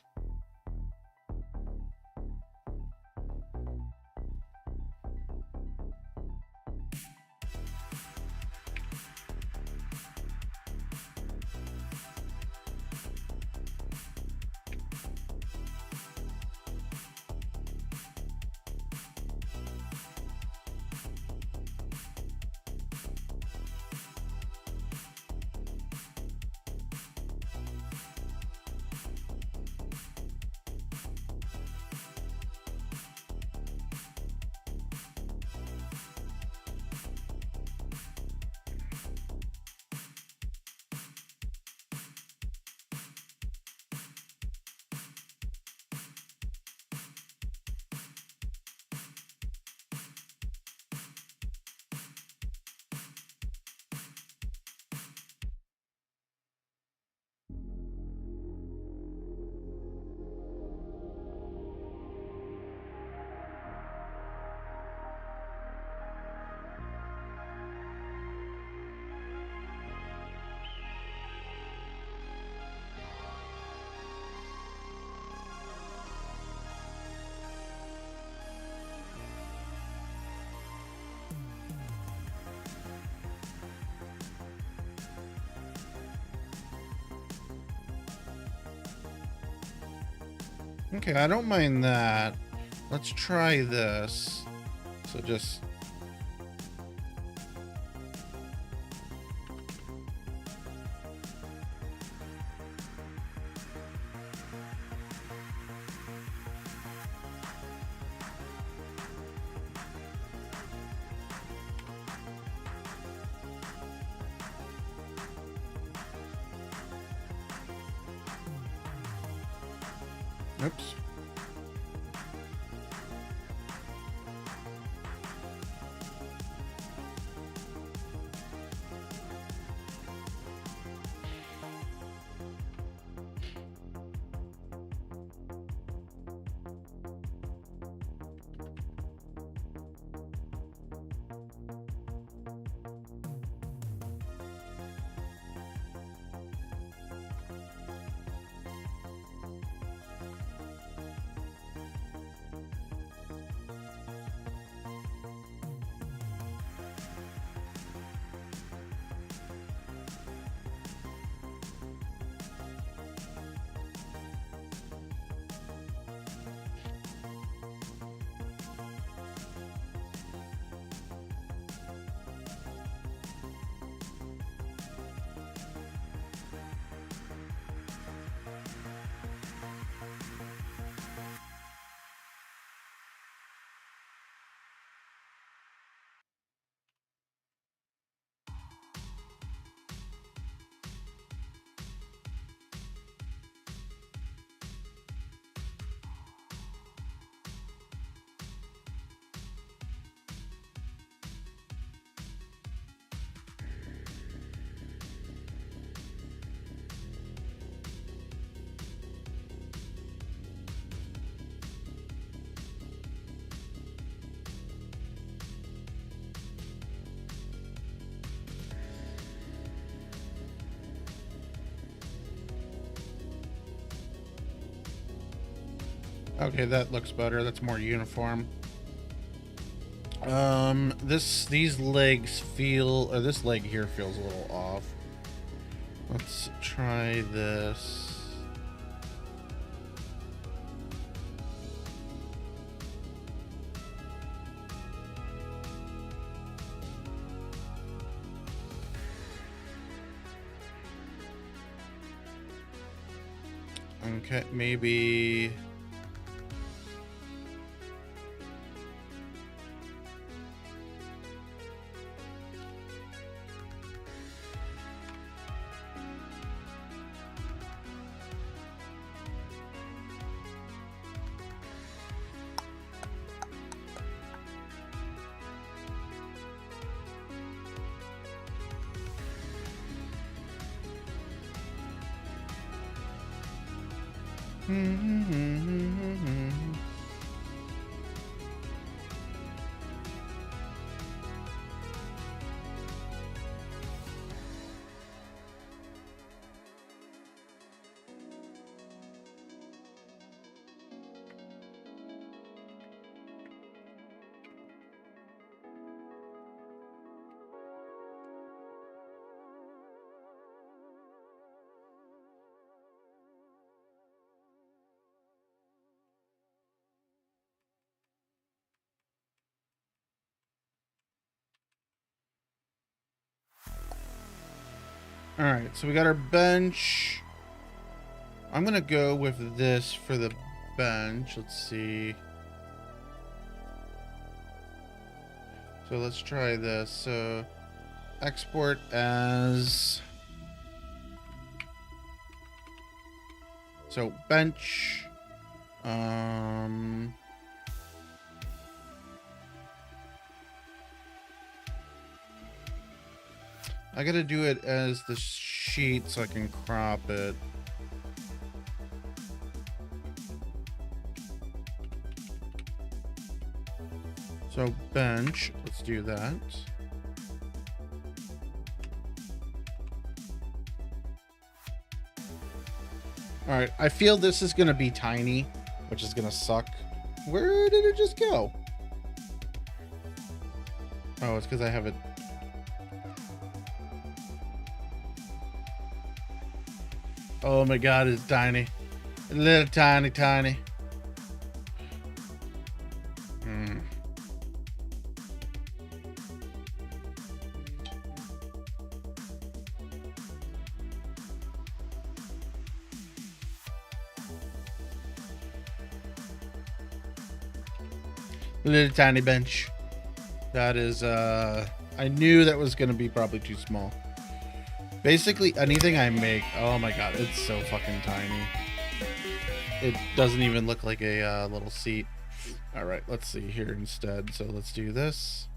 Okay, I don't mind that. Let's try this. So just... Oops. Okay, that looks better. That's more uniform. These legs feel, or this leg here feels a little off. Let's try this. Okay, maybe... All right, so we got our bench. I'm gonna go with this for the bench. Let's see. So let's try this. So export as, so bench. I gotta do it as the sheet so I can crop it. So bench, let's do that. All right, I feel this is gonna be tiny, which is gonna suck. Where did it just go? Oh, it's because I have it. Oh my god, it's tiny. A little tiny. Little tiny bench. That is, I knew that was gonna be probably too small. Basically, anything I make, oh my god, it's so fucking tiny. It doesn't even look like a little seat. All right, let's see here instead. So let's do this.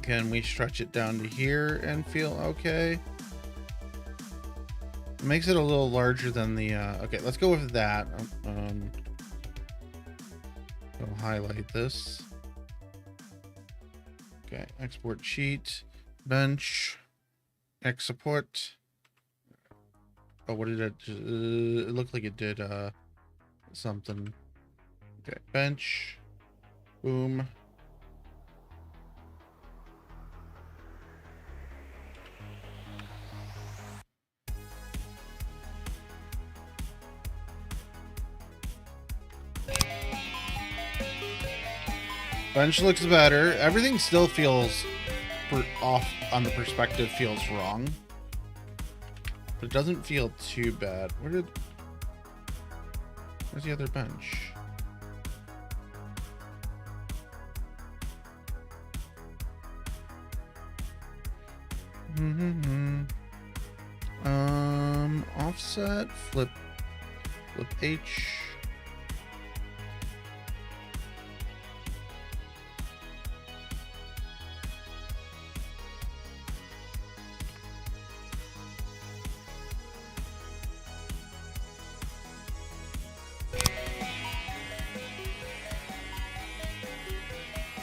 Can we stretch it down to here and feel okay? It makes it a little larger than the, okay, let's go with that. I'll highlight this. Okay, export sheet, bench, X support. Oh, what did it, it looked like it did, something. Okay, bench, boom. Bench looks better. Everything still feels off on the perspective, feels wrong. But it doesn't feel too bad. Where's the other bench? Offset, flip H.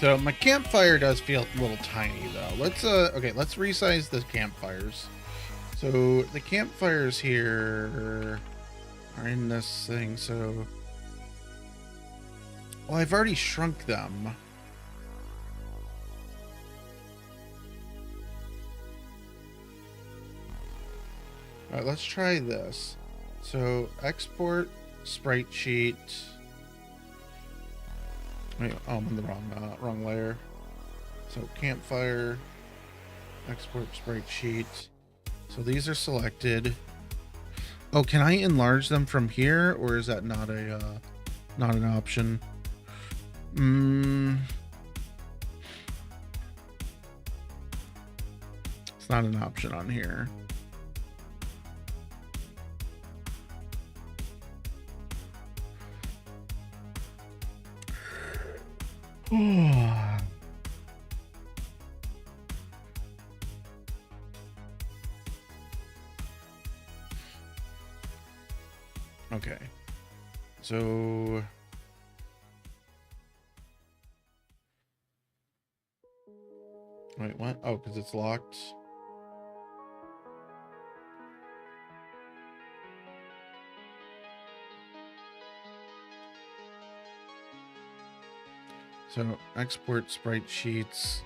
So my campfire does feel a little tiny though. Let's okay, let's resize the campfires. So the campfires here are in this thing, so well, I've already shrunk them. All right, let's try this. So export sprite sheet. Wait, oh, I'm in the wrong layer. So campfire, export sprite sheet. So these are selected. Oh, can I enlarge them from here, or is that not a not an option? It's not an option on here. Okay, so wait, what? Oh, because it's locked. So export sprite sheets.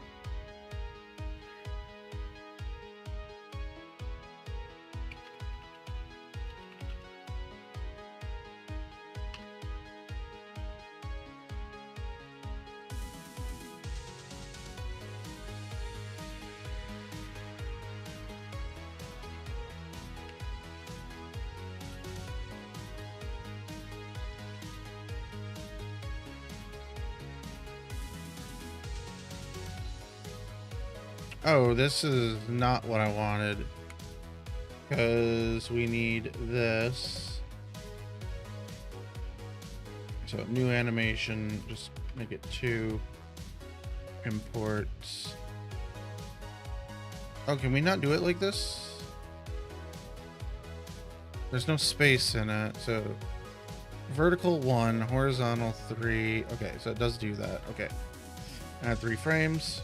Oh, this is not what I wanted, because we need this. So new animation, just make it 2. Import. Oh, can we not do it like this? There's no space in it. So vertical 1, horizontal 3. Okay, so it does do that. Okay. Add 3 frames.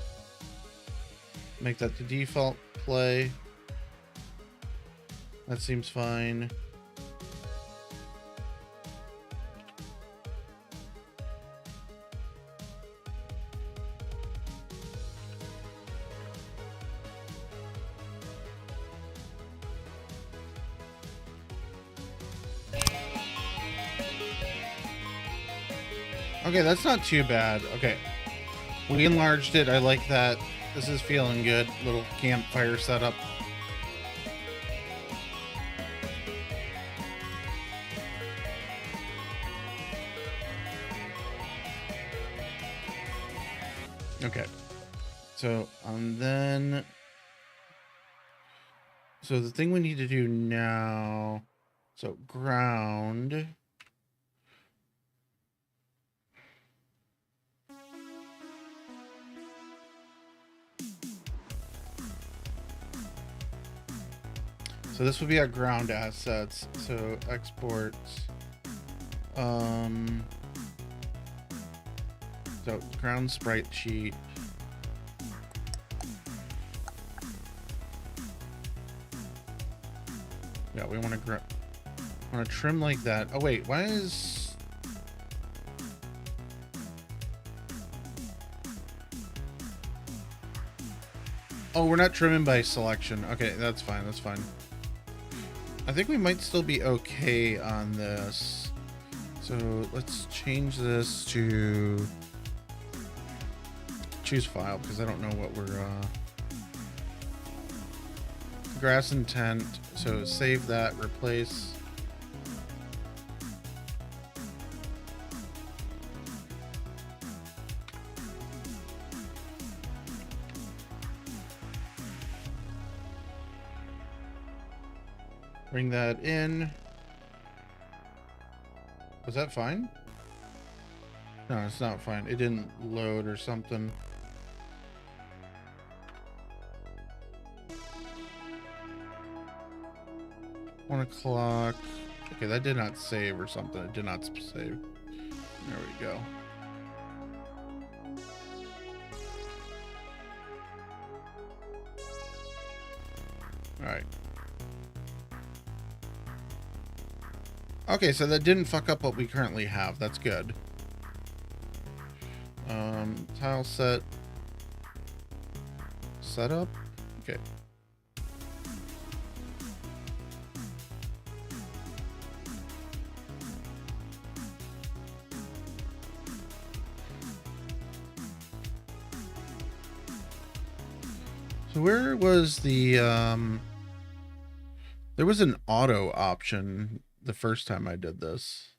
Make that the default play. That seems fine. Okay, that's not too bad. Okay. We enlarged it. I like that. This is feeling good. Little campfire setup. Okay. So, then... So the thing we need to do now... So, ground... So this would be our ground assets. So export. So ground sprite sheet. Yeah, we want to trim like that. Oh wait, why is? Oh, we're not trimming by selection. Okay, that's fine. That's fine. I think we might still be okay on this. So let's change this to choose file because I don't know what we're grass intent. So save that, replace. Bring that in. Was that fine? No, it's not fine. It didn't load or something. 1 o'clock. Okay, that did not save or something. It did not save. There we go. All right. Okay, so that didn't fuck up what we currently have. That's good. Tile set. Setup. Okay. So where was the, there was an auto option the first time I did this.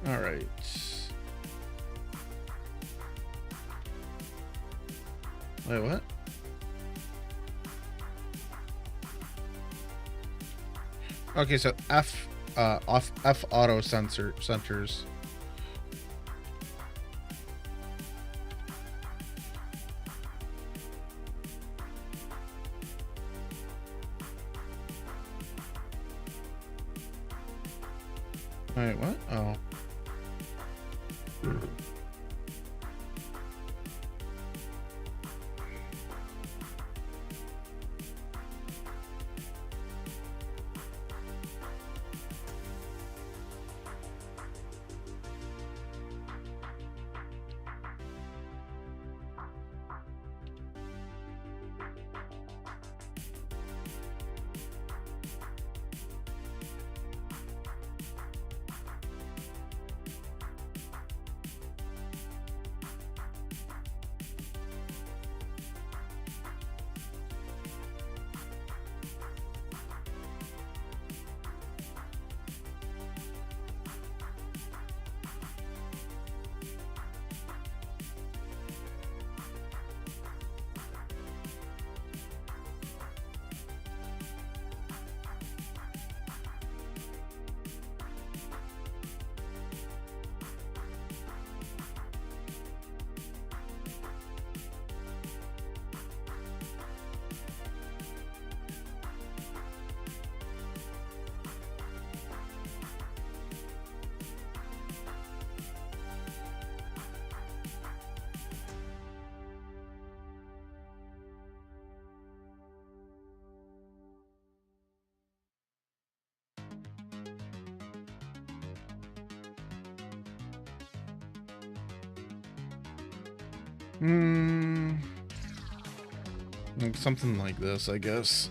All right. Wait, what? Okay, so F auto centers. Wait, what? Oh. Like something like this, I guess.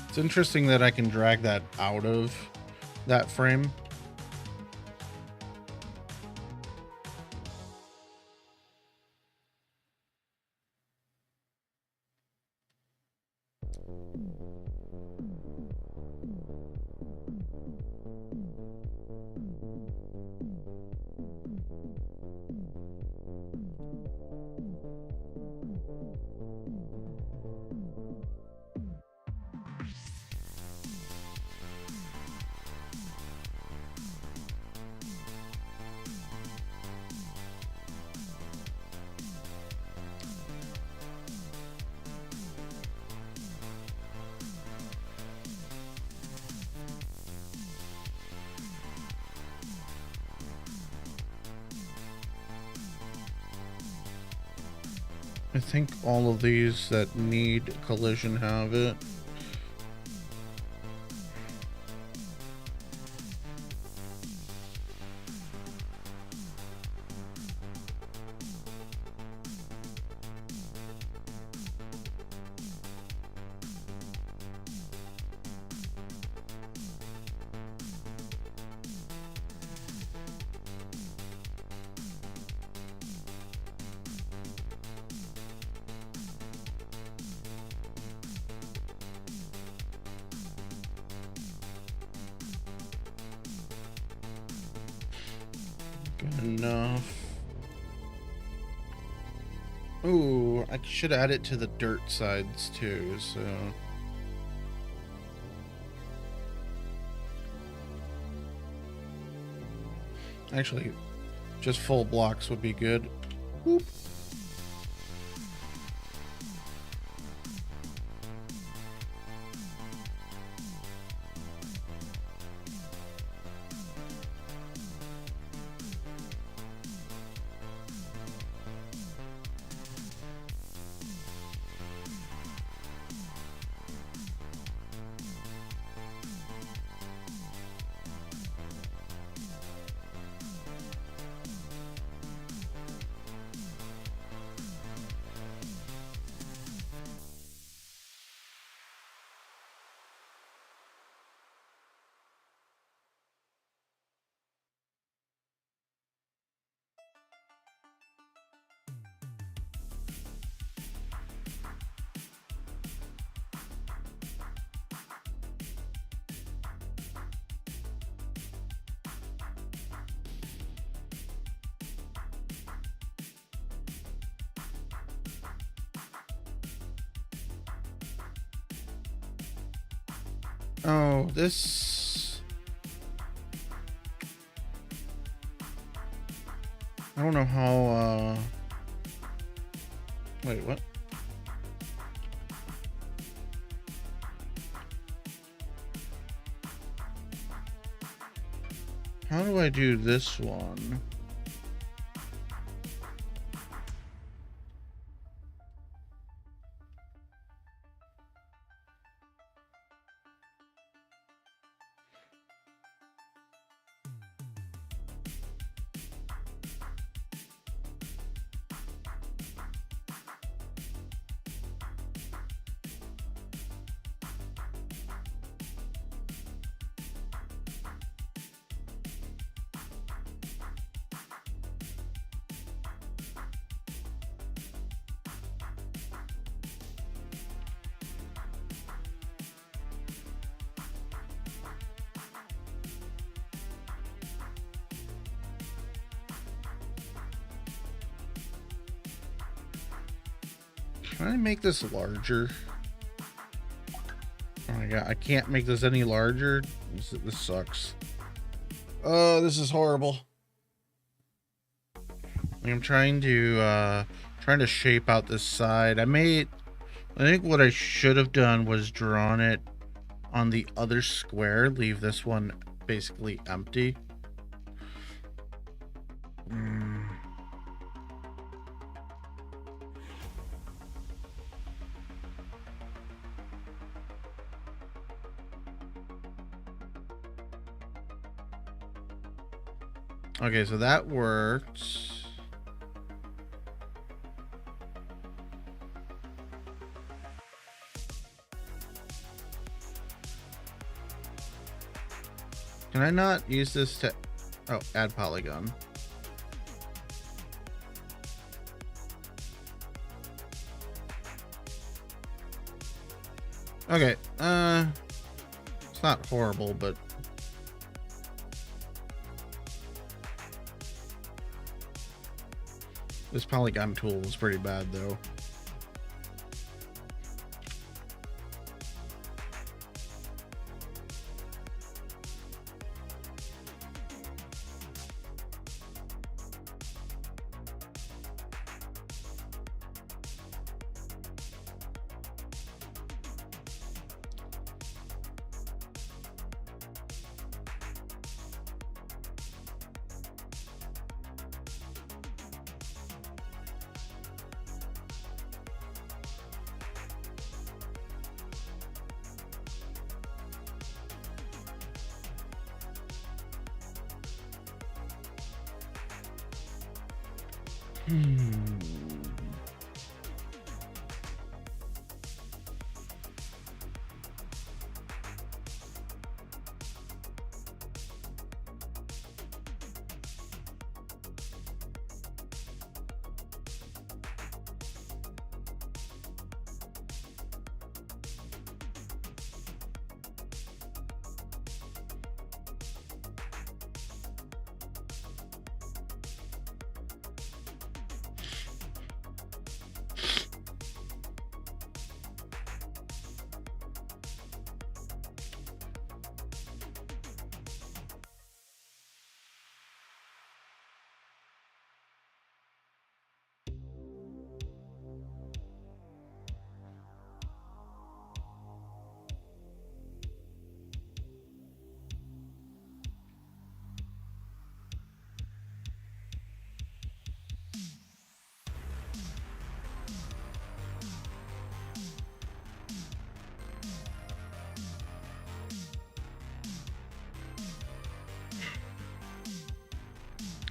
It's interesting that I can drag that out of that frame. I think all of these that need collision have it. Good enough. Ooh, I should add it to the dirt sides too, so. Actually, just full blocks would be good. Whoop. Oh, this... I don't know how, Wait, what? How do I do this one? Can I make this larger? Oh my god, I can't make this any larger. This sucks. Oh, this is horrible. I'm trying to shape out this side. I think what I should have done was drawn it on the other square, leave this one basically empty. Okay, so that worked. Can I not use this to... Oh, add polygon. Okay, it's not horrible, but... This polygon tool is pretty bad, though.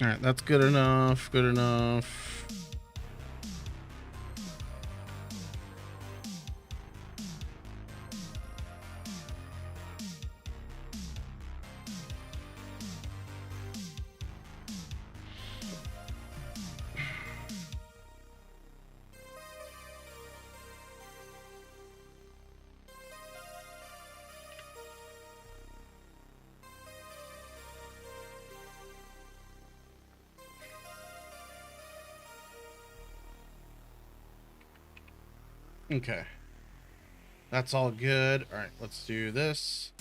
All right, that's good enough. Good enough. Okay. That's all good. All right, let's do this.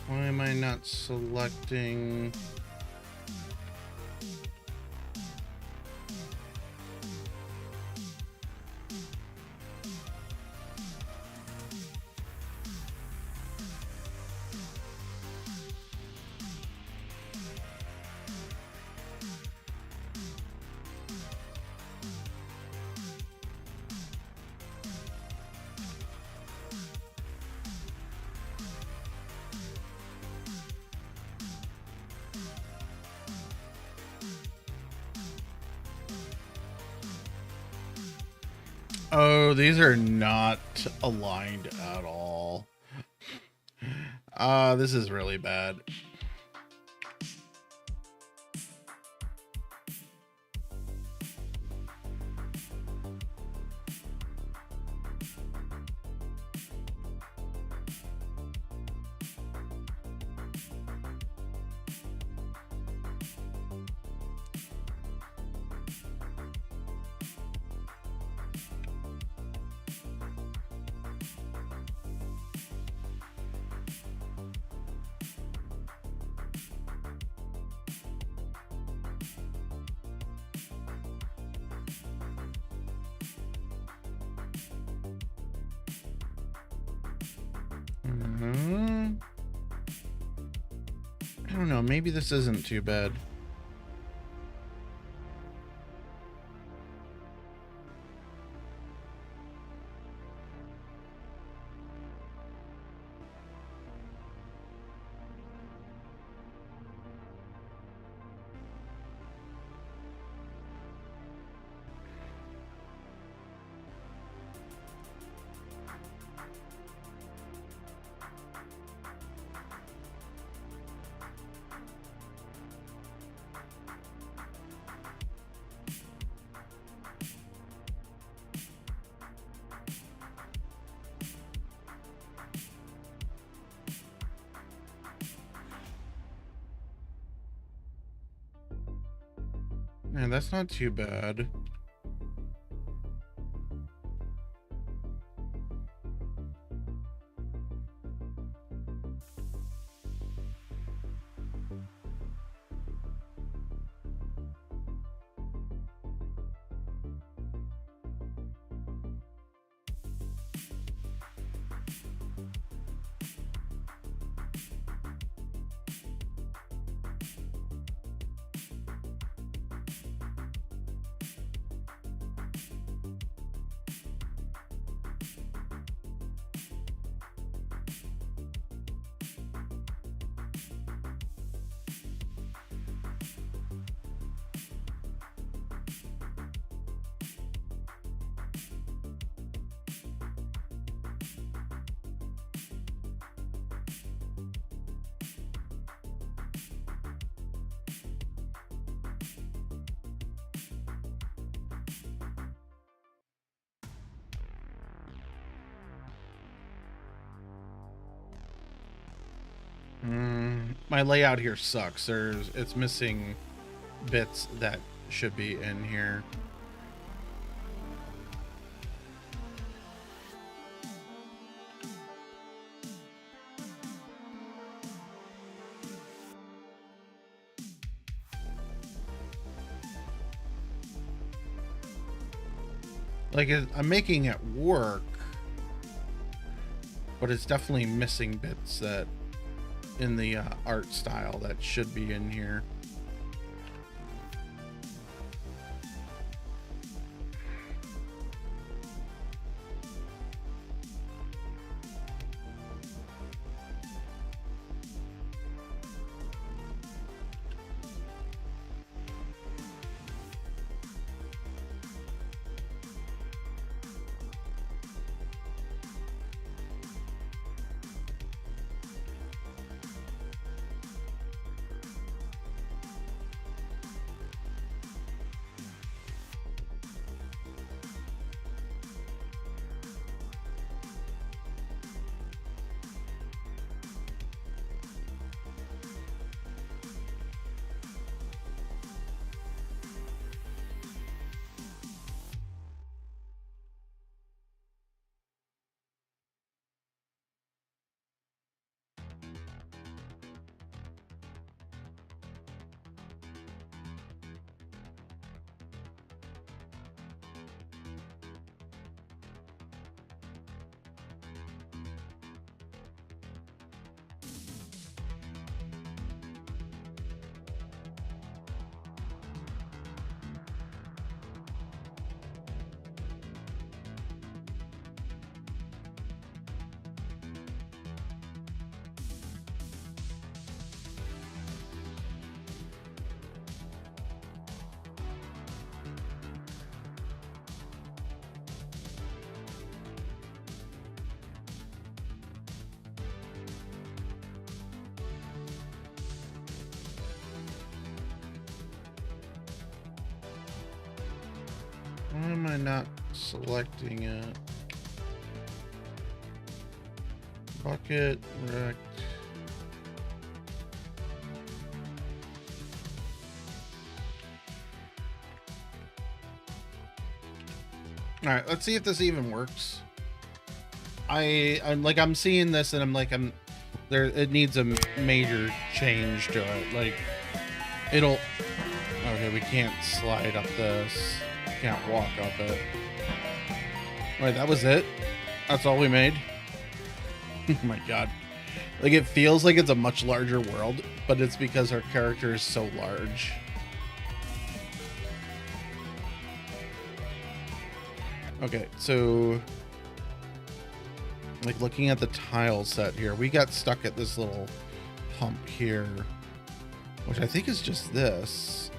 Why am I not selecting? Oh, these are not aligned at all. This is really bad. I don't know. Maybe this isn't too bad. Man, that's not too bad. My layout here sucks. It's missing bits that should be in here. Like, I'm making it work, but it's definitely missing bits that in the art style that should be in here. Why am I not selecting it? Bucket, rect. All right, let's see if this even works. I'm like, I'm seeing this and I'm like, there. It needs a major change to it. Like, it'll. Okay, we can't slide up this. Can't walk up it. Wait, that was it? That's all we made? Oh my god. Like, it feels like it's a much larger world, but it's because our character is so large. Okay, so like looking at the tile set here, we got stuck at this little hump here, which I think is just this.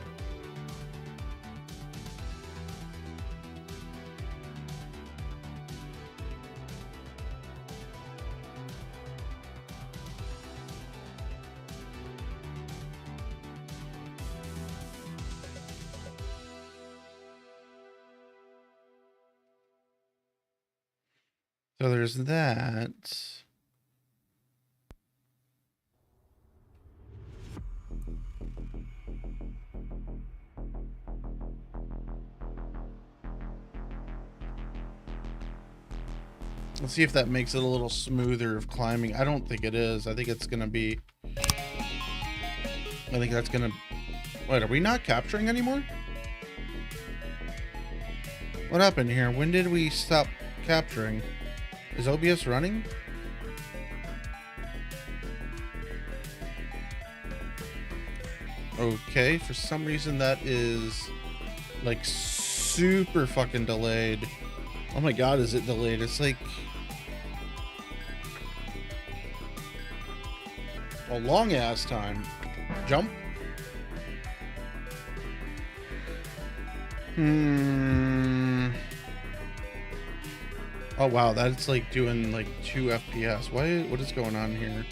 So there's that. Let's see if that makes it a little smoother of climbing. I don't think it is. I think it's going to be... I think that's going to... Wait, are we not capturing anymore? What happened here? When did we stop capturing? Is OBS running? Okay, for some reason that is like super fucking delayed. Oh my god, is it delayed? It's like a long ass time. Jump. Oh wow, that's like doing like 2 FPS. What is going on here?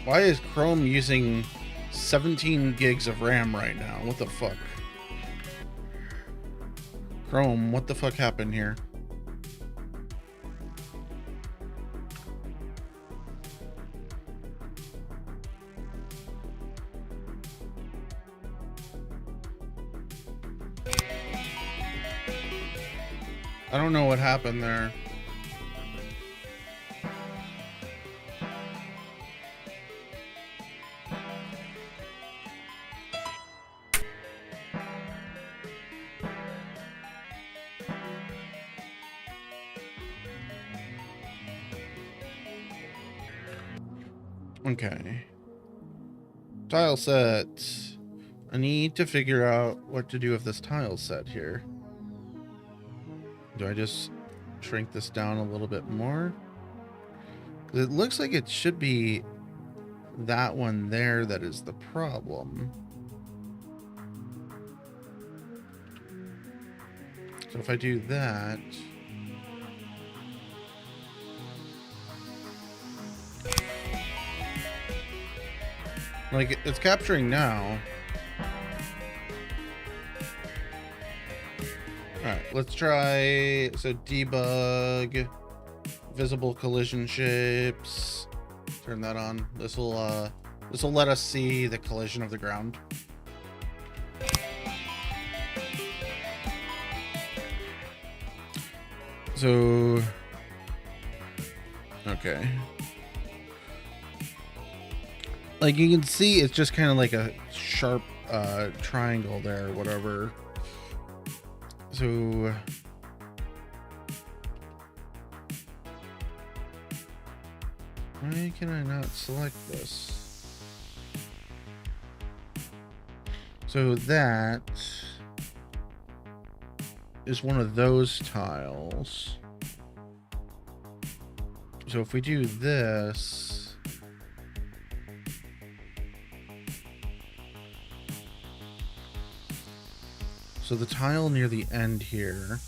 Why is Chrome using 17 gigs of RAM right now? What the fuck? Chrome, what the fuck happened here? I don't know what happened there. Okay. Tile set. I need to figure out what to do with this tile set here. Do I just shrink this down a little bit more? It looks like it should be that one there that is the problem. So if I do that... Like, it's capturing now. Alright, let's try, so debug, visible collision shapes, turn that on. This will let us see the collision of the ground. So, okay. Like you can see, it's just kind of like a sharp triangle there, or whatever. So why can I not select this? So that is one of those tiles. So if we do this, so the tile near the end here.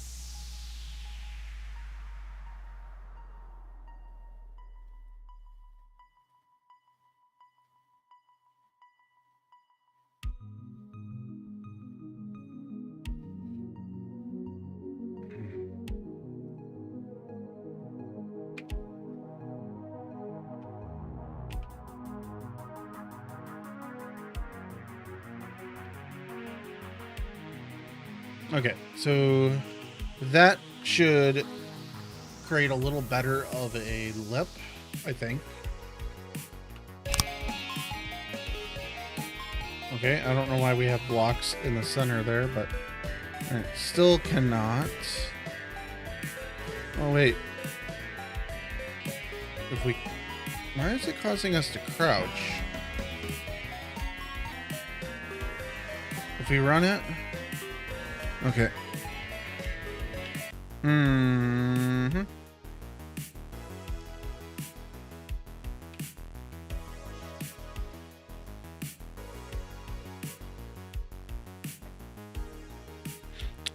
Okay, so that should create a little better of a lip, I think. Okay, I don't know why we have blocks in the center there, but all right, still cannot. Oh wait. If we, why is it causing us to crouch? If we run it, okay. Mm-hmm.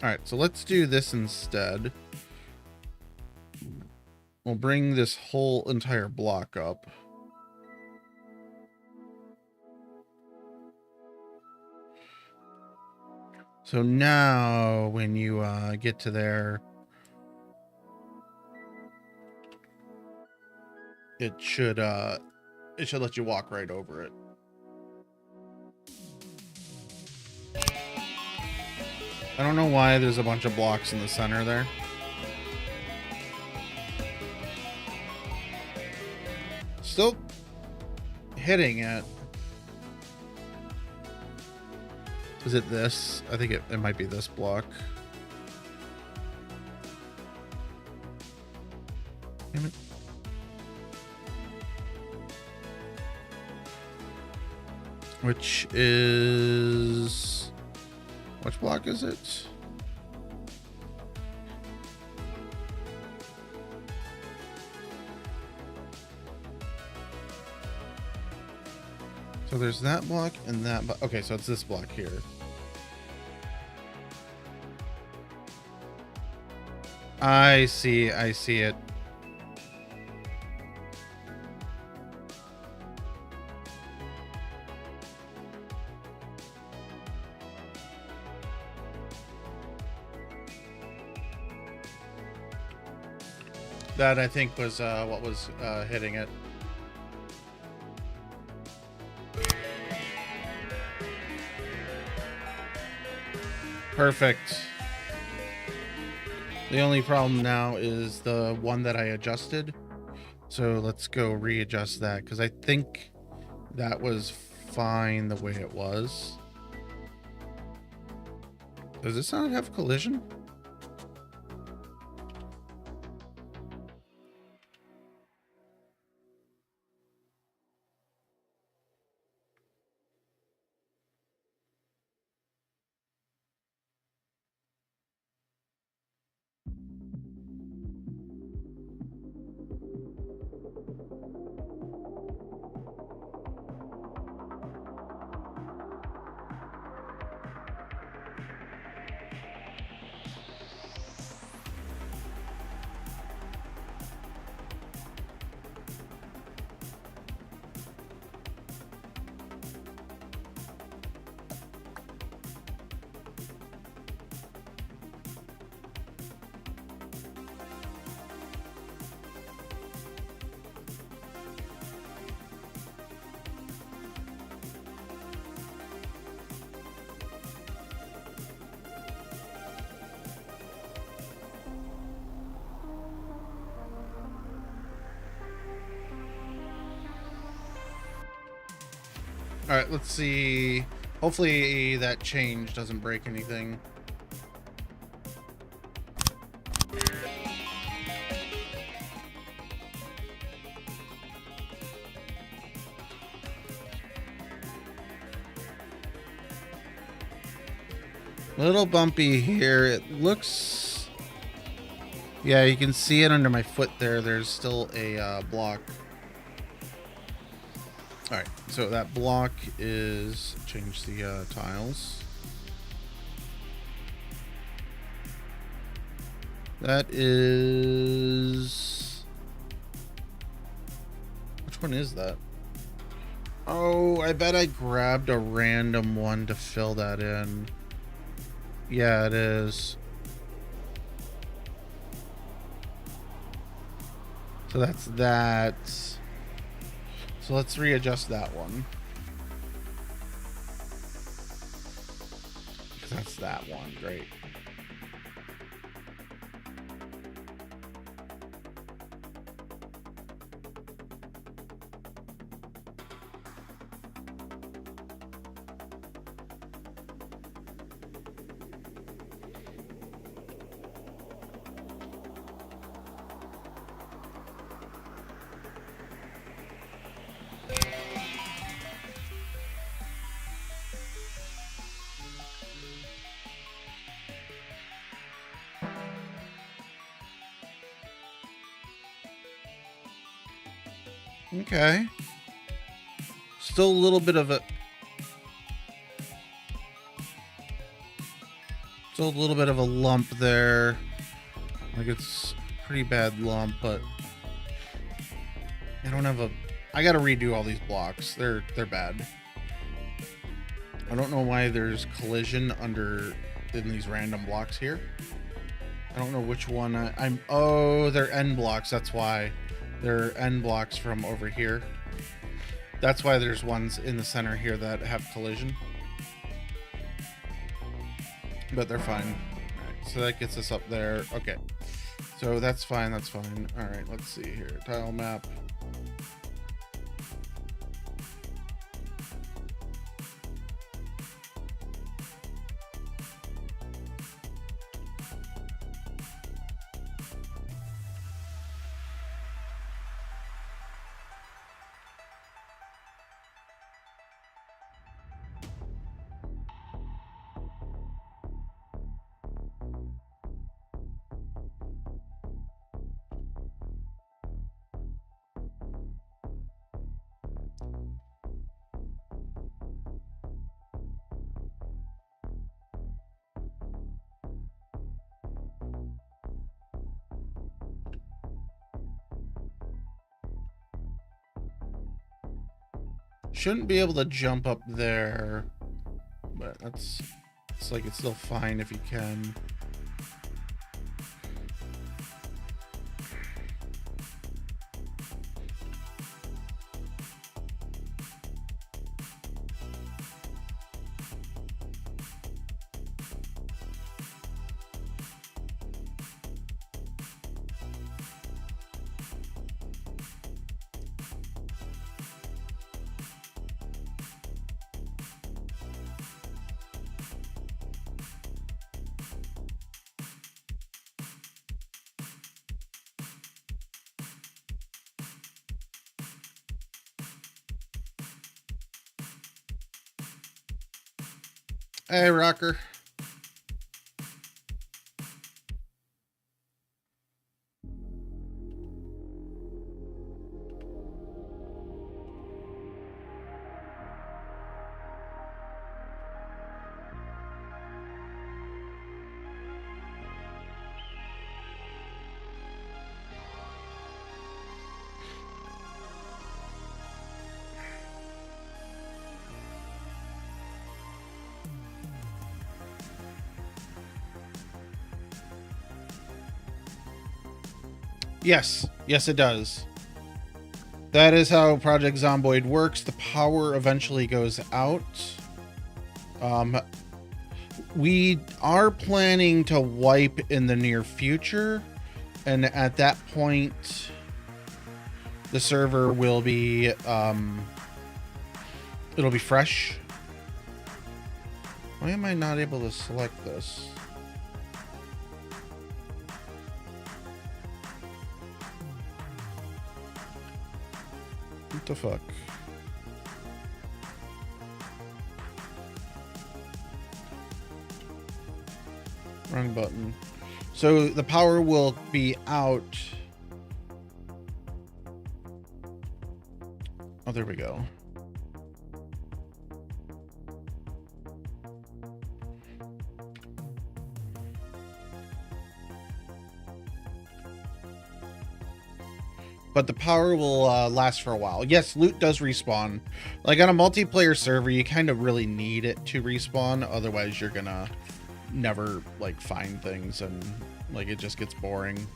All right, so let's do this instead. We'll bring this whole entire block up. So now when you get to there, it should let you walk right over it. I don't know why there's a bunch of blocks in the center there. Still hitting it. Is it this? I think it might be this block. Damn it. Which is... which block is it? So there's that block and that block. Okay, so it's this block here. I see it. That I think was what was hitting it. Perfect. The only problem now is the one that I adjusted. So let's go readjust that because I think that was fine the way it was. Does this not have collision? All right, let's see. Hopefully that change doesn't break anything. Little bumpy here. It looks... yeah, you can see it under my foot there. There's still a block. All right, so that block is... change the tiles. That is... which one is that? Oh, I bet I grabbed a random one to fill that in. Yeah, it is. So that's that. So let's readjust that one. Because that's that one. Great. Okay. Still a little bit of a... Still a little bit of a lump there. Like, it's a pretty bad lump, but... I don't have a... I gotta redo all these blocks. They're bad. I don't know why there's collision in these random blocks here. I don't know which one I'm... Oh, they're end blocks. That's why. They're end blocks from over here. That's why there's ones in the center here that have collision. But they're fine. Alright, so that gets us up there. Okay. So that's fine, that's fine. Alright, let's see here. Tile map. Shouldn't be able to jump up there, but it's like it's still fine if you can. Hey, Rocker. Yes, yes it does. That is how Project Zomboid works. The power eventually goes out. We are planning to wipe in the near future, and at that point the server will be it'll be fresh. Why am I not able to select this? What the fuck? Wrong button. So the power will be out. Oh, there we go. But the power will last for a while. Yes, loot does respawn. Like on a multiplayer server, you kind of really need it to respawn. Otherwise, you're gonna never like find things and like it just gets boring.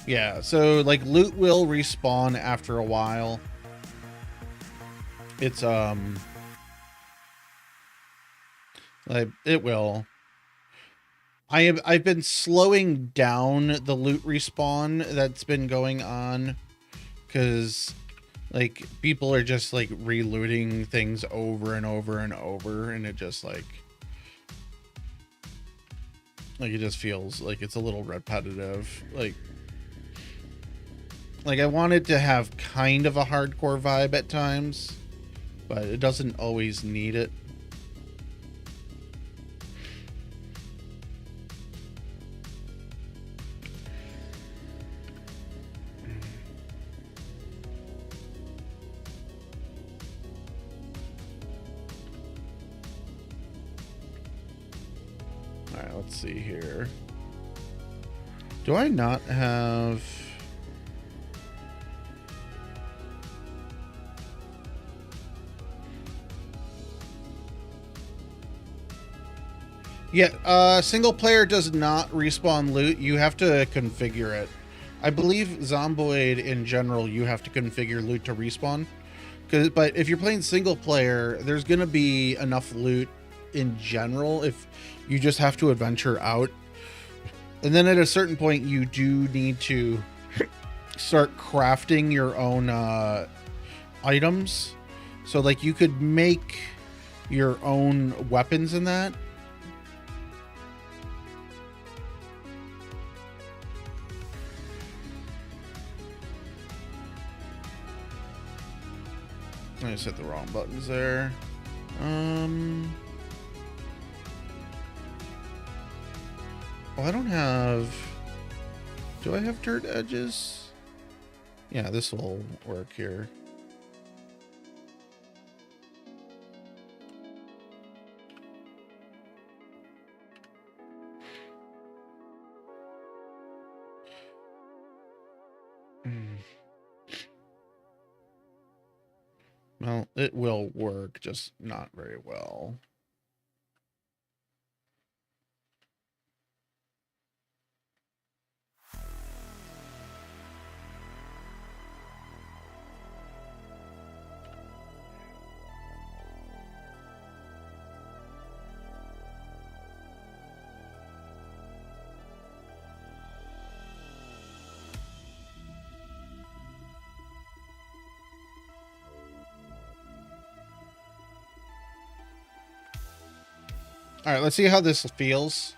Yeah, so like loot will respawn after a while. It's like it will. I've been slowing down the loot respawn that's been going on because like people are just like relooting things over and over and over, and it just like it just feels like it's a little repetitive. Like I wanted to have kind of a hardcore vibe at times. but it doesn't always need it. All right, let's see here. Do I not have... Yeah, single player does not respawn loot. You have to configure it. I believe Zomboid in general, you have to configure loot to respawn. But if you're playing single player, there's going to be enough loot in general if you just have to adventure out. And then at a certain point, you do need to start crafting your own items. So like you could make your own weapons in that. I just hit the wrong buttons there. Well, I don't have... Do I have dirt edges? Yeah, this will work here. Well, it will work, just not very well. All right, let's see how this feels.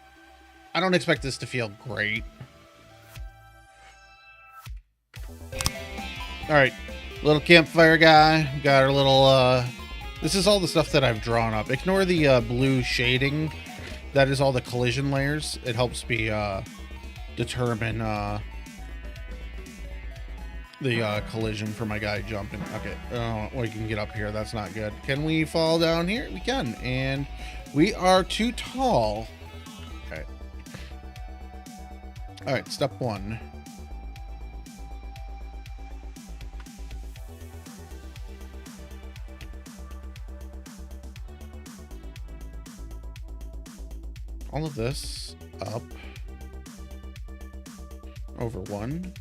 I don't expect this to feel great. All right, little campfire guy. Got our little, this is all the stuff that I've drawn up. Ignore the blue shading. That is all the collision layers. It helps me determine the collision for my guy jumping. Okay, well, you can get up here. That's not good. Can we fall down here? We can, and we are too tall. Okay. All right, step one. All of this up over one.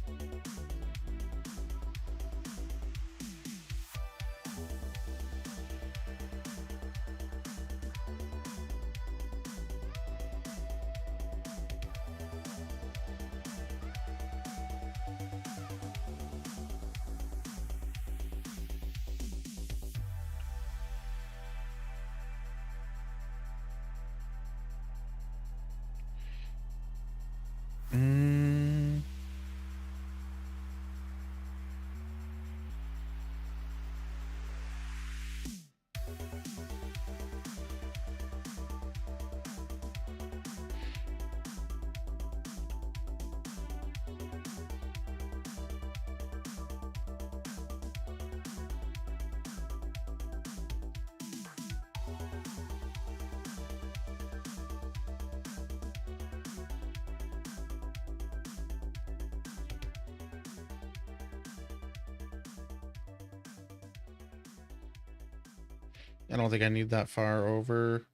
I don't think I need that far over.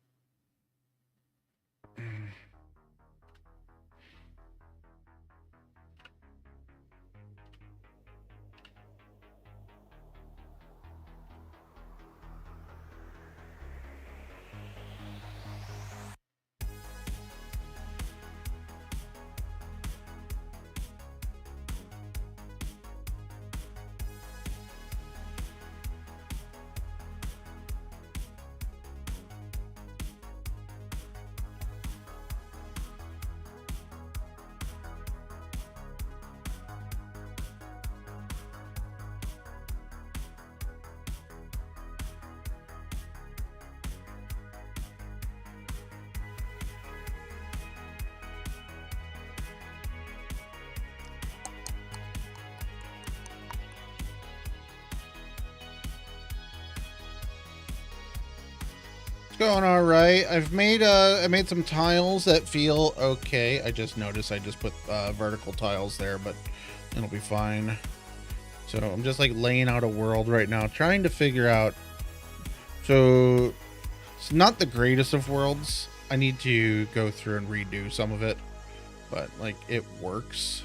It's going all right. I made some tiles that feel okay. I just noticed I just put vertical tiles there, but it'll be fine. So I'm just like laying out a world right now, trying to figure out. So it's not the greatest of worlds. I need to go through and redo some of it, but like it works.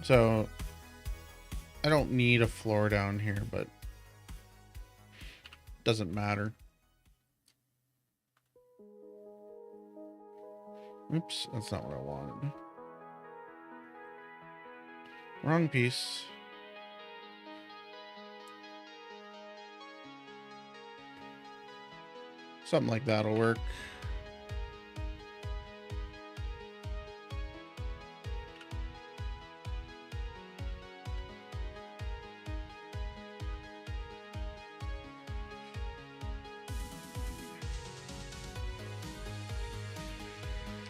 So I don't need a floor down here, but doesn't matter. Oops, that's not what I wanted. Wrong piece. Something like that'll work.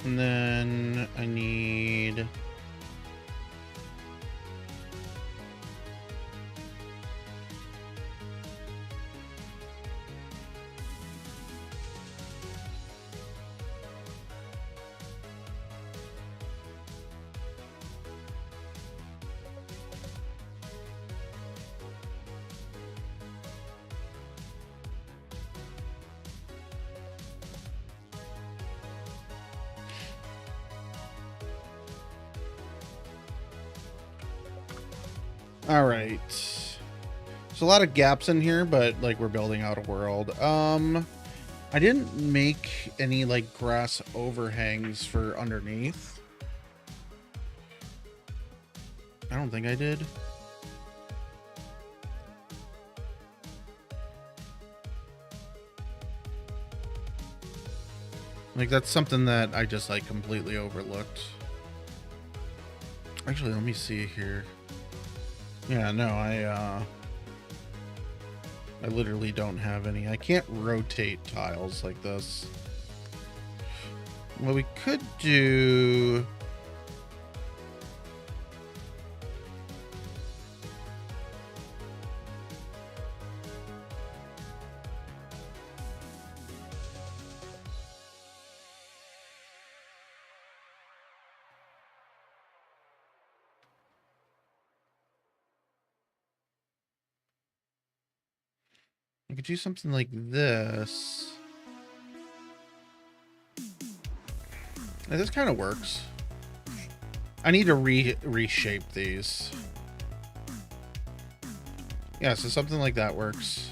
And then I need all right. There's a lot of gaps in here, but like we're building out a world. I didn't make any like grass overhangs for underneath. I don't think I did. Like that's something that I just like completely overlooked. Actually, let me see here. Yeah, no, I literally don't have any. I can't rotate tiles like this. What we could do... I could do something like this. Now, this kind of works. I need to reshape these. Yeah, so something like that works.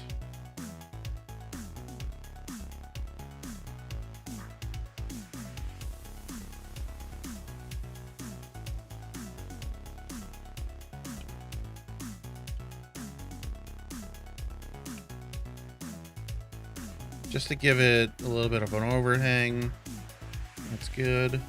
Just to give it a little bit of an overhang. That's good.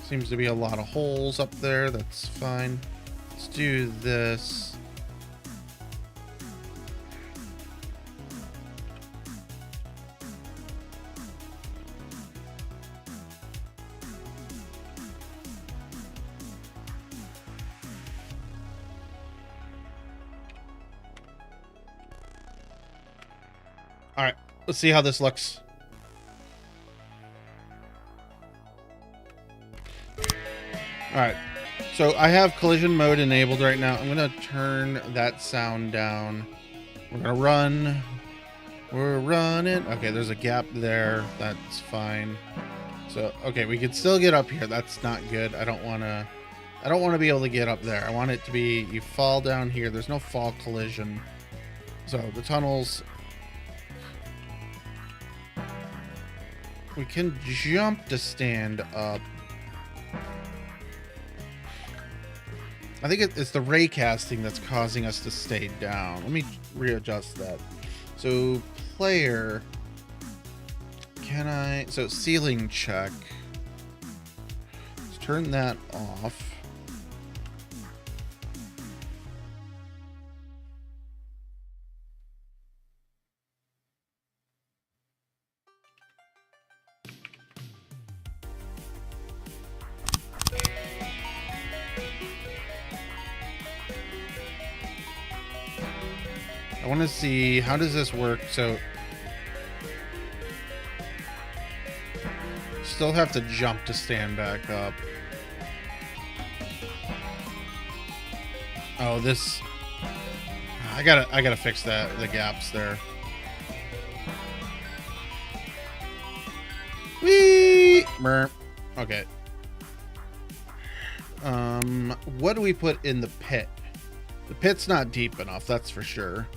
Seems to be a lot of holes up there. That's fine. Let's do this. All right, let's see how this looks. All right, So I have collision mode enabled right now. I'm gonna turn that sound down. We're gonna run. We're running. Okay, there's a gap there. That's fine. So okay, we can still get up here. That's not good. I don't want to be able to get up there. I want it to be you fall down here. There's no fall collision. So the tunnels. We can jump to stand up. I think it's the ray casting that's causing us to stay down. Let me readjust that. So player, so ceiling check. Let's turn that off. I want to see, how does this work? So still have to jump to stand back up. Oh, this, I gotta fix that, the gaps there. Whee! Burp. Okay. What do we put in the pit? The pit's not deep enough, that's for sure.